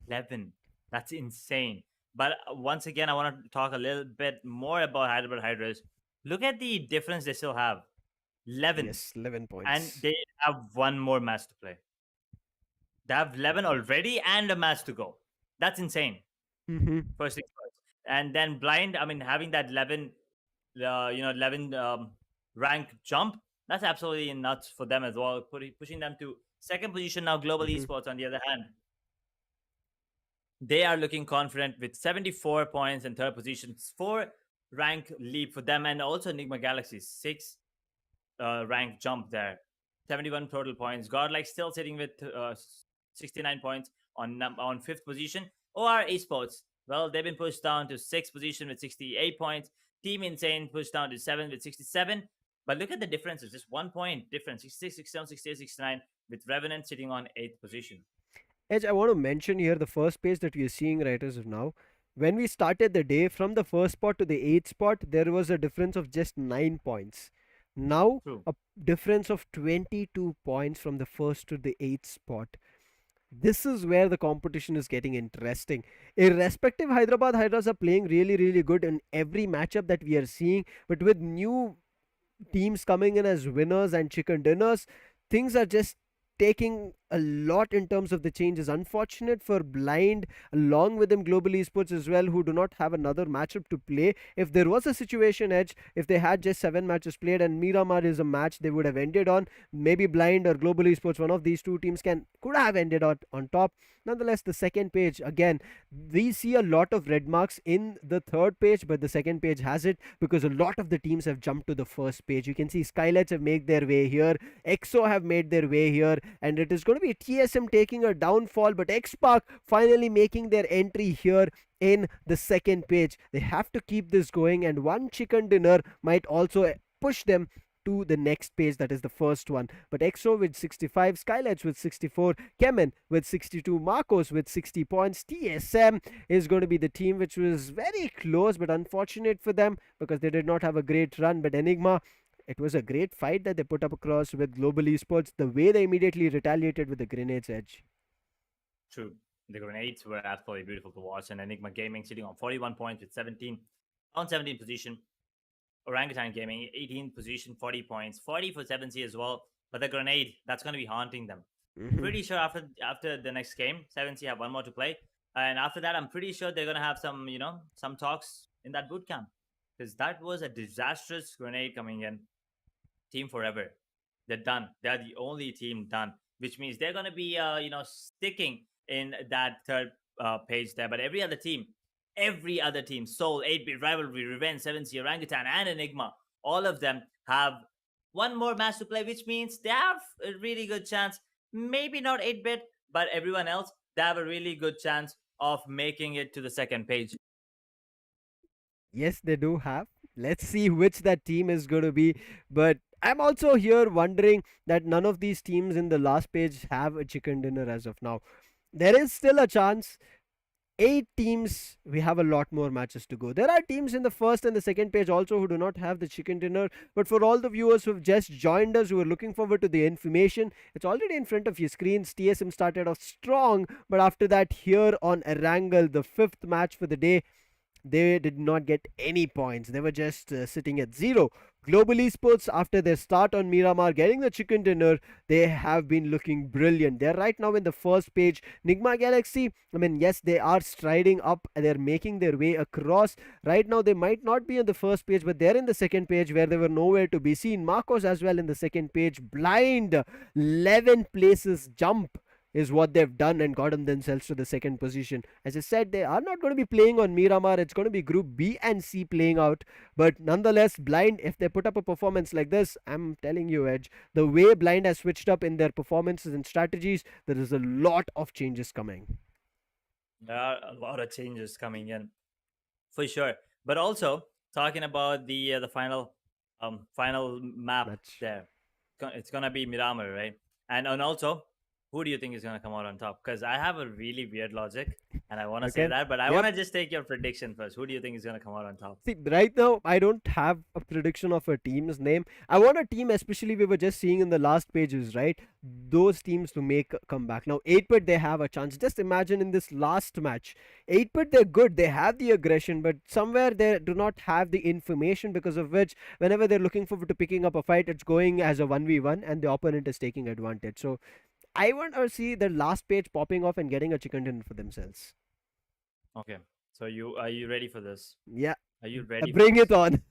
11. That's insane. But once again, I want to talk a little bit more about Hyderabad Hydras. Look at the difference they still have. 11. Yes, 11 points. And they have one more match to play. They have 11 already and a match to go. That's insane. For 6 months. And then Blind, I mean, having that 11, 11 rank jump, that's absolutely nuts for them as well, pushing them to second position now. Global Esports, on the other hand, they are looking confident with 74 points in third position. 4 rank leap for them, and also Enigma Galaxy 6 rank jump there. 71 total points. Godlike still sitting with 69 points on fifth position. OR Esports, well, they've been pushed down to 6th position with 68 points. Team Insane pushed down to 7 with 67. But look at the differences. Just 1 point difference. 66, 67, 68, 69, with Revenant sitting on 8th position. Edge, I want to mention here the first page that we are seeing right as of now. When we started the day, from the first spot to the 8th spot, there was a difference of just 9 points. Now, a difference of 22 points from the first to the 8th spot. This is where the competition is getting interesting. Irrespective, Hyderabad Hydras are playing really, really good in every matchup that we are seeing. But with new teams coming in as winners and chicken dinners, things are just taking a lot in terms of the changes. Unfortunate for Blind, along with them Global Esports as well, who do not have another matchup to play. If there was a situation, Edge, if they had just 7 matches played and Miramar is a match they would have ended on, maybe Blind or Global Esports, one of these two teams could have ended on top. Nonetheless, the second page, again, we see a lot of red marks in the third page, but the second page has it because a lot of the teams have jumped to the first page. You can see SKYLIGHTZ have made their way here, EXO have made their way here, and it is going to be TSM taking a downfall, but XSPARK finally making their entry here in the second page. They have to keep this going, and one chicken dinner might also push them to the next page, that is the first one. But EXO with 65, SKYLIGHTZ with 64, CHEMIN with 62, Marcos with 60 points. TSM is going to be the team which was very close, but unfortunate for them because they did not have a great run. But Enigma, it was a great fight that they put up across with Global Esports. The way they immediately retaliated with the grenades, Edge. True. The grenades were absolutely beautiful to watch. And Enigma Gaming sitting on 41 points with 17 on 17th position. Orangutan Gaming 18th position, 40 points. 40 for 7C as well. But the grenade, that's going to be haunting them. Pretty sure after the next game, 7C have one more to play. And after that, I'm pretty sure they're going to have some, some talks in that boot camp. Because that was a disastrous grenade coming in. Team Forever, they're done. They're the only team done, which means they're going to be, sticking in that third page there. But every other team, Soul, 8-Bit, Rivalry, Revenge, 7C, Orangutan, and Enigma, all of them have one more match to play, which means they have a really good chance. Maybe not 8-Bit, but everyone else, they have a really good chance of making it to the second page. Yes, they do have. Let's see which that team is going to be. But I'm also here wondering that none of these teams in the last page have a chicken dinner as of now. There is still a chance. 8 teams, we have a lot more matches to go. There are teams in the first and the second page also who do not have the chicken dinner. But for all the viewers who have just joined us, who are looking forward to the information, it's already in front of your screens. TSM started off strong, but after that, here on Erangel, the fifth match for the day, they did not get any points. They were just sitting at zero. Global Esports, after their start on Miramar, getting the chicken dinner, they have been looking brilliant. They're right now in the first page. Nigma Galaxy, I mean, yes, they are striding up. They're making their way across. Right now, they might not be on the first page, but they're in the second page where they were nowhere to be seen. Marcos as well in the second page. Blind 11 places jump is what they've done and gotten themselves to the second position. As I said, they are not going to be playing on Miramar. It's going to be Group B and C playing out. But nonetheless, Blind, if they put up a performance like this, I'm telling you, Edge, the way Blind has switched up in their performances and strategies, there is a lot of changes coming. There are a lot of changes coming in, for sure. But also talking about the final map Match. there, it's gonna be Miramar, right? And also, who do you think is gonna come out on top? Because I have a really weird logic, and I want to say Okay. that, but I Yep. want to just take your prediction first. Who do you think is gonna come out on top? See, right now, I don't have a prediction of a team's name. I want a team, especially we were just seeing in the last pages, right? Those teams to make a comeback. Now, 8-bit, they have a chance. Just imagine in this last match, 8-bit, they're good. They have the aggression, but somewhere they do not have the information because of which, whenever they're looking forward to picking up a fight, it's going as a 1v1 and the opponent is taking advantage. So, I want to see the last page popping off and getting a chicken dinner for themselves. Okay, so are you ready for this? Yeah, Are you ready? For bring this? it on.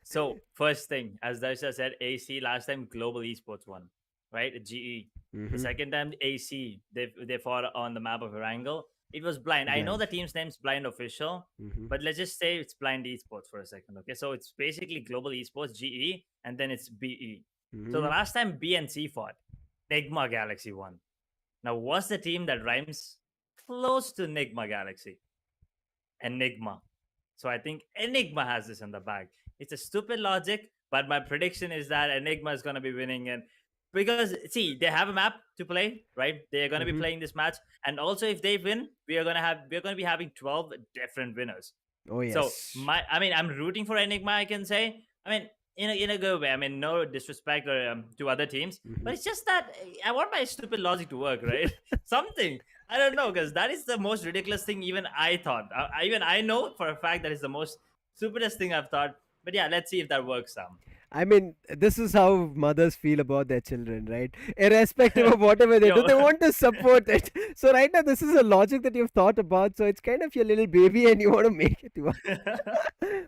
So first thing, as Darsha said, AC last time Global Esports won, right? GE. The Mhm. second time AC they fought on the map of Erangel. It was blind. I know Blind. the team's name's Blind Official, Mhm. but let's just say it's Blind Esports for a second. Okay, so it's basically Global Esports GE, and then it's BE. So the Mhm. last time B and C fought, Nigma Galaxy won. Now what's the team that rhymes close to Nigma Galaxy? Enigma. So I think Enigma has this in the bag. It's a stupid logic, but my prediction is that Enigma is going to be winning. And because see, they have a map to play, right? They are going to be Mhm. playing this match, and also if they win, we're going to be having 12 different winners. Oh So yes. I mean, I'm rooting for Enigma. I can say, I mean, in a good way. I mean, no disrespect or, to other teams, Mhm. but it's just that I want my stupid logic to work, right? Something I don't know, because that is the most ridiculous thing. Even I thought. Even I know for a fact that is the most stupidest thing I've thought. But yeah, let's see if that works. I mean, this is how mothers feel about their children, right? Irrespective of whatever they do, Yo, they want to support it. So right now, this is a logic that you've thought about. So it's kind of your little baby, and you want to make it work.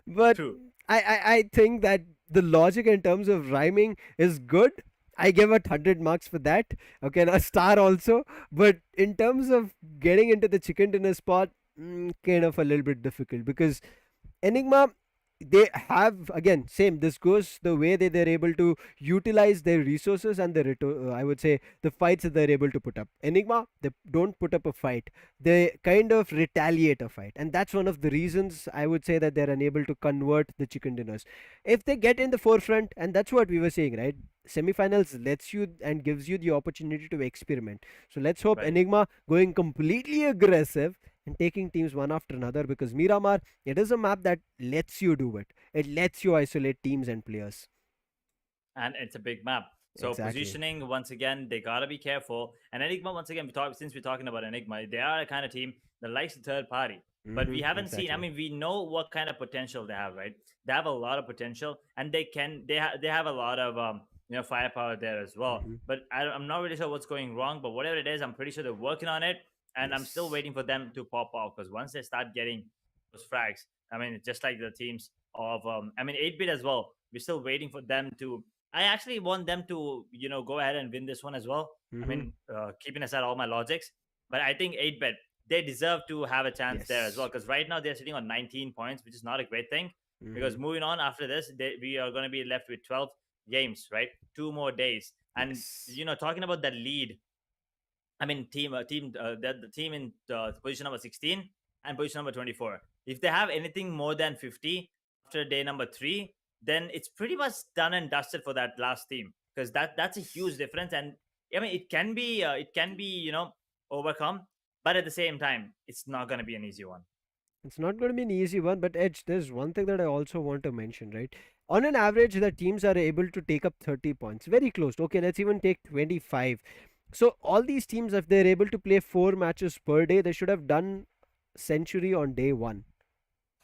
But true. I think that the logic in terms of rhyming is good. I give it 100 marks for that. Okay, a star also. But in terms of getting into the chicken dinner spot, kind of a little bit difficult because Enigma, they have again same. This goes the way that they're able to utilize their resources and the I would say the fights that they're able to put up. Enigma, they don't put up a fight. They kind of retaliate a fight, and that's one of the reasons I would say that they're unable to convert the chicken dinners. If they get in the forefront, and that's what we were saying, right? Semifinals lets you and gives you the opportunity to experiment. So let's hope Right. Enigma going completely aggressive and taking teams one after another because Miramar, it is a map that lets you do it. It lets you isolate teams and players. And it's a big map. So Exactly. positioning once again, they gotta be careful. And Enigma once again, since we're talking about Enigma, they are a kind of team that likes the third party. But we haven't seen. I Exactly. mean, we know what kind of potential they have, right? They have a lot of potential, and they have a lot of firepower there as well. Hmm. But I'm not really sure what's going wrong. But whatever it is, I'm pretty sure they're working on it, and I'm still Yes. waiting for them to pop out because once they start getting those frags, I mean, just like the teams of I mean, 8-bit as well. We're still waiting for them to. I actually want them to, go ahead and win this one as well. I Hmm. mean, keeping aside all my logics, but I think 8-bit, they deserve to have a chance there as well Yes. because right now they're sitting on 19 points, which is not a great thing. Hmm. Because moving on after this, we are going to be left with 12 games, right? 2 more days, and Yes. talking about that lead, I mean, the team in position number 16 and position number 24. If they have anything more than 50 after day number 3, then it's pretty much done and dusted for that last team because that's a huge difference. And I mean, it can be overcome. But at the same time, it's not going to be an easy one. It's not going to be an easy one, but Edge, there's one thing that I also want to mention, right? On an average, the teams are able to take up 30 points. Very close. Okay, let's even take 25. So all these teams, if they're able to play 4 matches per day, they should have done century on day one.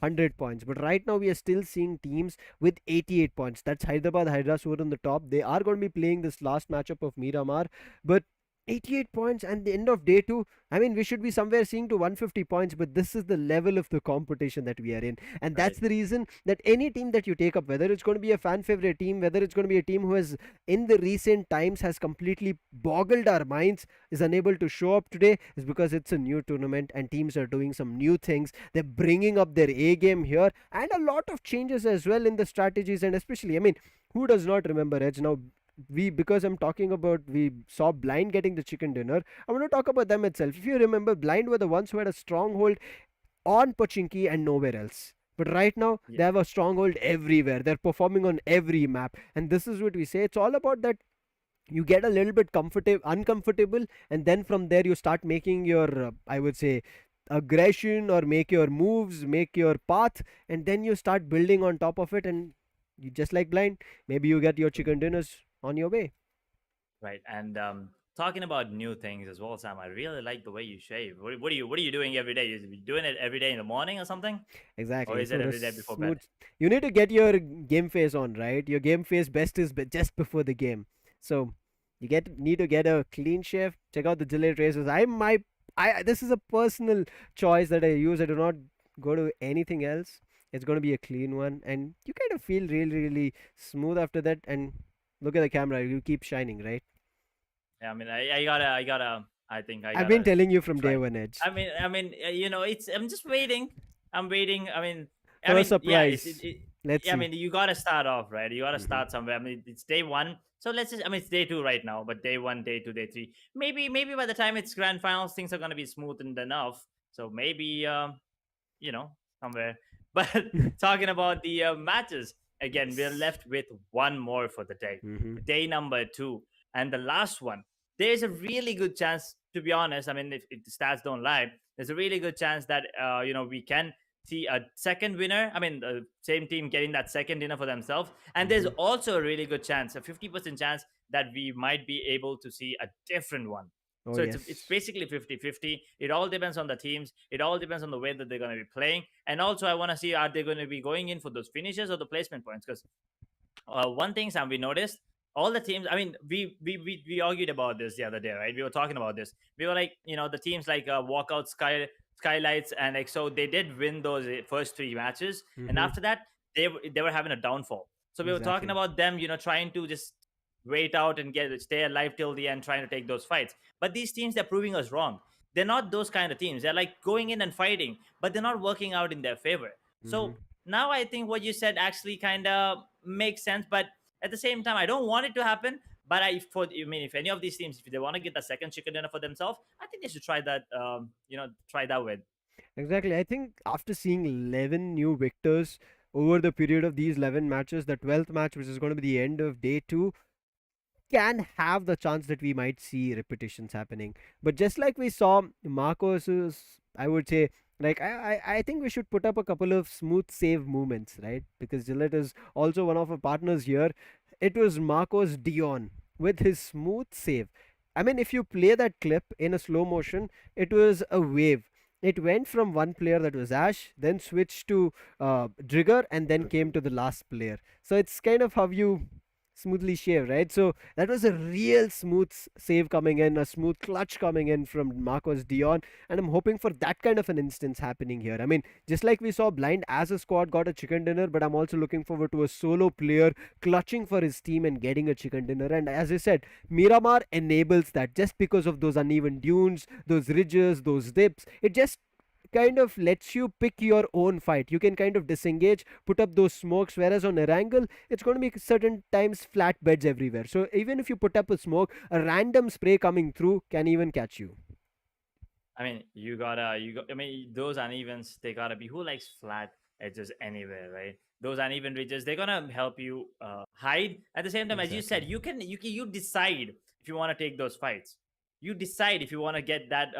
100 points. But right now, we are still seeing teams with 88 points. That's Hyderabad Hydras who are on the top. They are going to be playing this last matchup of Miramar. But 88 points and the end of day two. I mean, we should be somewhere seeing to 150 points, but this is the level of the competition that we are in. And Right. that's the reason that any team that you take up, whether it's going to be a fan favorite team, whether it's going to be a team who has, in the recent times, has completely boggled our minds, is unable to show up today, is because it's a new tournament and teams are doing some new things. They're bringing up their A game here and a lot of changes as well in the strategies. And especially, I mean, who does not remember Edge now? Because I'm talking about, we saw Blind getting the chicken dinner. I want to talk about them itself. If you remember, Blind were the ones who had a stronghold on Pochinki and nowhere else. But right now, Yeah. they have a stronghold everywhere. They're performing on every map. And this is what we say. It's all about that you get a little bit comfortable, uncomfortable, and then from there you start making your, I would say, aggression, or make your moves, make your path, and then you start building on top of it. And you just like Blind, maybe you get your chicken dinners on your way. Right. And talking about new things as well, Sam, I really like the way you shave. What are you doing every day? Is you doing it every day in the morning or something? Or Exactly. is it For a every day before bed? smooth, you need to get your game face on, right? Your game face best is just before the game. So you need to get a clean shave. Check out the Gillette razors. I this is a personal choice that I use. I do not go to anything else. It's going to be a clean one, and you kind of feel really, really smooth after that. And look at the camera; you keep shining, right? Yeah, I mean, I think I I've been gotta telling you from day try. one, Edge, It's. I'm just waiting. I'm waiting. I for a mean, yeah. It's. surprise. Let's Yeah, I see. mean, you gotta start off, right? You gotta Hmm. start somewhere. I mean, it's day one, so let's just. I mean, it's day two right now, but day one, day two, day three. Maybe by the time it's grand finals, things are gonna be smoothened enough. So maybe, somewhere. But talking about the matches again, we're Yes. left with one more for the day, Hmm. day number two, and the last one. There's a really good chance, to be honest. I mean, if the stats don't lie, there's a really good chance that we can see a second winner. I mean, the same team getting that second dinner for themselves. And there's Hmm. also a really good chance, a 50% chance, that we might be able to see a different one. Oh So it's yes. basically 50-50. It all depends on the teams. It all depends on the way that they're going to be playing. And also, I want to see, are they going to be going in for those finishes or the placement points? Because one thing, Sam, we noticed all the teams. I mean, we argued about this the other day, right? We were talking about this. We were like, the teams like Walkout, Skylights, and EXO, they did win those first three matches, and Hmm. after that, they were having a downfall. So we were talking Exactly. about them, trying to just wait out and stay alive till the end, trying to take those fights. But these teams, they're proving us wrong. They're not those kind of teams. They're like going in and fighting, but they're not working out in their favor. Hmm. So now I think what you said actually kind of makes sense, but at the same time, I don't want it to happen. But if any of these teams, if they want to get the second chicken dinner for themselves, I think they should try that. Try that with. Exactly. I think after seeing 11 new victors over the period of these 11 matches, the 12th match, which is going to be the end of day two, can have the chance that we might see repetitions happening. But just like we saw Marcos's, I would say, like I think we should put up a couple of smooth save movements, right? Because Gillette is also one of our partners here. It was Marcos Dion with his smooth save. I mean, if you play that clip in a slow motion, it was a wave. It went from one player, that was Ash, then switched to Trigger, and then came to the last player. So it's kind of how you smoothly shave, right? So that was a real smooth save coming in, a smooth clutch coming in from Marcos Dion, and I'm hoping for that kind of an instance happening here. I mean, just like we saw Blind as a squad got a chicken dinner, but I'm also looking forward to a solo player clutching for his team and getting a chicken dinner. And as I said, Miramar enables that just because of those uneven dunes, those ridges, those dips. It just kind of lets you pick your own fight. You can kind of disengage, put up those smokes, whereas on Erangel, it's going to be certain times flat beds everywhere. So even if you put up a smoke, a random spray coming through can even catch you. I mean, I mean, those unevens, they gotta be. Who likes flat edges anywhere, right? Those uneven ridges, they're gonna help you hide. At the same time, as you said, Exactly. you decide if you want to take those fights. You decide if you want to get that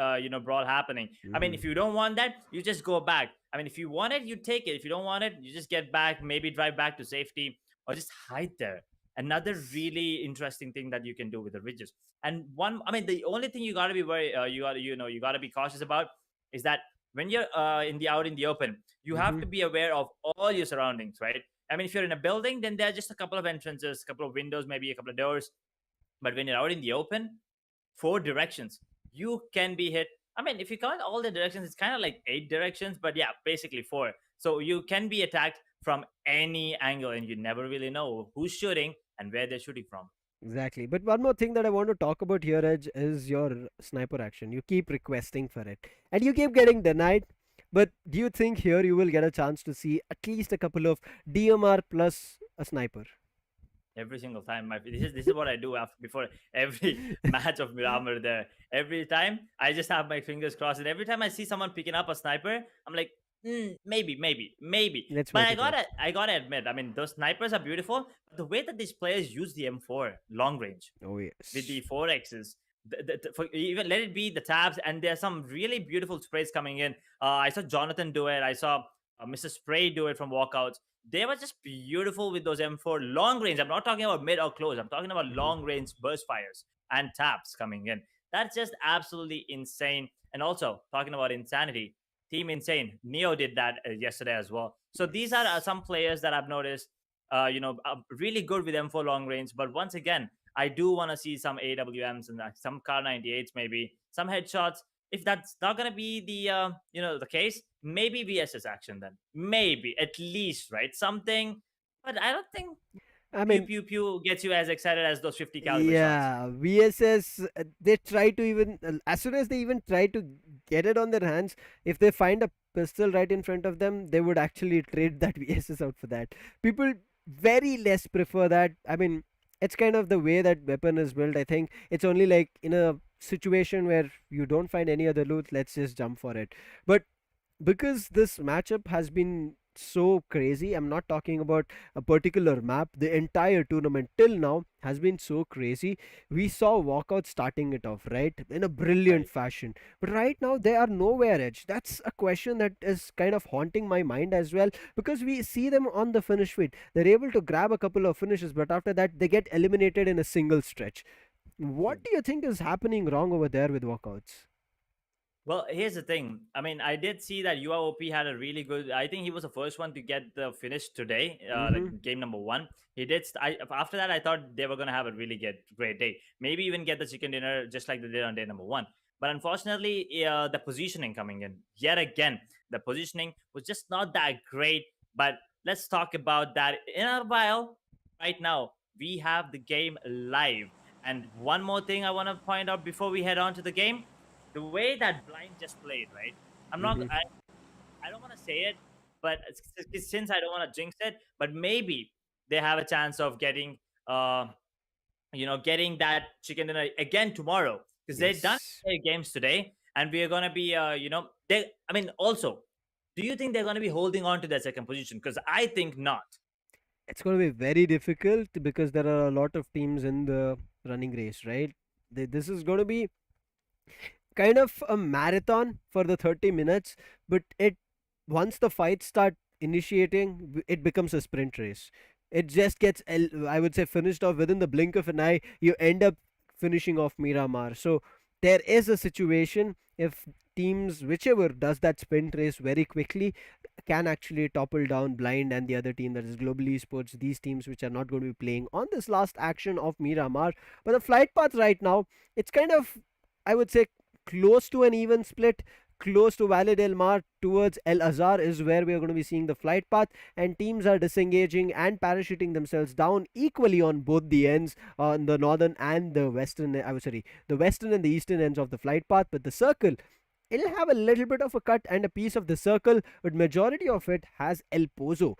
brawl happening. I mean, if you don't want that, you just go back. I mean, if you want it, you take it. If you don't want it, you just get back, maybe drive back to safety, or just hide there. Another really interesting thing that you can do with the ridges. And one, I mean, the only thing you got to be very you got to be cautious about is that when you're out in the open, you have to be aware of all your surroundings, right? I mean, if you're in a building, then there are just a couple of entrances, a couple of windows, maybe a couple of doors. But when you're out in the open, four directions, you can be hit. I mean, if you count all the directions, it's kind of like 8 directions, but yeah, basically four. So you can be attacked from any angle, and you never really know who's shooting and where they're shooting from. Exactly. But one more thing that I want to talk about here, Edge, is your sniper action. You keep requesting for it and you keep getting denied. But do you think here you will get a chance to see at least a couple of DMR plus a sniper? Every single time. This is what I do after before every match of Miramar there. Every time I just have my fingers crossed, and every time I see someone picking up a sniper, I'm like, maybe. Let's But wait it out. I gotta admit, I mean, those snipers are beautiful. But the way that these players use the M4 long range Oh, yes. with the 4Xs. For even let it be the tabs, and there's some really beautiful sprays coming in. I saw Jonathan do it. I saw Mr. Spray do it from walkouts. They were just beautiful with those M4 long range. I'm not talking about mid or close. I'm talking about long range burst fires and taps coming in. That's just absolutely insane. And also talking about insanity, Team Insane, Neo did that yesterday as well. So these are some players that I've noticed, really good with M4 long range. But once again, I do want to see some AWMs and some Kar 98s, maybe some headshots. If that's not gonna be the case, maybe VSS action then, maybe at least, right, something. But I don't think I pew mean, pew pew gets you as excited as those 50 caliber shots. yeah, VSS, they try to even, as soon as they even try to get it on their hands, if they find a pistol right in front of them, they would actually trade that VSS out for that. People very less prefer that. I mean, it's kind of the way that weapon is built. I think it's only like in a situation where you don't find any other loot, let's just jump for it. But because this matchup has been so crazy, I'm not talking about a particular map, the entire tournament till now has been so crazy. We saw walkout starting it off, right, in a brilliant Right. fashion, but right now they are nowhere. Edge, that's a question that is kind of haunting my mind as well, because we see them on the finish feed, they're able to grab a couple of finishes, but after that they get eliminated in a single stretch. What True. do you think is happening wrong over there with walkouts? Well, here's the thing. I mean, I did see that UROP had a really good. I think he was the first one to get the finish today, like Mm-hmm. game number one. He did. After that, I thought they were gonna have a really great day. Maybe even get the chicken dinner just like they did on day number one. But unfortunately, the positioning coming in yet again, the positioning was just not that great. But let's talk about that in a while. Right now, we have the game live. And one more thing I want to point out before we head on to the game, the way that blind just played, right? I'm not. Mm-hmm. I don't want to say it, but since I don't want to jinx it, but maybe they have a chance of getting, getting that chicken dinner again tomorrow because they've done Yes. their games today, and we are gonna be, they. I mean, also, do you think they're gonna be holding on to their second position? Because I think not. It's going to be very difficult because there are a lot of teams in the running race, right? This is going to be kind of a marathon for the 30 minutes, but it once the fights start initiating, it becomes a sprint race. It just gets, I would say, finished off within the blink of an eye. You end up finishing off Miramar. So there is a situation if teams, whichever does that sprint race very quickly, can actually topple down blind and the other team, that is global esports, these teams which are not going to be playing on this last action of Miramar. But the flight path right now, it's kind of, I would say, close to an even split. Close to Valle del Mar towards El Azhar is where we are going to be seeing the flight path, and teams are disengaging and parachuting themselves down equally on both the ends, on the northern and the western. I would say the western and the eastern ends of the flight path. But the circle, it'll have a little bit of a cut and a piece of the circle, but majority of it has El Pozo,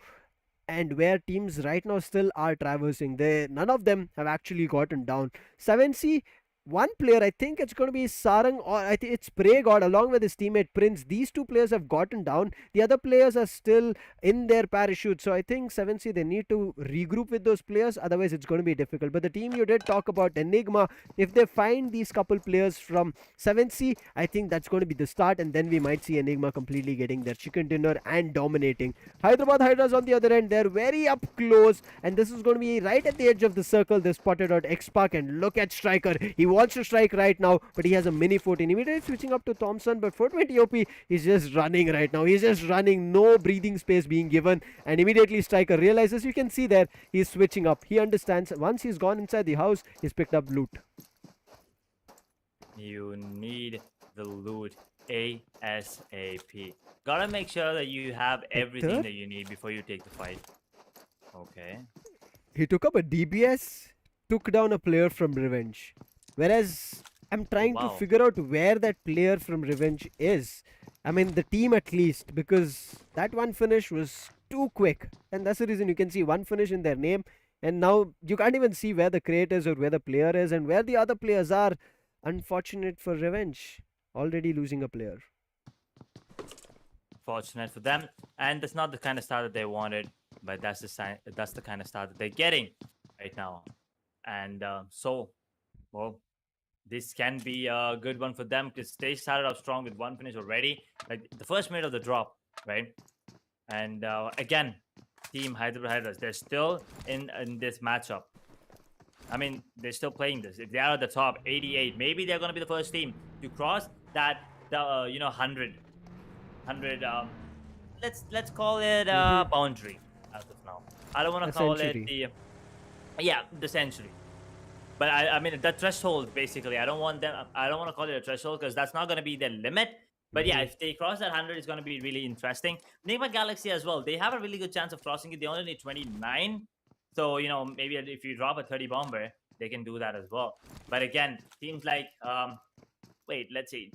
and where teams right now still are traversing. They, none of them have actually gotten down. 7C, one player, I think it's going to be Sarang, or I think it's Prey God along with his teammate Prince. These two players have gotten down. The other players are still in their parachute. So I think 7C, they need to regroup with those players. Otherwise, it's going to be difficult. But the team you did talk about, Enigma, if they find these couple players from 7C, I think that's going to be the start. And then we might see Enigma completely getting their chicken dinner and dominating. Hyderabad Hydras on the other end, they're very up close. And this is going to be right at the edge of the circle. They spotted out XSPARK, and look at Striker. He wants to strike right now, but he has a mini 14. Immediately switching up to Thompson, but 420 OP is just running right now. He's just running, no breathing space being given, and immediately Striker realizes, you can see there, he's switching up. He understands once he's gone inside the house, he's picked up loot. You need the loot ASAP. Gotta make sure that you have everything that you need before you take the fight. Okay. He took up a DBS, took down a player from Revenge. Whereas I'm trying to figure out where that player from Revenge is. I mean, the team at least, because that one finish was too quick. And that's the reason you can see one finish in their name. And now you can't even see where the crate is or where the player is and where the other players are. Unfortunate for Revenge. Already losing a player. Fortunate for them. And that's not the kind of start that they wanted. But that's the kind of start that they're getting right now. And well, this can be a good one for them because they started off strong with one finish already. Like the first minute of the drop, right? And again, Team Hyderabad, they're still in this matchup. I mean, they're still playing this. If they are at the top, 88, maybe they're going to be the first team to cross that, 100. Let's call it a boundary as of now. I don't want to call it the century. But I mean the threshold basically. I don't want to call it a threshold because that's not going to be their limit. But yeah, if they cross that 100, it's going to be really interesting. NIGMA Galaxy as well. They have a really good chance of crossing it. They only need 29. So, maybe if you drop a 30 bomber, they can do that as well. But again, teams like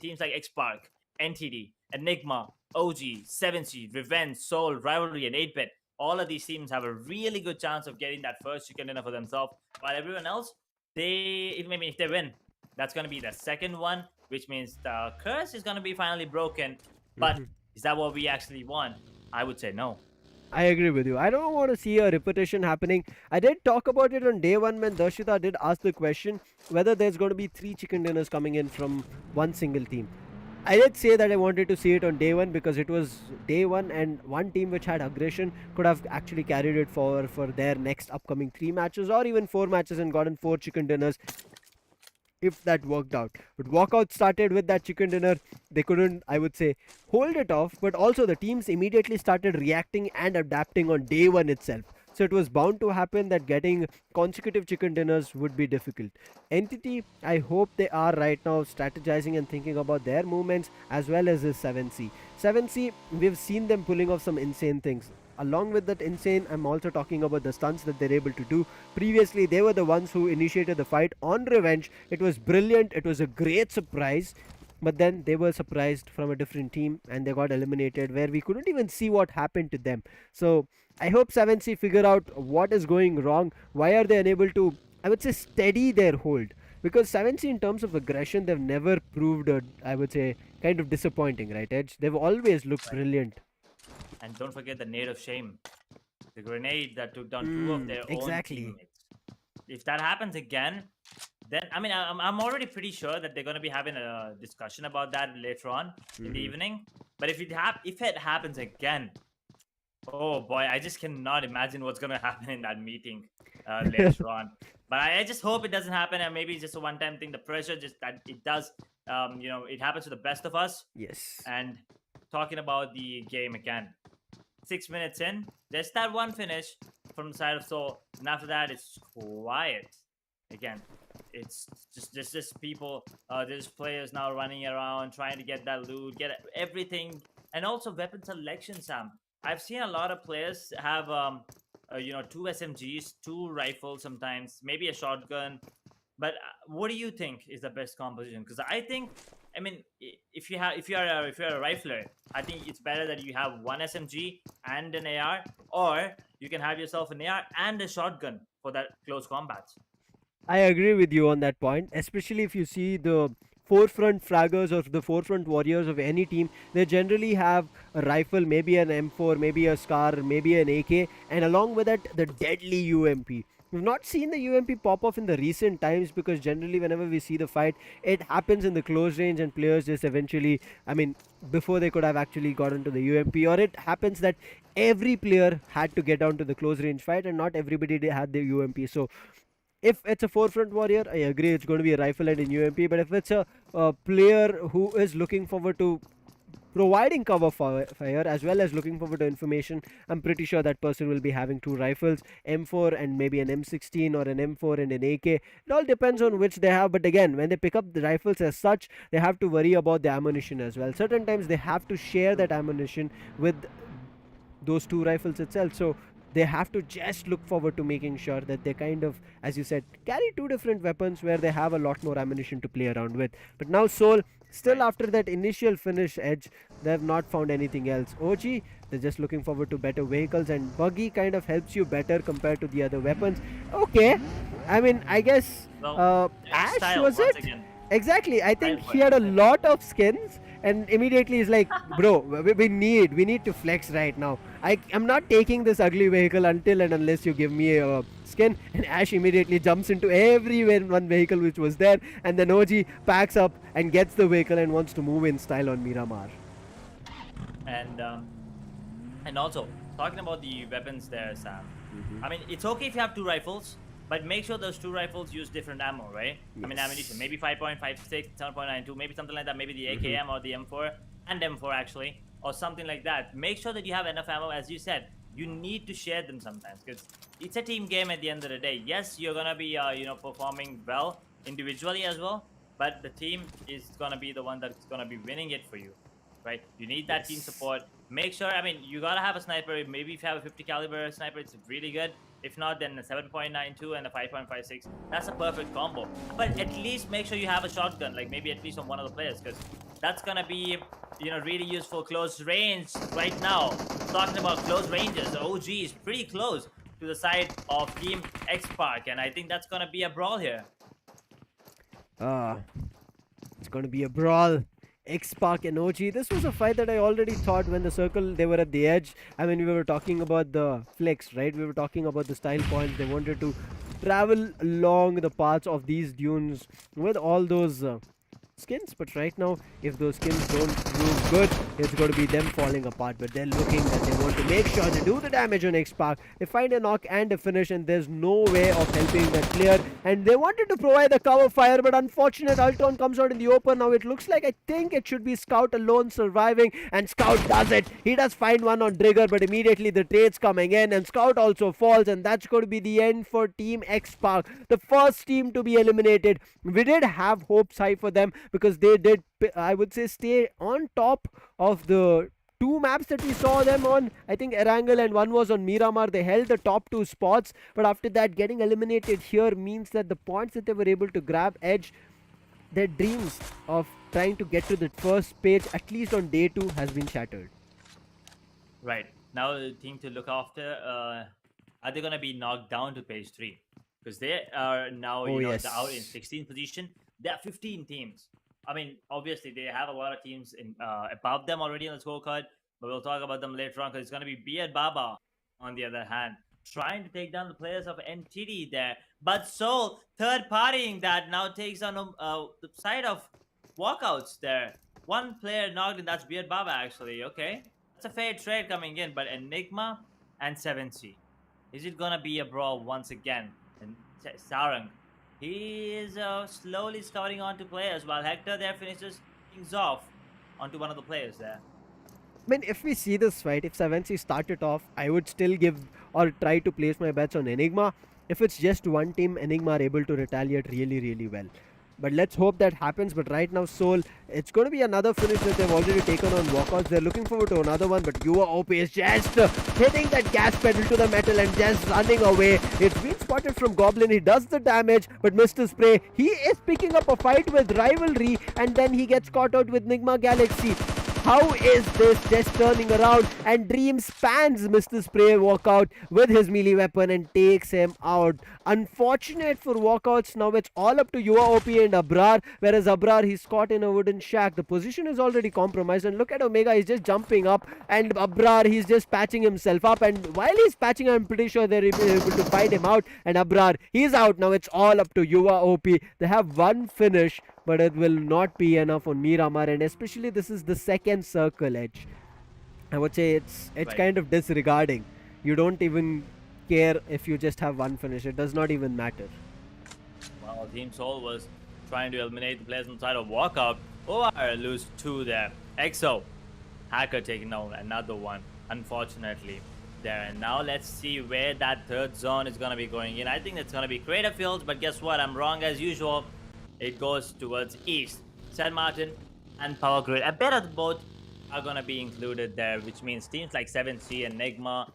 teams like XSPARK, NTD, Enigma, OG, 7C, Revenge, Soul, Rivalry, and 8-Bit. All of these teams have a really good chance of getting that first chicken dinner for themselves. While everyone else, if they win, that's going to be the second one, which means the curse is going to be finally broken. But is that what we actually want? I would say no. I agree with you. I don't want to see a repetition happening. I did talk about it on day one when Darshita did ask the question whether there's going to be 3 chicken dinners coming in from one single team. I did say that I wanted to see it on day one because it was day one and one team which had aggression could have actually carried it for their next upcoming 3 matches or even 4 matches and gotten 4 chicken dinners if that worked out. But walkout started with that chicken dinner. They couldn't, I would say, hold it off, but also the teams immediately started reacting and adapting on day one itself. So it was bound to happen that getting consecutive chicken dinners would be difficult. Entity, I hope they are right now strategizing and thinking about their movements as well as this 7C. 7C, we've seen them pulling off some insane things. Along with that insane, I'm also talking about the stunts that they're able to do. Previously, they were the ones who initiated the fight on Revenge. It was brilliant. It was a great surprise. But then they were surprised from a different team and they got eliminated where we couldn't even see what happened to them. So I hope 7C figure out what is going wrong. Why are they unable to, I would say, steady their hold? Because 7C in terms of aggression, they've never proved, I would say, kind of disappointing, right, Edge? They've always looked brilliant. And don't forget the nade of shame. The grenade that took down 2 of their own teammates. If that happens again, then, I mean, I'm already pretty sure that they're going to be having a discussion about that later on in the evening. But if it happens again, oh boy, I just cannot imagine what's going to happen in that meeting later on. But I just hope it doesn't happen, and maybe it's just a one-time thing. The pressure, just that it does, it happens to the best of us. Yes. And talking about the game again, 6 minutes in, there's that one finish from the side of Soul, and after that, it's quiet again. It's just people, there's players now running around trying to get that loot, get everything, and also weapon selection. Sam, I've seen a lot of players have 2 SMGs, 2 rifles, sometimes maybe a shotgun. But what do you think is the best composition? Because I think, I mean, if you're a rifler, I think it's better that you have 1 SMG and an AR, or you can have yourself an AR and a shotgun for that close combat. I agree with you on that point, especially if you see the forefront fraggers or the forefront warriors of any team. They generally have a rifle, maybe an M4, maybe a Scar, maybe an AK, and along with that, the deadly UMP. We've not seen the UMP pop off in the recent times because generally, whenever we see the fight, it happens in the close range and players just eventually, I mean, before they could have actually gotten to the UMP, or it happens that every player had to get down to the close range fight and not everybody had the UMP. So if it's a forefront warrior, I agree it's going to be a rifle and a UMP. But if it's a player who is looking forward to providing cover fire as well as looking forward to information, I'm pretty sure that person will be having two rifles, M4 and maybe an M16 or an M4 and an AK. It all depends on which they have. But again, when they pick up the rifles as such, they have to worry about the ammunition as well. Certain times they have to share that ammunition with those two rifles itself. So they have to just look forward to making sure that they kind of, as you said, carry two different weapons where they have a lot more ammunition to play around with. But now Soul, still after that initial finish edge, they have not found anything else. OG, they're just looking forward to better vehicles, and Buggy kind of helps you better compared to the other weapons. Okay, I mean, I guess Well, Ash style, was once it? again. Exactly. I think Style he had a point. lot of skins, and immediately he's like, "Bro, we need to flex right now. I'm not taking this ugly vehicle until and unless you give me a skin." And Ash immediately jumps into every one vehicle which was there, and then OG packs up and gets the vehicle and wants to move in style on Miramar. And also talking about the weapons there, Sam. I mean, it's okay if you have two rifles, but make sure those two rifles use different ammo, right? I mean, ammunition, maybe 5.56, 7.92, maybe something like that. Maybe the AKM or the M4 and M4 actually, or something like that. Make sure that you have enough ammo. As you said, you need to share them sometimes because it's a team game at the end of the day. Yes, you're gonna be performing well individually as well, but the team is gonna be the one that's gonna be winning it for you, right? You need that team support. Make sure, I mean, you gotta have a sniper. Maybe if you have a 50 caliber sniper, it's really good. If not, then a 7.92 and a 5.56. That's a perfect combo. But at least make sure you have a shotgun, like maybe at least on one of the players, because that's gonna be, really useful close range right now. Talking about close ranges, the OG is pretty close to the side of Team XSPARK, and I think that's gonna be a brawl here. It's going to be a brawl. XSPARK and OG. This was a fight that I already thought when the circle, they were at the edge. I mean, we were talking about the flex, right? We were talking about the style points. They wanted to travel along the paths of these dunes with all those skins. But right now, if those skins don't prove good, it's going to be them falling apart. But they're looking that they want to make sure they do the damage on XSPARK. They find a knock and a finish, and there's no way of helping that player. And they wanted to provide the cover fire, but unfortunate Ultron comes out in the open. Now it looks like, I think it should be Scout alone surviving, and Scout does it. He does find one on Trigger, but immediately the trades coming in, and Scout also falls, and that's going to be the end for Team XSPARK, the first team to be eliminated. We did have hopes high for them because they did, I would say, stay on top of the two maps that we saw them on. I think Erangel and one was on Miramar. They held the top two spots, but after that, getting eliminated here means that the points that they were able to grab edge, their dreams of trying to get to the first page, at least on day 2, has been shattered. Right. Now the thing to look after, are they gonna be knocked down to page 3? Because they are now yes. out in 16th position. There are 15 teams. I mean, obviously they have a lot of teams in above them already on the scorecard, but we'll talk about them later on because it's gonna be Beard Baba on the other hand, trying to take down the players of NTD there. But Soul third partying that now takes on the side of walkouts there. One player knocked, and that's Beard Baba actually. Okay, that's a fair trade coming in, but Enigma and 7C. Is it gonna be a brawl once again? And Sarang, he is slowly scouting onto players while Hector there finishes things off onto one of the players there. I mean, if we see this fight, if 7C started off, I would still give or try to place my bets on Enigma. If it's just one team, Enigma are able to retaliate really, really well. But let's hope that happens. But right now, Soul, it's going to be another finish that they've already taken on walkouts. They're looking forward to another one, but Yuva OP is just hitting that gas pedal to the metal and just running away. It's been spotted from Goblin. He does the damage, but Mr. Spray, he is picking up a fight with Rivalry, and then he gets caught out with Nigma Galaxy. How is this just turning around? And Dream spans Mr. Spray walkout with his melee weapon and takes him out. Unfortunate for walkouts. Now it's all up to UAOP and Abrar. Whereas Abrar, he's caught in a wooden shack. The position is already compromised. And look at Omega, he's just jumping up. And Abrar, he's just patching himself up. And while he's patching, I'm pretty sure they're able to fight him out. And Abrar, he's out. Now it's all up to UAOP. They have one finish, but it will not be enough on Miramar, and especially this is the second circle edge. I would say it's Right. kind of disregarding. You don't even care if you just have one finish. It does not even matter. Well, Team Soul was trying to eliminate the players inside of Walkout. OR lose 2 there. EXO, Hacker taking down another one, unfortunately. There, and now let's see where that third zone is going to be going in. I think it's going to be Creative Fields, but guess what? I'm wrong as usual. It goes towards east. San Martin and Power Grid. A bit of both are going to be included there, which means teams like 7C, ENIGMA,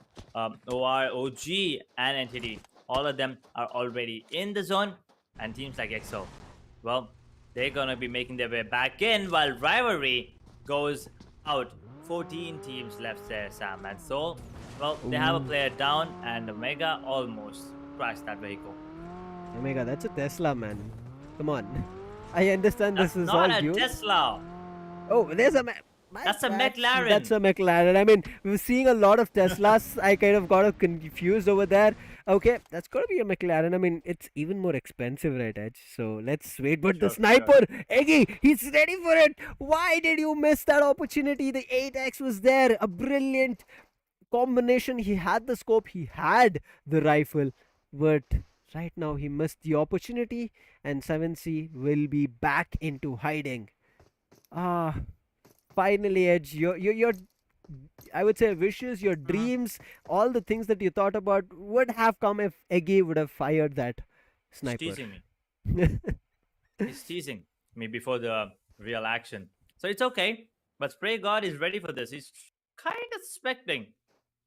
OR, OG, and NTD, all of them are already in the zone. And teams like EXO, well, they're going to be making their way back in, while Rivalry goes out. 14 teams left there, Sam. And Soul, well, they have a player down, and Omega almost crashed that vehicle. Omega, that's a Tesla, man. Come on. I understand That's this is not all a you. Tesla. Oh, there's a. That's a McLaren. That's a McLaren. I mean, we were seeing a lot of Teslas. I kind of got confused over there. Okay, that's got to be a McLaren. I mean, it's even more expensive, right, Edge? So let's wait. But the Sure, sniper, Eggy, he's ready for it. Why did you miss that opportunity? The 8x was there. A brilliant combination. He had the scope, he had the rifle. But right now, he missed the opportunity. And 7C will be back into hiding. Finally, Edge, your I would say wishes, your dreams, all the things that you thought about would have come if Eggy would have fired that sniper. He's teasing me. He's teasing me before the real action. So it's okay. But Spray God is ready for this. He's kind of suspecting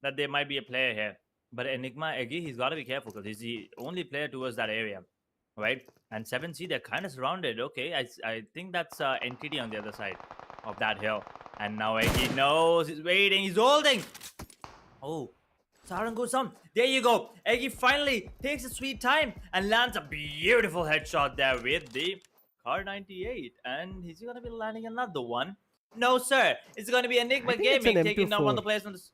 that there might be a player here. But Enigma, Eggy, he's got to be careful because he's the only player towards that area. Right? And 7C, they're kind of surrounded. Okay, I think that's NTD on the other side of that hill. And now Eggy knows, he's waiting, he's holding. Oh, Saran goes down. There you go. Eggy finally takes a sweet time and lands a beautiful headshot there with the Car 98. And he's going to be landing another one. No, sir. It's going to be Enigma Gaming taking down one of the players on this.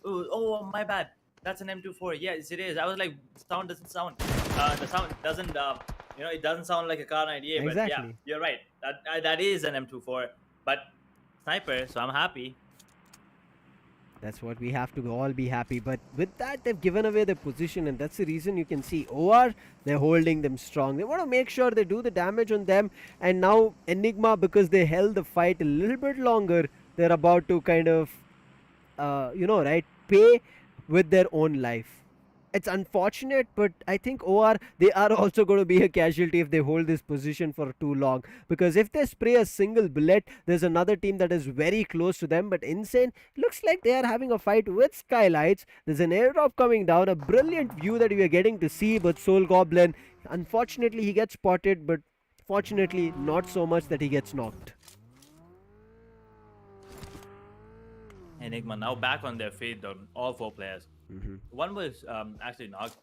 Oh, my bad. That's an M24. Yes, it is. I was like, sound doesn't sound. The sound doesn't, it doesn't sound like a Car 98. Exactly. But yeah, you're right. That is an M24. But sniper, so I'm happy. That's what we have to all be happy. But with that, they've given away their position, and that's the reason you can see OR, they're holding them strong. They want to make sure they do the damage on them. And now Enigma, because they held the fight a little bit longer, they're about to kind of, pay with their own life. It's unfortunate, but I think OR, they are also going to be a casualty if they hold this position for too long. Because if they spray a single bullet, there's another team that is very close to them. But Insane, looks like they are having a fight with SKYLIGHTZ. There's an airdrop coming down, a brilliant view that we are getting to see. But Soul Goblin, unfortunately, he gets spotted, but fortunately, not so much that he gets knocked. Enigma now back on their feet, though, all 4 players. One was actually knocked,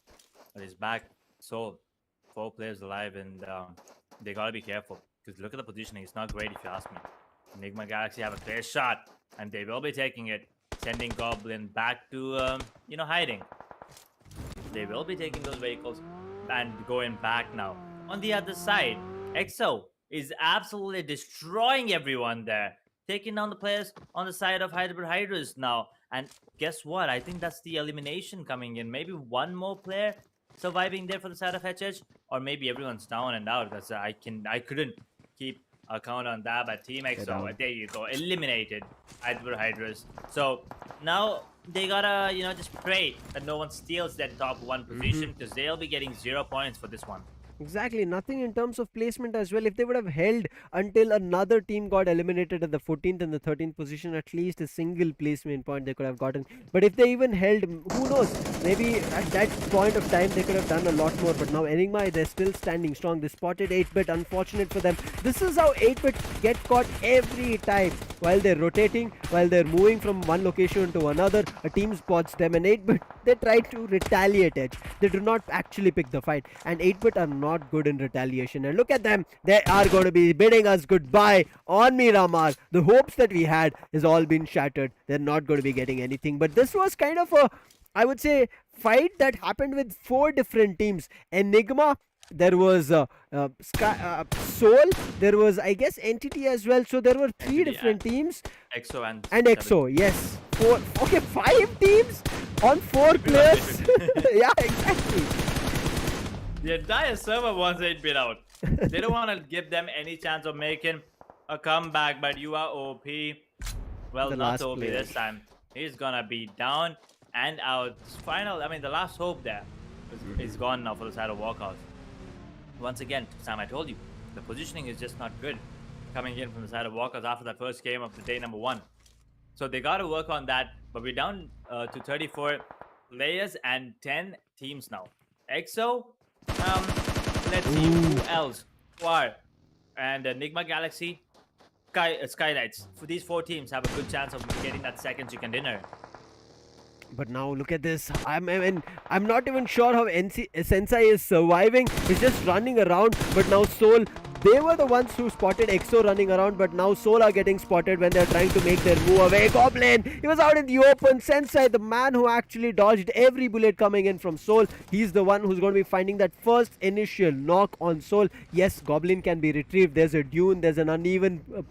but he's back. So 4 players alive, and they gotta be careful because look at the positioning. It's not great if you ask me. Enigma Galaxy have a clear shot, and they will be taking it, sending Goblin back to hiding. They will be taking those vehicles and going back now. On the other side, EXO is absolutely destroying everyone there, taking down the players on the side of HYDRAS now. And guess what? I think that's the elimination coming in. Maybe one more player surviving there for the side of HH, or maybe everyone's down and out because I couldn't keep a count on that. But Team EXO, there you go, eliminated HYDRAS. So now they gotta just pray that no one steals that top 1 position because they'll be getting 0 points for this one. Exactly, nothing in terms of placement as well. If they would have held until another team got eliminated at the 14th and the 13th position, at least a single placement point they could have gotten. But if they even held, who knows? Maybe at that point of time they could have done a lot more. But now Enigma, they're still standing strong. They spotted 8-bit, unfortunate for them. This is how 8-bit get caught every time. While they're rotating, while they're moving from one location to another, a team spots them, and 8-bit, they try to retaliate edge. They do not actually pick the fight, and 8-bit are not good in retaliation. And look at them, they are going to be bidding us goodbye on Miramar. The hopes that we had has all been shattered. They're not going to be getting anything. But this was kind of a, I would say, fight that happened with 4 different teams. Enigma, there was Soul, there was, I guess, Entity as well. So there were 3 Entity different teams. EXO and EXO, yes. 4, okay, 5 teams on 4 players. Yeah, exactly. The entire server wants 8-bit out. They don't want to give them any chance of making a comeback, but you are OP. Well, The not last so OP player. this time. He's gonna be down and out. Final, I mean, the last hope there is gone now for the side of Walkouts. Once again, Sam, I told you, the positioning is just not good coming in from the side of Walkouts after that first game of the day number 1. So they got to work on that, but we're down to 34 players and 10 teams now. EXO, let's see who else. War and NIGMA Galaxy, SKYLIGHTZ. For these 4 teams have a good chance of getting that second chicken dinner. But now look at this. I'm not even sure how Sensei is surviving. He's just running around. But now Soul, they were the ones who spotted EXO running around. But now Soul are getting spotted when they're trying to make their move away. Goblin, he was out in the open. Sensei, the man who actually dodged every bullet coming in from Soul, he's the one who's going to be finding that first initial knock on Soul. Yes, Goblin can be retrieved. There's a dune. There's an uneven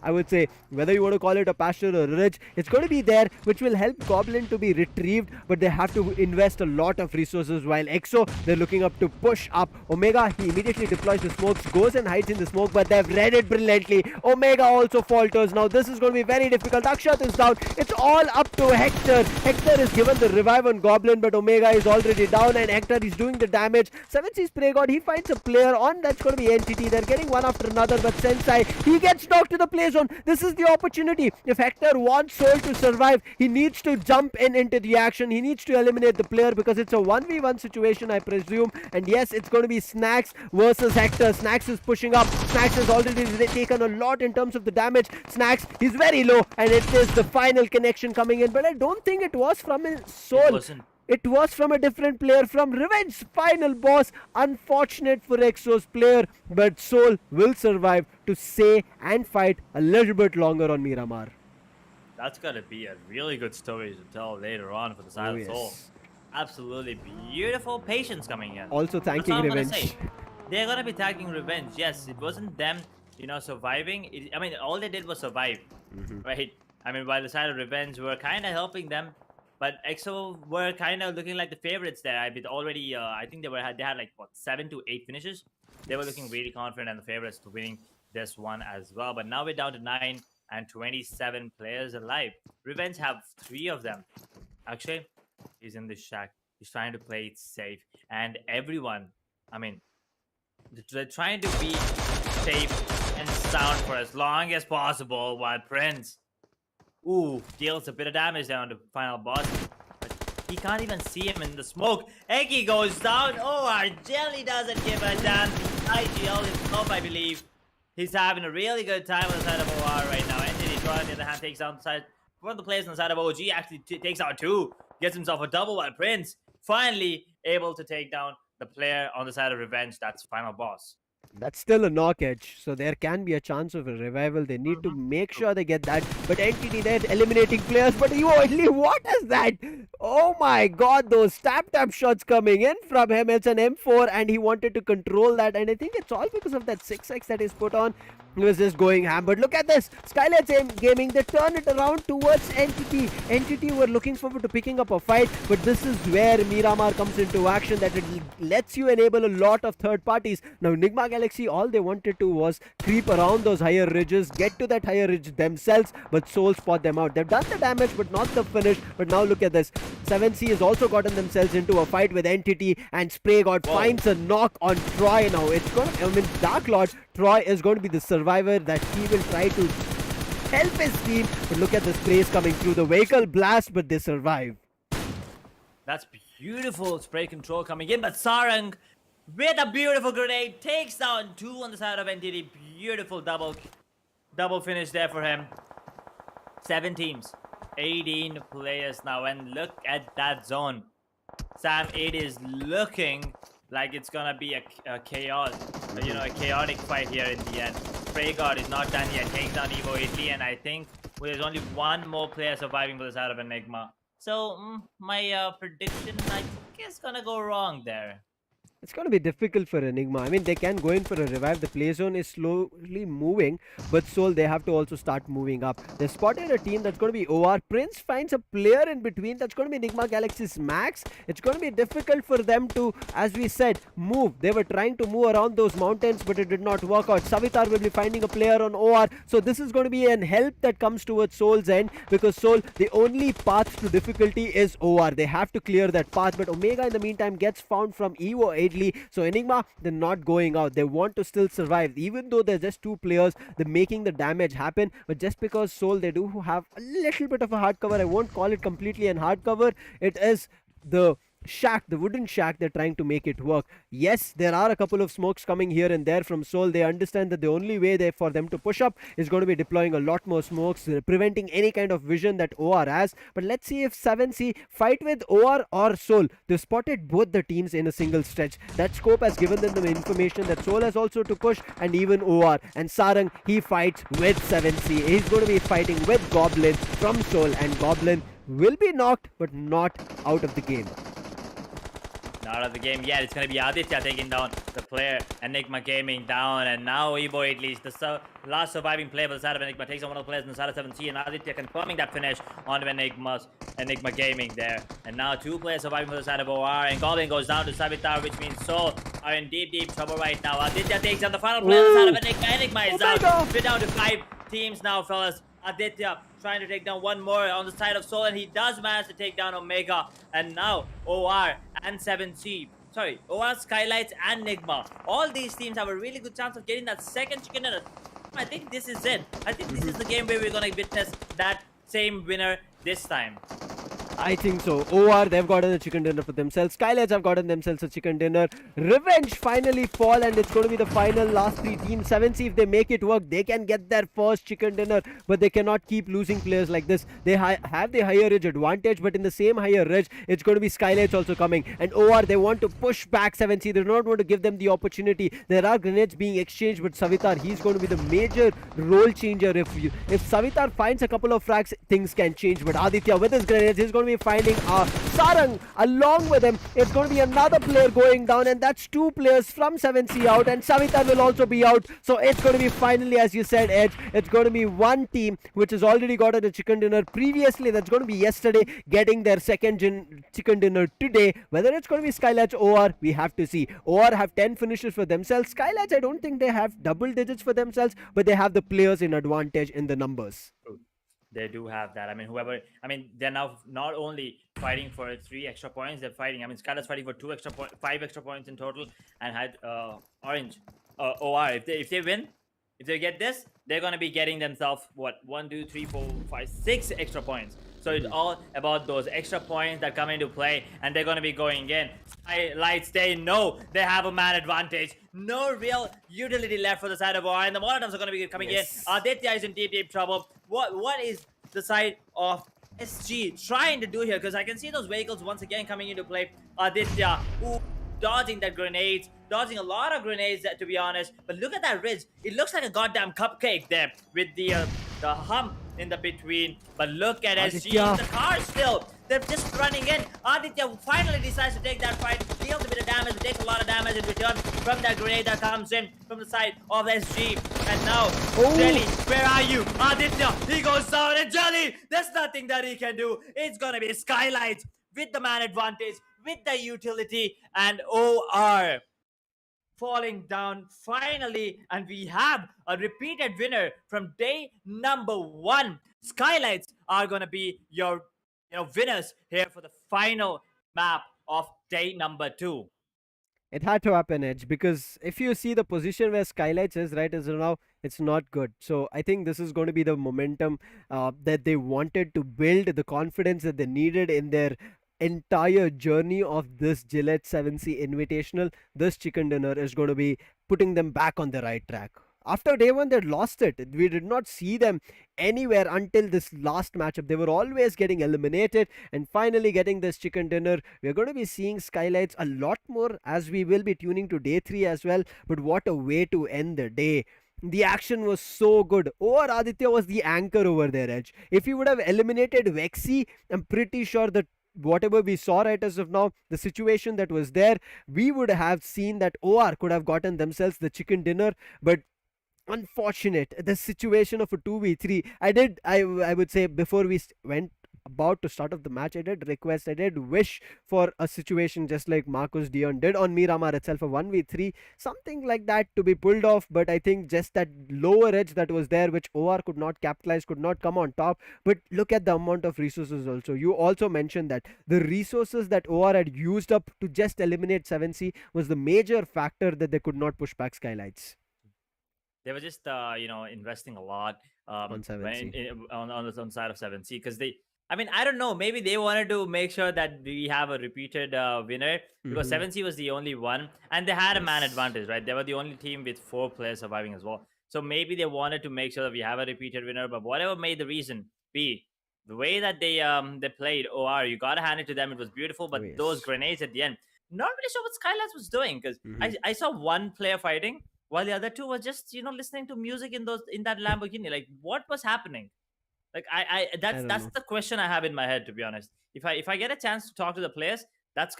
I would say, whether you want to call it a pasture or a ridge, it's going to be there, which will help Goblin to be retrieved, but they have to invest a lot of resources. While EXO, they're looking up to push up. Omega, he immediately deploys the smokes, goes and hides in the smoke, but they've read it brilliantly. Omega also falters. Now this is going to be very difficult. Akshat is down. It's all up to Hector. Hector is given the revive on Goblin, but Omega is already down, and Hector is doing the damage. 7Sea Spray God, he finds a player on, that's going to be Entity. They're getting one after another, but Sensei, he gets knocked to the play zone. This is the opportunity. If Hector wants Soul to survive, he needs to jump into the action. He needs to eliminate the player because it's a 1v1 situation, I presume. And yes, it's going to be Snacks versus Hector. Snacks is pushing up. Snacks has already taken a lot in terms of the damage. Snacks, he's very low, and it is the final connection coming in. But I don't think it was from his Soul. It was from a different player, from Revenge, final boss. Unfortunate for EXO's player, but Soul will survive to stay and fight a little bit longer on Miramar. That's gonna be a really good story to tell later on for the side of Soul. Absolutely beautiful patience coming in. Also thanking Revenge. They're gonna be thanking Revenge. Yes, it wasn't them, surviving. I mean, all they did was survive, right? I mean, while the side of Revenge were kind of helping them, but EXO were kind of looking like the favorites there. I think they had like what 7 to 8 finishes. They were looking really confident and the favorites to winning this one as well. But now we're down to 9 and 27 players alive. Revenge have 3 of them. Actually, he's in this shack. He's trying to play it safe, and everyone, I mean, they're trying to be safe and sound for as long as possible. While Prince, deals a bit of damage down to final boss. But he can't even see him in the smoke. Eki goes down. Our Jelly doesn't give a damn. IGL is up, I believe. He's having a really good time on the side of OR right now. Entity, on the other hand, takes down the side. One of the players on the side of OG actually takes out 2. Gets himself a double, while Prince finally able to take down the player on the side of Revenge. That's final boss. That's still a knock edge, so there can be a chance of a revival. They need to make sure they get that. But Entity, they're eliminating players. But what is that? Oh my god, those tap shots coming in from him. It's an M4 and he wanted to control that. And I think it's all because of that 6x that is put on. He was just going ham. But look at this. SKYLIGHTZ Gaming, they turn it around towards Entity. Entity were looking forward to picking up a fight, but this is where Miramar comes into action, that it lets you enable a lot of third parties. Now, Enigma Galaxy, all they wanted to was creep around those higher ridges, get to that higher ridge themselves, but Soul spot them out. They've done the damage, but not the finish. But now look at this. 7C has also gotten themselves into a fight with Entity, and Spray God finds a knock on Troy now. It's going to, I mean, Dark Lord, Troy is going to be the survivor that he will try to help his team. But look at the sprays coming through. The vehicle blast, but they survive. That's beautiful spray control coming in, but Sarang with a beautiful grenade takes down 2 on the side of NTD. Beautiful double finish there for him. 7 teams, 18 players now, and look at that zone. Sam, it is looking like it's gonna be a chaos, you know, a chaotic fight here in the end. Spray God is not done yet, takes down Evo Italy, and I think there's only 1 more player surviving for the side of Enigma. So my prediction, I think, is gonna go wrong there. It's going to be difficult for Enigma. I mean, they can go in for a revive. The play zone is slowly moving, but Soul, they have to also start moving up. They spotted a team that's going to be OR. Prince finds a player in between. That's going to be Enigma Galaxy's Max. It's going to be difficult for them to, as we said, move. They were trying to move around those mountains, but it did not work out. Savitar will be finding a player on OR. So this is going to be an help that comes towards Soul's end, because Soul, the only path to difficulty is OR. They have to clear that path, but Omega in the meantime gets found from Evo Italy. So Enigma, they're not going out. They want to still survive. Even though there's just 2 players, they're making the damage happen. But just because Soul, they do have a little bit of a hard cover. I won't call it completely an hard cover. It is the shack, the wooden shack, they're trying to make it work. Yes, there are a couple of smokes coming here and there from Soul. They understand that the only way for them to push up is going to be deploying a lot more smokes, preventing any kind of vision that OR has. But let's see if 7C fight with OR or Soul. They've spotted both the teams in a single stretch. That scope has given them the information that Soul has also to push, and even OR. And Sarang, he fights with 7C. He's going to be fighting with Goblin from Soul, and Goblin will be knocked, but not out of the game. Not out of the game yet. It's going to be Aditya taking down the player. Enigma Gaming down. And now Evo Italy is the last surviving player for the side of Enigma. Takes on one of the players on the side of 7C. And Aditya confirming that finish on Enigma Gaming there. And now 2 players surviving for the side of OR. And Goblin goes down to Savitar, which means Soul are in deep trouble right now. Aditya takes on the final player on the side of Enigma. Enigma is out. We're down to 5 teams now, fellas. Aditya trying to take down 1 more on the side of Soul, and he does manage to take down Omega. And now OR and 7C, sorry, OR, SKYLIGHTZ and NIGMA, all these teams have a really good chance of getting that second chicken dinner. I think this is it. I think this is the game where we're gonna witness that same winner this time. I think so. OR, they've gotten a chicken dinner for themselves. SKYLIGHTZ have gotten themselves a chicken dinner. Revenge finally fall, and it's going to be the final last 3 teams. 7C, if they make it work, they can get their first chicken dinner, but they cannot keep losing players like this. They have the higher ridge advantage, but in the same higher ridge, it's going to be SKYLIGHTZ also coming. And OR, they want to push back 7C. They don't want to give them the opportunity. There are grenades being exchanged, but Savitar, he's going to be the major role changer. If Savitar finds a couple of frags, things can change. But Aditya with his grenades, he's going to be finding Sarang along with him. It's going to be another player going down, and that's 2 players from 7C out, and Savitar will also be out. So it's going to be finally, as you said, Edge, it's going to be 1 team which has already gotten a chicken dinner previously. That's going to be yesterday, getting their second chicken dinner today. Whether it's going to be SKYLIGHTZ or we have to see. OR have 10 finishes for themselves. SKYLIGHTZ, I don't think they have double digits for themselves, but they have the players in advantage in the numbers. They do have that. I mean, they're now not only fighting for 3 extra points, they're fighting. I mean, SKYLIGHTZ fighting for 5 extra points in total, and had Orange, OR. If they win, if they get this, they're gonna be getting themselves what 1, 2, 3, 4, 5, 6 extra points. So it's all about those extra points that come into play, and they're gonna be going in. SKYLIGHTZ, they know they have a man advantage. No real utility left for the side of OR, and the Molotovs are gonna be coming in. Aditya is in deep trouble. What is the side of SG trying to do here? Because I can see those vehicles once again coming into play. Aditya, dodging that grenades, dodging a lot of grenades, to be honest. But look at that ridge. It looks like a goddamn cupcake there with the hump in the between. But look at SG, the car still They're just running in. Aditya finally decides to take that fight, deals a bit of damage, takes a lot of damage in return from that grenade that comes in from the side of SG. And now, Jelly, where are you? Aditya, he goes down, and Jelly, there's nothing that he can do. It's gonna be SKYLIGHTZ with the man advantage, with the utility, and OR falling down finally, and we have a repeated winner from day number 1. SKYLIGHTZ are gonna be your winners here for the final map of day number 2. It had to happen, Edge, because if you see the position where SKYLIGHTZ is right as of now, it's not good. So I think this is going to be the momentum that they wanted to build, the confidence that they needed in their entire journey of this Gillette 7C Invitational. This chicken dinner is going to be putting them back on the right track. After day one, they lost it. We did not see them anywhere until this last matchup. They were always getting eliminated, and finally getting this chicken dinner. We're going to be seeing SKYLIGHTZ a lot more as we will be tuning to day 3 as well. But what a way to end the day. The action was so good. Or Aditya was the anchor over there, Edge. If he would have eliminated Vexy, I'm pretty sure that whatever we saw right as of now, the situation that was there, we would have seen that OR could have gotten themselves the chicken dinner. But unfortunate, the situation of a 2v3. I would say, before we went about to start off the match, I did wish for a situation just like Marcus Dion did on Miramar itself, a 1v3, something like that to be pulled off. But I think just that lower edge that was there, which OR could not capitalize, could not come on top. But look at the amount of resources also. You also mentioned that the resources that OR had used up to just eliminate 7C was the major factor that they could not push back SKYLIGHTZ They were just investing a lot on 7C. on the side of 7C, because I don't know, maybe they wanted to make sure that we have a repeated winner, because 7C was the only one, and they had a man advantage, right? They were the only team with 4 players surviving as well. So maybe they wanted to make sure that we have a repeated winner. But whatever may the reason be, the way that they played OR, you gotta hand it to them. It was beautiful. But those grenades at the end, not really sure what SKYLIGHTZ was doing, because I saw one player fighting while the other two were just listening to music in that Lamborghini. Like, what was happening? Like, that's the question I have in my head, to be honest. If I get a chance to talk to the players,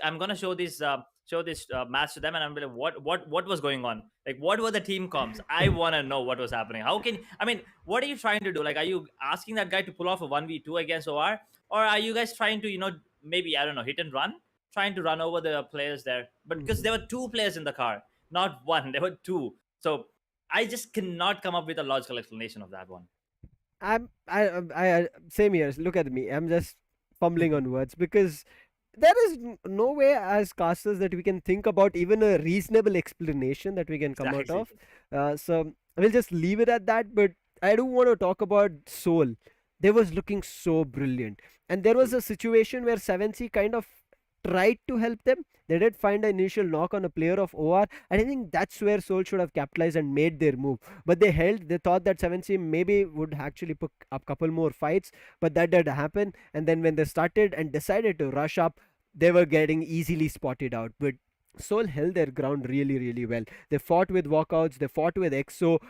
I'm gonna show this match to them, and I'm gonna what was going on. Like, what were the team comps? I want to know what was happening. What are you trying to do? Like, are you asking that guy to pull off a 1v2 against OR, or are you guys trying to maybe, I don't know, hit and run, trying to run over the players there? But because there were 2 players in the car, not 1, there were 2. So I just cannot come up with a logical explanation of that one. Same here. Look at me. I'm just fumbling on words, because there is no way as casters that we can think about even a reasonable explanation that we can come out of. So we'll just leave it at that. But I do want to talk about Soul. They was looking so brilliant, and there was a situation where 7C kind of tried to help them. They did find an initial knock on a player of OR, and I think that's where Soul should have capitalized and made their move. But they held. They thought that 7C maybe would actually put up a couple more fights, but that did happen. And then when they started and decided to rush up, they were getting easily spotted out. But Soul held their ground really, really well. They fought with walkouts. They fought with EXO.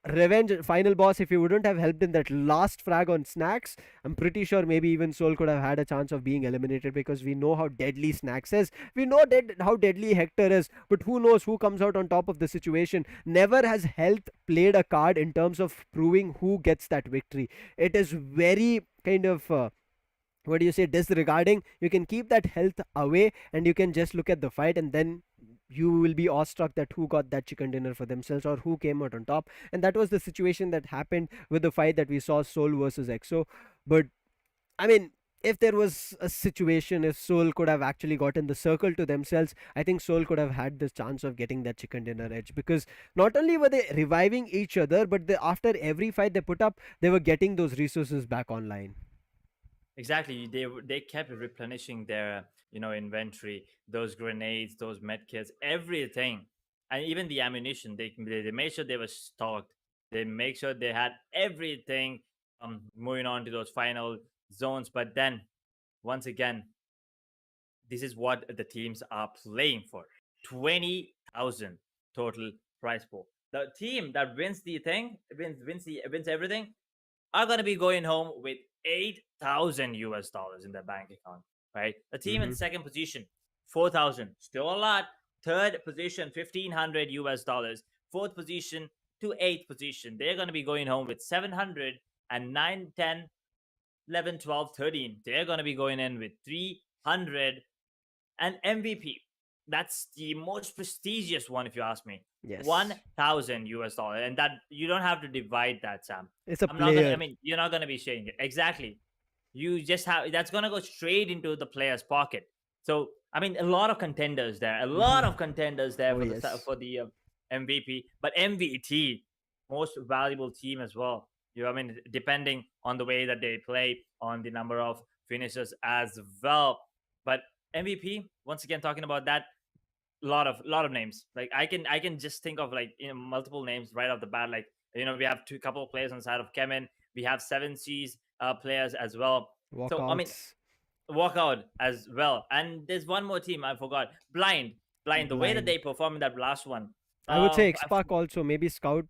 Revenge final boss, if he wouldn't have helped in that last frag on Snacks, I'm pretty sure maybe even Soul could have had a chance of being eliminated, because we know how deadly Snacks is. We know how deadly Hector is, but who knows who comes out on top of the situation. Never has health played a card in terms of proving who gets that victory. It is very kind of disregarding. You can keep that health away and you can just look at the fight, and then you will be awestruck that who got that chicken dinner for themselves or who came out on top. And that was the situation that happened with the fight that we saw, Soul versus EXO. But if there was a situation, if Soul could have actually gotten the circle to themselves, I think Soul could have had the chance of getting that chicken dinner edge, because not only were they reviving each other, but after every fight they put up, they were getting those resources back online. Exactly. They kept replenishing their inventory, those grenades, those medkits, everything, and even the ammunition. They made sure they were stocked. They make sure they had everything moving on to those final zones. But then once again, this is what the teams are playing for: 20,000 total prize pool. The team that wins the thing, wins everything, are gonna be going home with $8,000 US in their bank account, right? The team in Mhm. second position, 4,000, still a lot. Third position, $1,500 US. Fourth position to eighth position, they're going to be going home with 700, and 9, 10, 11, 12, 13. They're going to be going in with 300, and MVP. That's the most prestigious one, if you ask me. Yes. 1,000 US, and that you don't have to divide that, Sam. It's a I'm not gonna. player. I mean, you're not gonna be sharing it exactly. You just have that's gonna go straight into the player's pocket. So I mean, a lot of contenders there. A lot of contenders there Oh, for yes. the MVP, but MVP, most valuable team as well. I mean, depending on the way that they play, on the number of finishes as well. But MVP, once again, talking about that, lot of names. Like I can just think of like multiple names right off the bat. Like we have couple of players on the side of CHEMIN. We have 7C's players as well. So I mean, Walkouts. walkout as well. And there's one more team I forgot. Blind. The way that Blind. they performed in that last one. I would say I XSPARK also. Maybe Scout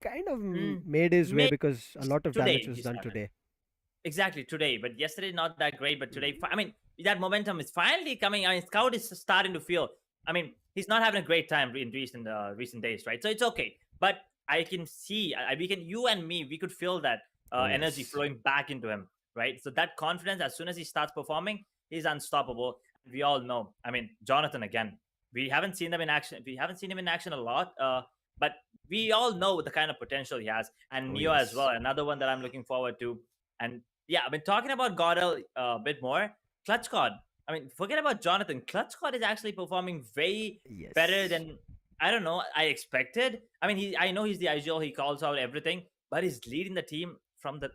kind of Mm, made his way made because a lot of today damage was he done started. today. Exactly, today. But yesterday, not that great. But today, I mean, that momentum is finally coming. I mean, Scout is starting to feel. I mean, he's not having a great time in recent days, right? So it's okay. But I can see, you and me, we could feel that Oh, energy yes. flowing back into him, right? So that confidence, as soon as he starts performing, he's unstoppable. We all know. I mean, Jonathan again. We haven't seen them in action. We haven't seen him in action a lot. But we all know the kind of potential he has, and Oh, Neo as yes. well. Another one that I'm looking forward to. And yeah, I've been talking about GODL a bit more. Clutch God. I mean, forget about Jonathan. Clutch God is actually performing way better Yes. than I don't know I expected. I mean, I know he's the IGL. He calls out everything, but he's leading the team from the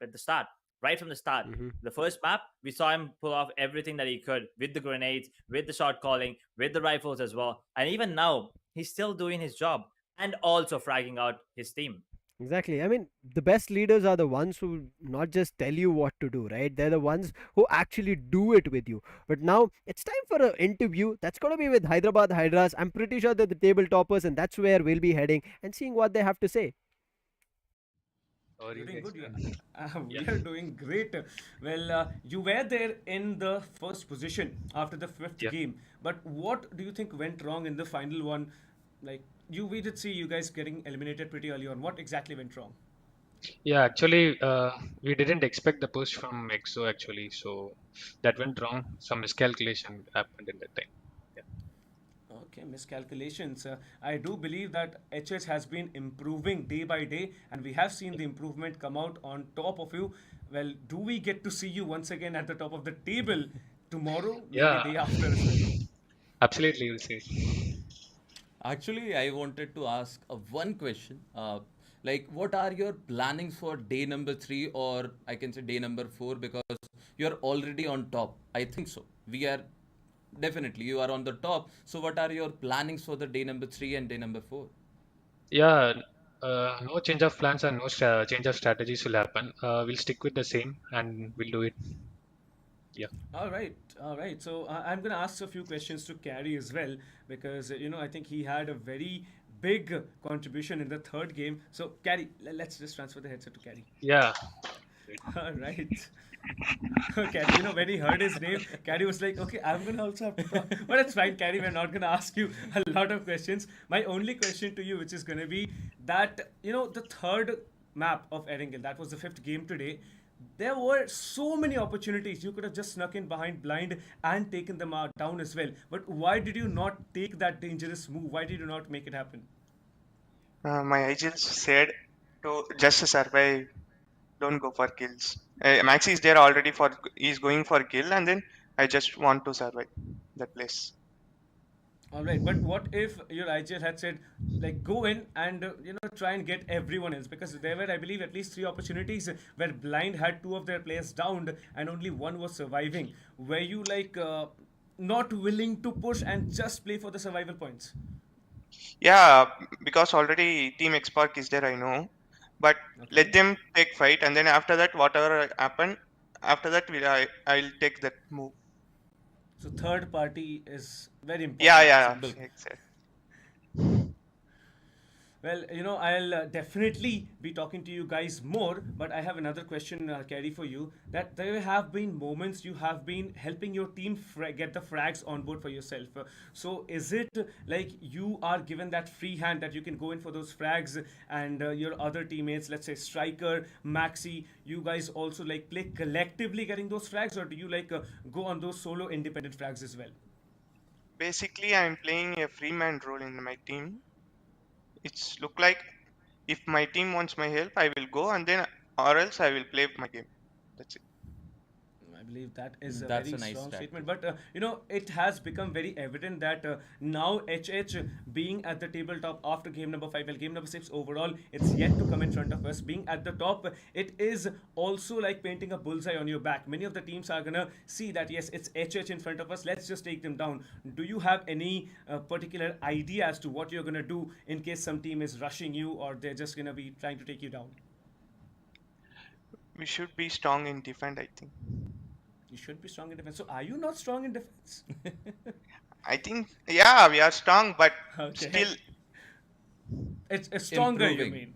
at the start, right from the start. Mhm. The first map, we saw him pull off everything that he could with the grenades, with the shot calling, with the rifles as well. And even now, he's still doing his job and also fragging out his team. Exactly. I mean, the best leaders are the ones who not just tell you what to do, right? They're the ones who actually do it with you. But now it's time for an interview. That's going to be with Hyderabad HYDRAS. I'm pretty sure they're the table toppers, and that's where we'll be heading and seeing what they have to say. How are you Doing guys good. doing? We Yeah. are doing great. Well, you were there in the first position after the fifth Yeah. game. But what do you think went wrong in the final one? Like we did see you guys getting eliminated pretty early on. What exactly went wrong? Yeah, actually, we didn't expect the push from EXO actually, so that went wrong. Some miscalculation happened in that time. Yeah. Okay, miscalculations. I do believe that HS has been improving day by day, and we have seen the improvement come out on top of you. Well, do we get to see you once again at the top of the table tomorrow, maybe Yeah, day after as well? absolutely, you'll see. Actually, I wanted to ask one question. Like, what are your plannings for day number 3, or I can say day number 4, because you're already on top. I think so. We are definitely you are on the top. So, what are your plannings for the day number 3 and day number 4? Yeah, no change of plans and no change of strategies will happen. We'll stick with the same and we'll do it. Yeah. All right, all right. So I'm gonna ask a few questions to Carrie as well because I think he had a very big contribution in the third game. So Carrie, let's just transfer the headset to Carrie. Yeah. All right. Carrie, when he heard his name, Carrie was like, "Okay, I'm gonna also have to talk." But it's fine, Carrie. We're not gonna ask you a lot of questions. My only question to you, which is gonna be that the third map of Erangel, that was the fifth game today. There were so many opportunities. You could have just snuck in behind blind and taken them down as well. But why did you not take that dangerous move? Why did you not make it happen? My agents said to just survive, don't go for kills. Maxi is there already he's going for kill, and then I just want to survive that place. All right, but what if your IGL had said, like, go in and try and get everyone else? Because there were, I believe, at least 3 opportunities where blind had 2 of their players downed and only 1 was surviving. Were you like not willing to push and just play for the survival points? Yeah, because already Team XSPARK is there, I know. But let them take fight, and then after that, whatever happen, after that, I'll take that move. So third party is very important. Yeah, Simple. exactly. Well, I'll definitely be talking to you guys more, but I have another question, Carrie, for you. That there have been moments you have been helping your team get the frags on board for yourself. So, is it like you are given that free hand that you can go in for those frags, and your other teammates, let's say Striker, Maxi, you guys also like play collectively getting those frags, or do you like go on those solo independent frags as well? Basically, I'm playing a free man role in my team. It's look like if my team wants my help, I will go, and then or else I will play my game. That's it. I believe that is a That's very a nice strong statement. strategy. But it has become very evident that now HH being at the tabletop after game number 5, well, game number 6 overall, it's yet to come in front of us. Being at the top, it is also like painting a bullseye on your back. Many of the teams are gonna see that yes, it's HH in front of us. Let's just take them down. Do you have any particular idea as to what you're gonna do in case some team is rushing you or they're just gonna be trying to take you down? We should be strong in defense, I think. You should be strong in defense. So are you not strong in defense? I think, yeah, we are strong, but Okay. still, It's stronger, you Improving. mean?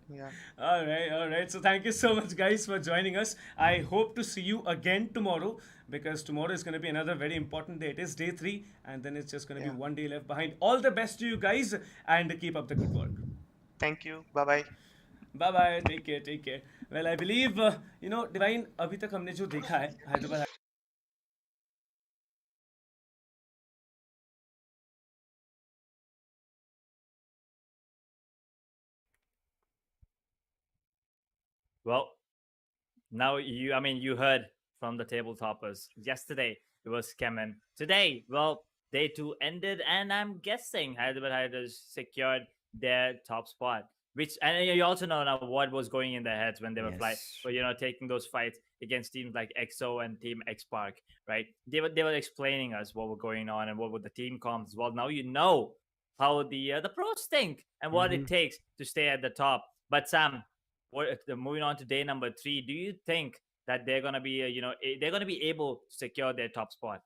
yeah. All right, all right. So thank you so much, guys, for joining us. I hope to see you again tomorrow because tomorrow is going to be another very important day. It is day 3, and then it's just going to Yeah. be one day left behind. All the best to you guys, and keep up the good work. Thank you. Bye bye. Bye bye. Take care. Take care. Well, I believe Divine. अभी तक हमने जो देखा है Hyderabad Well, now you heard from the table toppers. Yesterday it was CHEMIN. Today, well, day 2 ended, and I'm guessing Hyderabad Hydras secured their top spot. Which, and you also know now what was going in their heads when they were Yes. taking those fights against teams like EXO and Team XSPARK, right? They were explaining us what was going on and what were the team comps. Well, now you know how the pros think and what Mm-hmm. it takes to stay at the top. But Sam, moving on to day number 3, do you think that they're gonna be they're gonna be able to secure their top spot?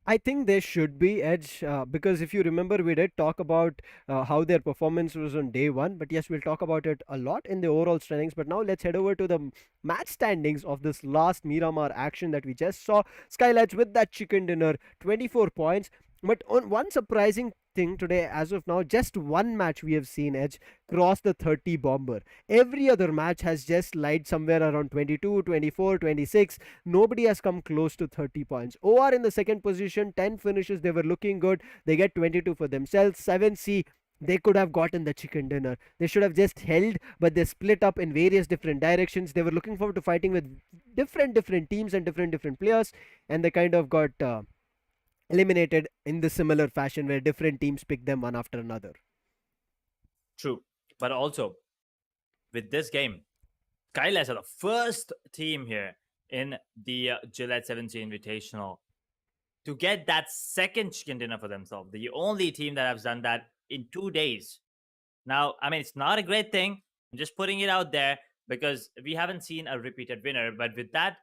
I think there should be edge because if you remember, we did talk about how their performance was on day 1. But yes, we'll talk about it a lot in the overall standings. But now let's head over to the match standings of this last Miramar action that we just saw. SKYLIGHTZ with that chicken dinner, 24 points. But on one surprising thing today, as of now, just one match we have seen Edge cross the 30 bomber. Every other match has just lied somewhere around 22, 24, 26. Nobody has come close to 30 points. OR in the second position, 10 finishes. They were looking good. They get 22 for themselves. 7C, they could have gotten the chicken dinner. They should have just held, but they split up in various different directions. They were looking forward to fighting with different teams and different players, and they kind of got eliminated in the similar fashion where different teams pick them one after another. True, but also with this game, SKYLIGHTZ are the first team here in the Gillette 7Sea Invitational to get that second chicken dinner for themselves. The only team that has done that in 2 days. Now, I mean, it's not a great thing. I'm just putting it out there because we haven't seen a repeated winner. But with that,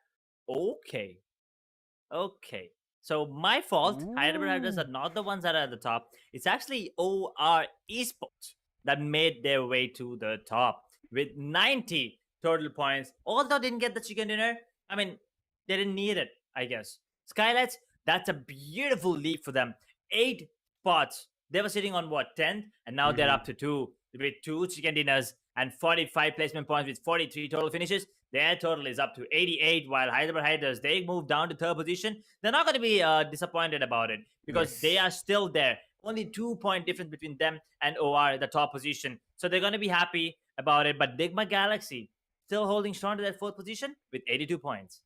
okay. Okay. So my fault. Hyderabad Hydras are not the ones that are at the top. It's actually OR Esports that made their way to the top with 90 total points. Although didn't get the chicken dinner, I mean, they didn't need it, I guess. SKYLIGHTZ, that's a beautiful leap for them. 8 spots. They were sitting on what, 10th? And now they're up to 2 with 2 chicken dinners and 45 placement points with 43 total finishes. Their total is up to 88, while Hyderabad Hydras, they moved down to 3rd position. They're not going to be disappointed about it because they are still there. Only 2-point difference between them and OR at the top position. So they're going to be happy about it. But NIGMA Galaxy still holding strong to that 4th position with 82 points.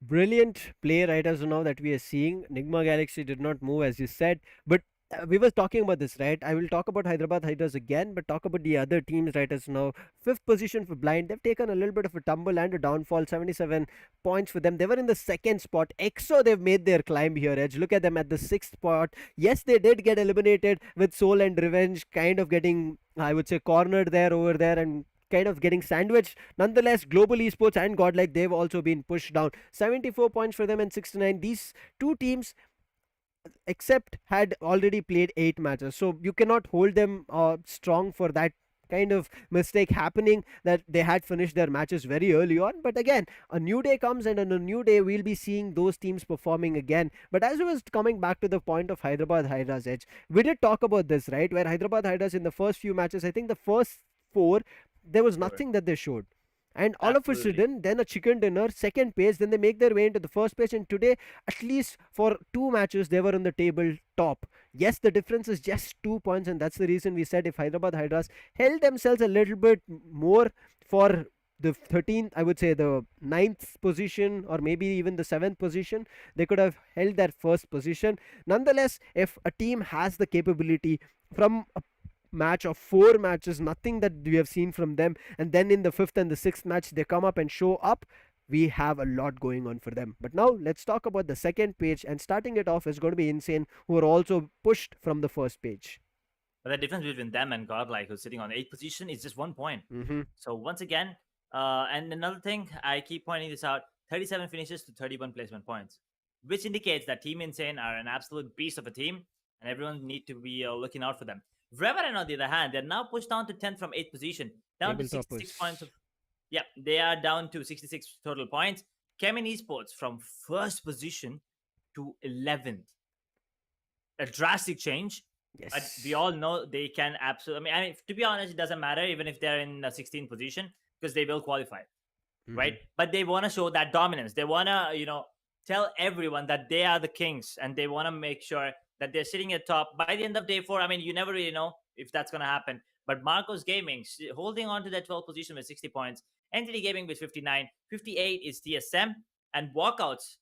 Brilliant play right as of now that we are seeing. Nigma Galaxy did not move as you said, but we were talking about this, right? I will talk about Hyderabad Hydras again, but talk about the other teams right as now. 5th position for Blind. They've taken a little bit of a tumble and a downfall. 77 points for them. They were in the 2nd spot. EXO, they've made their climb here, Edge. Look at them at the 6th spot. Yes, they did get eliminated with Soul and Revenge kind of getting, I would say, cornered there over there and kind of getting sandwiched. Nonetheless, Global Esports and Godlike, they've also been pushed down. 74 points for them and 69. These two teams, except had already played 8 matches, so you cannot hold them strong for that kind of mistake happening, that they had finished their matches very early on. But again, a new day comes, and on a new day we'll be seeing those teams performing again. But as I was coming back to the point of Hyderabad Hydras edge, we did talk about this, right, where Hyderabad Hydras in the first few matches, I think the first four, there was nothing that they showed. And all of a Absolutely. sudden, then a chicken dinner, second page, then they make their way into the first page. And today, at least for 2 matches, they were on the table top. Yes, the difference is just 2 points, and that's the reason we said if Hyderabad Hydras held themselves a little bit more for the 13th, I would say the 9th position, or maybe even the 7th position, they could have held their first position. Nonetheless, if a team has the capability from a match of 4 matches, nothing that we have seen from them, and then in the 5th and the 6th match they come up and show up, we have a lot going on for them. But now let's talk about the second page, and starting it off is going to be Insane, who are also pushed from the first page. But the difference between them and Godlike, who's sitting on 8th position, is just 1 point. Mm-hmm. So once again, and another thing, I keep pointing this out: 37 finishes to 31 placement points, which indicates that Team Insane are an absolute beast of a team, and everyone need to be looking out for them. Revenant, on the other hand, they're now pushed down to 10th from 8th position, down to 66 points. Yeah, they are down to 66 total points. CHEMIN Esports from 1st position to 11th. A drastic change. Yes. But we all know they can absolutely. I mean, to be honest, it doesn't matter even if they're in the 16th position, because they will qualify, right? But they want to show that dominance. They want to, tell everyone that they are the kings, and they want to make sure that they're sitting at top by the end of day 4. I mean, you never really know if that's going to happen. But Marcos Gaming holding on to that 12th position with 60 points. Entity Gaming with 59. 58 is TSM, and Walkouts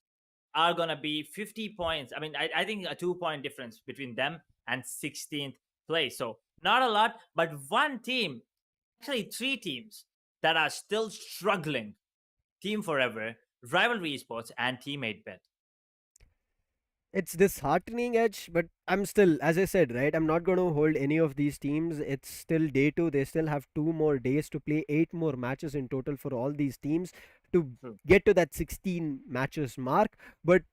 are going to be 50 points. I mean, I think a 2-point difference between them and 16th place. So not a lot, but one team, actually 3 teams that are still struggling: Team Forever, Rivalry Esports, and Teammate Bet. It's disheartening, Edge, but I'm still, as I said, right, I'm not going to hold any of these teams. It's still day 2. They still have 2 more days to play, 8 more matches in total for all these teams to get to that 16 matches mark. But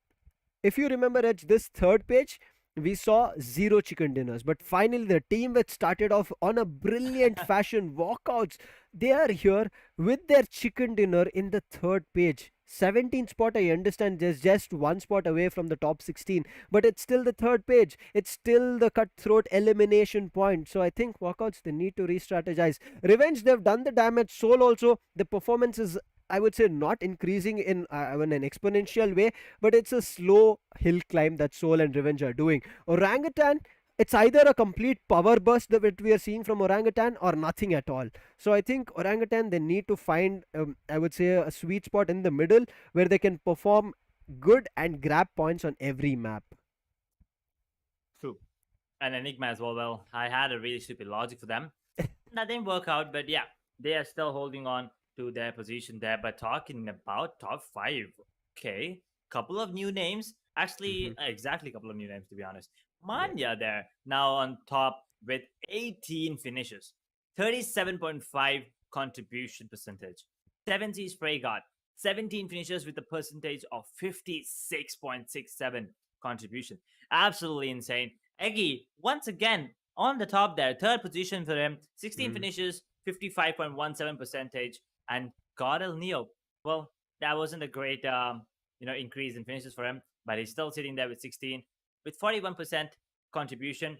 if you remember, Edge, this third page, we saw 0 chicken dinners. But finally, the team which started off on a brilliant fashion, Walkouts, they are here with their chicken dinner in the third page. 17th spot, I understand, there's just 1 spot away from the top 16, but it's still the third page. It's still the cutthroat elimination point. So I think Walkouts, they need to re-strategize. Revenge, they've done the damage. Soul also, the performance is, I would say, not increasing in an exponential way, but it's a slow hill climb that Soul and Revenge are doing. Orangutan, it's either a complete power burst that we are seeing from Orangutan or nothing at all. So I think Orangutan, they need to find, I would say, a sweet spot in the middle where they can perform good and grab points on every map. True. And Enigma as well. Well, I had a really stupid logic for them. That didn't work out, but yeah, they are still holding on to their position there. But talking about top 5, okay, couple of new names. Actually, exactly a couple of new names, to be honest. Manya there, now on top with 18 finishes, 37.5 contribution percentage. 7Sea Spray got 17 finishes with a percentage of 56.67 contribution. Absolutely insane. Eggy, once again, on the top there, 3rd position for him, 16 finishes, 55.17 percentage. And GODL Neo, well, that wasn't a great increase in finishes for him, but he's still sitting there with 16 with 41% contribution.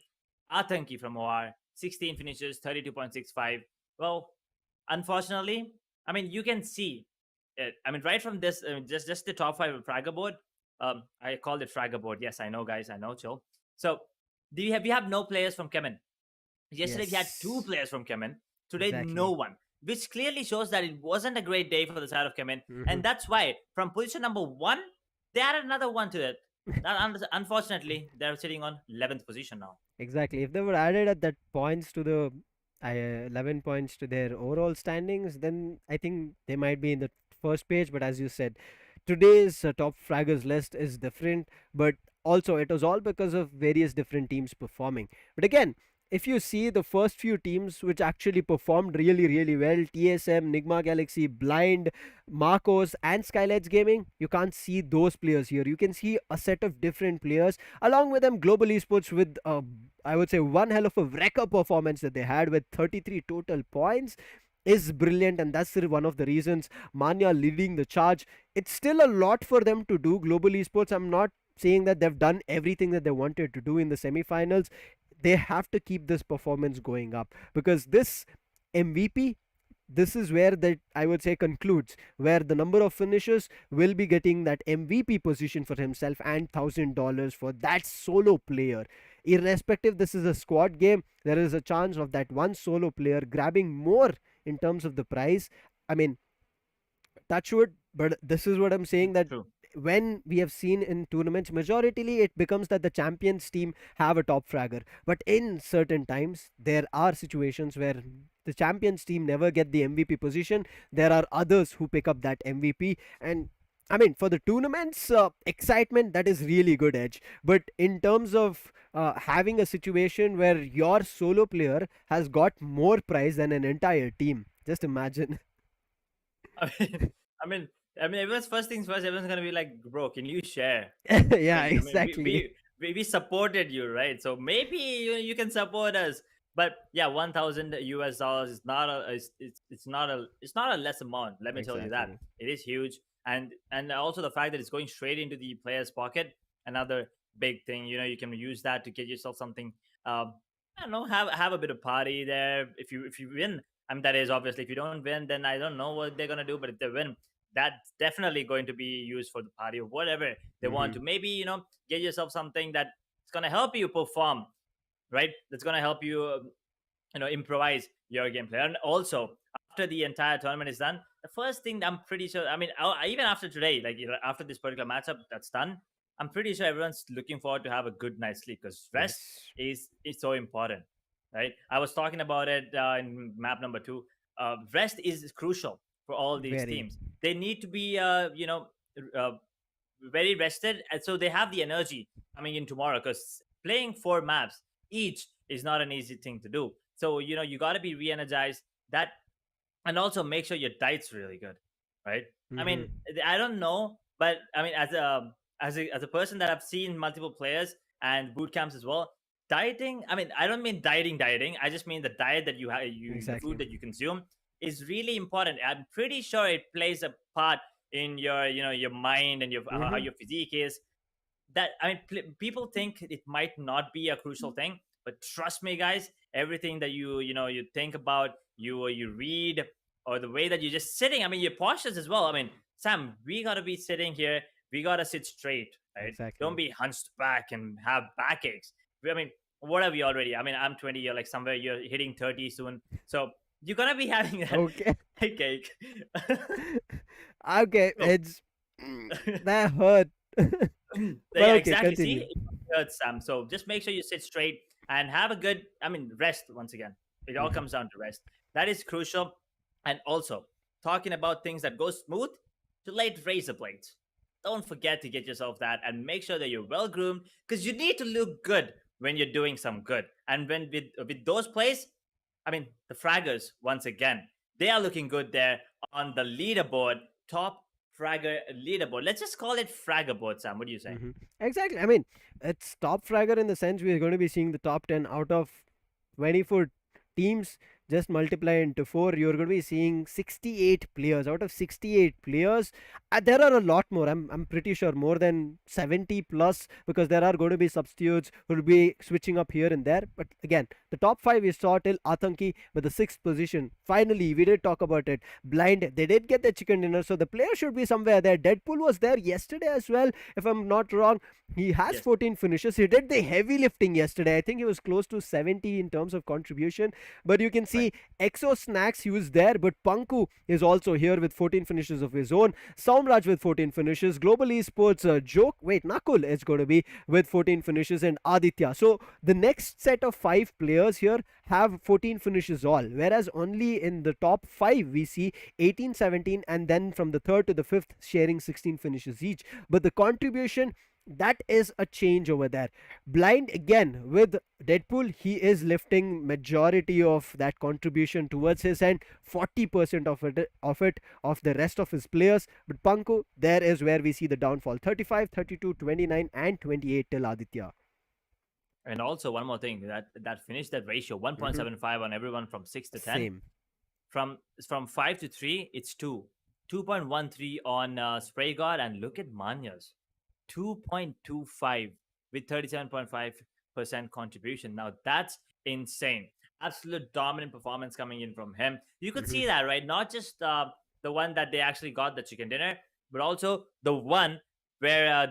Atanki from OR, 16 finishes, 32.65. Well, unfortunately, I mean, you can see it. I mean, right from this, just the top 5 of Fragger board. I called it Fragger board. Yes, I know, guys. I know, chill. So we have no players from CHEMIN. Yesterday we had 2 players from CHEMIN. Today, no one. Which clearly shows that it wasn't a great day for the side of CHEMIN. And that's why, from position number 1, they added another 1 to it. Unfortunately, they're sitting on 11th position now. Exactly. If they were added at that points to the 11 points to their overall standings, then I think they might be in the first page. But as you said, today's top fraggers list is different, but also it was all because of various different teams performing. But again, if you see the first few teams which actually performed really, really well, TSM, Nigma Galaxy, Blind, Marcos, and SKYLIGHTZ Gaming, you can't see those players here. You can see a set of different players. Along with them, Global Esports with, I would say, one hell of a wrecker performance that they had with 33 total points is brilliant, and that's one of the reasons Manya leading the charge. It's still a lot for them to do. Global Esports, I'm not saying that they've done everything that they wanted to do in the semifinals. They have to keep this performance going up, because this MVP, this is where that I would say concludes, where the number of finishers will be getting that MVP position for himself and $1,000 for that solo player. Irrespective, this is a squad game. There is a chance of that one solo player grabbing more in terms of the prize. I mean, touch wood, but this is what I'm saying, that True. when we have seen in tournaments, majoritarily it becomes that the champions team have a top fragger, but in certain times there are situations where the champions team never get the MVP position. There are others who pick up that MVP, and I mean, for the tournaments excitement, that is really good edge. But in terms of having a situation where your solo player has got more prize than an entire team, just imagine. I mean, I mean, everyone's first things first. Everyone's gonna be like, bro, can you share? Yeah, Like, I mean, exactly. we supported you, right? So maybe you can support us. But yeah, $1,000 is not a it's not a less amount. Let me tell you that Exactly. it is huge, and also the fact that it's going straight into the player's pocket. Another big thing, you can use that to get yourself something. I don't know, have a bit of party there. If you win, I mean, that is obviously, if you don't win, then I don't know what they're gonna do. But if they win, that's definitely going to be used for the party or whatever they want Hmm. to. Maybe get yourself something that's gonna help you perform, right? That's gonna help you, improvise your gameplay. And also, after the entire tournament is done, the first thing that I'm pretty sure, I mean, even after today, like after this particular matchup that's done, I'm pretty sure everyone's looking forward to have a good night's sleep, because rest Yes. is so important, right? I was talking about it in map number 2. Rest is crucial for all these Very. teams. They need to be uh, very rested, and so they have the energy coming in tomorrow, because playing 4 maps each is not an easy thing to do. So you got to be re-energized. That, and also make sure your diet's really good, right? I Hmm. mean, I don't know, but I mean, as a person that I've seen multiple players and boot camps as well, dieting, I mean, I don't mean dieting, I just mean the diet that you have, the Exactly. food that you consume is really important. I'm pretty sure it plays a part in your your mind and how Hmm. your physique is. That, I mean, people think it might not be a crucial thing, but trust me, guys, everything that you think about, you read, or the way that you're just sitting, I mean, your postures as well. I mean, Sam, we got to be sitting here, we got to sit straight, right? Don't Exactly. be hunched back and have backaches. I mean, what are we already? I mean, I'm 20, you're like somewhere, you're hitting 30 soon, so you're gonna be having that Okay. cake. Okay. So It's that hurt. But yeah, okay, exactly. See, continue. it hurts, Sam. So just make sure you sit straight and have a good, I mean, rest. Once again, it all Hmm. comes down to rest. That is crucial. And also, talking about things that go smooth, delayed razor blades. Don't forget to get yourself that, and make sure that you're well groomed, because you need to look good when you're doing some good. And when with those plays, I mean, the fraggers, once again, they are looking good there on the leaderboard, top fragger leaderboard. Let's just call it fragger board, Sam. What do you say? Hmm. Exactly. I mean, it's top fragger in the sense we are going to be seeing the top 10 out of 24 teams. Just multiply into 4, you're going to be seeing 68 players. Out of 68 players, there are a lot more. I'm pretty sure more than 70 plus, because there are going to be substitutes who will be switching up here and there. But again, the top 5 we saw till Atanki with the 6th position. Finally, we did talk about it. Blind, they did get the chicken dinner, so the player should be somewhere there. Deadpool was there yesterday as well, if I'm not wrong. He has Yes. 14 finishes. He did the heavy lifting yesterday. I think he was close to 70 in terms of contribution. But you can Right. see Exo Snacks, he was there. But Panku is also here with 14 finishes of his own. Saumraj with 14 finishes. Global Esports Joke, wait, Nakul is going to be with 14 finishes, and Aditya. So the next set of 5 players here have 14 finishes all. Whereas only in the top 5 we see 18, 17, and then from the 3rd to the 5th sharing 16 finishes each. But the contribution That is a change over there. Blind again with Deadpool, he is lifting majority of that contribution towards his end, 40% of the rest of his players. But Panku, there is where we see the downfall. 35, 32, 29, and 28 till Aditya. And also one more thing that finished that ratio 1.75 on everyone from 6 to 10. Same. From 5 to 3, it's 2.13 on Spray God, and look at Manya's 2.25 with 37.5% contribution. Now that's insane. Absolute dominant performance coming in from him. You could see that, right? Not just the one that they actually got the chicken dinner, but also the one where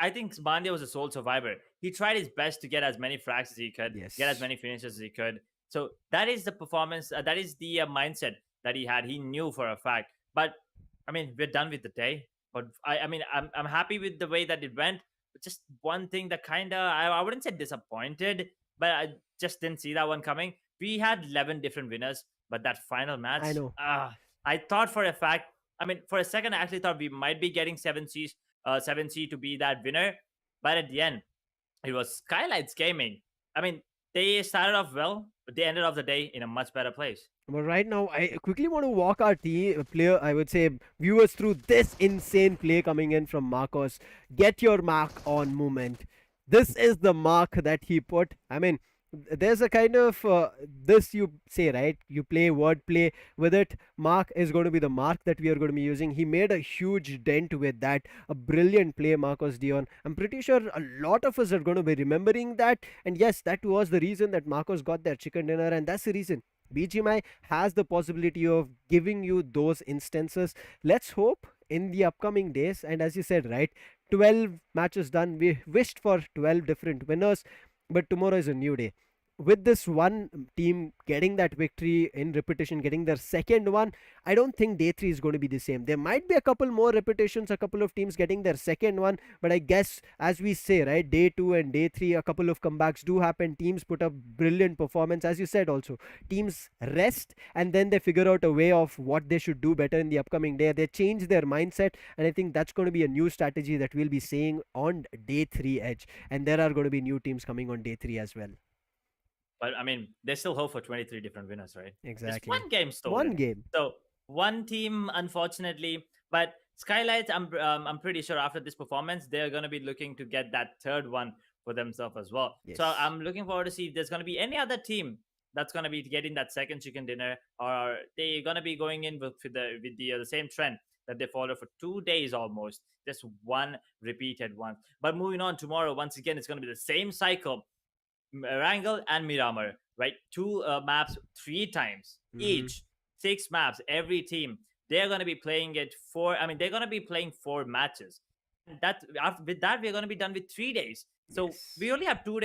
I think Manya was a sole survivor. He tried his best to get as many frags as he could, get as many finishes as he could. So that is the performance. That is the mindset that he had. He knew for a fact. But I mean, we're done with the day. But I'm happy with the way that it went. But just one thing that kind of I wouldn't say disappointed, but I just didn't see that one coming. We had 11 different winners, but that final match, I know. I thought for a fact. I mean, for a second, I actually thought we might be getting 7C to be that winner, but at the end, it was SKYLIGHTZ Gaming. I mean, they started off well, but they ended off the day in a much better place. But right now, I quickly want to walk our I would say, viewers through this insane play coming in from Marcos. Get your mark on movement. This is the mark that he put. I mean, there's a kind of this you say, right? You play wordplay with it. Mark is going to be the mark that we are going to be using. He made a huge dent with that. A brilliant play, Marcos Dion. I'm pretty sure a lot of us are going to be remembering that. And yes, that was the reason that Marcos got their chicken dinner, and that's the reason BGMI has the possibility of giving you those instances. Let's hope in the upcoming days. And as you said, right, 12 matches done. We wished for 12 different winners, but tomorrow is a new day. With this one team getting that victory in repetition, getting their second one, I don't think day 3 is going to be the same. There might be a couple more repetitions, a couple of teams getting their second one, but I guess, as we say, right, day 2 and day 3, a couple of comebacks do happen. Teams put up brilliant performance, as you said also. Teams rest and then they figure out a way of what they should do better in the upcoming day. They change their mindset, and I think that's going to be a new strategy that we'll be seeing on day 3 edge. And there are going to be new teams coming on day 3 as well. But I mean, there's still hope for 23 different winners, right? Exactly. Just one game still. One game. So one team, unfortunately, but SKYLIGHTZ, I'm pretty sure after this performance, they're going to be looking to get that third one for themselves as well. Yes. So I'm looking forward to see if there's going to be any other team that's going to be getting that second chicken dinner, or they're going to be going in with the same trend that they followed for 2 days almost, just one repeated one. But moving on tomorrow, once again, it's going to be the same cycle. Erangel and Miramar, right? 2 maps 3 times each, 6 maps every team. They're going to be playing it they're going to be playing 4 matches. And with that, we're going to be done with 3 days. So we only have 2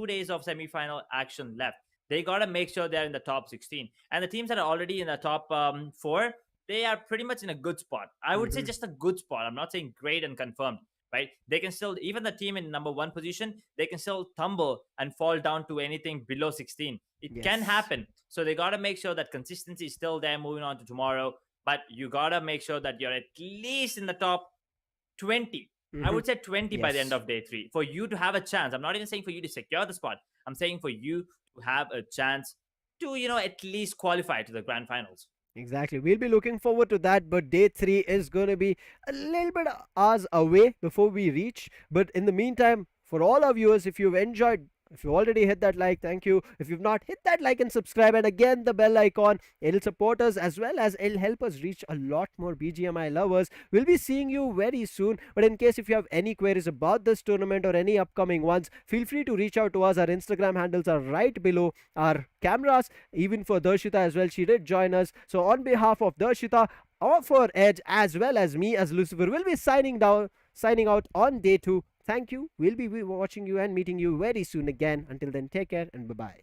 days of semi-final action left. They got to make sure they're in the top 16. And the teams that are already in the top 4, they are pretty much in a good spot. I would say just a good spot. I'm not saying great and confirmed. Right? They can still, even the team in number 1 position, they can still tumble and fall down to anything below 16. It can happen. So they got to make sure that consistency is still there moving on to tomorrow. But you got to make sure that you're at least in the top 20. I would say 20 by the end of day 3 for you to have a chance. I'm not even saying for you to secure the spot. I'm saying for you to have a chance to, at least qualify to the grand finals. Exactly. We'll be looking forward to that, but day 3 is going to be a little bit hours away before we reach. But in the meantime, for all our viewers, if you've enjoyed, if you already hit that like, thank you. If you've not, hit that like and subscribe, and again the bell icon. It'll support us as well as it'll help us reach a lot more BGMI lovers. We'll be seeing you very soon, but in case if you have any queries about this tournament or any upcoming ones, feel free to reach out to us. Our Instagram handles are right below our cameras, even for Darshita as well. She did join us. So on behalf of Darshita, for Edge, as well as me as Lucifer, we'll be signing out on day 2. Thank you. We'll be watching you and meeting you very soon again. Until then, take care and bye-bye.